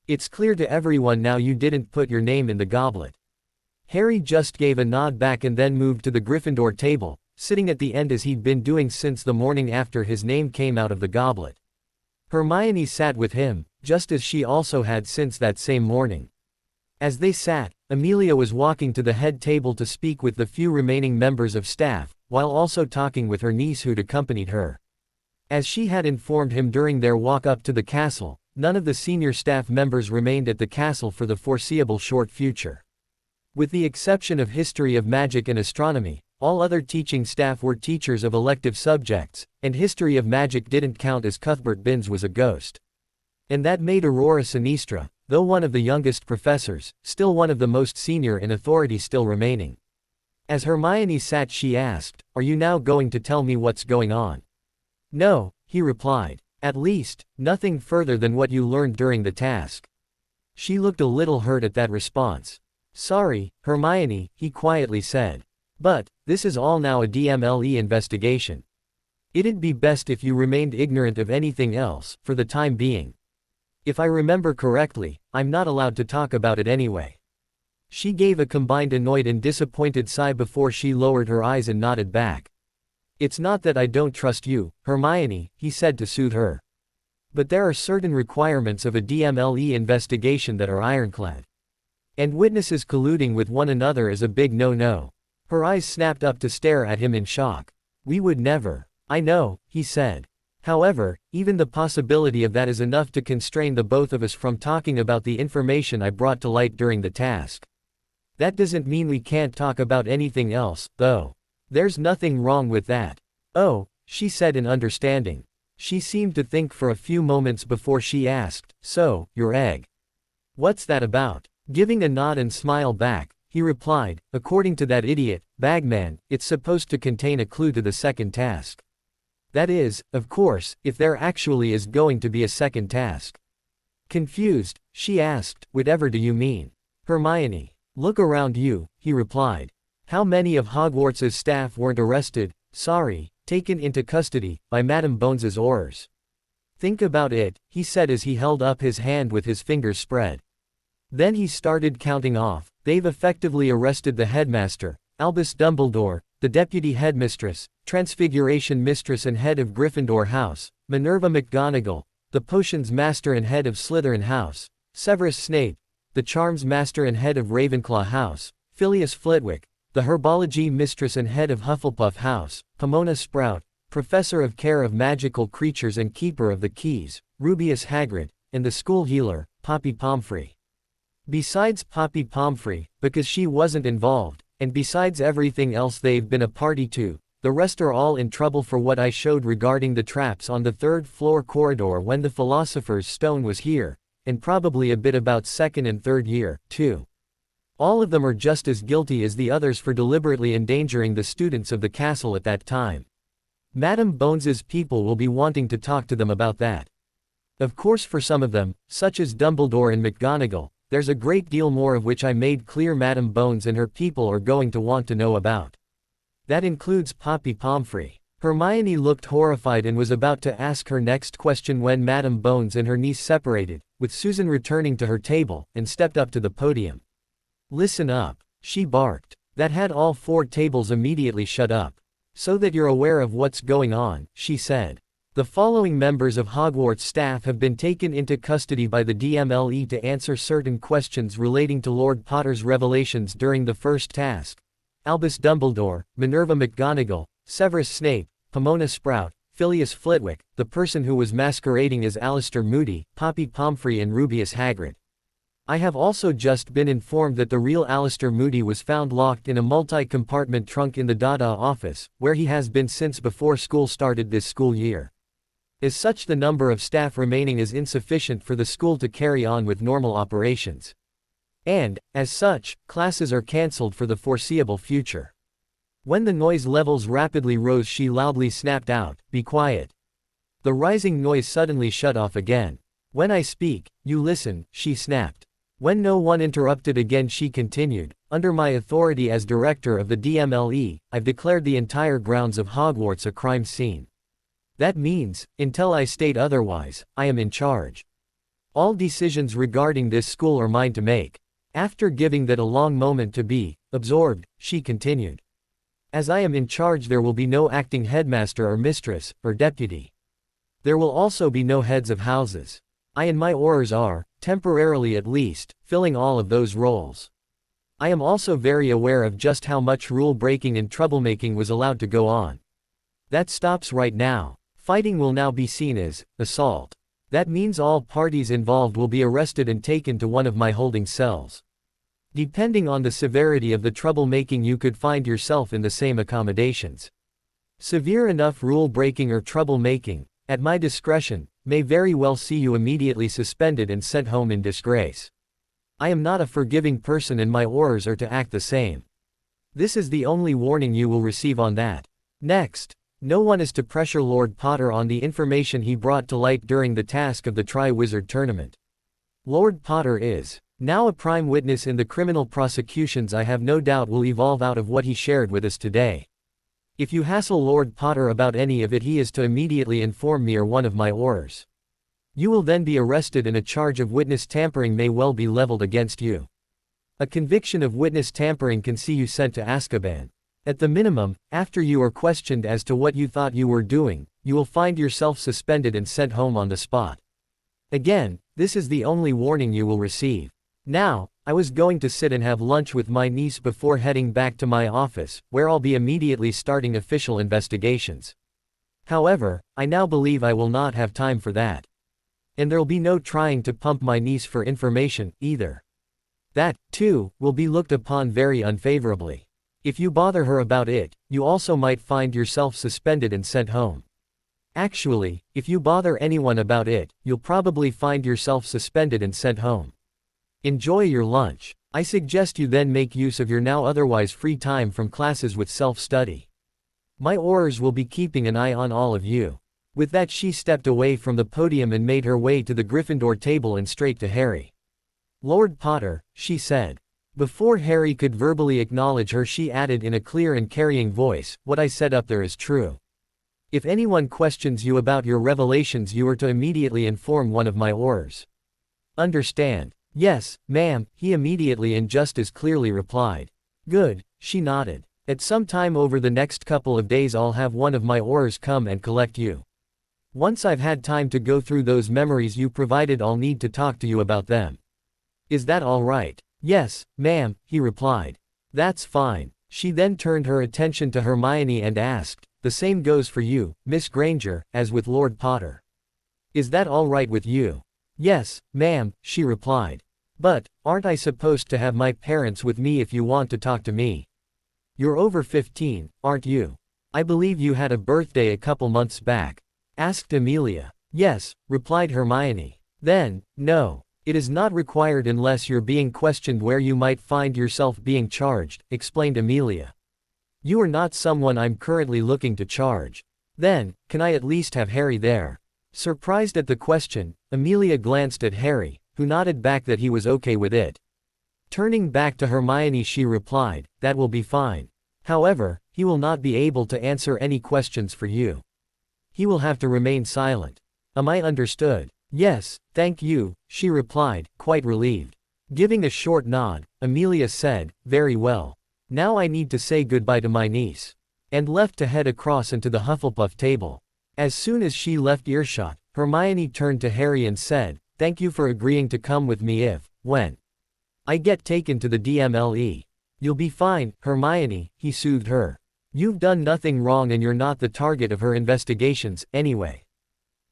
It's clear to everyone now you didn't put your name in the goblet." Harry just gave a nod back and then moved to the Gryffindor table, sitting at the end as he'd been doing since the morning after his name came out of the goblet. Hermione sat with him, just as she also had since that same morning. As they sat, Amelia was walking to the head table to speak with the few remaining members of staff, while also talking with her niece who'd accompanied her. As she had informed him during their walk up to the castle, none of the senior staff members remained at the castle for the foreseeable short future. With the exception of history of magic and astronomy, all other teaching staff were teachers of elective subjects, and history of magic didn't count as Cuthbert Binns was a ghost. And that made Aurora Sinistra, though one of the youngest professors, still one of the most senior in authority still remaining. As Hermione sat she asked, "Are you now going to tell me what's going on?" "No," he replied. "At least, nothing further than what you learned during the task." She looked a little hurt at that response. "Sorry, Hermione," he quietly said. "But, this is all now a DMLE investigation. It'd be best if you remained ignorant of anything else, for the time being. If I remember correctly, I'm not allowed to talk about it anyway." She gave a combined annoyed and disappointed sigh before she lowered her eyes and nodded back. "It's not that I don't trust you, Hermione," he said to soothe her. "But there are certain requirements of a DMLE investigation that are ironclad. And witnesses colluding with one another is a big no-no." Her eyes snapped up to stare at him in shock. "We would never." "I know," he said. "However, even the possibility of that is enough to constrain the both of us from talking about the information I brought to light during the task. That doesn't mean we can't talk about anything else, though. There's nothing wrong with that." "Oh," she said in understanding. She seemed to think for a few moments before she asked, "So, your egg. What's that about?" Giving a nod and smile back, he replied, "According to that idiot, Bagman, it's supposed to contain a clue to the second task." That is, of course, if there actually is going to be a second task. Confused, she asked, "Whatever do you mean?" "Hermione, look around you," he replied. "How many of Hogwarts's staff weren't arrested, taken into custody, by Madame Bones's orders? Think about it," he said as he held up his hand with his fingers spread. Then he started counting off. "They've effectively arrested the headmaster, Albus Dumbledore, the deputy headmistress, Transfiguration mistress and head of Gryffindor House, Minerva McGonagall, the potions master and head of Slytherin House, Severus Snape, the charms master and head of Ravenclaw House, Phileas Flitwick, the herbology mistress and head of Hufflepuff House, Pomona Sprout, professor of care of magical creatures and keeper of the keys, Rubeus Hagrid, and the school healer, Poppy Pomfrey. Besides Poppy Pomfrey, because she wasn't involved, and besides everything else they've been a party to, the rest are all in trouble for what I showed regarding the traps on the third-floor corridor when the Philosopher's Stone was here, and probably a bit about second and third year, too. All of them are just as guilty as the others for deliberately endangering the students of the castle at that time. Madame Bones's people will be wanting to talk to them about that. Of course for some of them, such as Dumbledore and McGonagall, there's a great deal more of which I made clear Madame Bones and her people are going to want to know about. That includes Poppy Pomfrey." Hermione looked horrified and was about to ask her next question when Madame Bones and her niece separated, with Susan returning to her table, and stepped up to the podium. "Listen up," she barked. That had all 4 tables immediately shut up. "So that you're aware of what's going on," she said. "The following members of Hogwarts staff have been taken into custody by the DMLE to answer certain questions relating to Lord Potter's revelations during the first task. Albus Dumbledore, Minerva McGonagall, Severus Snape, Pomona Sprout, Phileas Flitwick, the person who was masquerading as Alastor Moody, Poppy Pomfrey and Rubeus Hagrid. I have also just been informed that the real Alastor Moody was found locked in a multi-compartment trunk in the Dada office, where he has been since before school started this school year. As such, the number of staff remaining is insufficient for the school to carry on with normal operations. And, as such, classes are cancelled for the foreseeable future." When the noise levels rapidly rose, she loudly snapped out, "Be quiet." The rising noise suddenly shut off again. "When I speak, you listen," she snapped. When no one interrupted again, she continued, "Under my authority as director of the DMLE, I've declared the entire grounds of Hogwarts a crime scene. That means, until I state otherwise, I am in charge. All decisions regarding this school are mine to make." After giving that a long moment to be absorbed, she continued. "As I am in charge, there will be no acting headmaster or mistress, or deputy. There will also be no heads of houses. I and my Aurors are, temporarily at least, filling all of those roles. I am also very aware of just how much rule-breaking and troublemaking was allowed to go on. That stops right now. Fighting will now be seen as assault. That means all parties involved will be arrested and taken to one of my holding cells. Depending on the severity of the troublemaking, you could find yourself in the same accommodations. Severe enough rule-breaking or troublemaking, at my discretion, may very well see you immediately suspended and sent home in disgrace. I am not a forgiving person and my Aurors are to act the same. This is the only warning you will receive on that. Next, no one is to pressure Lord Potter on the information he brought to light during the task of the Triwizard tournament. Lord Potter is now a prime witness in the criminal prosecutions I have no doubt will evolve out of what he shared with us today. If you hassle Lord Potter about any of it, he is to immediately inform me or one of my Aurors. You will then be arrested and a charge of witness tampering may well be leveled against you. A conviction of witness tampering can see you sent to Azkaban. At the minimum, after you are questioned as to what you thought you were doing, you will find yourself suspended and sent home on the spot. Again, this is the only warning you will receive. Now, I was going to sit and have lunch with my niece before heading back to my office, where I'll be immediately starting official investigations. However, I now believe I will not have time for that. And there'll be no trying to pump my niece for information, either. That, too, will be looked upon very unfavorably. If you bother her about it, you also might find yourself suspended and sent home. Actually, if you bother anyone about it, you'll probably find yourself suspended and sent home. Enjoy your lunch. I suggest you then make use of your now otherwise free time from classes with self-study. My Aurors will be keeping an eye on all of you." With that she stepped away from the podium and made her way to the Gryffindor table and straight to Harry. "Lord Potter," she said. Before Harry could verbally acknowledge her she added in a clear and carrying voice, "What I said up there is true. If anyone questions you about your revelations you are to immediately inform one of my Aurors. Understand?" "Yes, ma'am," he immediately and just as clearly replied. "Good," she nodded. "At some time over the next couple of days I'll have one of my Aurors come and collect you. Once I've had time to go through those memories you provided I'll need to talk to you about them. Is that all right?" "Yes, ma'am," he replied. "That's fine." She then turned her attention to Hermione and asked, "The same goes for you, Miss Granger, as with Lord Potter. Is that all right with you?" "Yes, ma'am," she replied. "But, aren't I supposed to have my parents with me if you want to talk to me? You're over 15, aren't you? I believe you had a birthday a couple months back," asked Amelia. "Yes," replied Hermione. "Then, no. It is not required unless you're being questioned where you might find yourself being charged," explained Amelia. "You are not someone I'm currently looking to charge." "Then, can I at least have Harry there?" Surprised at the question, Amelia glanced at Harry, who nodded back that he was okay with it. Turning back to Hermione she replied, "That will be fine. However, he will not be able to answer any questions for you. He will have to remain silent. Am I understood?" "Yes, thank you," she replied, quite relieved. Giving a short nod, Amelia said, "Very well. Now I need to say goodbye to my niece," and left to head across into the Hufflepuff table. As soon as she left earshot, Hermione turned to Harry and said, "Thank you for agreeing to come with me when I get taken to the DMLE. You'll be fine, Hermione," he soothed her. "You've done nothing wrong and you're not the target of her investigations, anyway.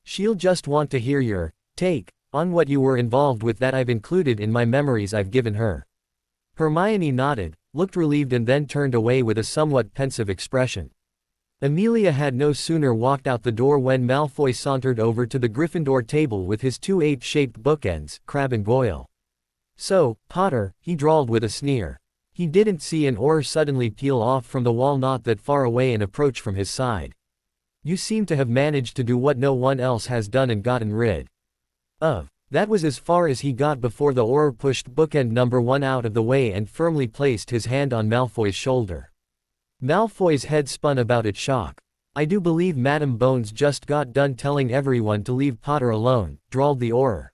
She'll just want to hear your take on what you were involved with that I've included in my memories I've given her." Hermione nodded, looked relieved and then turned away with a somewhat pensive expression. Amelia had no sooner walked out the door when Malfoy sauntered over to the Gryffindor table with his two ape-shaped bookends, Crabbe and Goyle. "So, Potter," he drawled with a sneer. He didn't see an Auror suddenly peel off from the wall not that far away and approach from his side. "You seem to have managed to do what no one else has done and gotten rid of." That was as far as he got before the Auror pushed bookend number 1 out of the way and firmly placed his hand on Malfoy's shoulder. Malfoy's head spun about in shock. "I do believe Madam Bones just got done telling everyone to leave Potter alone," drawled the Auror.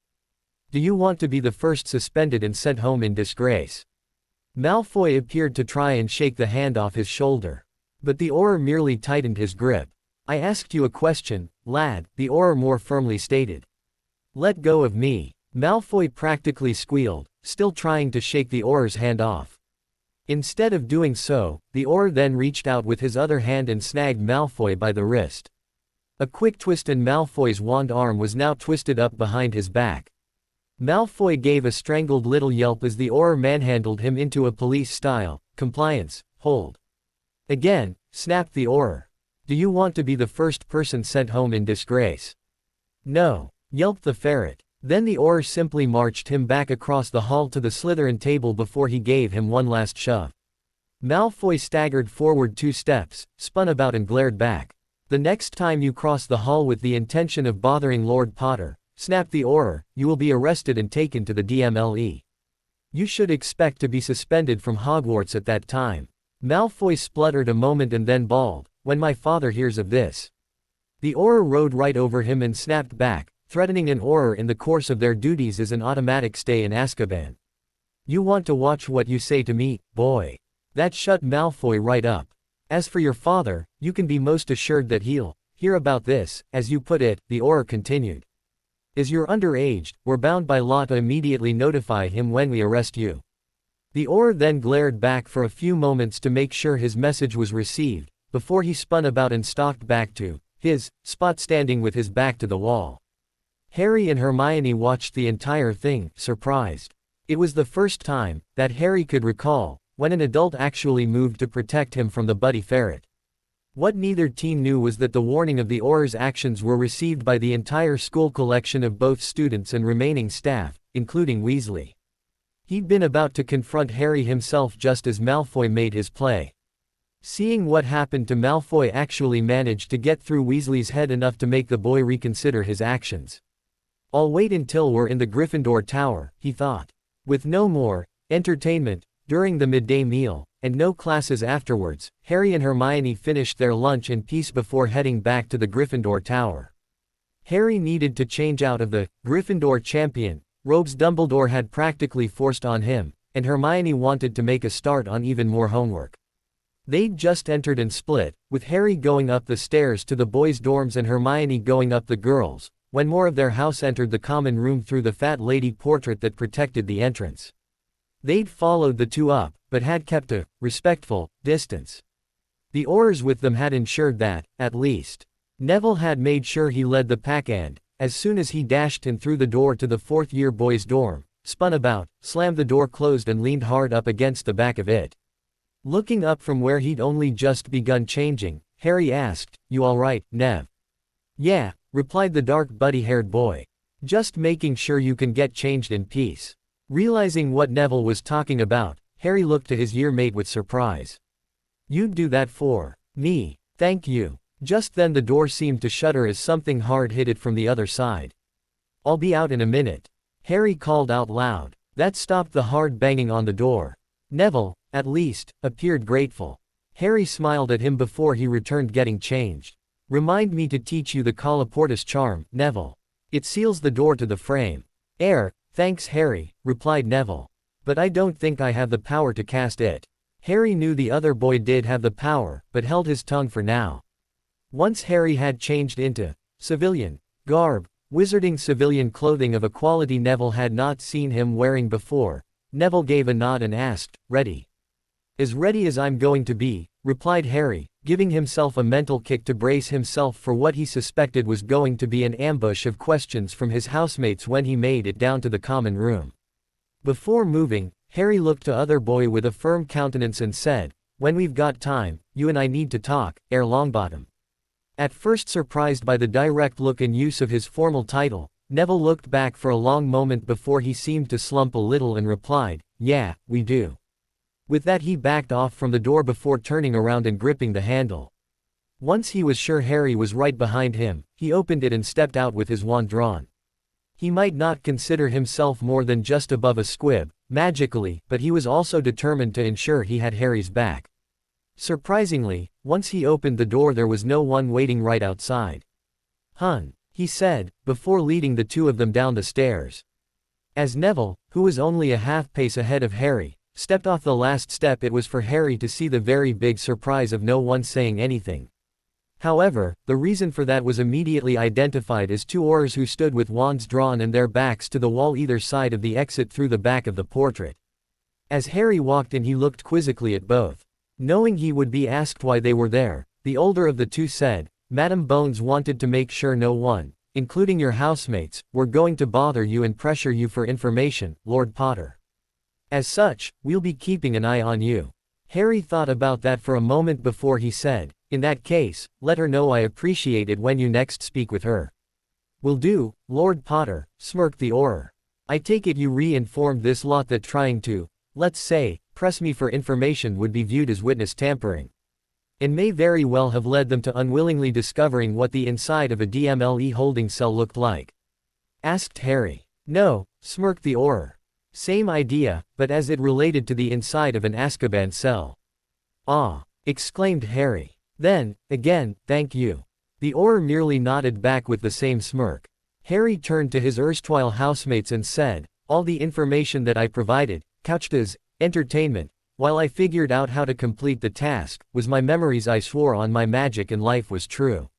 "Do you want to be the first suspended and sent home in disgrace?" Malfoy appeared to try and shake the hand off his shoulder. But the Auror merely tightened his grip. "I asked you a question, lad," the Auror more firmly stated. "Let go of me." Malfoy practically squealed, still trying to shake the Auror's hand off. Instead of doing so, the Auror then reached out with his other hand and snagged Malfoy by the wrist. A quick twist and Malfoy's wand arm was now twisted up behind his back. Malfoy gave a strangled little yelp as the Auror manhandled him into a police-style, "Compliance, hold." "Again," snapped the Auror. "Do you want to be the first person sent home in disgrace?" "No," yelped the ferret. Then the Auror simply marched him back across the hall to the Slytherin table before he gave him one last shove. Malfoy staggered forward 2 steps, spun about and glared back. "The next time you cross the hall with the intention of bothering Lord Potter," snapped the Auror, "you will be arrested and taken to the DMLE. You should expect to be suspended from Hogwarts at that time." Malfoy spluttered a moment and then bawled, "When my father hears of this." The Auror rode right over him and snapped back, threatening an Auror in the course of their duties as an automatic stay in Azkaban. "You want to watch what you say to me, boy." That shut Malfoy right up. "As for your father, you can be most assured that he'll hear about this, as you put it," the Auror continued. "As you're underage, we're bound by law to immediately notify him when we arrest you." The Auror then glared back for a few moments to make sure his message was received, before he spun about and stalked back to his spot standing with his back to the wall. Harry and Hermione watched the entire thing, surprised. It was the first time that Harry could recall when an adult actually moved to protect him from the Buddy Ferret. What neither teen knew was that the warning of the Auror's actions were received by the entire school collection of both students and remaining staff, including Weasley. He'd been about to confront Harry himself just as Malfoy made his play. Seeing what happened to Malfoy actually managed to get through Weasley's head enough to make the boy reconsider his actions. I'll wait until we're in the Gryffindor Tower, he thought. With no more entertainment during the midday meal, and no classes afterwards, Harry and Hermione finished their lunch in peace before heading back to the Gryffindor Tower. Harry needed to change out of the Gryffindor champion robes Dumbledore had practically forced on him, and Hermione wanted to make a start on even more homework. They'd just entered and split, with Harry going up the stairs to the boys' dorms and Hermione going up the girls', when more of their house entered the common room through the fat lady portrait that protected the entrance. They'd followed the two up, but had kept a respectful distance. The Aurors with them had ensured that, at least. Neville had made sure he led the pack and, as soon as he dashed in through the door to the fourth-year boys' dorm, spun about, slammed the door closed and leaned hard up against the back of it. Looking up from where he'd only just begun changing, Harry asked, "You all right, Nev?" "Yeah," replied the dark buddy-haired boy. "Just making sure you can get changed in peace." Realizing what Neville was talking about, Harry looked to his year-mate with surprise. "You'd do that for me? Thank you." Just then the door seemed to shudder as something hard hit it from the other side. "I'll be out in a minute," Harry called out loud. That stopped the hard banging on the door. Neville, at least, appeared grateful. Harry smiled at him before he returned getting changed. "Remind me to teach you the Colloportus charm, Neville. It seals the door to the frame." Thanks Harry," replied Neville. "But I don't think I have the power to cast it." Harry knew the other boy did have the power, but held his tongue for now. Once Harry had changed into civilian garb, wizarding civilian clothing of a quality Neville had not seen him wearing before, Neville gave a nod and asked, "Ready?" "As ready as I'm going to be," replied Harry, giving himself a mental kick to brace himself for what he suspected was going to be an ambush of questions from his housemates when he made it down to the common room. Before moving, Harry looked to other boy with a firm countenance and said, "When we've got time, you and I need to talk, Herr Longbottom." At first surprised by the direct look and use of his formal title, Neville looked back for a long moment before he seemed to slump a little and replied, "Yeah, we do." With that he backed off from the door before turning around and gripping the handle. Once he was sure Harry was right behind him, he opened it and stepped out with his wand drawn. He might not consider himself more than just above a squib, magically, but he was also determined to ensure he had Harry's back. Surprisingly, once he opened the door there was no one waiting right outside. "Hun," he said, before leading the two of them down the stairs. As Neville, who was only a half pace ahead of Harry, stepped off the last step it was for Harry to see the very big surprise of no one saying anything. However, the reason for that was immediately identified as two Aurors who stood with wands drawn and their backs to the wall either side of the exit through the back of the portrait. As Harry walked in he looked quizzically at both. Knowing he would be asked why they were there, the older of the two said, "Madam Bones wanted to make sure no one, including your housemates, were going to bother you and pressure you for information, Lord Potter. As such, we'll be keeping an eye on you." Harry thought about that for a moment before he said, "In that case, let her know I appreciate it when you next speak with her." "Will do, Lord Potter," smirked the Auror. "I take it you re-informed this lot that trying to, let's say, press me for information would be viewed as witness tampering. And may very well have led them to unwillingly discovering what the inside of a DMLE holding cell looked like?" asked Harry. "No," smirked the Auror. "Same idea, but as it related to the inside of an Azkaban cell." "Ah!" exclaimed Harry. "Then, again, thank you." The Auror merely nodded back with the same smirk. Harry turned to his erstwhile housemates and said, "All the information that I provided, couched as entertainment, while I figured out how to complete the task, was my memories. I swore on my magic and life was true."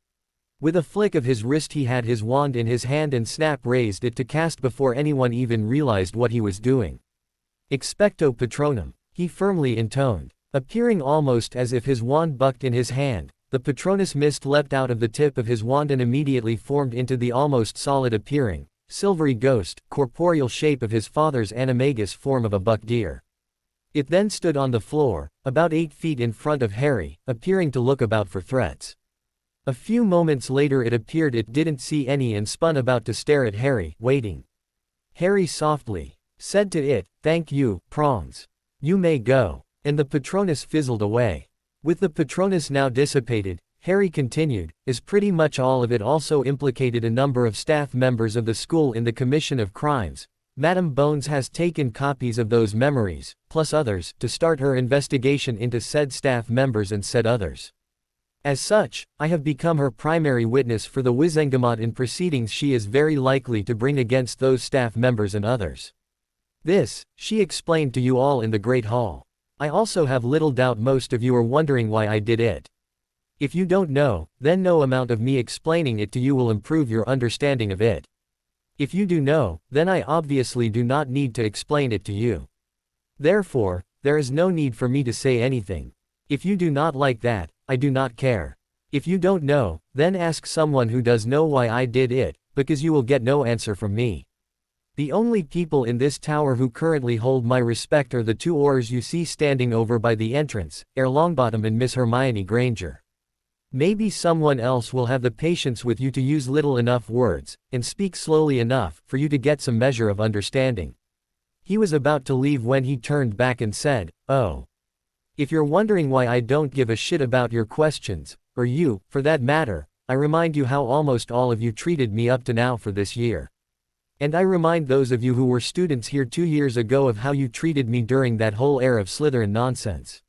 With a flick of his wrist he had his wand in his hand and Snap raised it to cast before anyone even realized what he was doing. "Expecto Patronum," he firmly intoned. Appearing almost as if his wand bucked in his hand, the Patronus mist leapt out of the tip of his wand and immediately formed into the almost solid appearing, silvery ghost, corporeal shape of his father's animagus form of a buck deer. It then stood on the floor, about 8 feet in front of Harry, appearing to look about for threats. A few moments later it appeared it didn't see any and spun about to stare at Harry, waiting. Harry softly said to it, "Thank you, Prongs. You may go." And the Patronus fizzled away. With the Patronus now dissipated, Harry continued, is pretty much all of it also implicated a number of staff members of the school in the commission of crimes. Madam Bones has taken copies of those memories, plus others, to start her investigation into said staff members and said others. As such, I have become her primary witness for the Wizengamot in proceedings she is very likely to bring against those staff members and others. This, she explained to you all in the Great Hall. I also have little doubt most of you are wondering why I did it. If you don't know, then no amount of me explaining it to you will improve your understanding of it. If you do know, then I obviously do not need to explain it to you. Therefore, there is no need for me to say anything. If you do not like that, I do not care. If you don't know, then ask someone who does know why I did it, because you will get no answer from me. The only people in this tower who currently hold my respect are the two Aurors you see standing over by the entrance, Herr Longbottom and Miss Hermione Granger. Maybe someone else will have the patience with you to use little enough words, and speak slowly enough, for you to get some measure of understanding. He was about to leave when he turned back and said, oh. If you're wondering why I don't give a shit about your questions, or you, for that matter, I remind you how almost all of you treated me up to now for this year. And I remind those of you who were students here 2 years ago of how you treated me during that whole era of Slytherin nonsense.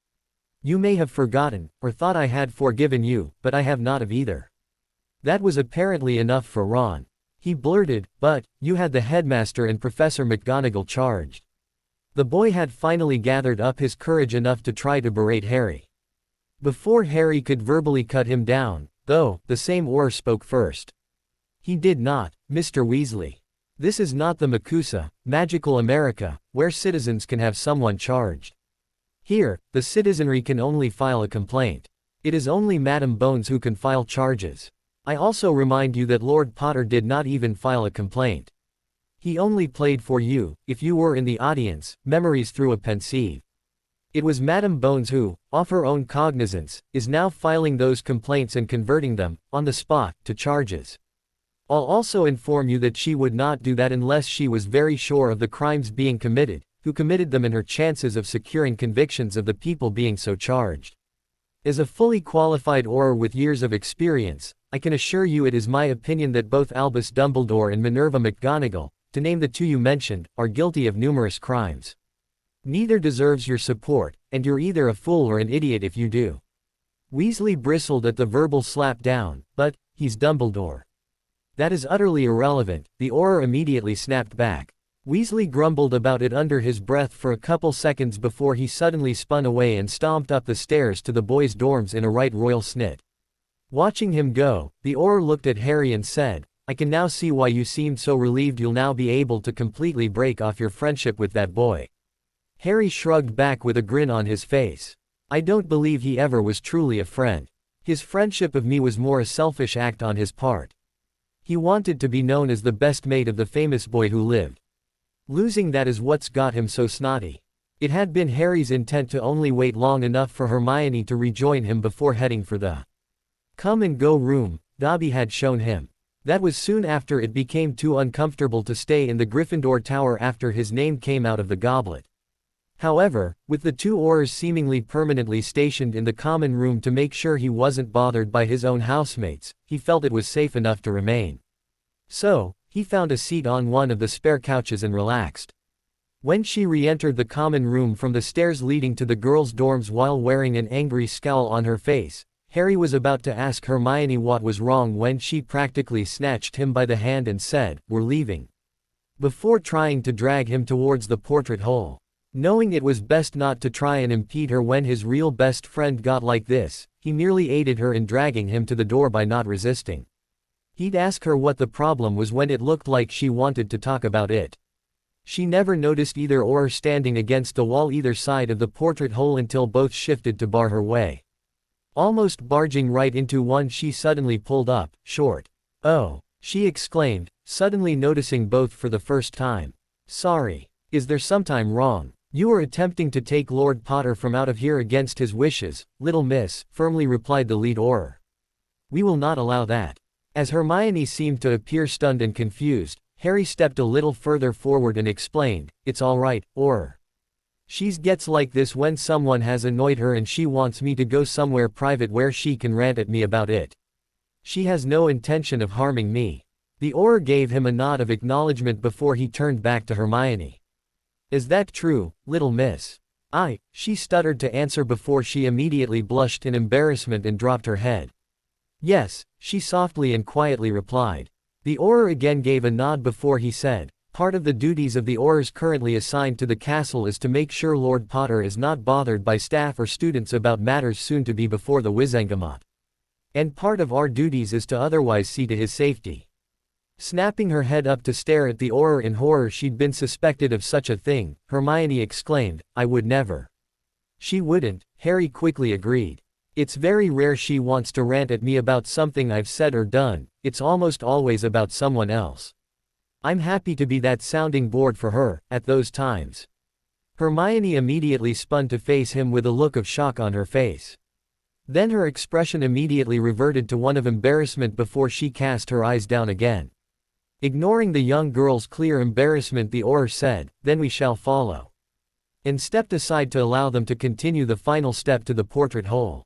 You may have forgotten, or thought I had forgiven you, but I have not of either. That was apparently enough for Ron. He blurted, but, you had the headmaster and Professor McGonagall charged. The boy had finally gathered up his courage enough to try to berate Harry. Before Harry could verbally cut him down, though, the same Auror spoke first. He did not, Mr. Weasley. This is not the Makusa, magical America, where citizens can have someone charged. Here, the citizenry can only file a complaint. It is only Madam Bones who can file charges. I also remind you that Lord Potter did not even file a complaint. He only played for you, if you were in the audience, memories through a pensieve. It was Madam Bones who, off her own cognizance, is now filing those complaints and converting them, on the spot, to charges. I'll also inform you that she would not do that unless she was very sure of the crimes being committed, who committed them and her chances of securing convictions of the people being so charged. As a fully qualified Auror with years of experience, I can assure you it is my opinion that both Albus Dumbledore and Minerva McGonagall, to name the two you mentioned, are guilty of numerous crimes. Neither deserves your support, and you're either a fool or an idiot if you do. Weasley bristled at the verbal slap down, but, he's Dumbledore. That is utterly irrelevant, the Auror immediately snapped back. Weasley grumbled about it under his breath for a couple seconds before he suddenly spun away and stomped up the stairs to the boys' dorms in a right royal snit. Watching him go, the Auror looked at Harry and said, I can now see why you seemed so relieved you'll now be able to completely break off your friendship with that boy. Harry shrugged back with a grin on his face. I don't believe he ever was truly a friend. His friendship of me was more a selfish act on his part. He wanted to be known as the best mate of the famous boy who lived. Losing that is what's got him so snotty. It had been Harry's intent to only wait long enough for Hermione to rejoin him before heading for the come and go room Dobby had shown him. That was soon after it became too uncomfortable to stay in the Gryffindor Tower after his name came out of the goblet. However, with the two Aurors seemingly permanently stationed in the common room to make sure he wasn't bothered by his own housemates, he felt it was safe enough to remain. So, he found a seat on one of the spare couches and relaxed. When she re-entered the common room from the stairs leading to the girls' dorms while wearing an angry scowl on her face, Harry was about to ask Hermione what was wrong when she practically snatched him by the hand and said, "We're leaving," before trying to drag him towards the portrait hole. Knowing it was best not to try and impede her when his real best friend got like this, he merely aided her in dragging him to the door by not resisting. He'd ask her what the problem was when it looked like she wanted to talk about it. She never noticed either Auror standing against the wall either side of the portrait hole until both shifted to bar her way. Almost barging right into one, she suddenly pulled up short. "Oh," she exclaimed, suddenly noticing both for the first time. "Sorry. Is there sometime wrong? You are attempting to take Lord Potter from out of here against his wishes, little miss," firmly replied the lead Auror. "We will not allow that." As Hermione seemed to appear stunned and confused, Harry stepped a little further forward and explained, "It's all right, Auror. She gets like this when someone has annoyed her and she wants me to go somewhere private where she can rant at me about it. She has no intention of harming me. The Auror gave him a nod of acknowledgement before he turned back to Hermione. Is that true, little miss? She stuttered to answer before she immediately blushed in embarrassment and dropped her head. Yes, she softly and quietly replied. The Auror again gave a nod before he said, part of the duties of the Aurors currently assigned to the castle is to make sure Lord Potter is not bothered by staff or students about matters soon to be before the Wizengamot. And part of our duties is to otherwise see to his safety. Snapping her head up to stare at the Auror in horror she'd been suspected of such a thing, Hermione exclaimed, I would never. She wouldn't, Harry quickly agreed. It's very rare she wants to rant at me about something I've said or done, it's almost always about someone else. I'm happy to be that sounding board for her, at those times. Hermione immediately spun to face him with a look of shock on her face. Then her expression immediately reverted to one of embarrassment before she cast her eyes down again. Ignoring the young girl's clear embarrassment, the Auror said, then we shall follow. And stepped aside to allow them to continue the final step to the portrait hole.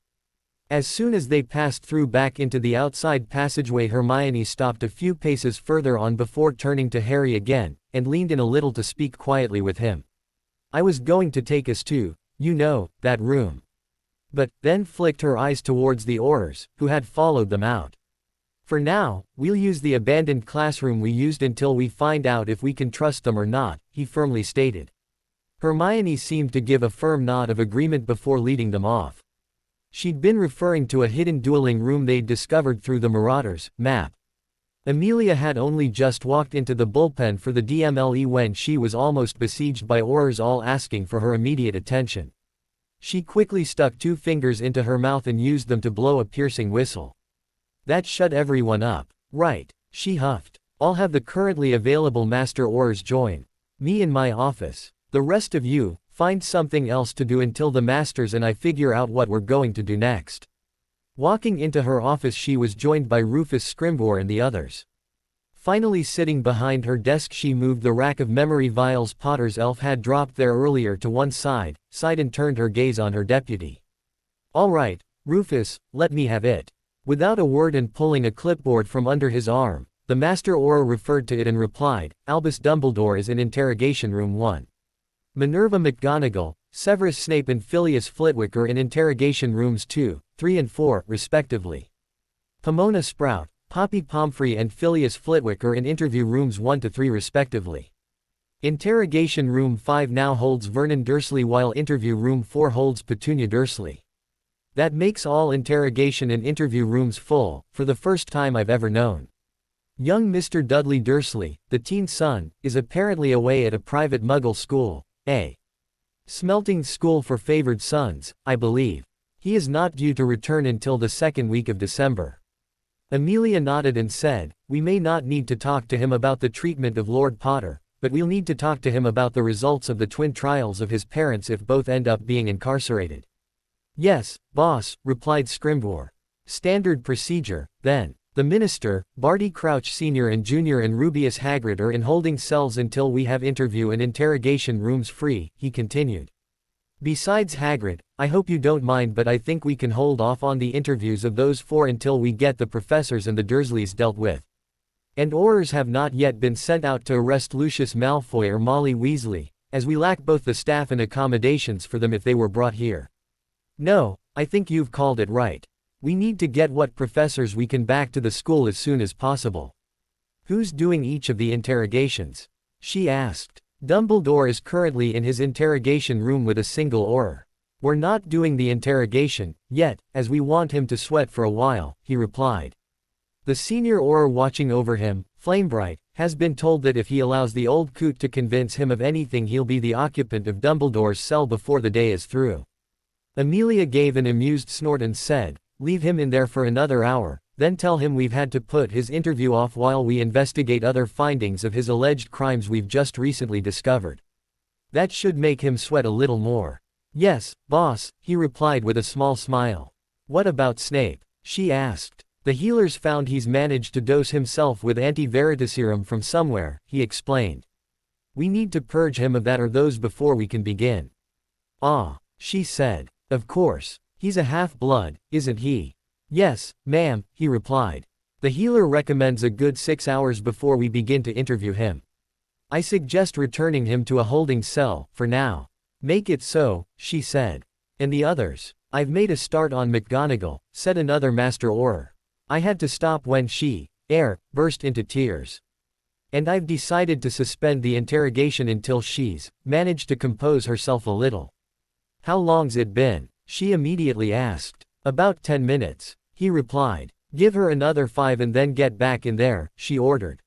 As soon as they passed through back into the outside passageway, Hermione stopped a few paces further on before turning to Harry again, and leaned in a little to speak quietly with him. I was going to take us to, you know, that room. But, then flicked her eyes towards the Aurors, who had followed them out. For now, we'll use the abandoned classroom we used until we find out if we can trust them or not, he firmly stated. Hermione seemed to give a firm nod of agreement before leading them off. She'd been referring to a hidden dueling room they'd discovered through the Marauders' map. Amelia had only just walked into the bullpen for the DMLE when she was almost besieged by Aurors all asking for her immediate attention. She quickly stuck 2 fingers into her mouth and used them to blow a piercing whistle. That shut everyone up. Right, she huffed. I'll have the currently available Master Aurors join me in my office. The rest of you, find something else to do until the Masters and I figure out what we're going to do next. Walking into her office, she was joined by Rufus Scrimgeour and the others. Finally sitting behind her desk, she moved the rack of memory vials Potter's elf had dropped there earlier to one side, sighed and turned her gaze on her deputy. All right, Rufus, let me have it. Without a word and pulling a clipboard from under his arm, the Master Auror referred to it and replied, Albus Dumbledore is in Interrogation Room 1. Minerva McGonagall, Severus Snape and Phileas Flitwick are in Interrogation Rooms 2, 3 and 4, respectively. Pomona Sprout, Poppy Pomfrey and Phileas Flitwick are in Interview Rooms 1 to 3 respectively. Interrogation Room 5 now holds Vernon Dursley while Interview Room 4 holds Petunia Dursley. That makes all interrogation and interview rooms full, for the first time I've ever known. Young Mr. Dudley Dursley, the teen son, is apparently away at a private Muggle school, a smelting school for favored sons, I believe. He is not due to return until the second week of December. Amelia nodded and said, we may not need to talk to him about the treatment of Lord Potter, but we'll need to talk to him about the results of the twin trials of his parents if both end up being incarcerated. Yes, boss, replied Scrimgeour. Standard procedure, then. The Minister, Barty Crouch Sr. and Jr. and Rubeus Hagrid are in holding cells until we have interview and interrogation rooms free, he continued. Besides Hagrid, I hope you don't mind, but I think we can hold off on the interviews of those 4 until we get the professors and the Dursleys dealt with. And orders have not yet been sent out to arrest Lucius Malfoy or Molly Weasley, as we lack both the staff and accommodations for them if they were brought here. No, I think you've called it right. We need to get what professors we can back to the school as soon as possible. Who's doing each of the interrogations? She asked. Dumbledore is currently in his interrogation room with a single Auror. We're not doing the interrogation, yet, as we want him to sweat for a while, he replied. The senior Auror watching over him, Flamebright, has been told that if he allows the old coot to convince him of anything, he'll be the occupant of Dumbledore's cell before the day is through. Amelia gave an amused snort and said, leave him in there for another hour, then tell him we've had to put his interview off while we investigate other findings of his alleged crimes we've just recently discovered. That should make him sweat a little more. Yes, boss, he replied with a small smile. What about Snape? She asked. The healers found he's managed to dose himself with anti-veritaserum from somewhere, he explained. We need to purge him of that or those before we can begin. Ah, she said. Of course. He's a half-blood, isn't he? Yes, ma'am, he replied. The healer recommends a good 6 hours before we begin to interview him. I suggest returning him to a holding cell, for now. Make it so, she said. And the others? I've made a start on McGonagall, said another Master Auror. I had to stop when she, burst into tears. And I've decided to suspend the interrogation until she's managed to compose herself a little. How long's it been? She immediately asked. About 10 minutes. He replied. Give her another 5 and then get back in there, she ordered.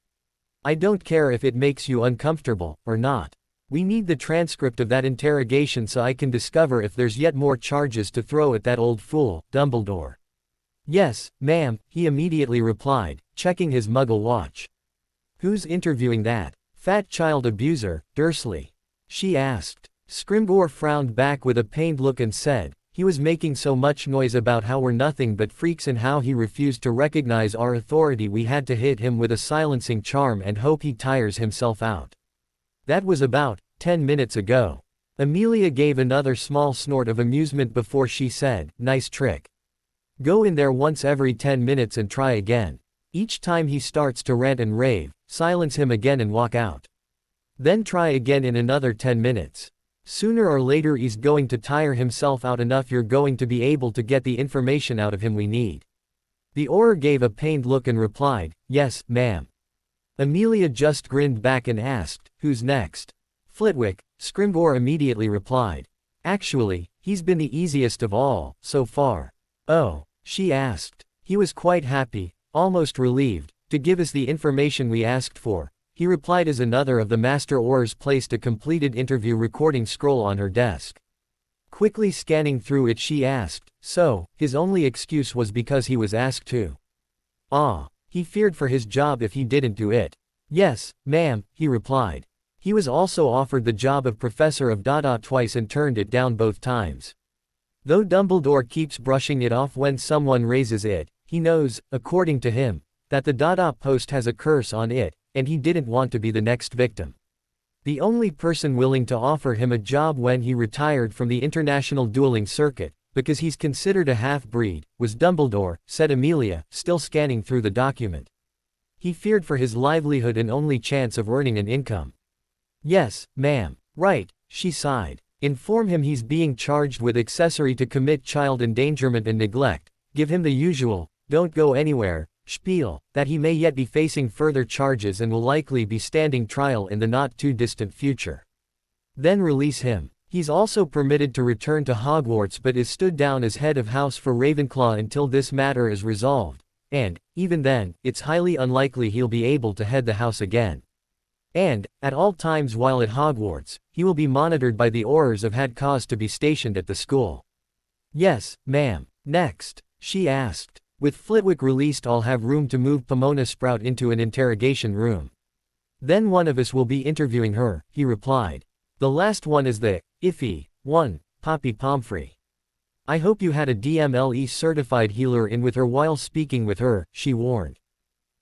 I don't care if it makes you uncomfortable, or not. We need the transcript of that interrogation so I can discover if there's yet more charges to throw at that old fool, Dumbledore. Yes, ma'am, he immediately replied, checking his muggle watch. Who's interviewing that fat child abuser, Dursley? She asked. Scrimgeour frowned back with a pained look and said, he was making so much noise about how we're nothing but freaks and how he refused to recognize our authority we had to hit him with a silencing charm and hope he tires himself out. That was about 10 minutes ago. Amelia gave another small snort of amusement before she said, nice trick. Go in there once every 10 minutes and try again. Each time he starts to rant and rave, silence him again and walk out. Then try again in another 10 minutes. Sooner or later he's going to tire himself out enough you're going to be able to get the information out of him we need. The Auror gave a pained look and replied, yes, ma'am. Amelia just grinned back and asked, who's next? Flitwick, Scrimgeour immediately replied. Actually, he's been the easiest of all, so far. Oh, she asked. He was quite happy, almost relieved, to give us the information we asked for. He replied as another of the Master Aurors placed a completed interview recording scroll on her desk. Quickly scanning through it she asked, so, his only excuse was because he was asked to. Ah, he feared for his job if he didn't do it. Yes, ma'am, he replied. He was also offered the job of Professor of Dada twice and turned it down both times. Though Dumbledore keeps brushing it off when someone raises it, he knows, according to him, that the Dada post has a curse on it, and he didn't want to be the next victim. The only person willing to offer him a job when he retired from the international dueling circuit, because he's considered a half-breed, was Dumbledore, said Amelia, still scanning through the document. He feared for his livelihood and only chance of earning an income. Yes, ma'am. Right, she sighed. Inform him he's being charged with accessory to commit child endangerment and neglect. Give him the usual, don't go anywhere, spiel, that he may yet be facing further charges and will likely be standing trial in the not-too-distant future. Then release him. He's also permitted to return to Hogwarts but is stood down as head of house for Ravenclaw until this matter is resolved, and, even then, it's highly unlikely he'll be able to head the house again. And, at all times while at Hogwarts, he will be monitored by the Aurors have had cause to be stationed at the school. Yes, ma'am. Next, she asked. With Flitwick released I'll have room to move Pomona Sprout into an interrogation room. Then one of us will be interviewing her, he replied. The last one is the iffy one, Poppy Pomfrey. I hope you had a DMLE certified healer in with her while speaking with her, she warned.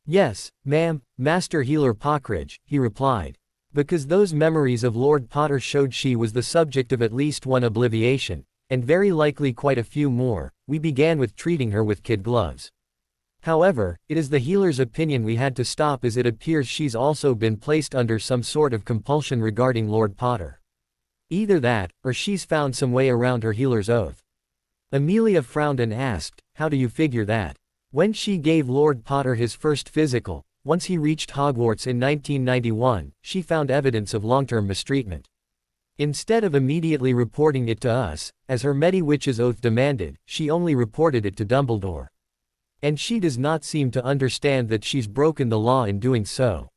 Yes, ma'am, Master Healer Pockridge, he replied. Because those memories of Lord Potter showed she was the subject of at least one obliviation, and very likely quite a few more, we began with treating her with kid gloves. However, it is the healer's opinion we had to stop as it appears she's also been placed under some sort of compulsion regarding Lord Potter. Either that, or she's found some way around her healer's oath. Amelia frowned and asked, how do you figure that? When she gave Lord Potter his first physical, once he reached Hogwarts in 1991, she found evidence of long-term mistreatment. Instead of immediately reporting it to us, as her Medi-Witch's oath demanded, she only reported it to Dumbledore. And she does not seem to understand that she's broken the law in doing so.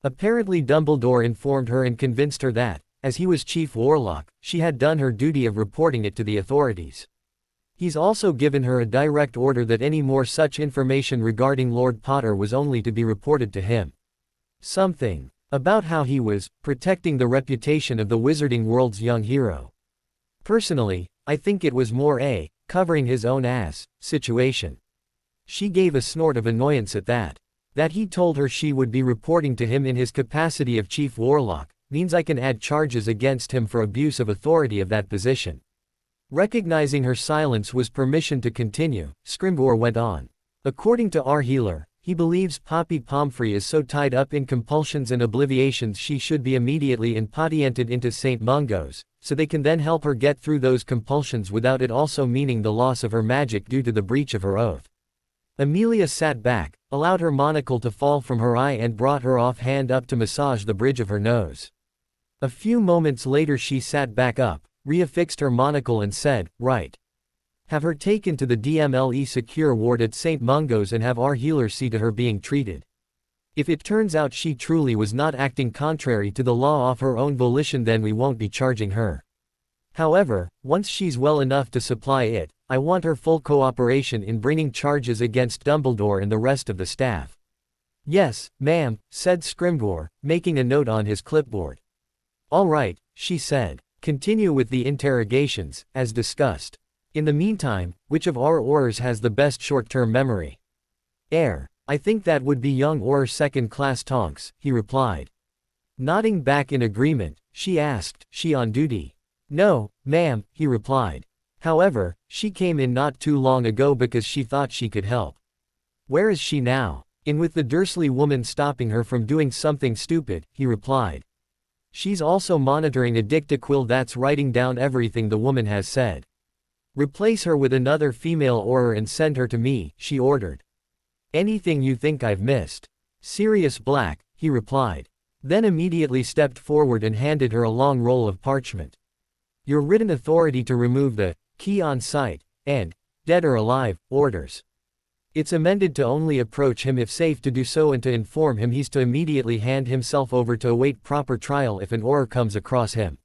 Apparently Dumbledore informed her and convinced her that, as he was Chief Warlock, she had done her duty of reporting it to the authorities. He's also given her a direct order that any more such information regarding Lord Potter was only to be reported to him. Something about how he was protecting the reputation of the wizarding world's young hero. Personally, I think it was more a covering his own ass situation. She gave a snort of annoyance at that. That he told her she would be reporting to him in his capacity of Chief Warlock, means I can add charges against him for abuse of authority of that position. Recognizing her silence was permission to continue, Scrimgeour went on. According to our healer, he believes Poppy Pomfrey is so tied up in compulsions and obliviations she should be immediately impatiented into St. Mungo's, so they can then help her get through those compulsions without it also meaning the loss of her magic due to the breach of her oath. Amelia sat back, allowed her monocle to fall from her eye and brought her off hand up to massage the bridge of her nose. A few moments later she sat back up, reaffixed her monocle and said, "Right. Have her taken to the DMLE secure ward at St. Mungo's and have our healer see to her being treated. If it turns out she truly was not acting contrary to the law of her own volition, then we won't be charging her. However, once she's well enough to supply it, I want her full cooperation in bringing charges against Dumbledore and the rest of the staff." "Yes, ma'am," said Scrimgeour, making a note on his clipboard. "All right," she said. "Continue with the interrogations, as discussed. In the meantime, which of our Aurors has the best short-term memory?" "I think that would be young Auror second-class Tonks," he replied. Nodding back in agreement, she asked, "She on duty?" "No, ma'am," he replied. "However, she came in not too long ago because she thought she could help." "Where is she now?" "In with the Dursley woman stopping her from doing something stupid," he replied. "She's also monitoring a dictaquill that's writing down everything the woman has said. Replace her with another female Auror and send her to me," she ordered. "Anything you think I've missed?" "Sirius Black," he replied. Then immediately stepped forward and handed her a long roll of parchment. "Your written authority to remove the key on sight, and, dead or alive, orders. It's amended to only approach him if safe to do so and to inform him he's to immediately hand himself over to await proper trial if an Auror comes across him."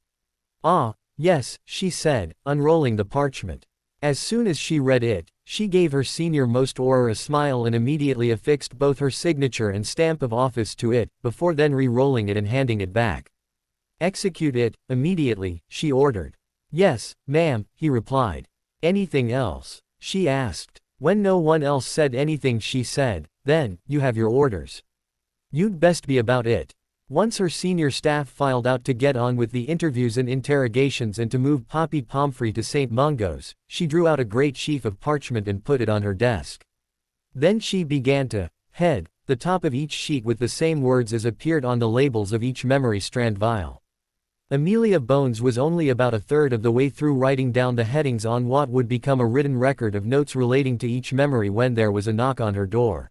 "Ah, yes," she said, unrolling the parchment. As soon as she read it, she gave her senior-most Auror a smile and immediately affixed both her signature and stamp of office to it, before then re-rolling it and handing it back. "Execute it, immediately," she ordered. "Yes, ma'am," he replied. "Anything else?" she asked. When no one else said anything she said, "Then, you have your orders. You'd best be about it." Once her senior staff filed out to get on with the interviews and interrogations and to move Poppy Pomfrey to St. Mungo's, she drew out a great sheaf of parchment and put it on her desk. Then she began to head the top of each sheet with the same words as appeared on the labels of each memory strand vial. Amelia Bones was only about a third of the way through writing down the headings on what would become a written record of notes relating to each memory when there was a knock on her door.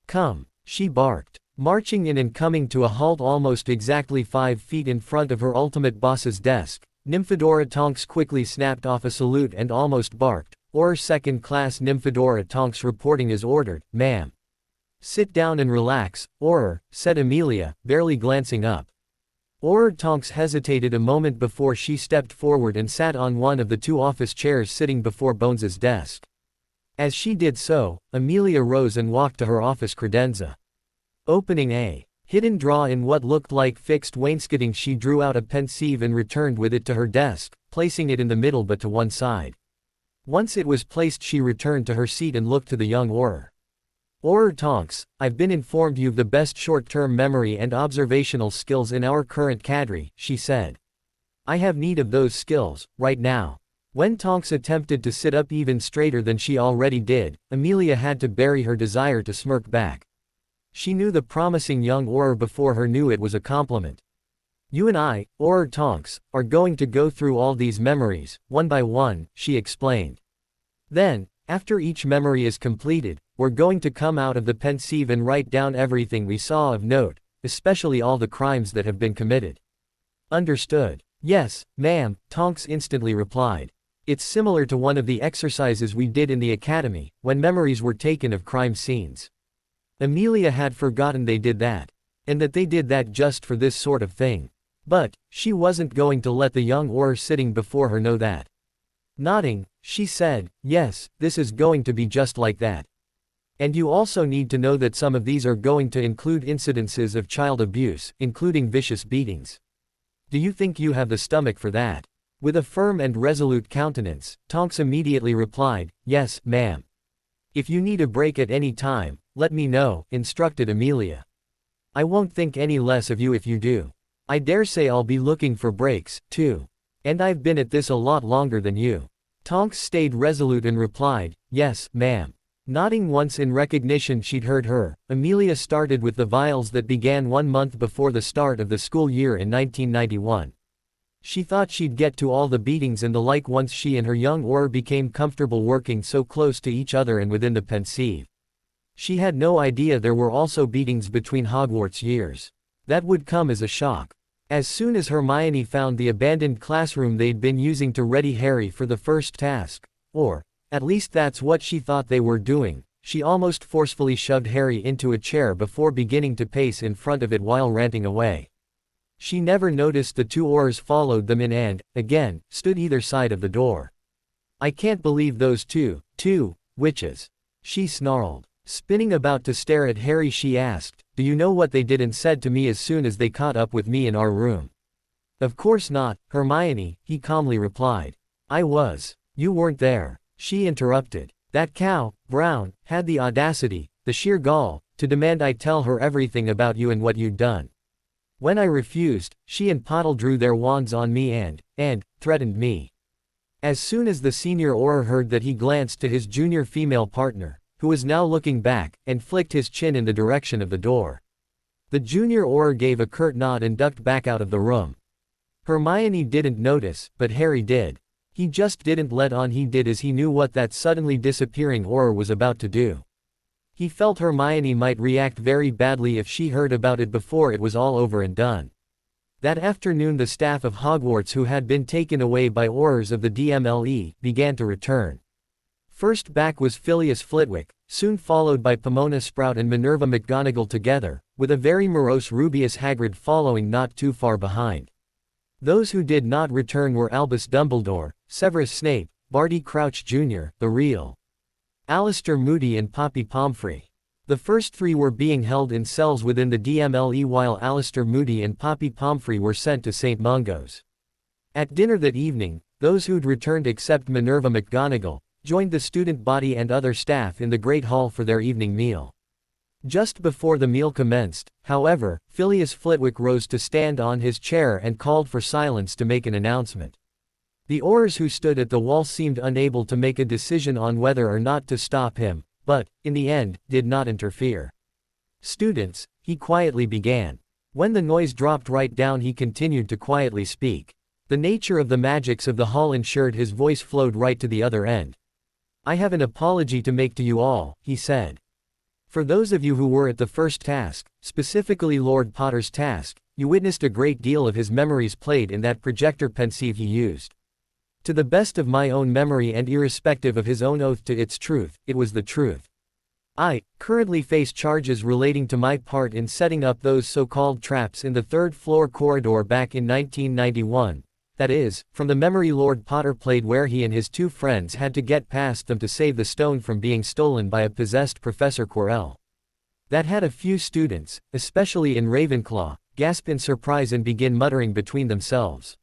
"Come," she barked. Marching in and coming to a halt almost exactly 5 feet in front of her ultimate boss's desk, Nymphadora Tonks quickly snapped off a salute and almost barked, "Auror second-class Nymphadora Tonks reporting as ordered, ma'am." "Sit down and relax, Auror," said Amelia, barely glancing up. Auror Tonks hesitated a moment before she stepped forward and sat on one of the 2 office chairs sitting before Bones's desk. As she did so, Amelia rose and walked to her office credenza. Opening a hidden drawer in what looked like fixed wainscoting, she drew out a pensieve and returned with it to her desk, placing it in the middle but to one side. Once it was placed, she returned to her seat and looked to the young Auror. "Auror Tonks, I've been informed you've the best short-term memory and observational skills in our current cadre," she said. "I have need of those skills, right now." When Tonks attempted to sit up even straighter than she already did, Amelia had to bury her desire to smirk back. She knew the promising young Auror before her knew it was a compliment. "You and I, Auror Tonks, are going to go through all these memories, one by one," she explained. "Then, after each memory is completed, we're going to come out of the pensieve and write down everything we saw of note, especially all the crimes that have been committed." "Understood." "Yes, ma'am," Tonks instantly replied. "It's similar to one of the exercises we did in the academy, when memories were taken of crime scenes." Amelia had forgotten they did that. And that they did that just for this sort of thing. But, she wasn't going to let the young Auror sitting before her know that. Nodding, she said, "Yes, this is going to be just like that. And you also need to know that some of these are going to include incidences of child abuse, including vicious beatings. Do you think you have the stomach for that?" With a firm and resolute countenance, Tonks immediately replied, "Yes, ma'am." "If you need a break at any time, let me know," instructed Amelia. "I won't think any less of you if you do." I dare say I'll be looking for breaks, too. And I've been at this a lot longer than you. Tonks stayed resolute and replied, yes, ma'am. Nodding once in recognition she'd heard her, Amelia started with the vials that began 1 month before the start of the school year in 1991. She thought she'd get to all the beatings and the like once she and her young Auror became comfortable working so close to each other and within the pensieve. She had no idea there were also beatings between Hogwarts years. That would come as a shock. As soon as Hermione found the abandoned classroom they'd been using to ready Harry for the first task, or, at least that's what she thought they were doing, she almost forcefully shoved Harry into a chair before beginning to pace in front of it while ranting away. She never noticed the 2 Aurors followed them in and, again, stood either side of the door. I can't believe those two witches, she snarled. Spinning about to stare at Harry she asked, do you know what they did and said to me as soon as they caught up with me in our room? Of course not, Hermione, he calmly replied. I was. You weren't there, she interrupted. That cow, Brown, had the audacity, the sheer gall, to demand I tell her everything about you and what you'd done. When I refused, she and Potter drew their wands on me and threatened me. As soon as the senior Auror heard that he glanced to his junior female partner, who was now looking back, and flicked his chin in the direction of the door. The junior Auror gave a curt nod and ducked back out of the room. Hermione didn't notice, but Harry did. He just didn't let on he did as he knew what that suddenly disappearing Auror was about to do. He felt Hermione might react very badly if she heard about it before it was all over and done. That afternoon the staff of Hogwarts who had been taken away by Aurors of the DMLE began to return. First back was Phileas Flitwick, soon followed by Pomona Sprout and Minerva McGonagall together, with a very morose Rubeus Hagrid following not too far behind. Those who did not return were Albus Dumbledore, Severus Snape, Barty Crouch Jr., the real Alistair Moody and Poppy Pomfrey. The first 3 were being held in cells within the DMLE while Alistair Moody and Poppy Pomfrey were sent to St. Mungo's. At dinner that evening, those who'd returned except Minerva McGonagall, joined the student body and other staff in the Great Hall for their evening meal. Just before the meal commenced, however, Phileas Flitwick rose to stand on his chair and called for silence to make an announcement. The Aurors who stood at the wall seemed unable to make a decision on whether or not to stop him, but, in the end, did not interfere. Students, he quietly began. When the noise dropped right down he continued to quietly speak. The nature of the magics of the hall ensured his voice flowed right to the other end. I have an apology to make to you all, he said. For those of you who were at the first task, specifically Lord Potter's task, you witnessed a great deal of his memories played in that projector pensieve he used. To the best of my own memory and irrespective of his own oath to its truth, it was the truth. I currently face charges relating to my part in setting up those so-called traps in the 3rd floor corridor back in 1991. That is, from the memory Lord Potter played where he and his 2 friends had to get past them to save the stone from being stolen by a possessed Professor Quirrell. That had a few students, especially in Ravenclaw, gasp in surprise and begin muttering between themselves.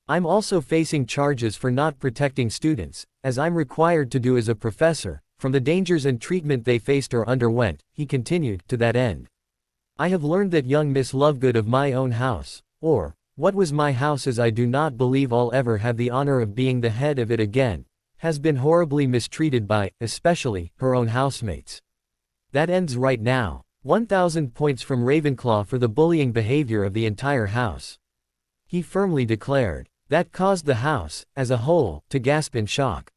I'm also facing charges for not protecting students, as I'm required to do as a professor, from the dangers and treatment they faced or underwent, he continued, to that end. I have learned that young Miss Lovegood of my own house, or, what was my house as I do not believe I'll ever have the honor of being the head of it again, has been horribly mistreated by, especially, her own housemates. That ends right now. 1,000 points from Ravenclaw for the bullying behavior of the entire house. He firmly declared. That caused the house, as a whole, to gasp in shock.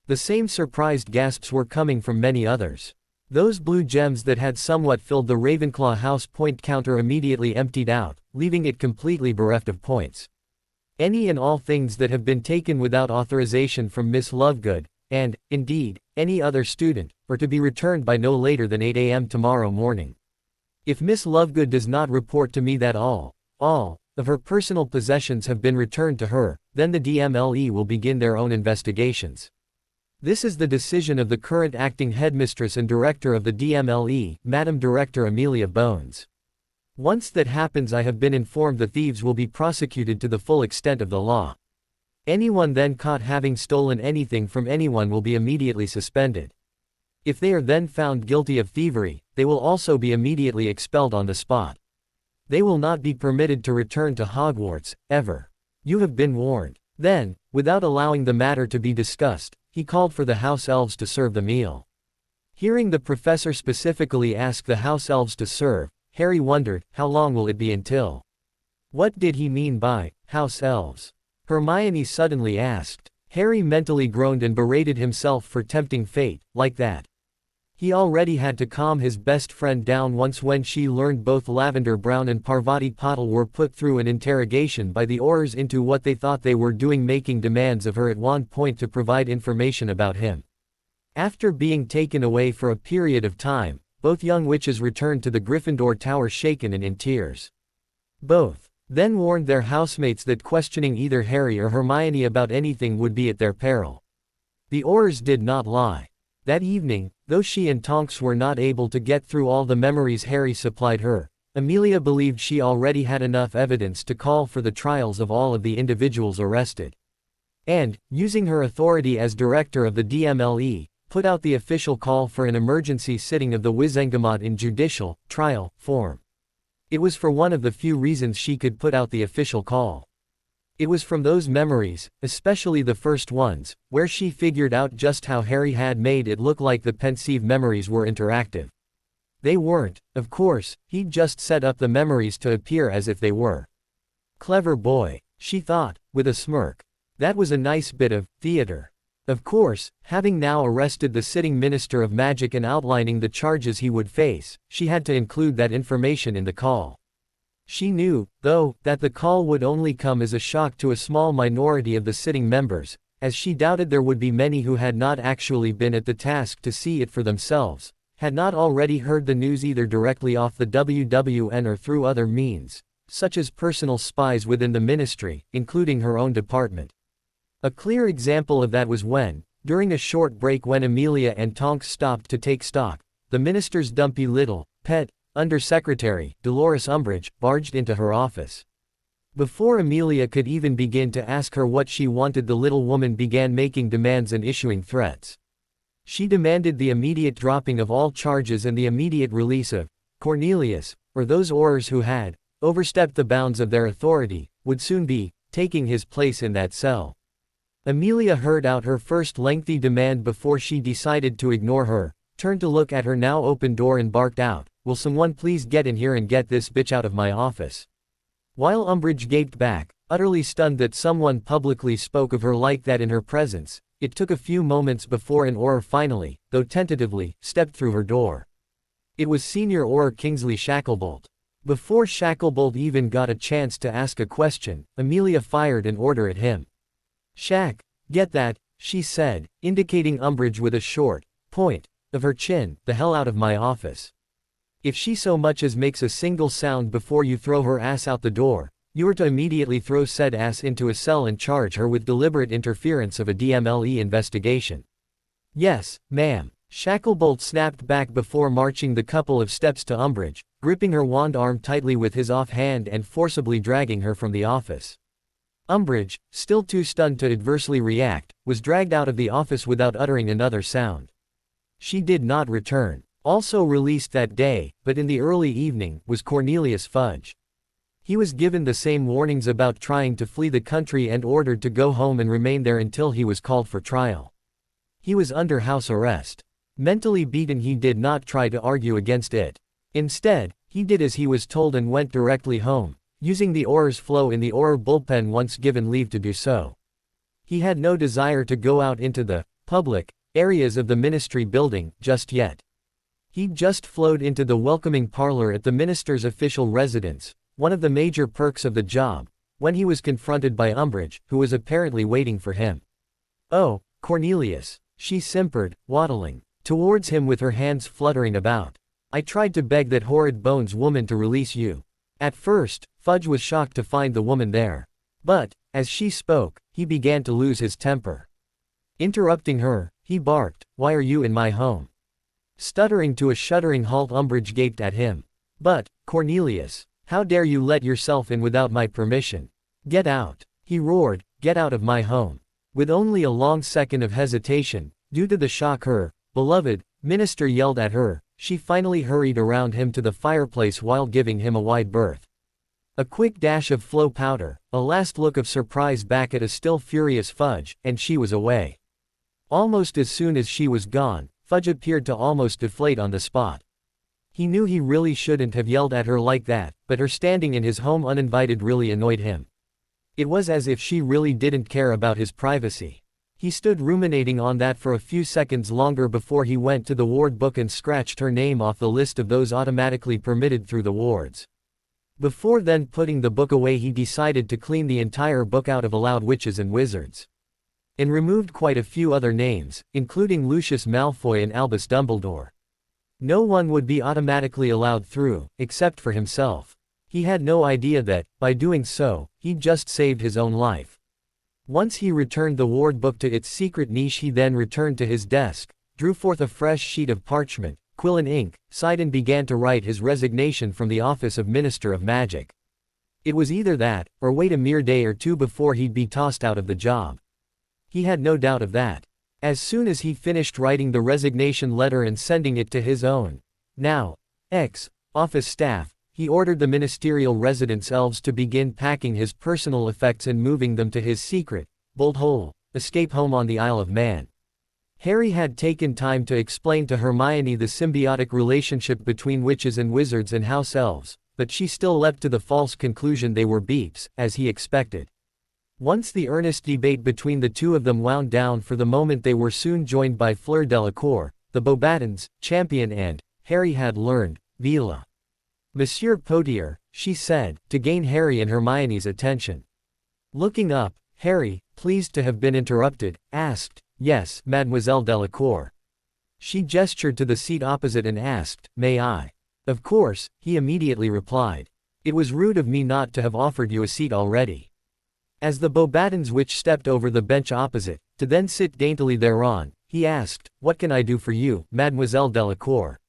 The same surprised gasps were coming from many others. Those blue gems that had somewhat filled the Ravenclaw house point counter immediately emptied out, leaving it completely bereft of points. Any and all things that have been taken without authorization from Miss Lovegood, and, indeed, any other student, are to be returned by no later than 8 a.m. tomorrow morning. If Miss Lovegood does not report to me that all of her personal possessions have been returned to her, then the DMLE will begin their own investigations. This is the decision of the current acting headmistress and director of the DMLE, Madam Director Amelia Bones. Once that happens, I have been informed the thieves will be prosecuted to the full extent of the law. Anyone then caught having stolen anything from anyone will be immediately suspended. If they are then found guilty of thievery, they will also be immediately expelled on the spot. They will not be permitted to return to Hogwarts, ever. You have been warned. Then, without allowing the matter to be discussed, he called for the house elves to serve the meal. Hearing the professor specifically ask the house elves to serve, Harry wondered, how long will it be until? What did he mean by house elves? Hermione suddenly asked. Harry mentally groaned and berated himself for tempting fate, like that. He already had to calm his best friend down once when she learned both Lavender Brown and Parvati Patil were put through an interrogation by the Aurors into what they thought they were doing, making demands of her at one point to provide information about him. After being taken away for a period of time, both young witches returned to the Gryffindor Tower shaken and in tears. Both then warned their housemates that questioning either Harry or Hermione about anything would be at their peril. The Aurors did not lie. That evening, though she and Tonks were not able to get through all the memories Harry supplied her, Amelia believed she already had enough evidence to call for the trials of all of the individuals arrested. And, using her authority as director of the DMLE, put out the official call for an emergency sitting of the Wizengamot in judicial trial form. It was for one of the few reasons she could put out the official call. It was from those memories, especially the first ones, where she figured out just how Harry had made it look like the pensieve memories were interactive. They weren't, of course, he'd just set up the memories to appear as if they were. Clever boy, she thought, with a smirk. That was a nice bit of theater. Of course, having now arrested the sitting Minister of Magic and outlining the charges he would face, she had to include that information in the call. She knew, though, that the call would only come as a shock to a small minority of the sitting members, as she doubted there would be many who had not actually been at the task to see it for themselves, had not already heard the news either directly off the WWN or through other means, such as personal spies within the ministry, including her own department. A clear example of that was when, during a short break when Amelia and Tonks stopped to take stock, the minister's dumpy little, pet, Undersecretary, Dolores Umbridge, barged into her office. Before Amelia could even begin to ask her what she wanted, the little woman began making demands and issuing threats. She demanded the immediate dropping of all charges and the immediate release of Cornelius, or those Aurors who had overstepped the bounds of their authority, would soon be taking his place in that cell. Amelia heard out her first lengthy demand before she decided to ignore her, turned to look at her now open door and barked out, "Will someone please get in here and get this bitch out of my office?" While Umbridge gaped back, utterly stunned that someone publicly spoke of her like that in her presence, it took a few moments before an Auror finally, though tentatively, stepped through her door. It was Senior Auror Kingsley Shacklebolt. Before Shacklebolt even got a chance to ask a question, Amelia fired an order at him. "Shack, get that," she said, indicating Umbridge with a short point of her chin, "the hell out of my office. If she so much as makes a single sound before you throw her ass out the door, you are to immediately throw said ass into a cell and charge her with deliberate interference of a DMLE investigation." "Yes, ma'am." Shacklebolt snapped back before marching the couple of steps to Umbridge, gripping her wand arm tightly with his offhand and forcibly dragging her from the office. Umbridge, still too stunned to adversely react, was dragged out of the office without uttering another sound. She did not return. Also released that day, but in the early evening, was Cornelius Fudge. He was given the same warnings about trying to flee the country and ordered to go home and remain there until he was called for trial. He was under house arrest. Mentally beaten, he did not try to argue against it. Instead, he did as he was told and went directly home, using the Auror's flow in the Auror bullpen once given leave to do so. He had no desire to go out into the public areas of the ministry building just yet. He'd just flowed into the welcoming parlor at the minister's official residence, one of the major perks of the job, when he was confronted by Umbridge, who was apparently waiting for him. "Oh, Cornelius," she simpered, waddling towards him with her hands fluttering about. "I tried to beg that horrid Bones woman to release you." At first, Fudge was shocked to find the woman there. But, as she spoke, he began to lose his temper. Interrupting her, he barked, "Why are you in my home?" Stuttering to a shuddering halt, Umbridge gaped at him. "But, Cornelius, how dare you let yourself in without my permission? Get out!" he roared, "Get out of my home." With only a long second of hesitation, due to the shock her beloved minister yelled at her, she finally hurried around him to the fireplace while giving him a wide berth. A quick dash of flow powder, a last look of surprise back at a still furious Fudge, and she was away. Almost as soon as she was gone, Fudge appeared to almost deflate on the spot. He knew he really shouldn't have yelled at her like that, but her standing in his home uninvited really annoyed him. It was as if she really didn't care about his privacy. He stood ruminating on that for a few seconds longer before he went to the ward book and scratched her name off the list of those automatically permitted through the wards. Before then putting the book away, he decided to clean the entire book out of allowed witches and wizards. And removed quite a few other names, including Lucius Malfoy and Albus Dumbledore. No one would be automatically allowed through, except for himself. He had no idea that, by doing so, he'd just saved his own life. Once he returned the ward book to its secret niche, he then returned to his desk, drew forth a fresh sheet of parchment, quill and ink, sighed and began to write his resignation from the office of Minister of Magic. It was either that, or wait a mere day or two before he'd be tossed out of the job. He had no doubt of that. As soon as he finished writing the resignation letter and sending it to his own, now, office staff, he ordered the ministerial residence elves to begin packing his personal effects and moving them to his secret, bolt-hole, escape home on the Isle of Man. Harry had taken time to explain to Hermione the symbiotic relationship between witches and wizards and house elves, but she still leapt to the false conclusion they were beeps, as he expected. Once the earnest debate between the two of them wound down for the moment, they were soon joined by Fleur Delacour, the Beauxbatons, champion, and, Harry had learned, Vila. Monsieur Potier, she said, to gain Harry and Hermione's attention. Looking up, Harry, pleased to have been interrupted, asked, "Yes, Mademoiselle Delacour." She gestured to the seat opposite and asked, "May I?" "Of course," he immediately replied. "It was rude of me not to have offered you a seat already." As the Beauxbatons witch stepped over the bench opposite, to then sit daintily thereon, he asked, "What can I do for you, Mademoiselle Delacour?"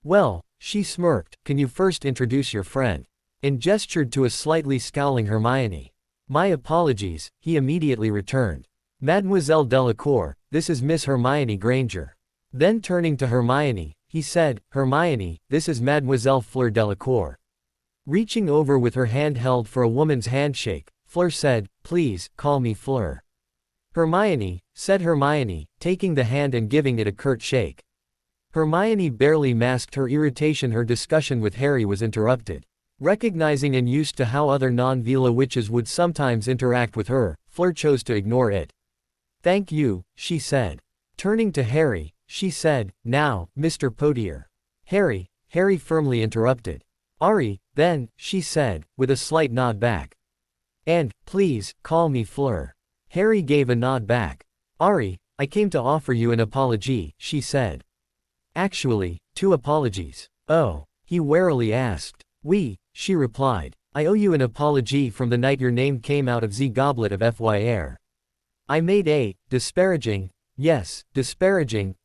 "Well," she smirked, "can you first introduce your friend?" and gestured to a slightly scowling Hermione. "My apologies," he immediately returned. "Mademoiselle Delacour, this is Miss Hermione Granger." Then turning to Hermione, he said, "Hermione, this is Mademoiselle Fleur Delacour." Reaching over with her hand held for a woman's handshake, Fleur said, "Please, call me Fleur." "Hermione," said Hermione, taking the hand and giving it a curt shake. Hermione barely masked her irritation. Her discussion with Harry was interrupted. Recognizing and used to how other non-Vila witches would sometimes interact with her, Fleur chose to ignore it. "Thank you," she said. Turning to Harry, she said, "Now, Mr. Potier." Harry firmly interrupted. "Ari, then," she said, with a slight nod back. "And, please, call me Fleur." Harry gave a nod back. "Ari, I came to offer you an apology," she said. "Actually, 2 apologies." "Oh?" he warily asked. "Oui," she replied. "I owe you an apology from the night your name came out of the goblet of Fyr. I made a disparaging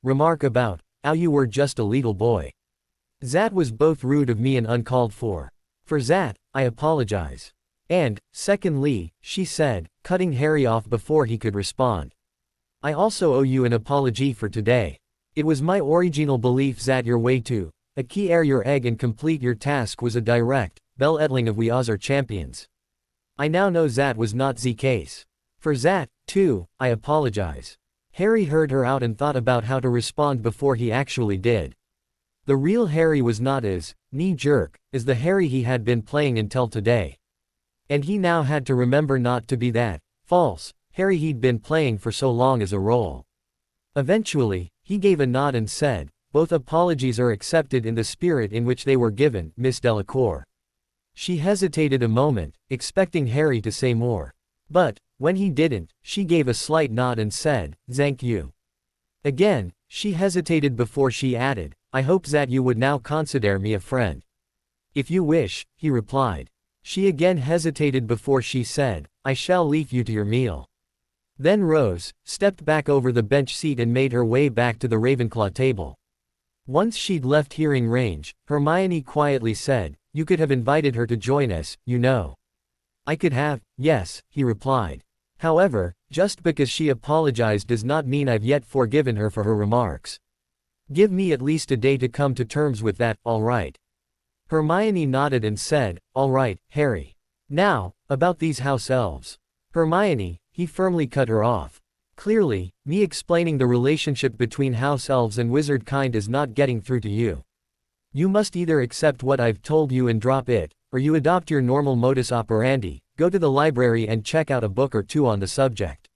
remark about how you were just a little boy. That was both rude of me and uncalled for. For that, I apologize. And, secondly," she said, cutting Harry off before he could respond, "I also owe you an apology for today. It was my original belief that your way to acquire your egg and complete your task was a direct beletling of we other champions. I now know that was not the case. For that, too, I apologize." Harry heard her out and thought about how to respond before he actually did. The real Harry was not as knee-jerk as the Harry he had been playing until today. And he now had to remember not to be that false Harry he'd been playing for so long as a role. Eventually, he gave a nod and said, "Both apologies are accepted in the spirit in which they were given, Miss Delacour." She hesitated a moment, expecting Harry to say more. But, when he didn't, she gave a slight nod and said, "Thank you." Again, she hesitated before she added, "I hope that you would now consider me a friend." "If you wish," he replied. She again hesitated before she said, "I shall leave you to your meal." Then rose, stepped back over the bench seat and made her way back to the Ravenclaw table. Once she'd left hearing range, Hermione quietly said, "You could have invited her to join us, you know." "I could have, yes," he replied. "However, just because she apologized does not mean I've yet forgiven her for her remarks. Give me at least a day to come to terms with that, all right?" Hermione nodded and said, "All right, Harry. Now, about these house elves." "Hermione," he firmly cut her off. "Clearly, me explaining the relationship between house elves and wizard kind is not getting through to you. You must either accept what I've told you and drop it, or you adopt your normal modus operandi, go to the library and check out a book or two on the subject.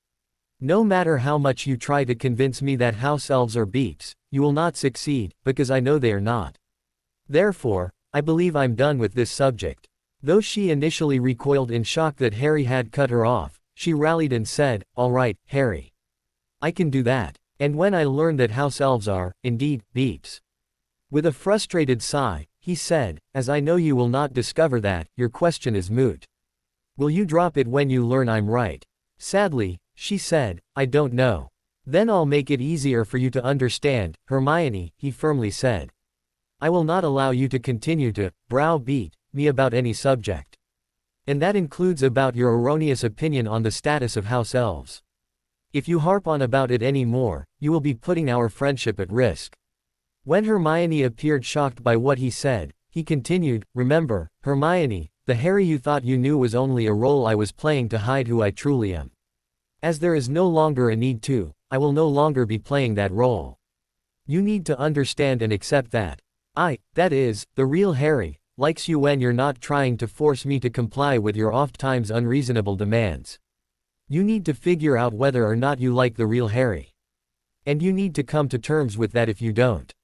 No matter how much you try to convince me that house elves are beeps, you will not succeed, because I know they are not. Therefore, I believe I'm done with this subject." Though she initially recoiled in shock that Harry had cut her off, she rallied and said, "All right, Harry. I can do that. And when I learn that house elves are, indeed, beeps." With a frustrated sigh, he said, "As I know you will not discover that, your question is moot. Will you drop it when you learn I'm right?" Sadly, she said, "I don't know." "Then I'll make it easier for you to understand, Hermione," he firmly said. "I will not allow you to continue to browbeat me about any subject. And that includes about your erroneous opinion on the status of house elves. If you harp on about it any more, you will be putting our friendship at risk." When Hermione appeared shocked by what he said, he continued, "Remember, Hermione, the Harry you thought you knew was only a role I was playing to hide who I truly am. As there is no longer a need to, I will no longer be playing that role. You need to understand and accept that. That is, the real Harry, likes you when you're not trying to force me to comply with your oft-times unreasonable demands. You need to figure out whether or not you like the real Harry. And you need to come to terms with that if you don't."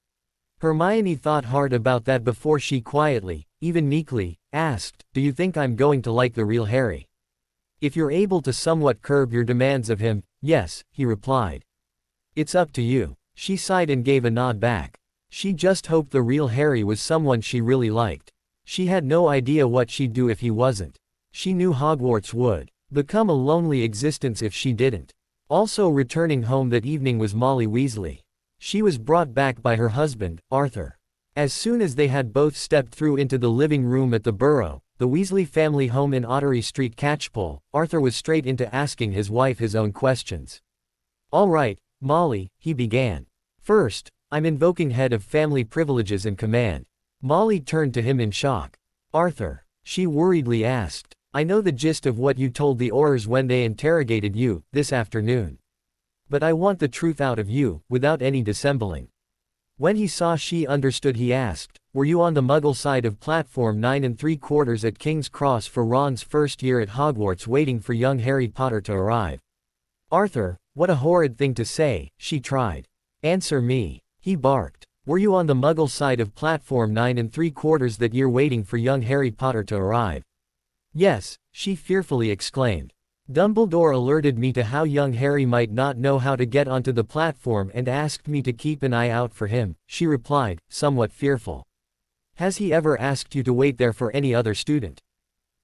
Hermione thought hard about that before she quietly, even meekly, asked, "Do you think I'm going to like the real Harry?" "If you're able to somewhat curb your demands of him, yes," he replied. "It's up to you." She sighed and gave a nod back. She just hoped the real Harry was someone she really liked. She had no idea what she'd do if he wasn't. She knew Hogwarts would become a lonely existence if she didn't. Also returning home that evening was Molly Weasley. She was brought back by her husband, Arthur. As soon as they had both stepped through into the living room at the Burrow, the Weasley family home in Ottery Street Catchpole, Arthur was straight into asking his wife his own questions. "All right, Molly," he began. "First, I'm invoking head of family privileges and command." Molly turned to him in shock. "Arthur," she worriedly asked, "I know the gist of what you told the Aurors when they interrogated you, this afternoon. But I want the truth out of you, without any dissembling." When he saw she understood he asked, "Were you on the Muggle side of platform 9 3/4 at King's Cross for Ron's first year at Hogwarts waiting for young Harry Potter to arrive?" "Arthur, what a horrid thing to say," she tried. "Answer me," he barked. "Were you on the Muggle side of platform 9 3/4 that year waiting for young Harry Potter to arrive?" "Yes," she fearfully exclaimed. "Dumbledore alerted me to how young Harry might not know how to get onto the platform and asked me to keep an eye out for him," she replied, somewhat fearful. "Has he ever asked you to wait there for any other student?"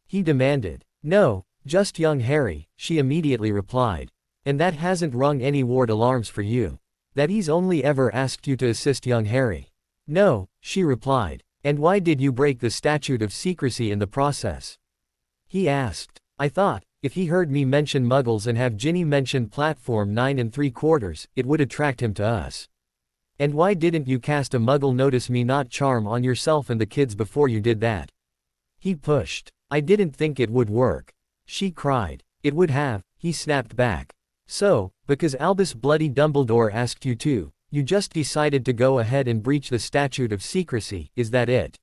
he demanded. "No, just young Harry," she immediately replied. "And that hasn't rung any ward alarms for you? That he's only ever asked you to assist young Harry?" "No," she replied. "And why did you break the statute of secrecy in the process?" he asked. "I thought, if he heard me mention Muggles and have Ginny mention platform 9 3/4, it would attract him to us. And why didn't you cast a Muggle notice me not charm on yourself and the kids before you did that?" he pushed. "I didn't think it would work," she cried. "It would have," he snapped back. "So, because Albus Bloody Dumbledore asked you to, you just decided to go ahead and breach the statute of secrecy, is that it?"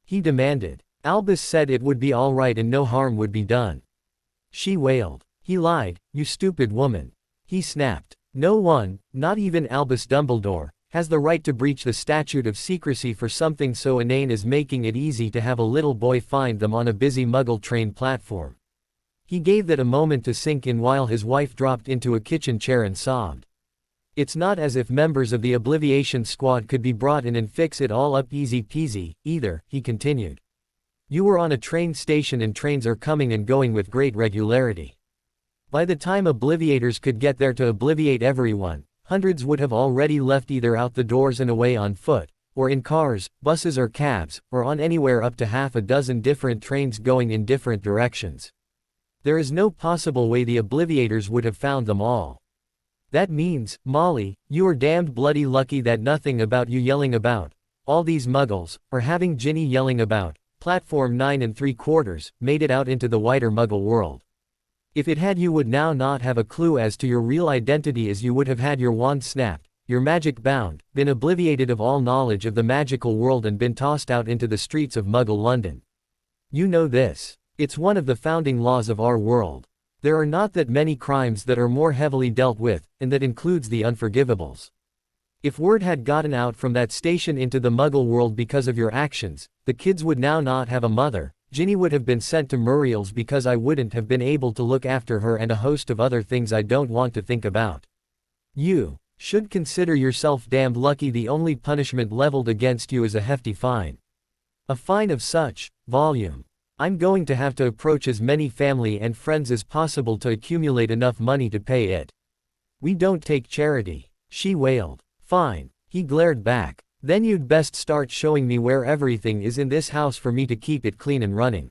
he demanded. "Albus said it would be all right and no harm would be done," she wailed. "He lied, you stupid woman," he snapped. "No one, not even Albus Dumbledore, has the right to breach the statute of secrecy for something so inane as making it easy to have a little boy find them on a busy Muggle train platform." He gave that a moment to sink in while his wife dropped into a kitchen chair and sobbed. "It's not as if members of the Obliviation Squad could be brought in and fix it all up easy peasy, either," he continued. "You were on a train station and trains are coming and going with great regularity. By the time Obliviators could get there to obliviate everyone, hundreds would have already left either out the doors and away on foot, or in cars, buses or cabs, or on anywhere up to half a dozen different trains going in different directions. There is no possible way the Obliviators would have found them all. That means, Molly, you are damned bloody lucky that nothing about you yelling about all these muggles, are having Ginny yelling about, platform 9 3/4, made it out into the wider muggle world. If it had, you would now not have a clue as to your real identity, as you would have had your wand snapped, your magic bound, been obliviated of all knowledge of the magical world and been tossed out into the streets of Muggle London. You know this. It's one of the founding laws of our world. There are not that many crimes that are more heavily dealt with, and that includes the unforgivables. If word had gotten out from that station into the Muggle world because of your actions, the kids would now not have a mother, Ginny would have been sent to Muriel's because I wouldn't have been able to look after her, and a host of other things I don't want to think about. You should consider yourself damned lucky the only punishment leveled against you is a hefty fine. A fine of such volume. I'm going to have to approach as many family and friends as possible to accumulate enough money to pay it. We don't take charity, she wailed. Fine, he glared back. Then you'd best start showing me where everything is in this house for me to keep it clean and running.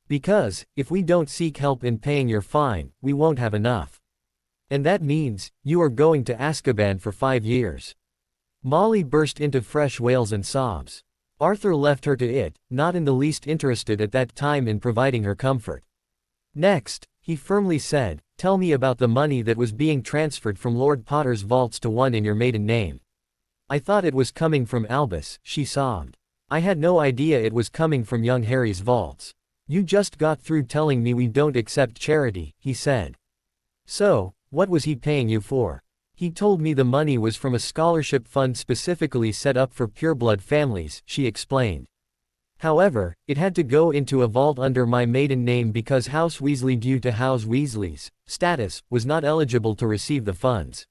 Because, if we don't seek help in paying your fine, we won't have enough. And that means, you are going to Azkaban for 5 years. Molly burst into fresh wails and sobs. Arthur left her to it, not in the least interested at that time in providing her comfort. Next, he firmly said, tell me about the money that was being transferred from Lord Potter's vaults to one in your maiden name. I thought it was coming from Albus, she sobbed. I had no idea it was coming from young Harry's vaults. You just got through telling me we don't accept charity, he said. So, what was he paying you for? He told me the money was from a scholarship fund specifically set up for pureblood families, she explained. However, it had to go into a vault under my maiden name because House Weasley, due to House Weasley's status, was not eligible to receive the funds.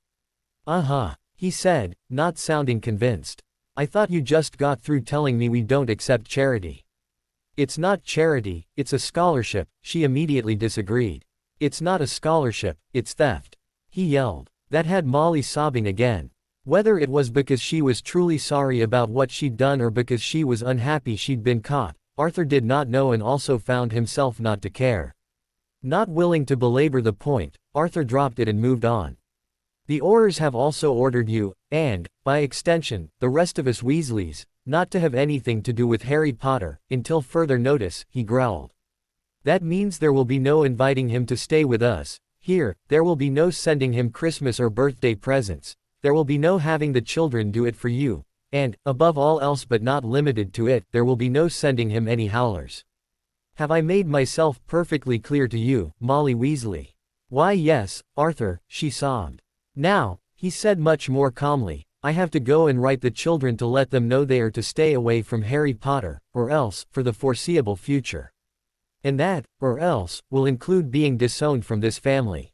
He said, not sounding convinced. I thought you just got through telling me we don't accept charity. It's not charity, it's a scholarship, she immediately disagreed. It's not a scholarship, it's theft. He yelled. That had Molly sobbing again. Whether it was because she was truly sorry about what she'd done or because she was unhappy she'd been caught, Arthur did not know, and also found himself not to care. Not willing to belabor the point, Arthur dropped it and moved on. The Aurors have also ordered you, and, by extension, the rest of us Weasleys, not to have anything to do with Harry Potter, until further notice, he growled. That means there will be no inviting him to stay with us. Here, there will be no sending him Christmas or birthday presents, there will be no having the children do it for you, and, above all else but not limited to it, there will be no sending him any howlers. Have I made myself perfectly clear to you, Molly Weasley? Why yes, Arthur, she sobbed. Now, he said much more calmly, I have to go and write the children to let them know they are to stay away from Harry Potter, or else, for the foreseeable future. And that, or else, will include being disowned from this family.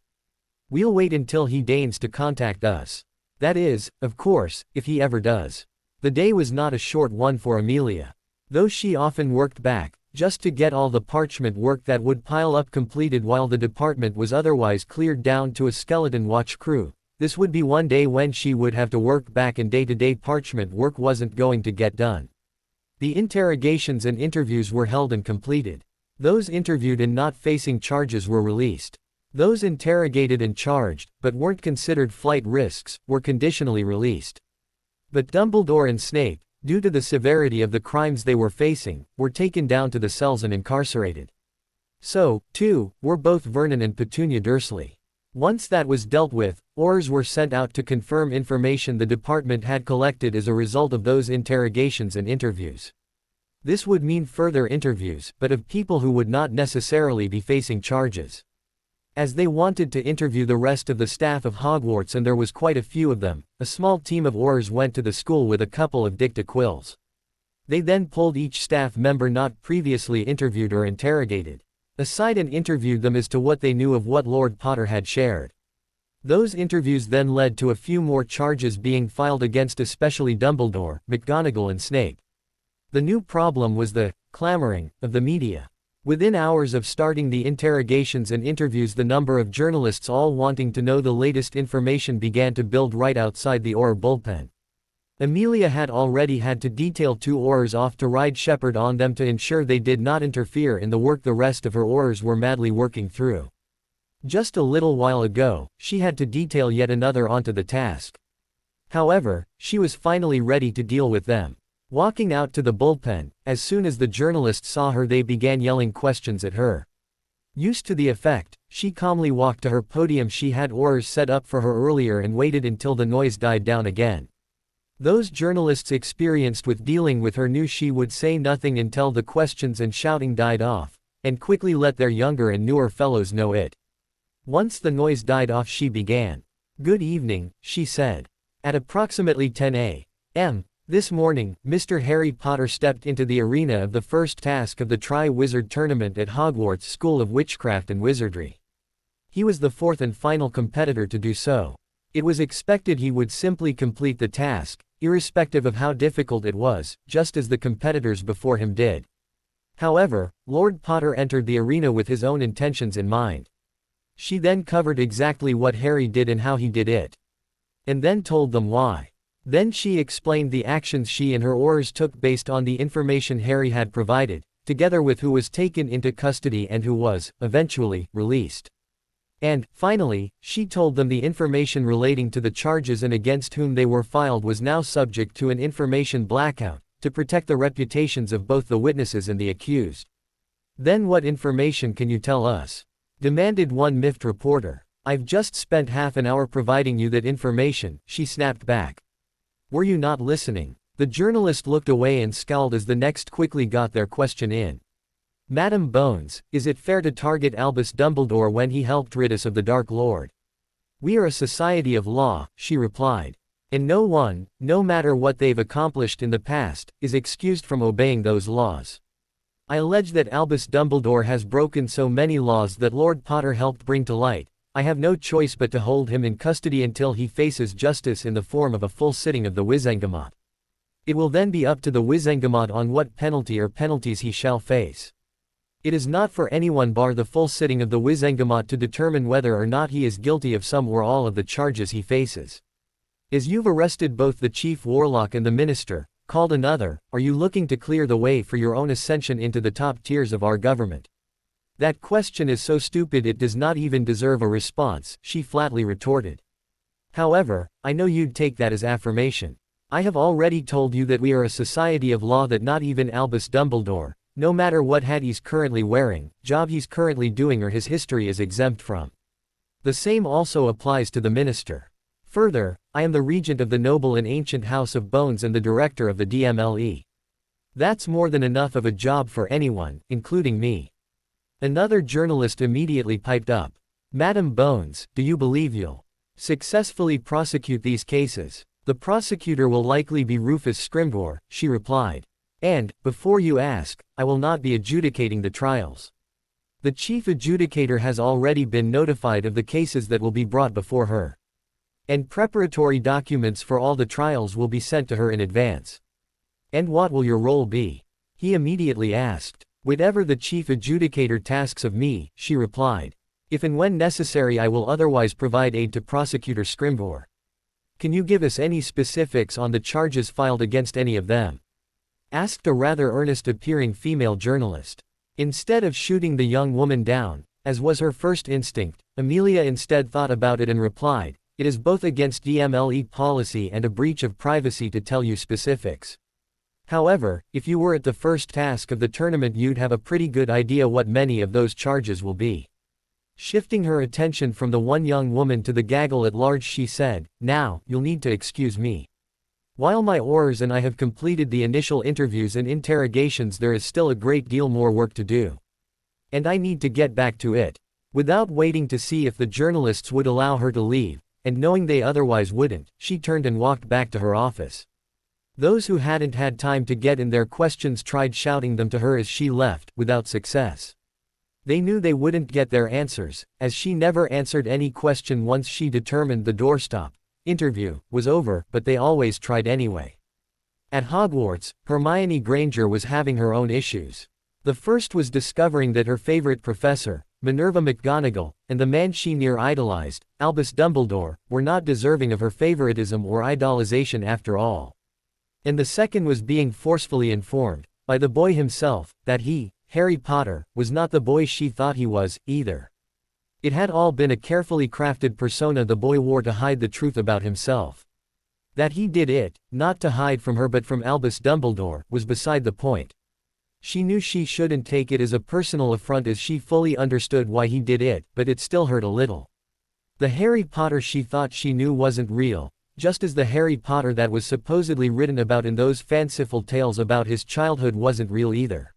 We'll wait until he deigns to contact us. That is, of course, if he ever does. The day was not a short one for Amelia. Though she often worked back, just to get all the parchment work that would pile up completed while the department was otherwise cleared down to a skeleton watch crew, this would be one day when she would have to work back and day-to-day parchment work wasn't going to get done. The interrogations and interviews were held and completed. Those interviewed and not facing charges were released. Those interrogated and charged, but weren't considered flight risks, were conditionally released. But Dumbledore and Snape, due to the severity of the crimes they were facing, were taken down to the cells and incarcerated. So, too, were both Vernon and Petunia Dursley. Once that was dealt with, Aurors were sent out to confirm information the department had collected as a result of those interrogations and interviews. This would mean further interviews, but of people who would not necessarily be facing charges. As they wanted to interview the rest of the staff of Hogwarts, and there was quite a few of them, a small team of Aurors went to the school with a couple of dicta-quills. They then pulled each staff member not previously interviewed or interrogated aside and interviewed them as to what they knew of what Lord Potter had shared. Those interviews then led to a few more charges being filed against especially Dumbledore, McGonagall and Snape. The new problem was the clamoring of the media. Within hours of starting the interrogations and interviews, the number of journalists all wanting to know the latest information began to build right outside the Auror bullpen. Amelia had already had to detail 2 Aurors off to ride shepherd on them to ensure they did not interfere in the work the rest of her Aurors were madly working through. Just a little while ago, she had to detail yet another onto the task. However, she was finally ready to deal with them. Walking out to the bullpen, as soon as the journalists saw her they began yelling questions at her. Used to the effect, she calmly walked to her podium. She had oars set up for her earlier and waited until the noise died down again. Those journalists experienced with dealing with her knew she would say nothing until the questions and shouting died off, and quickly let their younger and newer fellows know it. Once the noise died off she began. "Good evening," she said. At approximately 10 a.m. this morning, Mr. Harry Potter stepped into the arena of the first task of the Triwizard tournament at Hogwarts School of Witchcraft and Wizardry. He was the fourth and final competitor to do so. It was expected he would simply complete the task, irrespective of how difficult it was, just as the competitors before him did. However, Lord Potter entered the arena with his own intentions in mind. She then covered exactly what Harry did and how he did it. And then told them why. Then she explained the actions she and her Aurors took based on the information Harry had provided, together with who was taken into custody and who was, eventually, released. And, finally, she told them the information relating to the charges and against whom they were filed was now subject to an information blackout, to protect the reputations of both the witnesses and the accused. "Then what information can you tell us?" demanded one miffed reporter. "I've just spent half an hour providing you that information," she snapped back. "Were you not listening?" The journalist looked away and scowled as the next quickly got their question in. "Madam Bones, is it fair to target Albus Dumbledore when he helped rid us of the Dark Lord?" "We are a society of law," she replied. "And no one, no matter what they've accomplished in the past, is excused from obeying those laws. I allege that Albus Dumbledore has broken so many laws that Lord Potter helped bring to light. I have no choice but to hold him in custody until he faces justice in the form of a full sitting of the Wizengamot. It will then be up to the Wizengamot on what penalty or penalties he shall face. It is not for anyone bar the full sitting of the Wizengamot to determine whether or not he is guilty of some or all of the charges he faces. As you've arrested both the chief warlock and the minister, called another, are you looking to clear the way for your own ascension into the top tiers of our government?" "That question is so stupid it does not even deserve a response," she flatly retorted. "However, I know you'd take that as affirmation. I have already told you that we are a society of law, that not even Albus Dumbledore, no matter what hat he's currently wearing, job he's currently doing or his history, is exempt from. The same also applies to the minister. Further, I am the regent of the noble and ancient House of Bones and the director of the DMLE. That's more than enough of a job for anyone, including me." Another journalist immediately piped up. "Madam Bones, do you believe you'll successfully prosecute these cases?" "The prosecutor will likely be Rufus Scrimgeour," she replied. "And, before you ask, I will not be adjudicating the trials. The chief adjudicator has already been notified of the cases that will be brought before her. And preparatory documents for all the trials will be sent to her in advance." "And what will your role be?" he immediately asked. "Whatever the chief adjudicator tasks of me," she replied. "If and when necessary I will otherwise provide aid to Prosecutor Scrimgeour." "Can you give us any specifics on the charges filed against any of them?" asked a rather earnest-appearing female journalist. Instead of shooting the young woman down, as was her first instinct, Amelia instead thought about it and replied, "It is both against DMLE policy and a breach of privacy to tell you specifics. However, if you were at the first task of the tournament you'd have a pretty good idea what many of those charges will be." Shifting her attention from the one young woman to the gaggle at large she said, "Now, you'll need to excuse me. While my Aurors and I have completed the initial interviews and interrogations there is still a great deal more work to do. And I need to get back to it." Without waiting to see if the journalists would allow her to leave, and knowing they otherwise wouldn't, she turned and walked back to her office. Those who hadn't had time to get in their questions tried shouting them to her as she left, without success. They knew they wouldn't get their answers, as she never answered any question once she determined the doorstop interview was over, but they always tried anyway. At Hogwarts, Hermione Granger was having her own issues. The first was discovering that her favorite professor, Minerva McGonagall, and the man she near idolized, Albus Dumbledore, were not deserving of her favoritism or idolization after all. And the second was being forcefully informed, by the boy himself, that he, Harry Potter, was not the boy she thought he was, either. It had all been a carefully crafted persona the boy wore to hide the truth about himself. That he did it, not to hide from her but from Albus Dumbledore, was beside the point. She knew she shouldn't take it as a personal affront as she fully understood why he did it, but it still hurt a little. The Harry Potter she thought she knew wasn't real, just as the Harry Potter that was supposedly written about in those fanciful tales about his childhood wasn't real either.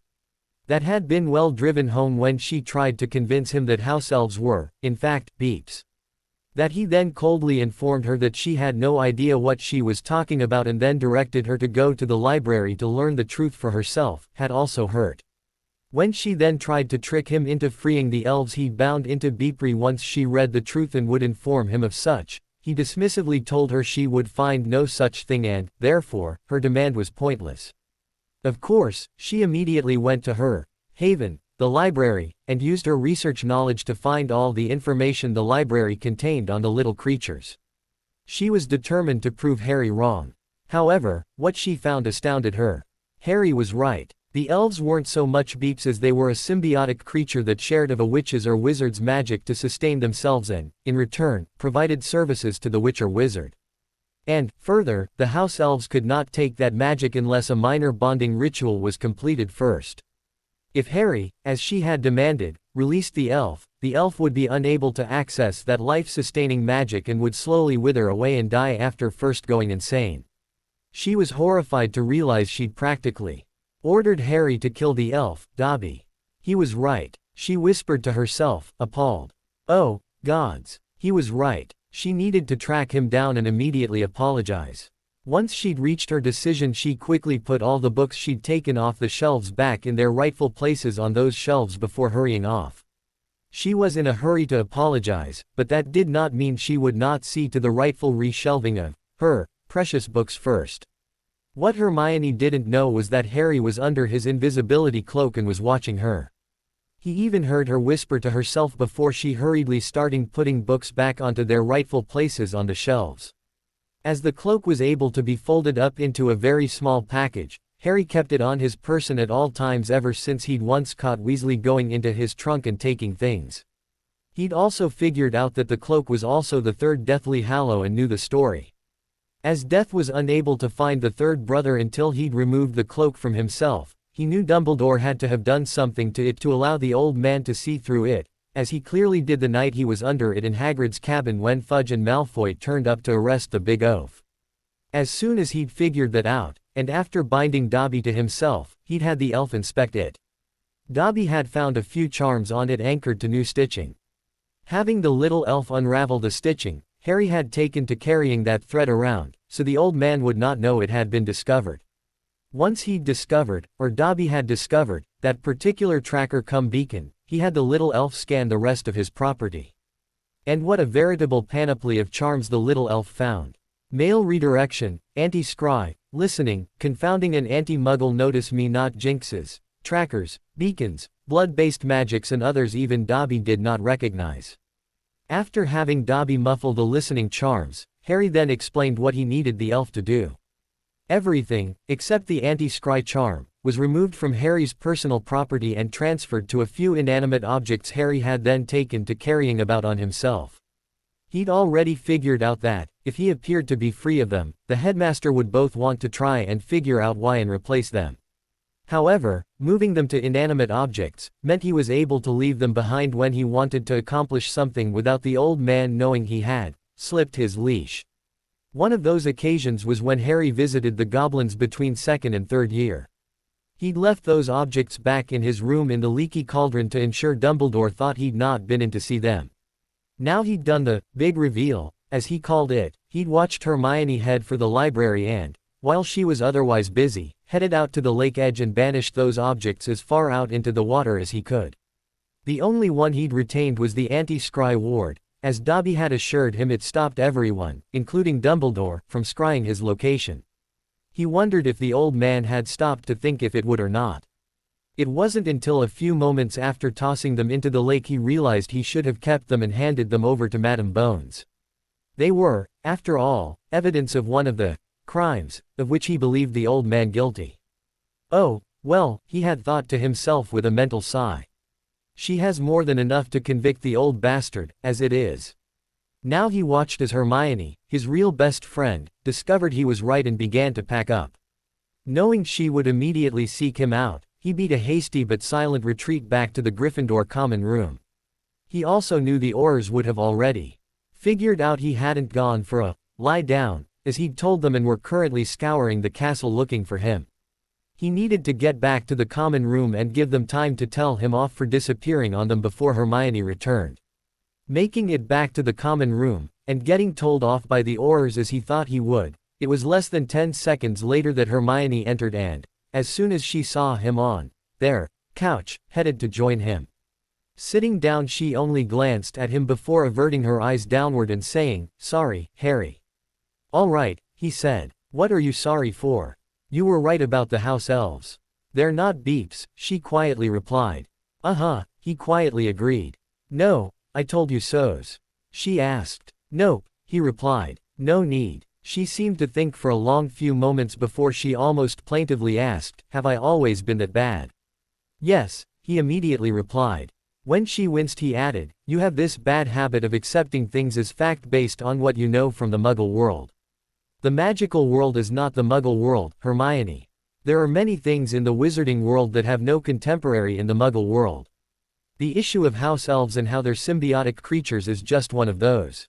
That had been well driven home when she tried to convince him that house elves were, in fact, beeps. That he then coldly informed her that she had no idea what she was talking about and then directed her to go to the library to learn the truth for herself, had also hurt. When she then tried to trick him into freeing the elves he'd bound into Beeprey once she read the truth and would inform him of such, he dismissively told her she would find no such thing and, therefore, her demand was pointless. Of course, she immediately went to her haven, the library, and used her research knowledge to find all the information the library contained on the little creatures. She was determined to prove Harry wrong. However, what she found astounded her. Harry was right. The elves weren't so much beeps as they were a symbiotic creature that shared of a witch's or wizard's magic to sustain themselves and, in return, provided services to the witch or wizard. And, further, the house elves could not take that magic unless a minor bonding ritual was completed first. If Harry, as she had demanded, released the elf would be unable to access that life-sustaining magic and would slowly wither away and die after first going insane. She was horrified to realize she'd practically ordered Harry to kill the elf, Dobby. He was right, she whispered to herself, appalled. Oh, gods. He was right. She needed to track him down and immediately apologize. Once she'd reached her decision, she quickly put all the books she'd taken off the shelves back in their rightful places on those shelves before hurrying off. She was in a hurry to apologize, but that did not mean she would not see to the rightful reshelving of her precious books first. What Hermione didn't know was that Harry was under his invisibility cloak and was watching her. He even heard her whisper to herself before she hurriedly started putting books back onto their rightful places on the shelves. As the cloak was able to be folded up into a very small package, Harry kept it on his person at all times ever since he'd once caught Weasley going into his trunk and taking things. He'd also figured out that the cloak was also the third Deathly Hallow and knew the story. As Death was unable to find the third brother until he'd removed the cloak from himself, he knew Dumbledore had to have done something to it to allow the old man to see through it, as he clearly did the night he was under it in Hagrid's cabin when Fudge and Malfoy turned up to arrest the Big Oaf. As soon as he'd figured that out, and after binding Dobby to himself, he'd had the elf inspect it. Dobby had found a few charms on it anchored to new stitching. Having the little elf unravel the stitching, Harry had taken to carrying that thread around, so the old man would not know it had been discovered. Once he'd discovered, or Dobby had discovered, that particular tracker cum beacon, he had the little elf scan the rest of his property. And what a veritable panoply of charms the little elf found. Mail redirection, anti-scry, listening, confounding and anti-muggle notice me not jinxes, trackers, beacons, blood-based magics and others even Dobby did not recognize. After having Dobby muffle the listening charms, Harry then explained what he needed the elf to do. Everything, except the anti-scry charm, was removed from Harry's personal property and transferred to a few inanimate objects Harry had then taken to carrying about on himself. He'd already figured out that, if he appeared to be free of them, the headmaster would both want to try and figure out why and replace them. However, moving them to inanimate objects meant he was able to leave them behind when he wanted to accomplish something without the old man knowing he had slipped his leash. One of those occasions was when Harry visited the goblins between second and third year. He'd left those objects back in his room in the leaky cauldron to ensure Dumbledore thought he'd not been in to see them. Now he'd done the big reveal, as he called it. He'd watched Hermione head for the library and, while she was otherwise busy, headed out to the lake edge and banished those objects as far out into the water as he could. The only one he'd retained was the anti-scry ward, as Dobby had assured him it stopped everyone, including Dumbledore, from scrying his location. He wondered if the old man had stopped to think if it would or not. It wasn't until a few moments after tossing them into the lake he realized he should have kept them and handed them over to Madame Bones. They were, after all, evidence of one of the crimes, of which he believed the old man guilty. Oh, well, he had thought to himself with a mental sigh. She has more than enough to convict the old bastard, as it is. Now he watched as Hermione, his real best friend, discovered he was right and began to pack up. Knowing she would immediately seek him out, he beat a hasty but silent retreat back to the Gryffindor common room. He also knew the Aurors would have already figured out he hadn't gone for a lie down, as he'd told them, and were currently scouring the castle looking for him. He needed to get back to the common room and give them time to tell him off for disappearing on them before Hermione returned. Making it back to the common room, and getting told off by the Aurors as he thought he would, it was less than 10 seconds later that Hermione entered and, as soon as she saw him on their couch, headed to join him. Sitting down, she only glanced at him before averting her eyes downward and saying, "Sorry, Harry." "All right," he said. "What are you sorry for? You were right about the house elves. They're not beeps," she quietly replied. "Uh-huh," he quietly agreed. "No, I told you so's." She asked. "Nope," he replied. "No need." She seemed to think for a long few moments before she almost plaintively asked, "Have I always been that bad?" "Yes," he immediately replied. When she winced, he added, "You have this bad habit of accepting things as fact based on what you know from the Muggle world. The magical world is not the Muggle world, Hermione. There are many things in the wizarding world that have no contemporary in the Muggle world. The issue of house elves and how they're symbiotic creatures is just one of those.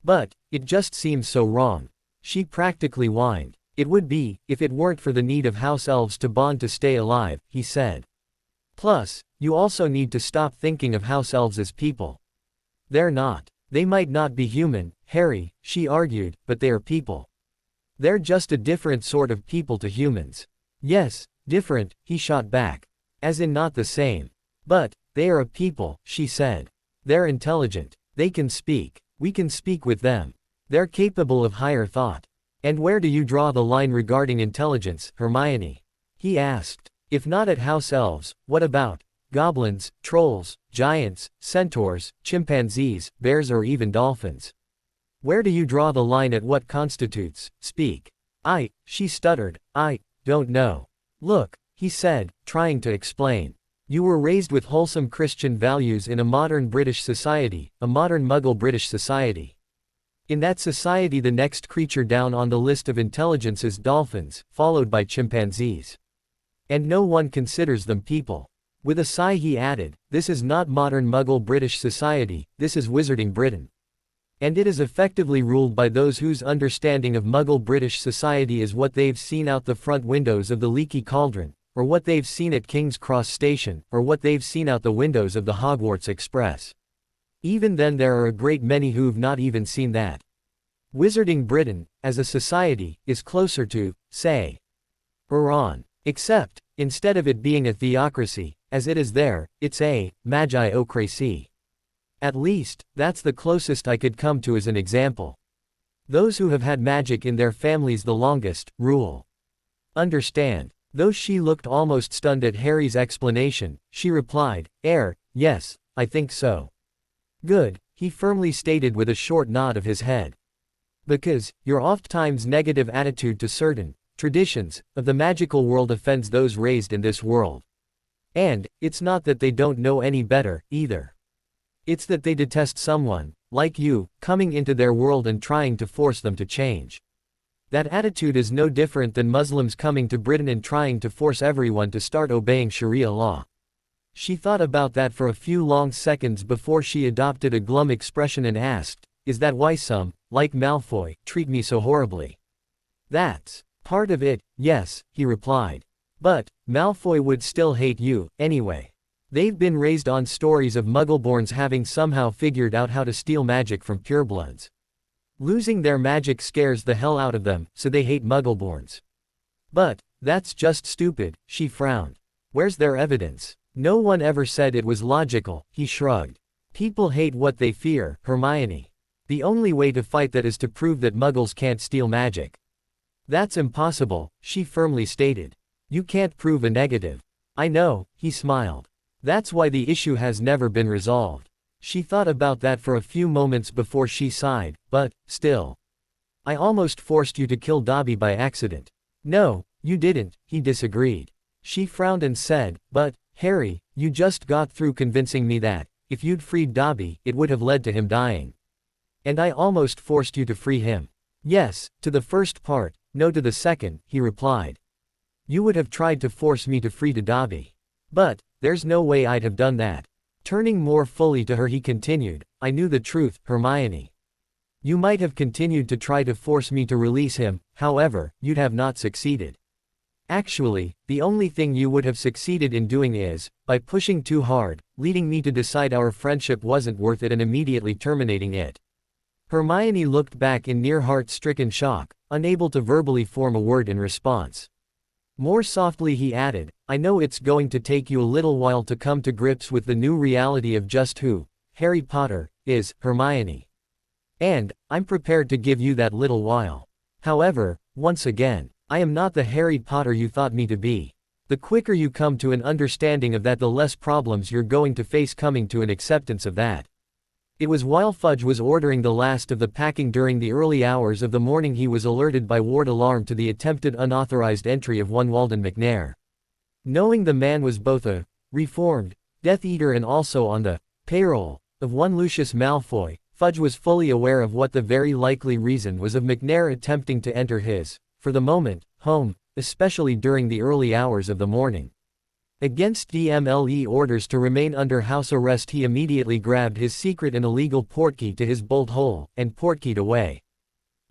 But, it just seems so wrong." She practically whined. "It would be, if it weren't for the need of house elves to bond to stay alive," he said. "Plus, you also need to stop thinking of house elves as people. They're not. They might not be human, Harry," she argued, "but they are people. They're just a different sort of people to humans." "Yes, different," he shot back. "As in not the same. But, they are a people," she said. "They're intelligent. They can speak. We can speak with them. They're capable of higher thought." "And where do you draw the line regarding intelligence, Hermione?" he asked. "If not at house elves, what about goblins, trolls, giants, centaurs, chimpanzees, bears, or even dolphins? Where do you draw the line at what constitutes speak?" She stuttered, "I don't know." "Look," he said, trying to explain. "You were raised with wholesome Christian values in a modern British society, a modern Muggle British society. In that society, the next creature down on the list of intelligence is dolphins, followed by chimpanzees. And no one considers them people." With a sigh he added, "This is not modern Muggle British society, this is Wizarding Britain. And it is effectively ruled by those whose understanding of Muggle British society is what they've seen out the front windows of the Leaky Cauldron, or what they've seen at King's Cross Station, or what they've seen out the windows of the Hogwarts Express. Even then there are a great many who've not even seen that. Wizarding Britain, as a society, is closer to, say, Iran. Except, instead of it being a theocracy, as it is there, it's a magiocracy. At least, that's the closest I could come to as an example. Those who have had magic in their families the longest, rule. Understand?" Though she looked almost stunned at Harry's explanation, she replied, Yes, I think so." "Good," he firmly stated with a short nod of his head. "Because, your oft-times negative attitude to certain traditions of the magical world offends those raised in this world. And, it's not that they don't know any better, either. It's that they detest someone, like you, coming into their world and trying to force them to change. That attitude is no different than Muslims coming to Britain and trying to force everyone to start obeying Sharia law." She thought about that for a few long seconds before she adopted a glum expression and asked, "Is that why some, like Malfoy, treat me so horribly?" "That's part of it, yes," he replied. "But, Malfoy would still hate you, anyway. They've been raised on stories of Muggleborns having somehow figured out how to steal magic from purebloods. Losing their magic scares the hell out of them, so they hate Muggleborns." "But, that's just stupid," she frowned. "Where's their evidence?" "No one ever said it was logical," he shrugged. "People hate what they fear, Hermione. The only way to fight that is to prove that Muggles can't steal magic." "That's impossible," she firmly stated. "You can't prove a negative." "I know," he smiled. "That's why the issue has never been resolved." She thought about that for a few moments before she sighed, "But, still. I almost forced you to kill Dobby by accident." "No, you didn't," he disagreed. She frowned and said, "But, Harry, you just got through convincing me that, if you'd freed Dobby, it would have led to him dying. And I almost forced you to free him. Yes, to the first part, no to the second, he replied. You would have tried to force me to free Dobby. But, there's no way I'd have done that. Turning more fully to her he continued, I knew the truth, Hermione. You might have continued to try to force me to release him, however, you'd have not succeeded. Actually, the only thing you would have succeeded in doing is, by pushing too hard, leading me to decide our friendship wasn't worth it and immediately terminating it. Hermione looked back in near heart-stricken shock, unable to verbally form a word in response. More softly he added, I know it's going to take you a little while to come to grips with the new reality of just who Harry Potter is, Hermione. And, I'm prepared to give you that little while. However, once again, I am not the Harry Potter you thought me to be. The quicker you come to an understanding of that, the less problems you're going to face coming to an acceptance of that. It was while Fudge was ordering the last of the packing during the early hours of the morning he was alerted by ward alarm to the attempted unauthorized entry of one Walden McNair. Knowing the man was both a reformed Death Eater and also on the payroll of one Lucius Malfoy, Fudge was fully aware of what the very likely reason was of McNair attempting to enter his, for the moment, home, especially during the early hours of the morning. Against DMLE orders to remain under house arrest, he immediately grabbed his secret and illegal portkey to his bolt hole, and portkeyed away.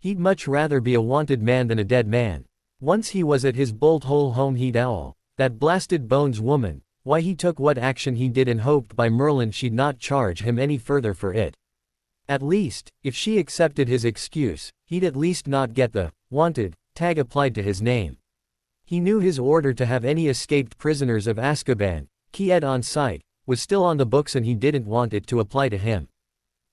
He'd much rather be a wanted man than a dead man. Once he was at his bolt hole home, he'd that blasted Bones woman, why he took what action he did and hoped by Merlin she'd not charge him any further for it. At least, if she accepted his excuse, he'd at least not get the wanted tag applied to his name. He knew his order to have any escaped prisoners of Azkaban, Ki-Ed on site, was still on the books and he didn't want it to apply to him.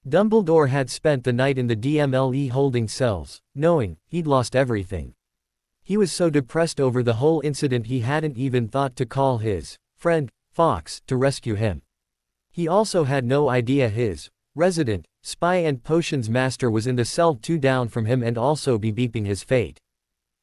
Dumbledore had spent the night in the DMLE holding cells, knowing he'd lost everything. He was so depressed over the whole incident he hadn't even thought to call his friend, Fawkes, to rescue him. He also had no idea his resident spy and potions master was in the cell 2 down from him and also be beeping his fate.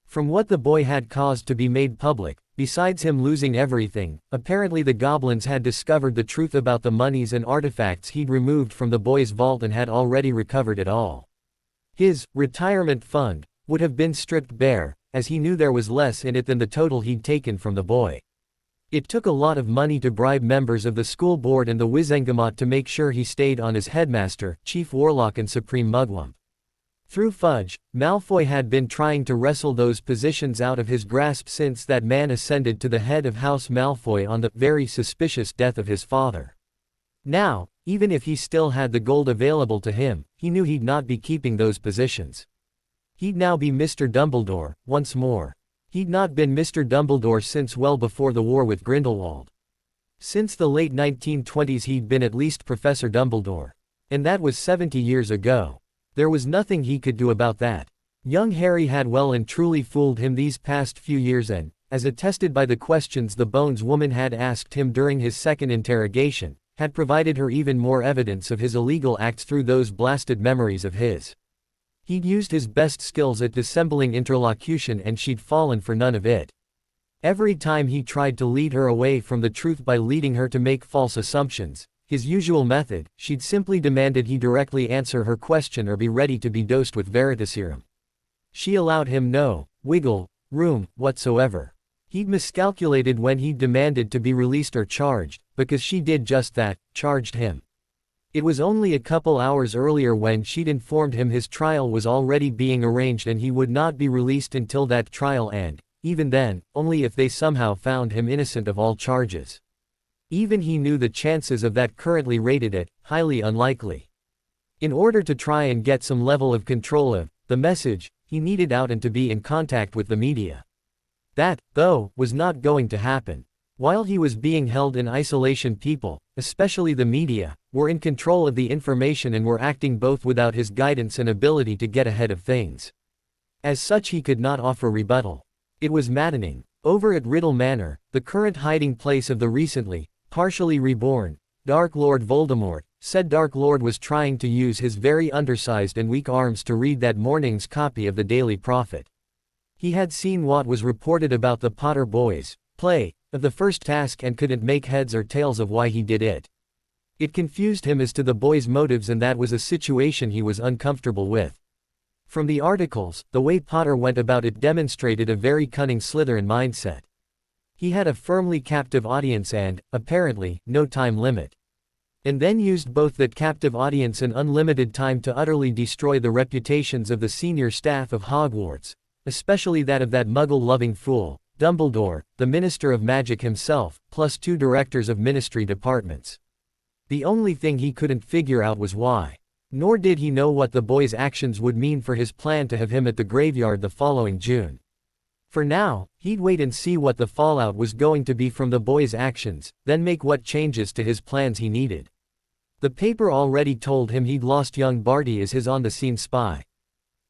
From what the boy had caused to be made public, besides him losing everything, apparently the goblins had discovered the truth about the monies and artifacts he'd removed from the boy's vault and had already recovered it all. His retirement fund would have been stripped bare, as he knew there was less in it than the total he'd taken from the boy. It took a lot of money to bribe members of the school board and the Wizengamot to make sure he stayed on as headmaster, chief warlock and supreme mugwump. Through Fudge, Malfoy had been trying to wrestle those positions out of his grasp since that man ascended to the head of House Malfoy on the very suspicious death of his father. Now, even if he still had the gold available to him, he knew he'd not be keeping those positions. He'd now be Mr. Dumbledore, once more. He'd not been Mr. Dumbledore since well before the war with Grindelwald. Since the late 1920s he'd been at least Professor Dumbledore. And that was 70 years ago. There was nothing he could do about that. Young Harry had well and truly fooled him these past few years and, as attested by the questions the Bones woman had asked him during his second interrogation, had provided her even more evidence of his illegal acts through those blasted memories of his. He'd used his best skills at dissembling interlocution and she'd fallen for none of it. Every time he tried to lead her away from the truth by leading her to make false assumptions, his usual method, she'd simply demanded he directly answer her question or be ready to be dosed with Veritaserum. She allowed him no wiggle room whatsoever. He'd miscalculated when he demanded to be released or charged, because she did just that, charged him. It was only a couple hours earlier when she'd informed him his trial was already being arranged and he would not be released until that trial, and, even then, only if they somehow found him innocent of all charges. Even he knew the chances of that currently rated at highly unlikely. In order to try and get some level of control of the message, he needed out and to be in contact with the media. That, though, was not going to happen. While he was being held in isolation, people, especially the media, were in control of the information and were acting both without his guidance and ability to get ahead of things. As such he could not offer rebuttal. It was maddening. Over at Riddle Manor, the current hiding place of the recently, partially reborn, Dark Lord Voldemort, said Dark Lord was trying to use his very undersized and weak arms to read that morning's copy of the Daily Prophet. He had seen what was reported about the Potter boys' play of the first task and couldn't make heads or tails of why he did it. It confused him as to the boy's motives, and that was a situation he was uncomfortable with. From the articles, the way Potter went about it demonstrated a very cunning Slytherin mindset. He had a firmly captive audience and, apparently, no time limit. And then used both that captive audience and unlimited time to utterly destroy the reputations of the senior staff of Hogwarts, especially that of that muggle-loving fool, Dumbledore, the Minister of Magic himself, plus 2 directors of ministry departments. The only thing he couldn't figure out was why. Nor did he know what the boy's actions would mean for his plan to have him at the graveyard the following June. For now, he'd wait and see what the fallout was going to be from the boy's actions, then make what changes to his plans he needed. The paper already told him he'd lost young Barty as his on-the-scene spy.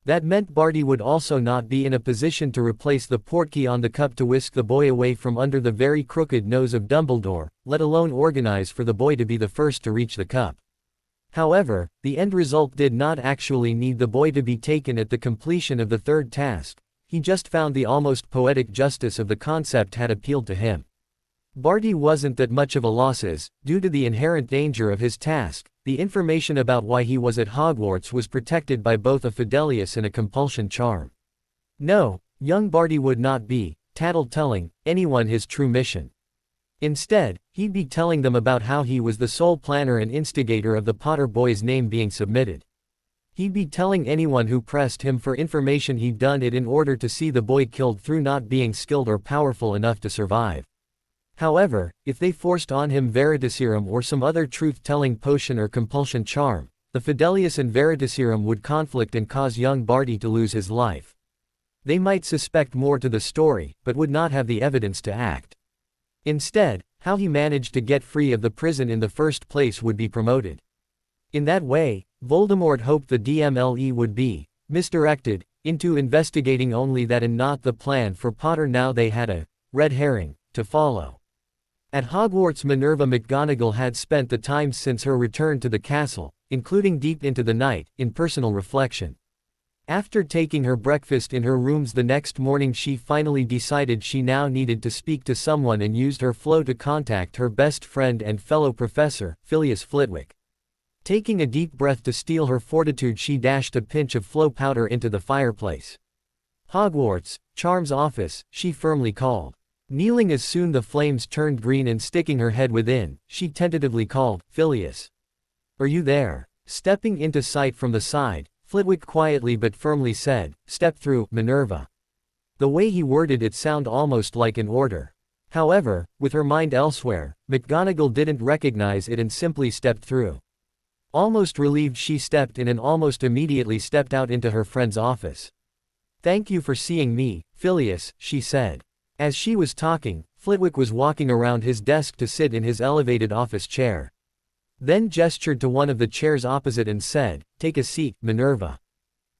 That meant Barty would also not be in a position to replace the portkey on the cup to whisk the boy away from under the very crooked nose of Dumbledore, let alone organize for the boy to be the first to reach the cup. However, the end result did not actually need the boy to be taken at the completion of the 3rd task. He just found the almost poetic justice of the concept had appealed to him. Barty wasn't that much of a loss as, due to the inherent danger of his task, the information about why he was at Hogwarts was protected by both a Fidelius and a compulsion charm. No, young Barty would not be, tattle-telling, anyone his true mission. Instead, he'd be telling them about how he was the sole planner and instigator of the Potter boy's name being submitted. He'd be telling anyone who pressed him for information he'd done it in order to see the boy killed through not being skilled or powerful enough to survive. However, if they forced on him Veritaserum or some other truth-telling potion or compulsion charm, the Fidelius and Veritaserum would conflict and cause young Barty to lose his life. They might suspect more to the story, but would not have the evidence to act. Instead, how he managed to get free of the prison in the first place would be promoted. In that way, Voldemort hoped the DMLE would be misdirected into investigating only that and not the plan for Potter. Now they had a red herring to follow. At Hogwarts, Minerva McGonagall had spent the time since her return to the castle, including deep into the night, in personal reflection. After taking her breakfast in her rooms the next morning, she finally decided she now needed to speak to someone and used her flow to contact her best friend and fellow professor, Phileas Flitwick. Taking a deep breath to steel her fortitude, she dashed a pinch of flow powder into the fireplace. "Hogwarts, Charm's office," she firmly called. Kneeling as soon the flames turned green and sticking her head within, she tentatively called, "Phileas. Are you there?" Stepping into sight from the side, Flitwick quietly but firmly said, "Step through, Minerva." The way he worded it sounded almost like an order. However, with her mind elsewhere, McGonagall didn't recognize it and simply stepped through. Almost relieved, she stepped in and almost immediately stepped out into her friend's office. "Thank you for seeing me, Phileas," she said. As she was talking, Flitwick was walking around his desk to sit in his elevated office chair. Then gestured to one of the chairs opposite and said, "Take a seat, Minerva."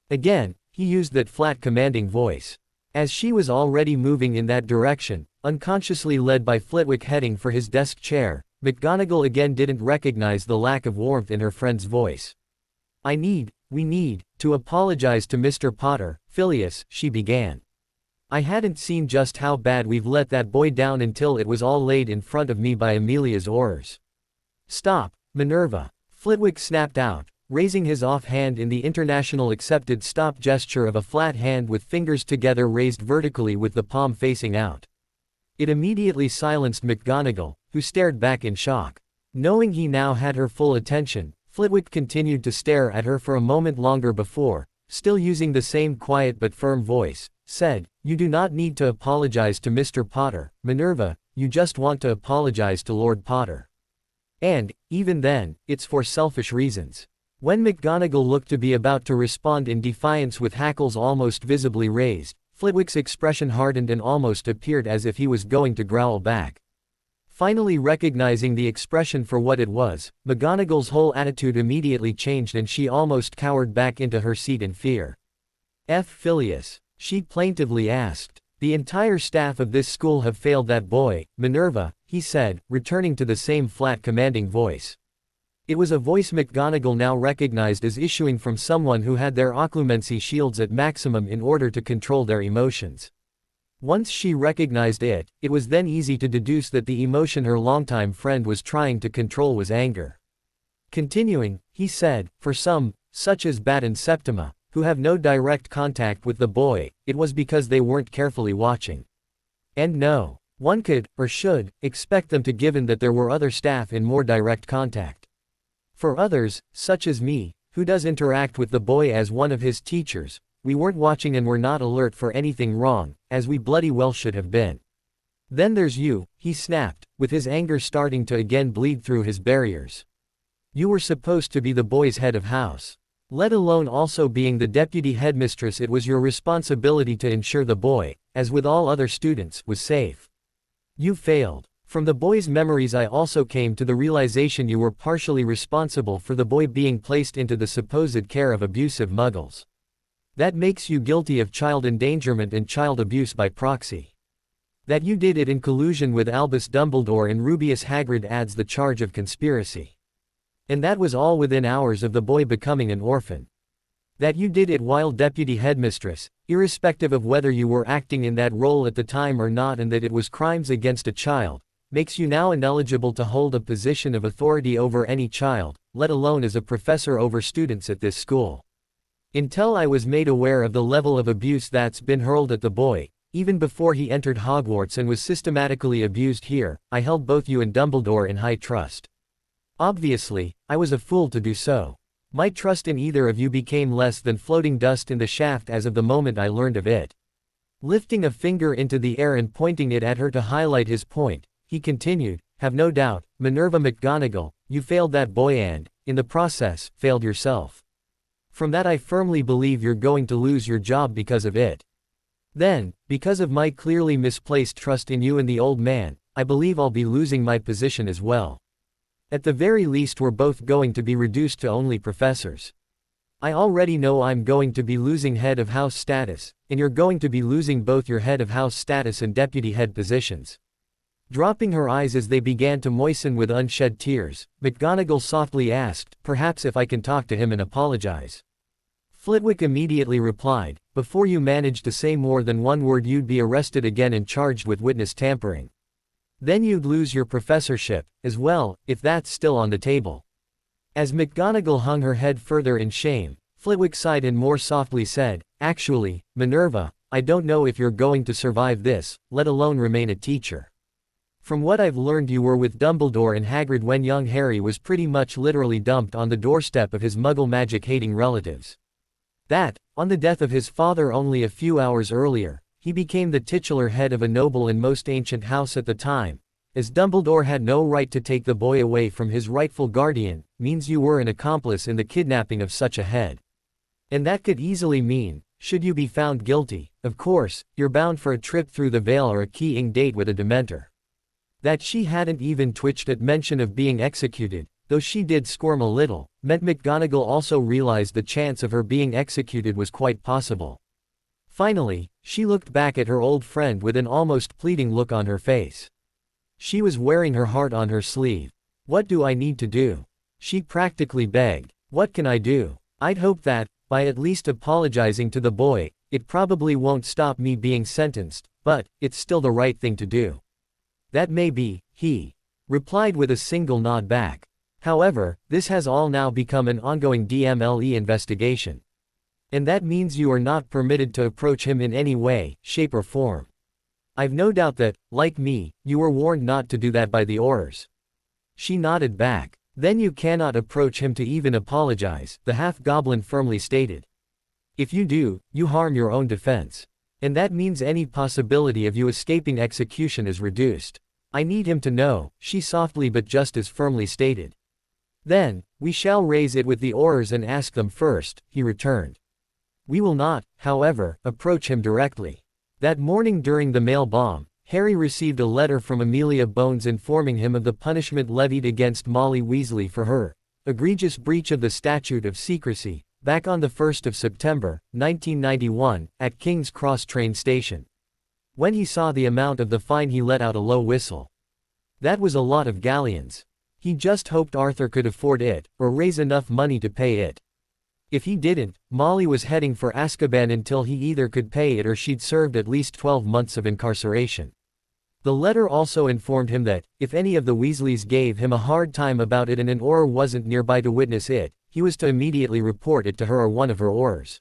Again, he used that flat commanding voice. As she was already moving in that direction, unconsciously led by Flitwick heading for his desk chair, McGonagall again didn't recognize the lack of warmth in her friend's voice. We need, to apologize to Mr. Potter, Phileas," she began. "I hadn't seen just how bad we've let that boy down until it was all laid in front of me by Amelia's orders." "Stop, Minerva," Flitwick snapped out, raising his off hand in the international accepted stop gesture of a flat hand with fingers together raised vertically with the palm facing out. It immediately silenced McGonagall, who stared back in shock. Knowing he now had her full attention, Flitwick continued to stare at her for a moment longer before, still using the same quiet but firm voice, said, "You do not need to apologize to Mr. Potter, Minerva, you just want to apologize to Lord Potter. And, even then, it's for selfish reasons." When McGonagall looked to be about to respond in defiance with hackles almost visibly raised, Flitwick's expression hardened and almost appeared as if he was going to growl back. Finally recognizing the expression for what it was, McGonagall's whole attitude immediately changed and she almost cowered back into her seat in fear. Phileas," she plaintively asked. "The entire staff of this school have failed that boy, Minerva," he said, returning to the same flat commanding voice. It was a voice McGonagall now recognized as issuing from someone who had their occlumency shields at maximum in order to control their emotions. Once she recognized it, it was then easy to deduce that the emotion her longtime friend was trying to control was anger. Continuing, he said, for some, such as Bat and Septima, who have no direct contact with the boy, it was because they weren't carefully watching. And no, one could, or should, expect them to given that there were other staff in more direct contact. For others, such as me, who does interact with the boy as one of his teachers, we weren't watching and were not alert for anything wrong, as we bloody well should have been. Then there's you, he snapped, with his anger starting to again bleed through his barriers. You were supposed to be the boy's head of house. Let alone also being the deputy headmistress, it was your responsibility to ensure the boy, as with all other students, was safe. You failed. From the boy's memories I also came to the realization you were partially responsible for the boy being placed into the supposed care of abusive muggles. That makes you guilty of child endangerment and child abuse by proxy. That you did it in collusion with Albus Dumbledore and Rubeus Hagrid adds the charge of conspiracy. And that was all within hours of the boy becoming an orphan. That you did it while deputy headmistress, irrespective of whether you were acting in that role at the time or not, and that it was crimes against a child, makes you now ineligible to hold a position of authority over any child, let alone as a professor over students at this school. Until I was made aware of the level of abuse that's been hurled at the boy, even before he entered Hogwarts and was systematically abused here, I held both you and Dumbledore in high trust. Obviously, I was a fool to do so. My trust in either of you became less than floating dust in the shaft as of the moment I learned of it. Lifting a finger into the air and pointing it at her to highlight his point, he continued, have no doubt, Minerva McGonagall, you failed that boy and, in the process, failed yourself. From that I firmly believe you're going to lose your job because of it. Then, because of my clearly misplaced trust in you and the old man, I believe I'll be losing my position as well. At the very least we're both going to be reduced to only professors. I already know I'm going to be losing head of house status, and you're going to be losing both your head of house status and deputy head positions. Dropping her eyes as they began to moisten with unshed tears, McGonagall softly asked, perhaps if I can talk to him and apologize. Flitwick immediately replied, before you manage to say more than one word you'd be arrested again and charged with witness tampering. Then you'd lose your professorship, as well, if that's still on the table. As McGonagall hung her head further in shame, Flitwick sighed and more softly said, actually, Minerva, I don't know if you're going to survive this, let alone remain a teacher. From what I've learned you were with Dumbledore and Hagrid when young Harry was pretty much literally dumped on the doorstep of his muggle magic-hating relatives. That, on the death of his father only a few hours earlier, he became the titular head of a noble and most ancient house at the time, as Dumbledore had no right to take the boy away from his rightful guardian, means you were an accomplice in the kidnapping of such a head. And that could easily mean, should you be found guilty, of course, you're bound for a trip through the veil or a keying date with a Dementor. That she hadn't even twitched at mention of being executed, though she did squirm a little, meant McGonagall also realized the chance of her being executed was quite possible. Finally, she looked back at her old friend with an almost pleading look on her face. She was wearing her heart on her sleeve. What do I need to do? She practically begged. What can I do? I'd hope that, by at least apologizing to the boy, it probably won't stop me being sentenced, but, it's still the right thing to do. That may be, he replied with a single nod back. However, this has all now become an ongoing DMLE investigation. And that means you are not permitted to approach him in any way, shape or form. I've no doubt that, like me, you were warned not to do that by the Aurors. She nodded back. Then you cannot approach him to even apologize, the half-goblin firmly stated. If you do, you harm your own defense. And that means any possibility of you escaping execution is reduced. I need him to know, she softly but just as firmly stated. Then, we shall raise it with the Aurors and ask them first, he returned. We will not, however, approach him directly. That morning during the mail bomb, Harry received a letter from Amelia Bones informing him of the punishment levied against Molly Weasley for her egregious breach of the statute of secrecy, back on the 1st of September, 1991, at King's Cross train station. When he saw the amount of the fine he let out a low whistle. That was a lot of galleons. He just hoped Arthur could afford it, or raise enough money to pay it. If he didn't, Molly was heading for Azkaban until he either could pay it or she'd served at least 12 months of incarceration. The letter also informed him that, if any of the Weasleys gave him a hard time about it and an Auror wasn't nearby to witness it, he was to immediately report it to her or one of her Aurors.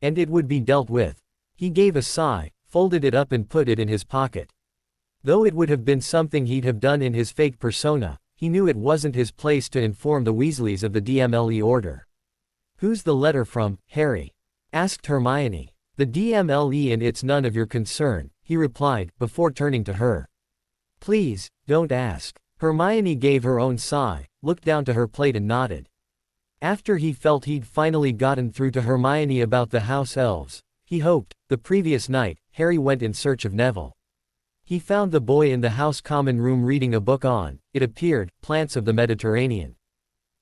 And it would be dealt with. He gave a sigh, folded it up and put it in his pocket. Though it would have been something he'd have done in his fake persona, he knew it wasn't his place to inform the Weasleys of the DMLE order. "Who's the letter from, Harry?" asked Hermione. "The DMLE, and it's none of your concern," he replied, before turning to her. "Please, don't ask." Hermione gave her own sigh, looked down to her plate and nodded. After he felt he'd finally gotten through to Hermione about the house elves, he hoped, the previous night, Harry went in search of Neville. He found the boy in the house common room reading a book on, it appeared, plants of the Mediterranean.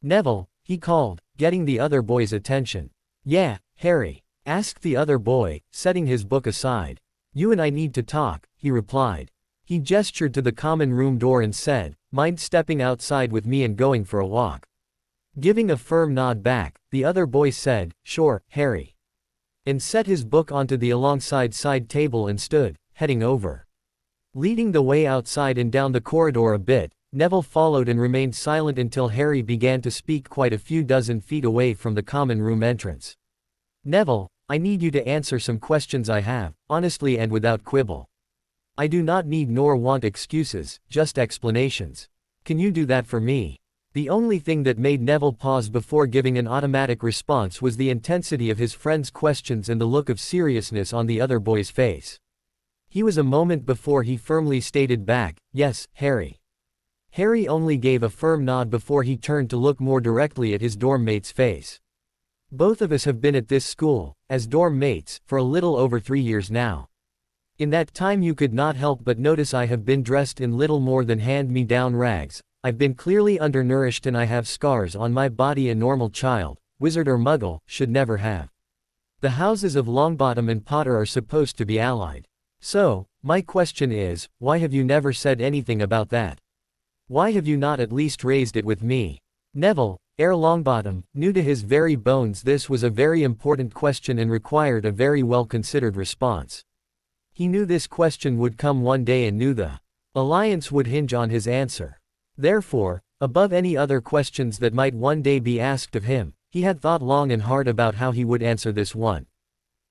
"Neville," he called, getting the other boy's attention. "Yeah, Harry?" asked the other boy, setting his book aside. "You and I need to talk," he replied. He gestured to the common room door and said, "Mind stepping outside with me and going for a walk?" Giving a firm nod back, the other boy said, "Sure, Harry," and set his book onto the alongside side table and stood, heading over. Leading the way outside and down the corridor a bit, Neville followed and remained silent until Harry began to speak quite a few dozen feet away from the common room entrance. "Neville, I need you to answer some questions I have, honestly and without quibble. I do not need nor want excuses, just explanations. Can you do that for me?" The only thing that made Neville pause before giving an automatic response was the intensity of his friend's questions and the look of seriousness on the other boy's face. He was a moment before he firmly stated back, "Yes, Harry." Harry only gave a firm nod before he turned to look more directly at his dorm mate's face. "Both of us have been at this school, as dorm mates, for a little over 3 years now. In that time you could not help but notice I have been dressed in little more than hand-me-down rags. I've been clearly undernourished and I have scars on my body a normal child, wizard or muggle, should never have. The houses of Longbottom and Potter are supposed to be allied. So, my question is, why have you never said anything about that? Why have you not at least raised it with me?" Neville, heir Longbottom, knew to his very bones this was a very important question and required a very well-considered response. He knew this question would come one day and knew the alliance would hinge on his answer. Therefore, above any other questions that might one day be asked of him, he had thought long and hard about how he would answer this one.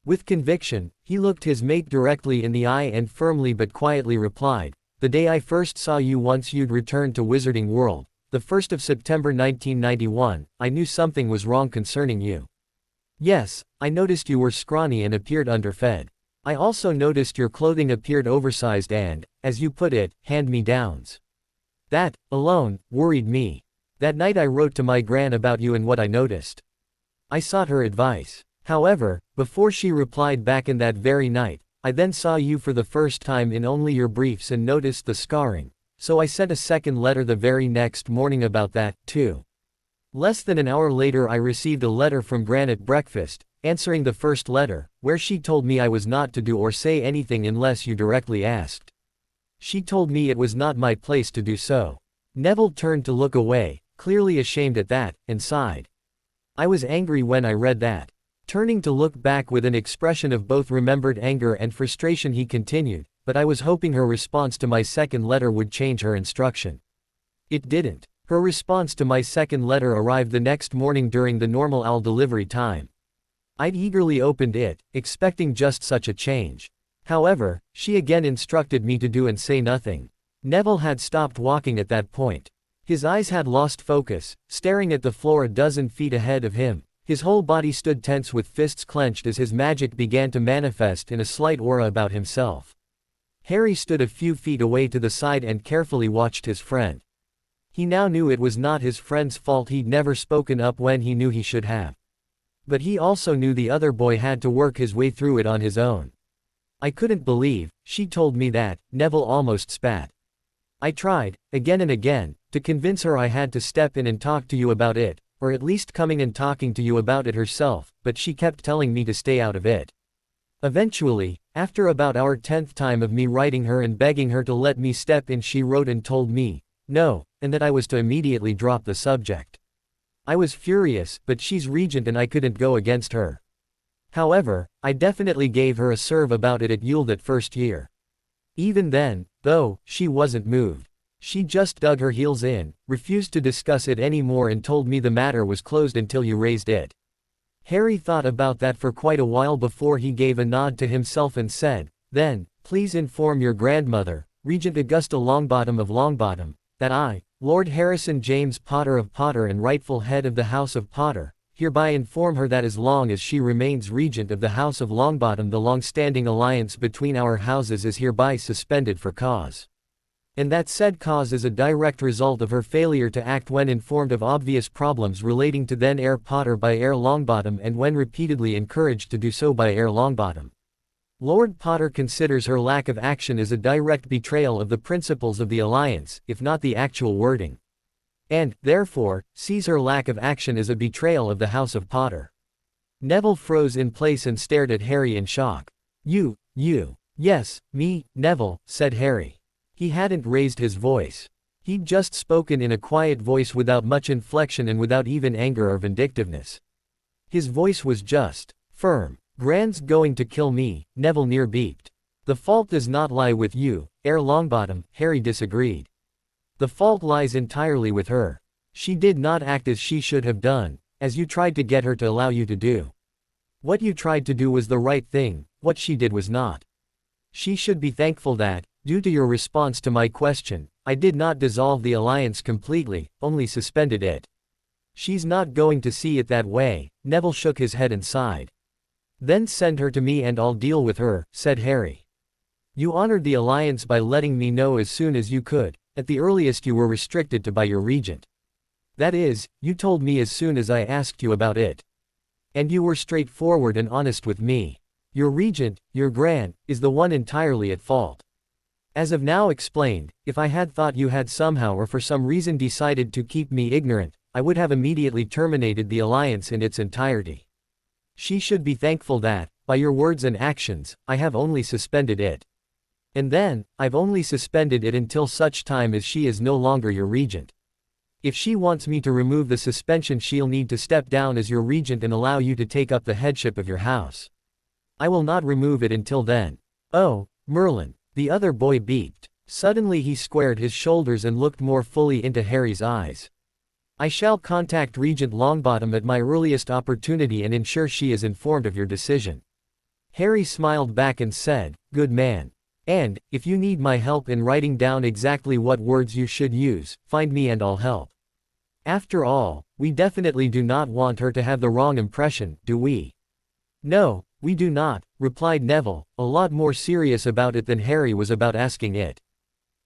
With conviction, he looked his mate directly in the eye and firmly but quietly replied, "The day I first saw you once you'd returned to Wizarding World, the 1st of September 1991, I knew something was wrong concerning you. Yes, I noticed you were scrawny and appeared underfed. I also noticed your clothing appeared oversized and, as you put it, hand-me-downs. That, alone, worried me. That night I wrote to my gran about you and what I noticed. I sought her advice. However, before she replied back in that very night, I then saw you for the first time in only your briefs and noticed the scarring, so I sent a second letter the very next morning about that, too. Less than an hour later I received a letter from Gran at breakfast, answering the first letter, where she told me I was not to do or say anything unless you directly asked. She told me it was not my place to do so." Neville turned to look away, clearly ashamed at that, and sighed. "I was angry when I read that." Turning to look back with an expression of both remembered anger and frustration he continued, "But I was hoping her response to my second letter would change her instruction. It didn't. Her response to my second letter arrived the next morning during the normal owl delivery time. I'd eagerly opened it, expecting just such a change. However, she again instructed me to do and say nothing." Neville had stopped walking at that point. His eyes had lost focus, staring at the floor a dozen feet ahead of him. His whole body stood tense with fists clenched as his magic began to manifest in a slight aura about himself. Harry stood a few feet away to the side and carefully watched his friend. He now knew it was not his friend's fault he'd never spoken up when he knew he should have. But he also knew the other boy had to work his way through it on his own. "I couldn't believe, she told me that," Neville almost spat. "I tried, again and again, to convince her I had to step in and talk to you about it, or at least coming and talking to you about it herself, but she kept telling me to stay out of it. Eventually, after about our 10th time of me writing her and begging her to let me step in, she wrote and told me, no, and that I was to immediately drop the subject. I was furious, but she's regent and I couldn't go against her. However, I definitely gave her a serve about it at Yule that first year. Even then, though, she wasn't moved. She just dug her heels in, refused to discuss it anymore and told me the matter was closed until you raised it. Harry thought about that for quite a while before he gave a nod to himself and said, "Then, please inform your grandmother, Regent Augusta Longbottom of Longbottom, that I, Lord Harrison James Potter of Potter and rightful head of the House of Potter, hereby inform her that as long as she remains Regent of the House of Longbottom the long-standing alliance between our houses is hereby suspended for cause. And that said cause is a direct result of her failure to act when informed of obvious problems relating to then heir Potter by heir Longbottom and when repeatedly encouraged to do so by heir Longbottom. Lord Potter considers her lack of action as a direct betrayal of the principles of the alliance, if not the actual wording. And, therefore, sees her lack of action as a betrayal of the House of Potter." Neville froze in place and stared at Harry in shock. You. Yes, me, Neville," said Harry. He hadn't raised his voice. He'd just spoken in a quiet voice without much inflection and without even anger or vindictiveness. His voice was just, firm. "Grand's going to kill me," Neville near beeped. "The fault does not lie with you, heir Longbottom," Harry disagreed. "The fault lies entirely with her. She did not act as she should have done, as you tried to get her to allow you to do. What you tried to do was the right thing, what she did was not. She should be thankful that, due to your response to my question, I did not dissolve the alliance completely, only suspended it." "She's not going to see it that way," Neville shook his head and sighed. "Then send her to me and I'll deal with her," said Harry. "You honored the alliance by letting me know as soon as you could. At the earliest you were restricted to by your regent. That is, you told me as soon as I asked you about it. And you were straightforward and honest with me. Your regent, your gran, is the one entirely at fault. As of now explained, if I had thought you had somehow or for some reason decided to keep me ignorant, I would have immediately terminated the alliance in its entirety. She should be thankful that, by your words and actions, I have only suspended it. And then, I've only suspended it until such time as she is no longer your regent. If she wants me to remove the suspension she'll need to step down as your regent and allow you to take up the headship of your house. I will not remove it until then." "Oh, Merlin," the other boy beeped. Suddenly he squared his shoulders and looked more fully into Harry's eyes. "I shall contact Regent Longbottom at my earliest opportunity and ensure she is informed of your decision." Harry smiled back and said, "Good man. And, if you need my help in writing down exactly what words you should use, find me and I'll help. After all, we definitely do not want her to have the wrong impression, do we?" "No, we do not," replied Neville, a lot more serious about it than Harry was about asking it.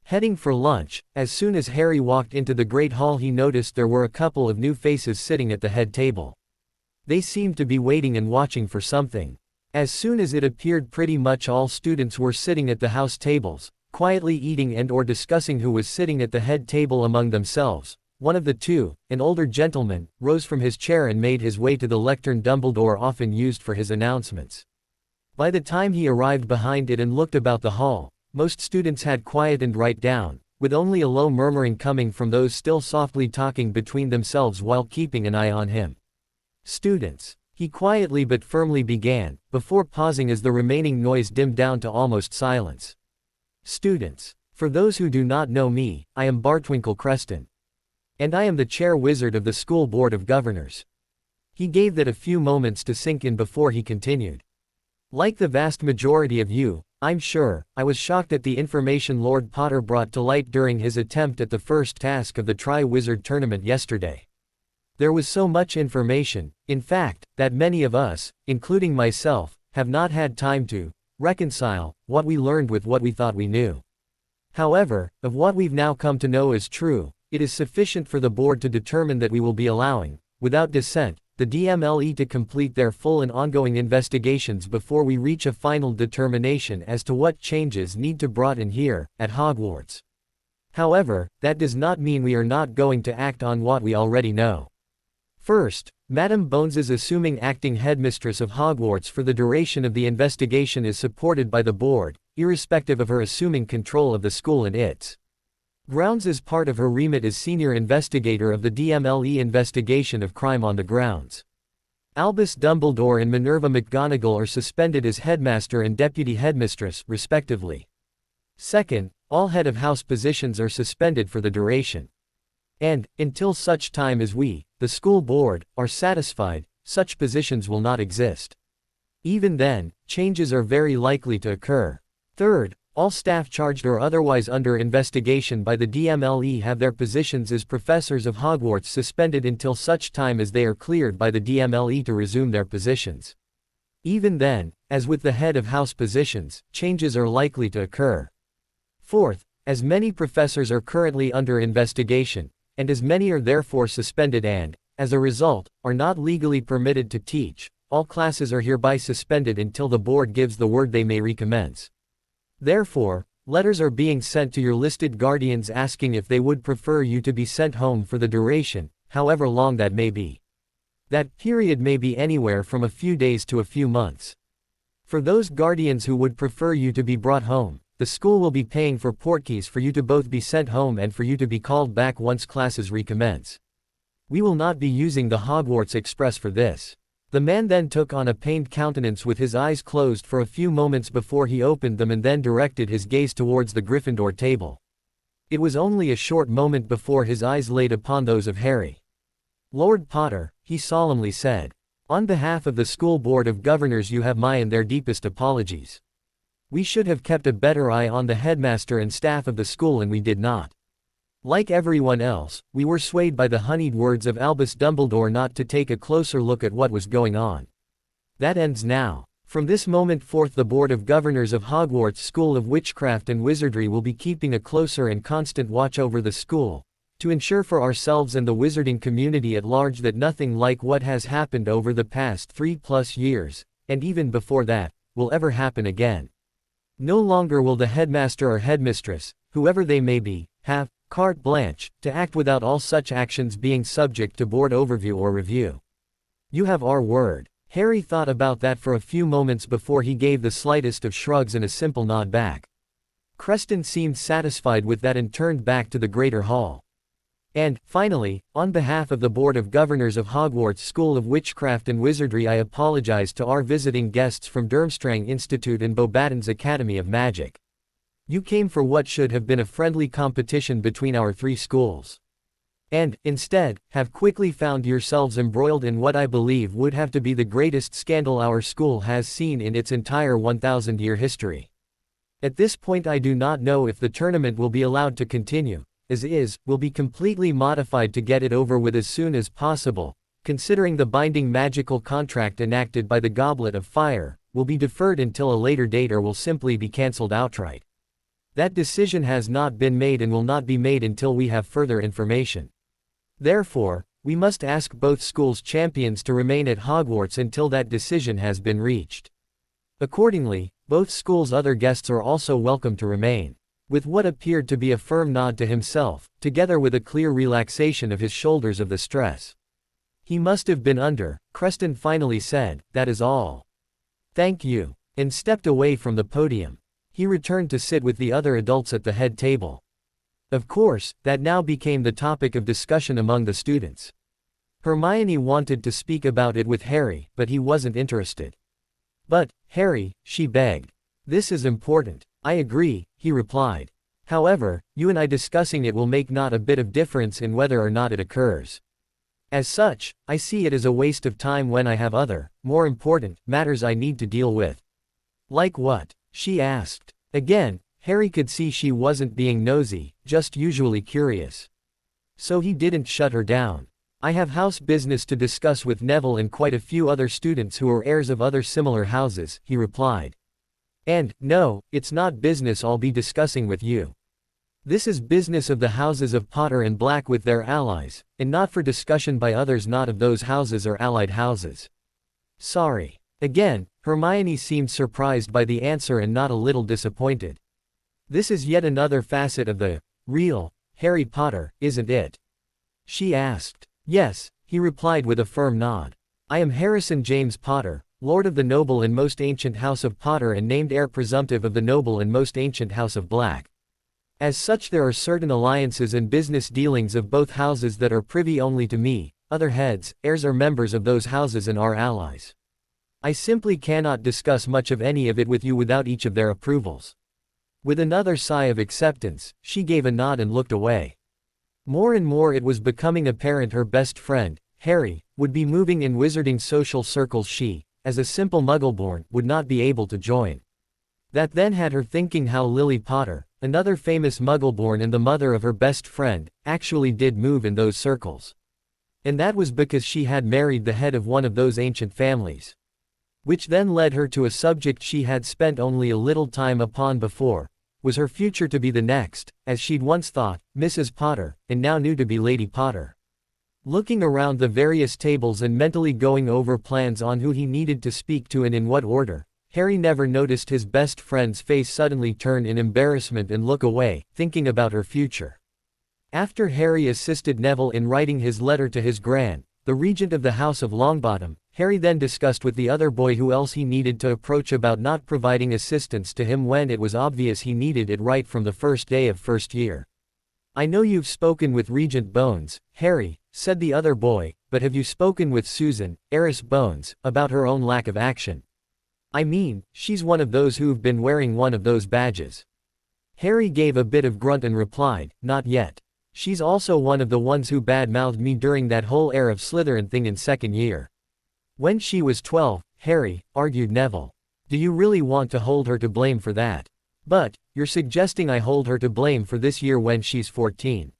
Heading for lunch, as soon as Harry walked into the great hall he noticed there were a couple of new faces sitting at the head table. They seemed to be waiting and watching for something. As soon as it appeared pretty much all students were sitting at the house tables, quietly eating and or discussing who was sitting at the head table among themselves. One of the two, an older gentleman, rose from his chair and made his way to the lectern Dumbledore often used for his announcements. By the time he arrived behind it and looked about the hall, most students had quietened right down, with only a low murmuring coming from those still softly talking between themselves while keeping an eye on him. "Students," he quietly but firmly began, before pausing as the remaining noise dimmed down to almost silence. "Students, for those who do not know me, I am Bartwinkle Creston. And I am the chair wizard of the school board of governors." He gave that a few moments to sink in before he continued. "Like the vast majority of you, I'm sure, I was shocked at the information Lord Potter brought to light during his attempt at the first task of the Triwizard tournament yesterday. There was so much information, in fact, that many of us, including myself, have not had time to reconcile what we learned with what we thought we knew. However, of what we've now come to know as true, it is sufficient for the board to determine that we will be allowing, without dissent, the DMLE to complete their full and ongoing investigations before we reach a final determination as to what changes need to be brought in here, at Hogwarts. However, that does not mean we are not going to act on what we already know. First, Madame Bones's assuming acting headmistress of Hogwarts for the duration of the investigation is supported by the board, irrespective of her assuming control of the school and its grounds as part of her remit as senior investigator of the DMLE investigation of crime on the grounds. Albus Dumbledore and Minerva McGonagall are suspended as headmaster and deputy headmistress, respectively. Second, all head of house positions are suspended for the duration. And, until such time as we, the school board, are satisfied, such positions will not exist. Even then, changes are very likely to occur. Third, all staff charged or otherwise under investigation by the DMLE have their positions as professors of Hogwarts suspended until such time as they are cleared by the DMLE to resume their positions. Even then, as with the head of house positions, changes are likely to occur. Fourth, as many professors are currently under investigation, and as many are therefore suspended and, as a result, are not legally permitted to teach, all classes are hereby suspended until the board gives the word they may recommence. Therefore, letters are being sent to your listed guardians asking if they would prefer you to be sent home for the duration, however long that may be. That period may be anywhere from a few days to a few months. For those guardians who would prefer you to be brought home, the school will be paying for portkeys for you to both be sent home and for you to be called back once classes recommence. We will not be using the Hogwarts Express for this. The man then took on a pained countenance with his eyes closed for a few moments before he opened them and then directed his gaze towards the Gryffindor table. It was only a short moment before his eyes laid upon those of Harry. "Lord Potter," he solemnly said, "on behalf of the school board of governors you have my and their deepest apologies. We should have kept a better eye on the headmaster and staff of the school and we did not. Like everyone else, we were swayed by the honeyed words of Albus Dumbledore not to take a closer look at what was going on. That ends now. From this moment forth the Board of Governors of Hogwarts School of Witchcraft and Wizardry will be keeping a closer and constant watch over the school, to ensure for ourselves and the wizarding community at large that nothing like what has happened over the past 3+ years, and even before that, will ever happen again. No longer will the headmaster or headmistress, whoever they may be, have carte blanche to act without all such actions being subject to board overview or review. You have our word." Harry thought about that for a few moments before he gave the slightest of shrugs and a simple nod back. Creston seemed satisfied with that and turned back to the greater hall. "And, finally, on behalf of the Board of Governors of Hogwarts School of Witchcraft and Wizardry I apologize to our visiting guests from Durmstrang Institute and Beauxbaton's Academy of Magic. You came for what should have been a friendly competition between our three schools. And, instead, have quickly found yourselves embroiled in what I believe would have to be the greatest scandal our school has seen in its entire 1,000-year history. At this point I do not know if the tournament will be allowed to continue, as is, will be completely modified to get it over with as soon as possible, considering the binding magical contract enacted by the Goblet of Fire, will be deferred until a later date or will simply be cancelled outright. That decision has not been made and will not be made until we have further information. Therefore, we must ask both schools' champions to remain at Hogwarts until that decision has been reached. Accordingly, both schools' other guests are also welcome to remain." With what appeared to be a firm nod to himself, together with a clear relaxation of his shoulders of the stress he must have been under, Creston finally said, "That is all. Thank you," and stepped away from the podium. He returned to sit with the other adults at the head table. Of course, that now became the topic of discussion among the students. Hermione wanted to speak about it with Harry, but he wasn't interested. "But, Harry," she begged. "This is important." "I agree," he replied. "However, you and I discussing it will make not a bit of difference in whether or not it occurs. As such, I see it as a waste of time when I have other, more important, matters I need to deal with." "Like what?" she asked. Again, Harry could see she wasn't being nosy, just usually curious. So he didn't shut her down. "I have house business to discuss with Neville and quite a few other students who are heirs of other similar houses," he replied. "And, no, it's not business I'll be discussing with you. This is business of the houses of Potter and Black with their allies, and not for discussion by others not of those houses or allied houses." "Sorry." Again, Hermione seemed surprised by the answer and not a little disappointed. "This is yet another facet of the real Harry Potter, isn't it?" she asked. "Yes," he replied with a firm nod. "I am Harrison James Potter, Lord of the noble and most ancient House of Potter and named heir presumptive of the noble and most ancient House of Black. As such there are certain alliances and business dealings of both houses that are privy only to me, other heads, heirs or members of those houses and our allies. I simply cannot discuss much of any of it with you without each of their approvals." With another sigh of acceptance, she gave a nod and looked away. More and more it was becoming apparent her best friend, Harry, would be moving in wizarding social circles she, as a simple Muggleborn, would not be able to join. That then had her thinking how Lily Potter, another famous Muggleborn and the mother of her best friend, actually did move in those circles. And that was because she had married the head of one of those ancient families. Which then led her to a subject she had spent only a little time upon before. Was her future to be the next, as she'd once thought, Mrs. Potter, and now knew to be Lady Potter? Looking around the various tables and mentally going over plans on who he needed to speak to and in what order, Harry never noticed his best friend's face suddenly turn in embarrassment and look away, thinking about her future. After Harry assisted Neville in writing his letter to his Gran, the regent of the House of Longbottom, Harry then discussed with the other boy who else he needed to approach about not providing assistance to him when it was obvious he needed it right from the first day of first year. "I know you've spoken with Regent Bones, Harry," said the other boy, "but have you spoken with Susan, Heiress Bones, about her own lack of action? I mean, she's one of those who've been wearing one of those badges." Harry gave a bit of grunt and replied, "Not yet. She's also one of the ones who bad-mouthed me during that whole Heir of Slytherin thing in second year." "When she was 12, Harry," argued Neville. "Do you really want to hold her to blame for that? But, you're suggesting I hold her to blame for this year when she's 14.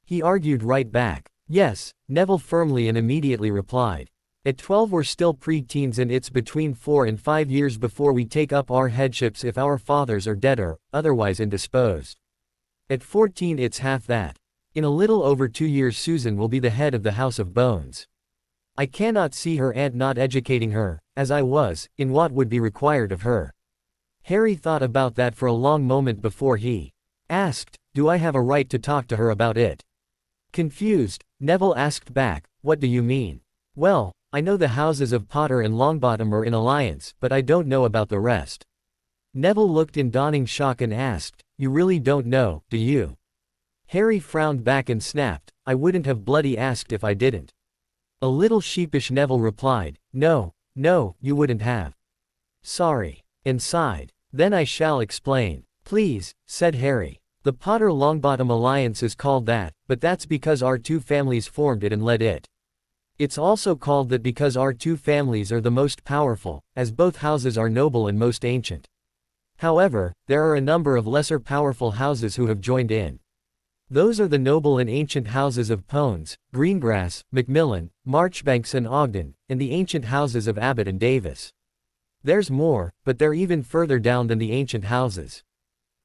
He argued right back. "Yes," Neville firmly and immediately replied. "At 12 we're still pre-teens and it's between 4 and 5 years before we take up our headships if our fathers are dead or, otherwise indisposed. At 14 it's half that. In a little over 2 years Susan will be the head of the House of Bones. I cannot see her aunt not educating her, as I was, in what would be required of her." Harry thought about that for a long moment before he asked, "Do I have a right to talk to her about it?" Confused, Neville asked back, "What do you mean?" "Well, I know the houses of Potter and Longbottom are in alliance, but I don't know about the rest." Neville looked in dawning shock and asked, "You really don't know, do you?" Harry frowned back and snapped, "I wouldn't have bloody asked if I didn't." A little sheepish Neville replied, "No, you wouldn't have." "Sorry," and sighed. "Then I shall explain." "Please," said Harry. "The Potter-Longbottom alliance is called that, but that's because our two families formed it and led it. It's also called that because our two families are the most powerful, as both houses are noble and most ancient. However, there are a number of lesser powerful houses who have joined in. Those are the noble and ancient houses of Pones, Greengrass, Macmillan, Marchbanks and Ogden, and the ancient houses of Abbott and Davis. There's more, but they're even further down than the ancient houses.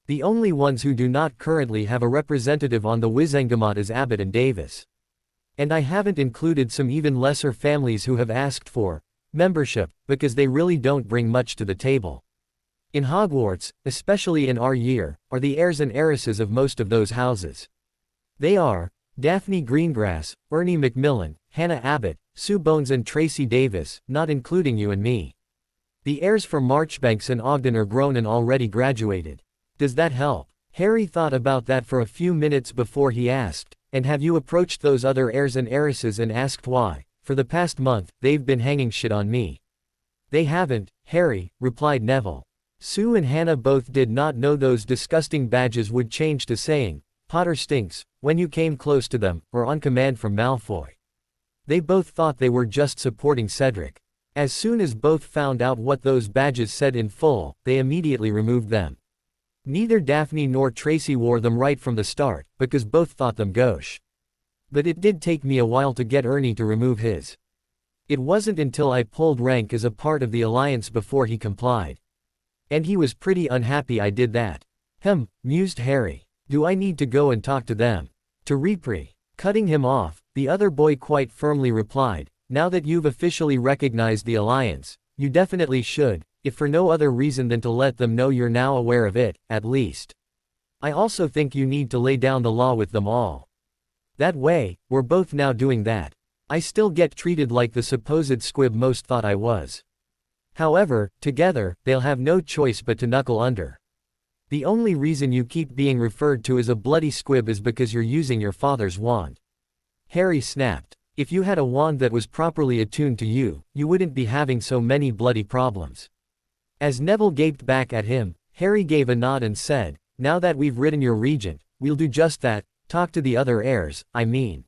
The only ones who do not currently have a representative on the Wizengamot is Abbott and Davis. And I haven't included some even lesser families who have asked for membership, because they really don't bring much to the table. In Hogwarts, especially in our year, are the heirs and heiresses of most of those houses. They are Daphne Greengrass, Ernie Macmillan, Hannah Abbott, Sue Bones and Tracy Davis, not including you and me. The heirs for Marchbanks and Ogden are grown and already graduated. Does that help?" Harry thought about that for a few minutes before he asked, "And have you approached those other heirs and heiresses and asked why, for the past month, they've been hanging shit on me?" "They haven't, Harry," replied Neville. Sue and Hannah both did not know those disgusting badges would change to saying, "Potter stinks," when you came close to them, or on command from Malfoy. They both thought they were just supporting Cedric. As soon as both found out what those badges said in full, they immediately removed them. Neither Daphne nor Tracy wore them right from the start, because both thought them gauche. But it did take me a while to get Ernie to remove his. It wasn't until I pulled rank as a part of the alliance before he complied. And he was pretty unhappy I did that. Mused Harry. "Do I need to go and talk to them?" "To Repri." Cutting him off, the other boy quite firmly replied, "Now that you've officially recognized the alliance, you definitely should, if for no other reason than to let them know you're now aware of it, at least. I also think you need to lay down the law with them all. That way, we're both now doing that. I still get treated like the supposed squib most thought I was. However, together, they'll have no choice but to knuckle under. The only reason you keep being referred to as a bloody squib is because you're using your father's wand." Harry snapped. "If you had a wand that was properly attuned to you, you wouldn't be having so many bloody problems." As Neville gaped back at him, Harry gave a nod and said, "Now that we've ridden your regent, we'll do just that, talk to the other heirs, I mean.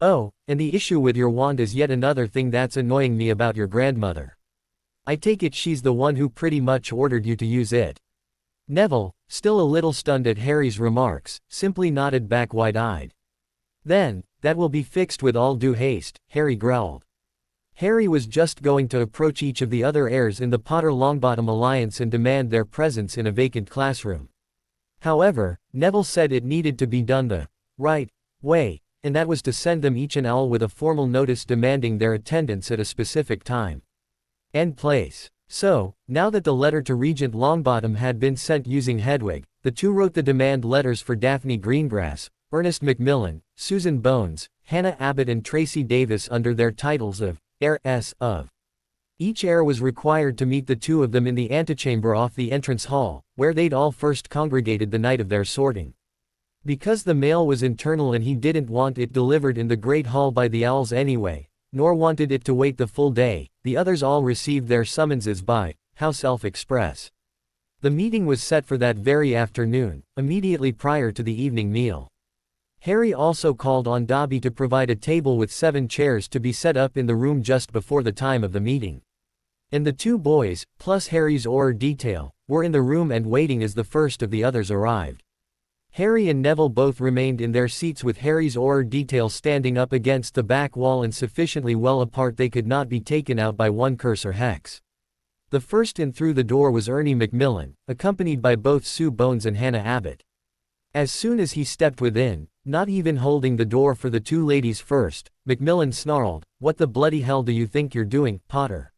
Oh, and the issue with your wand is yet another thing that's annoying me about your grandmother. I take it she's the one who pretty much ordered you to use it." Neville, still a little stunned at Harry's remarks, simply nodded back wide-eyed. "Then, that will be fixed with all due haste," Harry growled. Harry was just going to approach each of the other heirs in the Potter-Longbottom alliance and demand their presence in a vacant classroom. However, Neville said it needed to be done the right way, and that was to send them each and all with a formal notice demanding their attendance at a specific time and place. So, now that the letter to Regent Longbottom had been sent using Hedwig, the two wrote the demand letters for Daphne Greengrass, Ernest Macmillan, Susan Bones, Hannah Abbott and Tracy Davis under their titles of heiress of. Each heir was required to meet the two of them in the antechamber off the entrance hall, where they'd all first congregated the night of their sorting. Because the mail was internal and he didn't want it delivered in the Great Hall by the owls anyway, nor wanted it to wait the full day, the others all received their summonses by House Elf Express. The meeting was set for that very afternoon, immediately prior to the evening meal. Harry also called on Dobby to provide a table with 7 chairs to be set up in the room just before the time of the meeting. And the 2 boys, plus Harry's Auror detail, were in the room and waiting as the first of the others arrived. Harry and Neville both remained in their seats with Harry's Auror detail standing up against the back wall and sufficiently well apart they could not be taken out by one curse or hex. The first in through the door was Ernie Macmillan, accompanied by both Sue Bones and Hannah Abbott. As soon as he stepped within, not even holding the door for the 2 ladies first, Macmillan snarled, "What the bloody hell do you think you're doing, Potter?"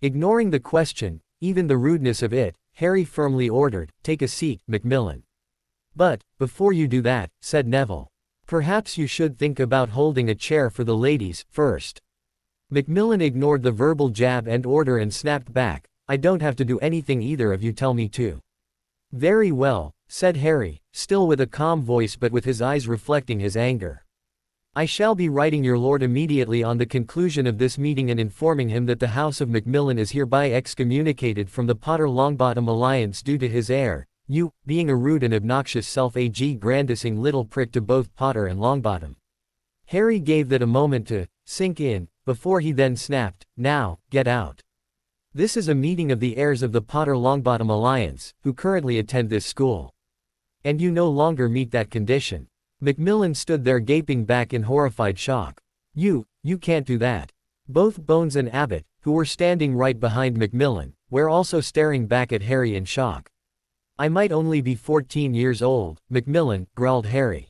Ignoring the question, even the rudeness of it, Harry firmly ordered, "Take a seat, Macmillan." "But, before you do that," said Neville, "perhaps you should think about holding a chair for the ladies, first." Macmillan ignored the verbal jab and order and snapped back, "I don't have to do anything either of you tell me to." "Very well," said Harry, still with a calm voice but with his eyes reflecting his anger. "I shall be writing your lord immediately on the conclusion of this meeting and informing him that the House of Macmillan is hereby excommunicated from the Potter-Longbottom alliance due to his heir, you, being a rude and obnoxious self-grandising little prick to both Potter and Longbottom." Harry gave that a moment to sink in, before he then snapped, "Now, get out. This is a meeting of the heirs of the Potter-Longbottom alliance, who currently attend this school. And you no longer meet that condition." Macmillan stood there gaping back in horrified shock. You can't do that." Both Bones and Abbott, who were standing right behind Macmillan, were also staring back at Harry in shock. "I might only be 14 years old, Macmillan," growled Harry.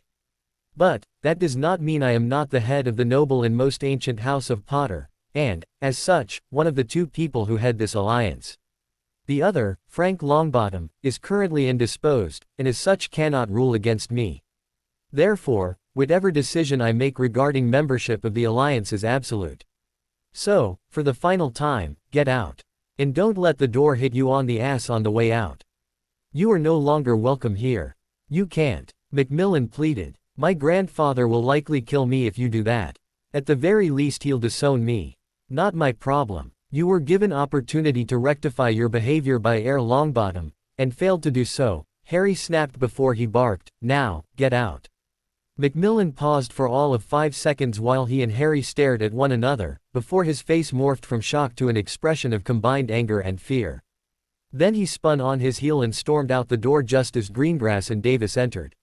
"But, that does not mean I am not the head of the noble and most ancient House of Potter, and, as such, one of the 2 people who head this alliance. The other, Frank Longbottom, is currently indisposed, and as such cannot rule against me. Therefore, whatever decision I make regarding membership of the alliance is absolute. So, for the final time, get out. And don't let the door hit you on the ass on the way out. You are no longer welcome here." "You can't," Macmillan pleaded. "My grandfather will likely kill me if you do that. At the very least he'll disown me. Not my problem. You were given opportunity to rectify your behavior by Heir Longbottom, and failed to do so," Harry snapped before he barked, "Now, get out." Macmillan paused for all of 5 seconds while he and Harry stared at one another, before his face morphed from shock to an expression of combined anger and fear. Then he spun on his heel and stormed out the door just as Greengrass and Davis entered.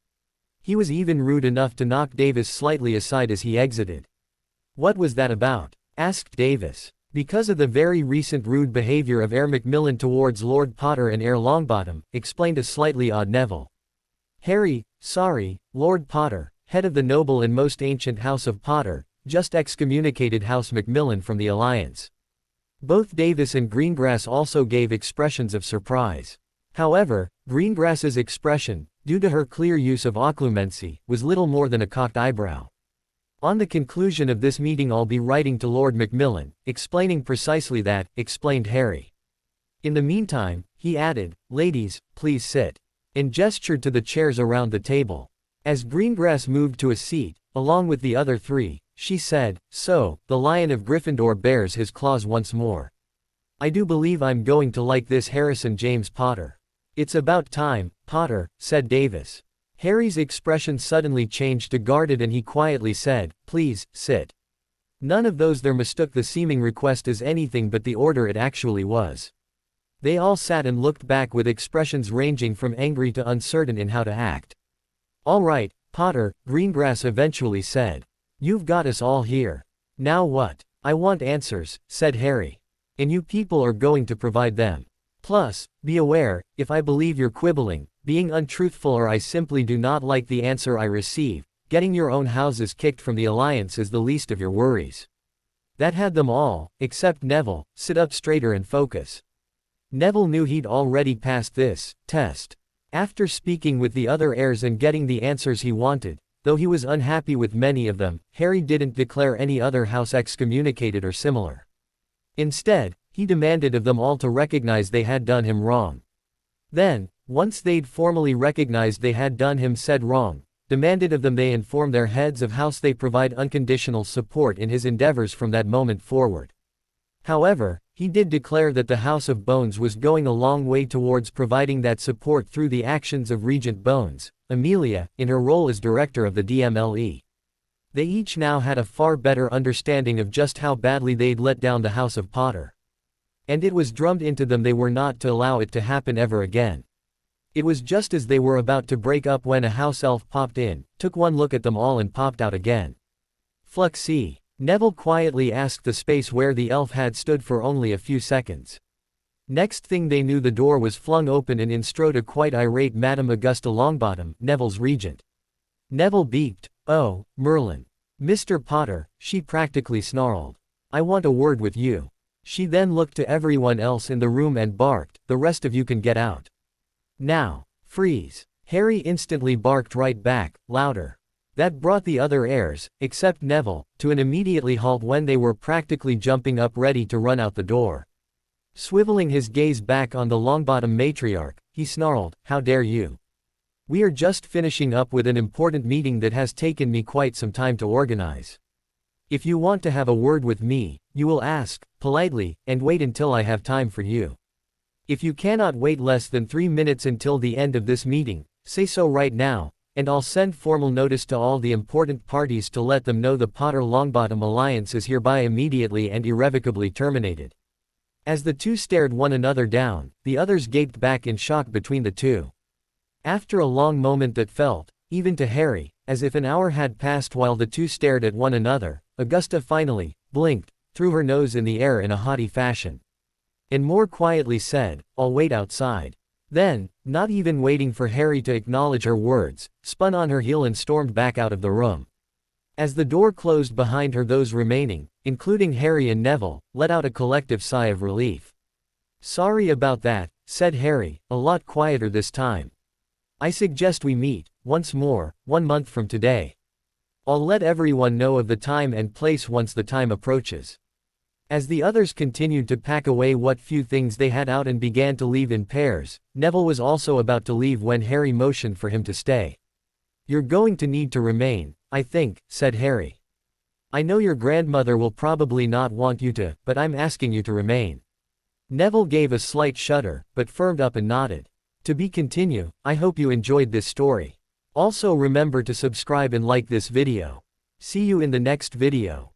He was even rude enough to knock Davis slightly aside as he exited. "What was that about?" asked Davis. "Because of the very recent rude behavior of Heir Macmillan towards Lord Potter and Heir Longbottom," explained a slightly odd Neville. "Harry, sorry, Lord Potter, head of the noble and most ancient House of Potter, just excommunicated House Macmillan from the alliance." Both Davis and Greengrass also gave expressions of surprise. However, Greengrass's expression, due to her clear use of occlumency, was little more than a cocked eyebrow. "On the conclusion of this meeting I'll be writing to Lord Macmillan, explaining precisely that," explained Harry. "In the meantime," he added, "ladies, please sit," and gestured to the chairs around the table. As Greengrass moved to a seat, along with the other 3, she said, "So, the Lion of Gryffindor bears his claws once more. I do believe I'm going to like this Harrison James Potter. It's about time, Potter, said Davis. Harry's expression suddenly changed to guarded and he quietly said, please, sit. None of those there mistook the seeming request as anything but the order it actually was. They all sat and looked back with expressions ranging from angry to uncertain in how to act. All right, Potter, Greengrass eventually said. You've got us all here. Now what? I want answers, said Harry. And you people are going to provide them. Plus, be aware, if I believe you're quibbling, being untruthful or I simply do not like the answer I receive, getting your own houses kicked from the Alliance is the least of your worries. That had them all, except Neville, sit up straighter and focus. Neville knew he'd already passed this test. After speaking with the other heirs and getting the answers he wanted, though he was unhappy with many of them, Harry didn't declare any other house excommunicated or similar. Instead, he demanded of them all to recognize they had done him wrong. Then, once they'd formally recognized they had done him said wrong, demanded of them they inform their heads of how they provide unconditional support in his endeavors from that moment forward. However, he did declare that the House of Bones was going a long way towards providing that support through the actions of Regent Bones, Amelia, in her role as director of the DMLE. They each now had a far better understanding of just how badly they'd let down the House of Potter. And it was drummed into them they were not to allow it to happen ever again. It was just as they were about to break up when a house elf popped in, took one look at them all and popped out again. Fluxy. Neville quietly asked the space where the elf had stood for only a few seconds. Next thing they knew the door was flung open and in strode a quite irate Madame Augusta Longbottom, Neville's regent. Neville beeped, "Oh, Merlin. Mr. Potter," she practically snarled. "I want a word with you." She then looked to everyone else in the room and barked, "The rest of you can get out. Now. Freeze." Harry instantly barked right back, louder. That brought the other heirs, except Neville, to an immediately halt when they were practically jumping up ready to run out the door. Swiveling his gaze back on the Longbottom matriarch, he snarled, "How dare you? We are just finishing up with an important meeting that has taken me quite some time to organize. If you want to have a word with me, you will ask, politely, and wait until I have time for you. If you cannot wait less than 3 minutes until the end of this meeting, say so right now, and I'll send formal notice to all the important parties to let them know the Potter-Longbottom alliance is hereby immediately and irrevocably terminated." As the two stared one another down, the others gaped back in shock between the two. After a long moment that felt, even to Harry, as if an hour had passed while the two stared at one another, Augusta finally blinked, threw her nose in the air in a haughty fashion, and more quietly said, "I'll wait outside." Then, not even waiting for Harry to acknowledge her words, spun on her heel and stormed back out of the room. As the door closed behind her, those remaining, including Harry and Neville, let out a collective sigh of relief. "Sorry about that," said Harry, a lot quieter this time. "I suggest we meet, once more, 1 month from today. I'll let everyone know of the time and place once the time approaches." As the others continued to pack away what few things they had out and began to leave in pairs, Neville was also about to leave when Harry motioned for him to stay. "You're going to need to remain, I think," said Harry. "I know your grandmother will probably not want you to, but I'm asking you to remain." Neville gave a slight shudder, but firmed up and nodded. To be continued. I hope you enjoyed this story. Also remember to subscribe and like this video. See you in the next video.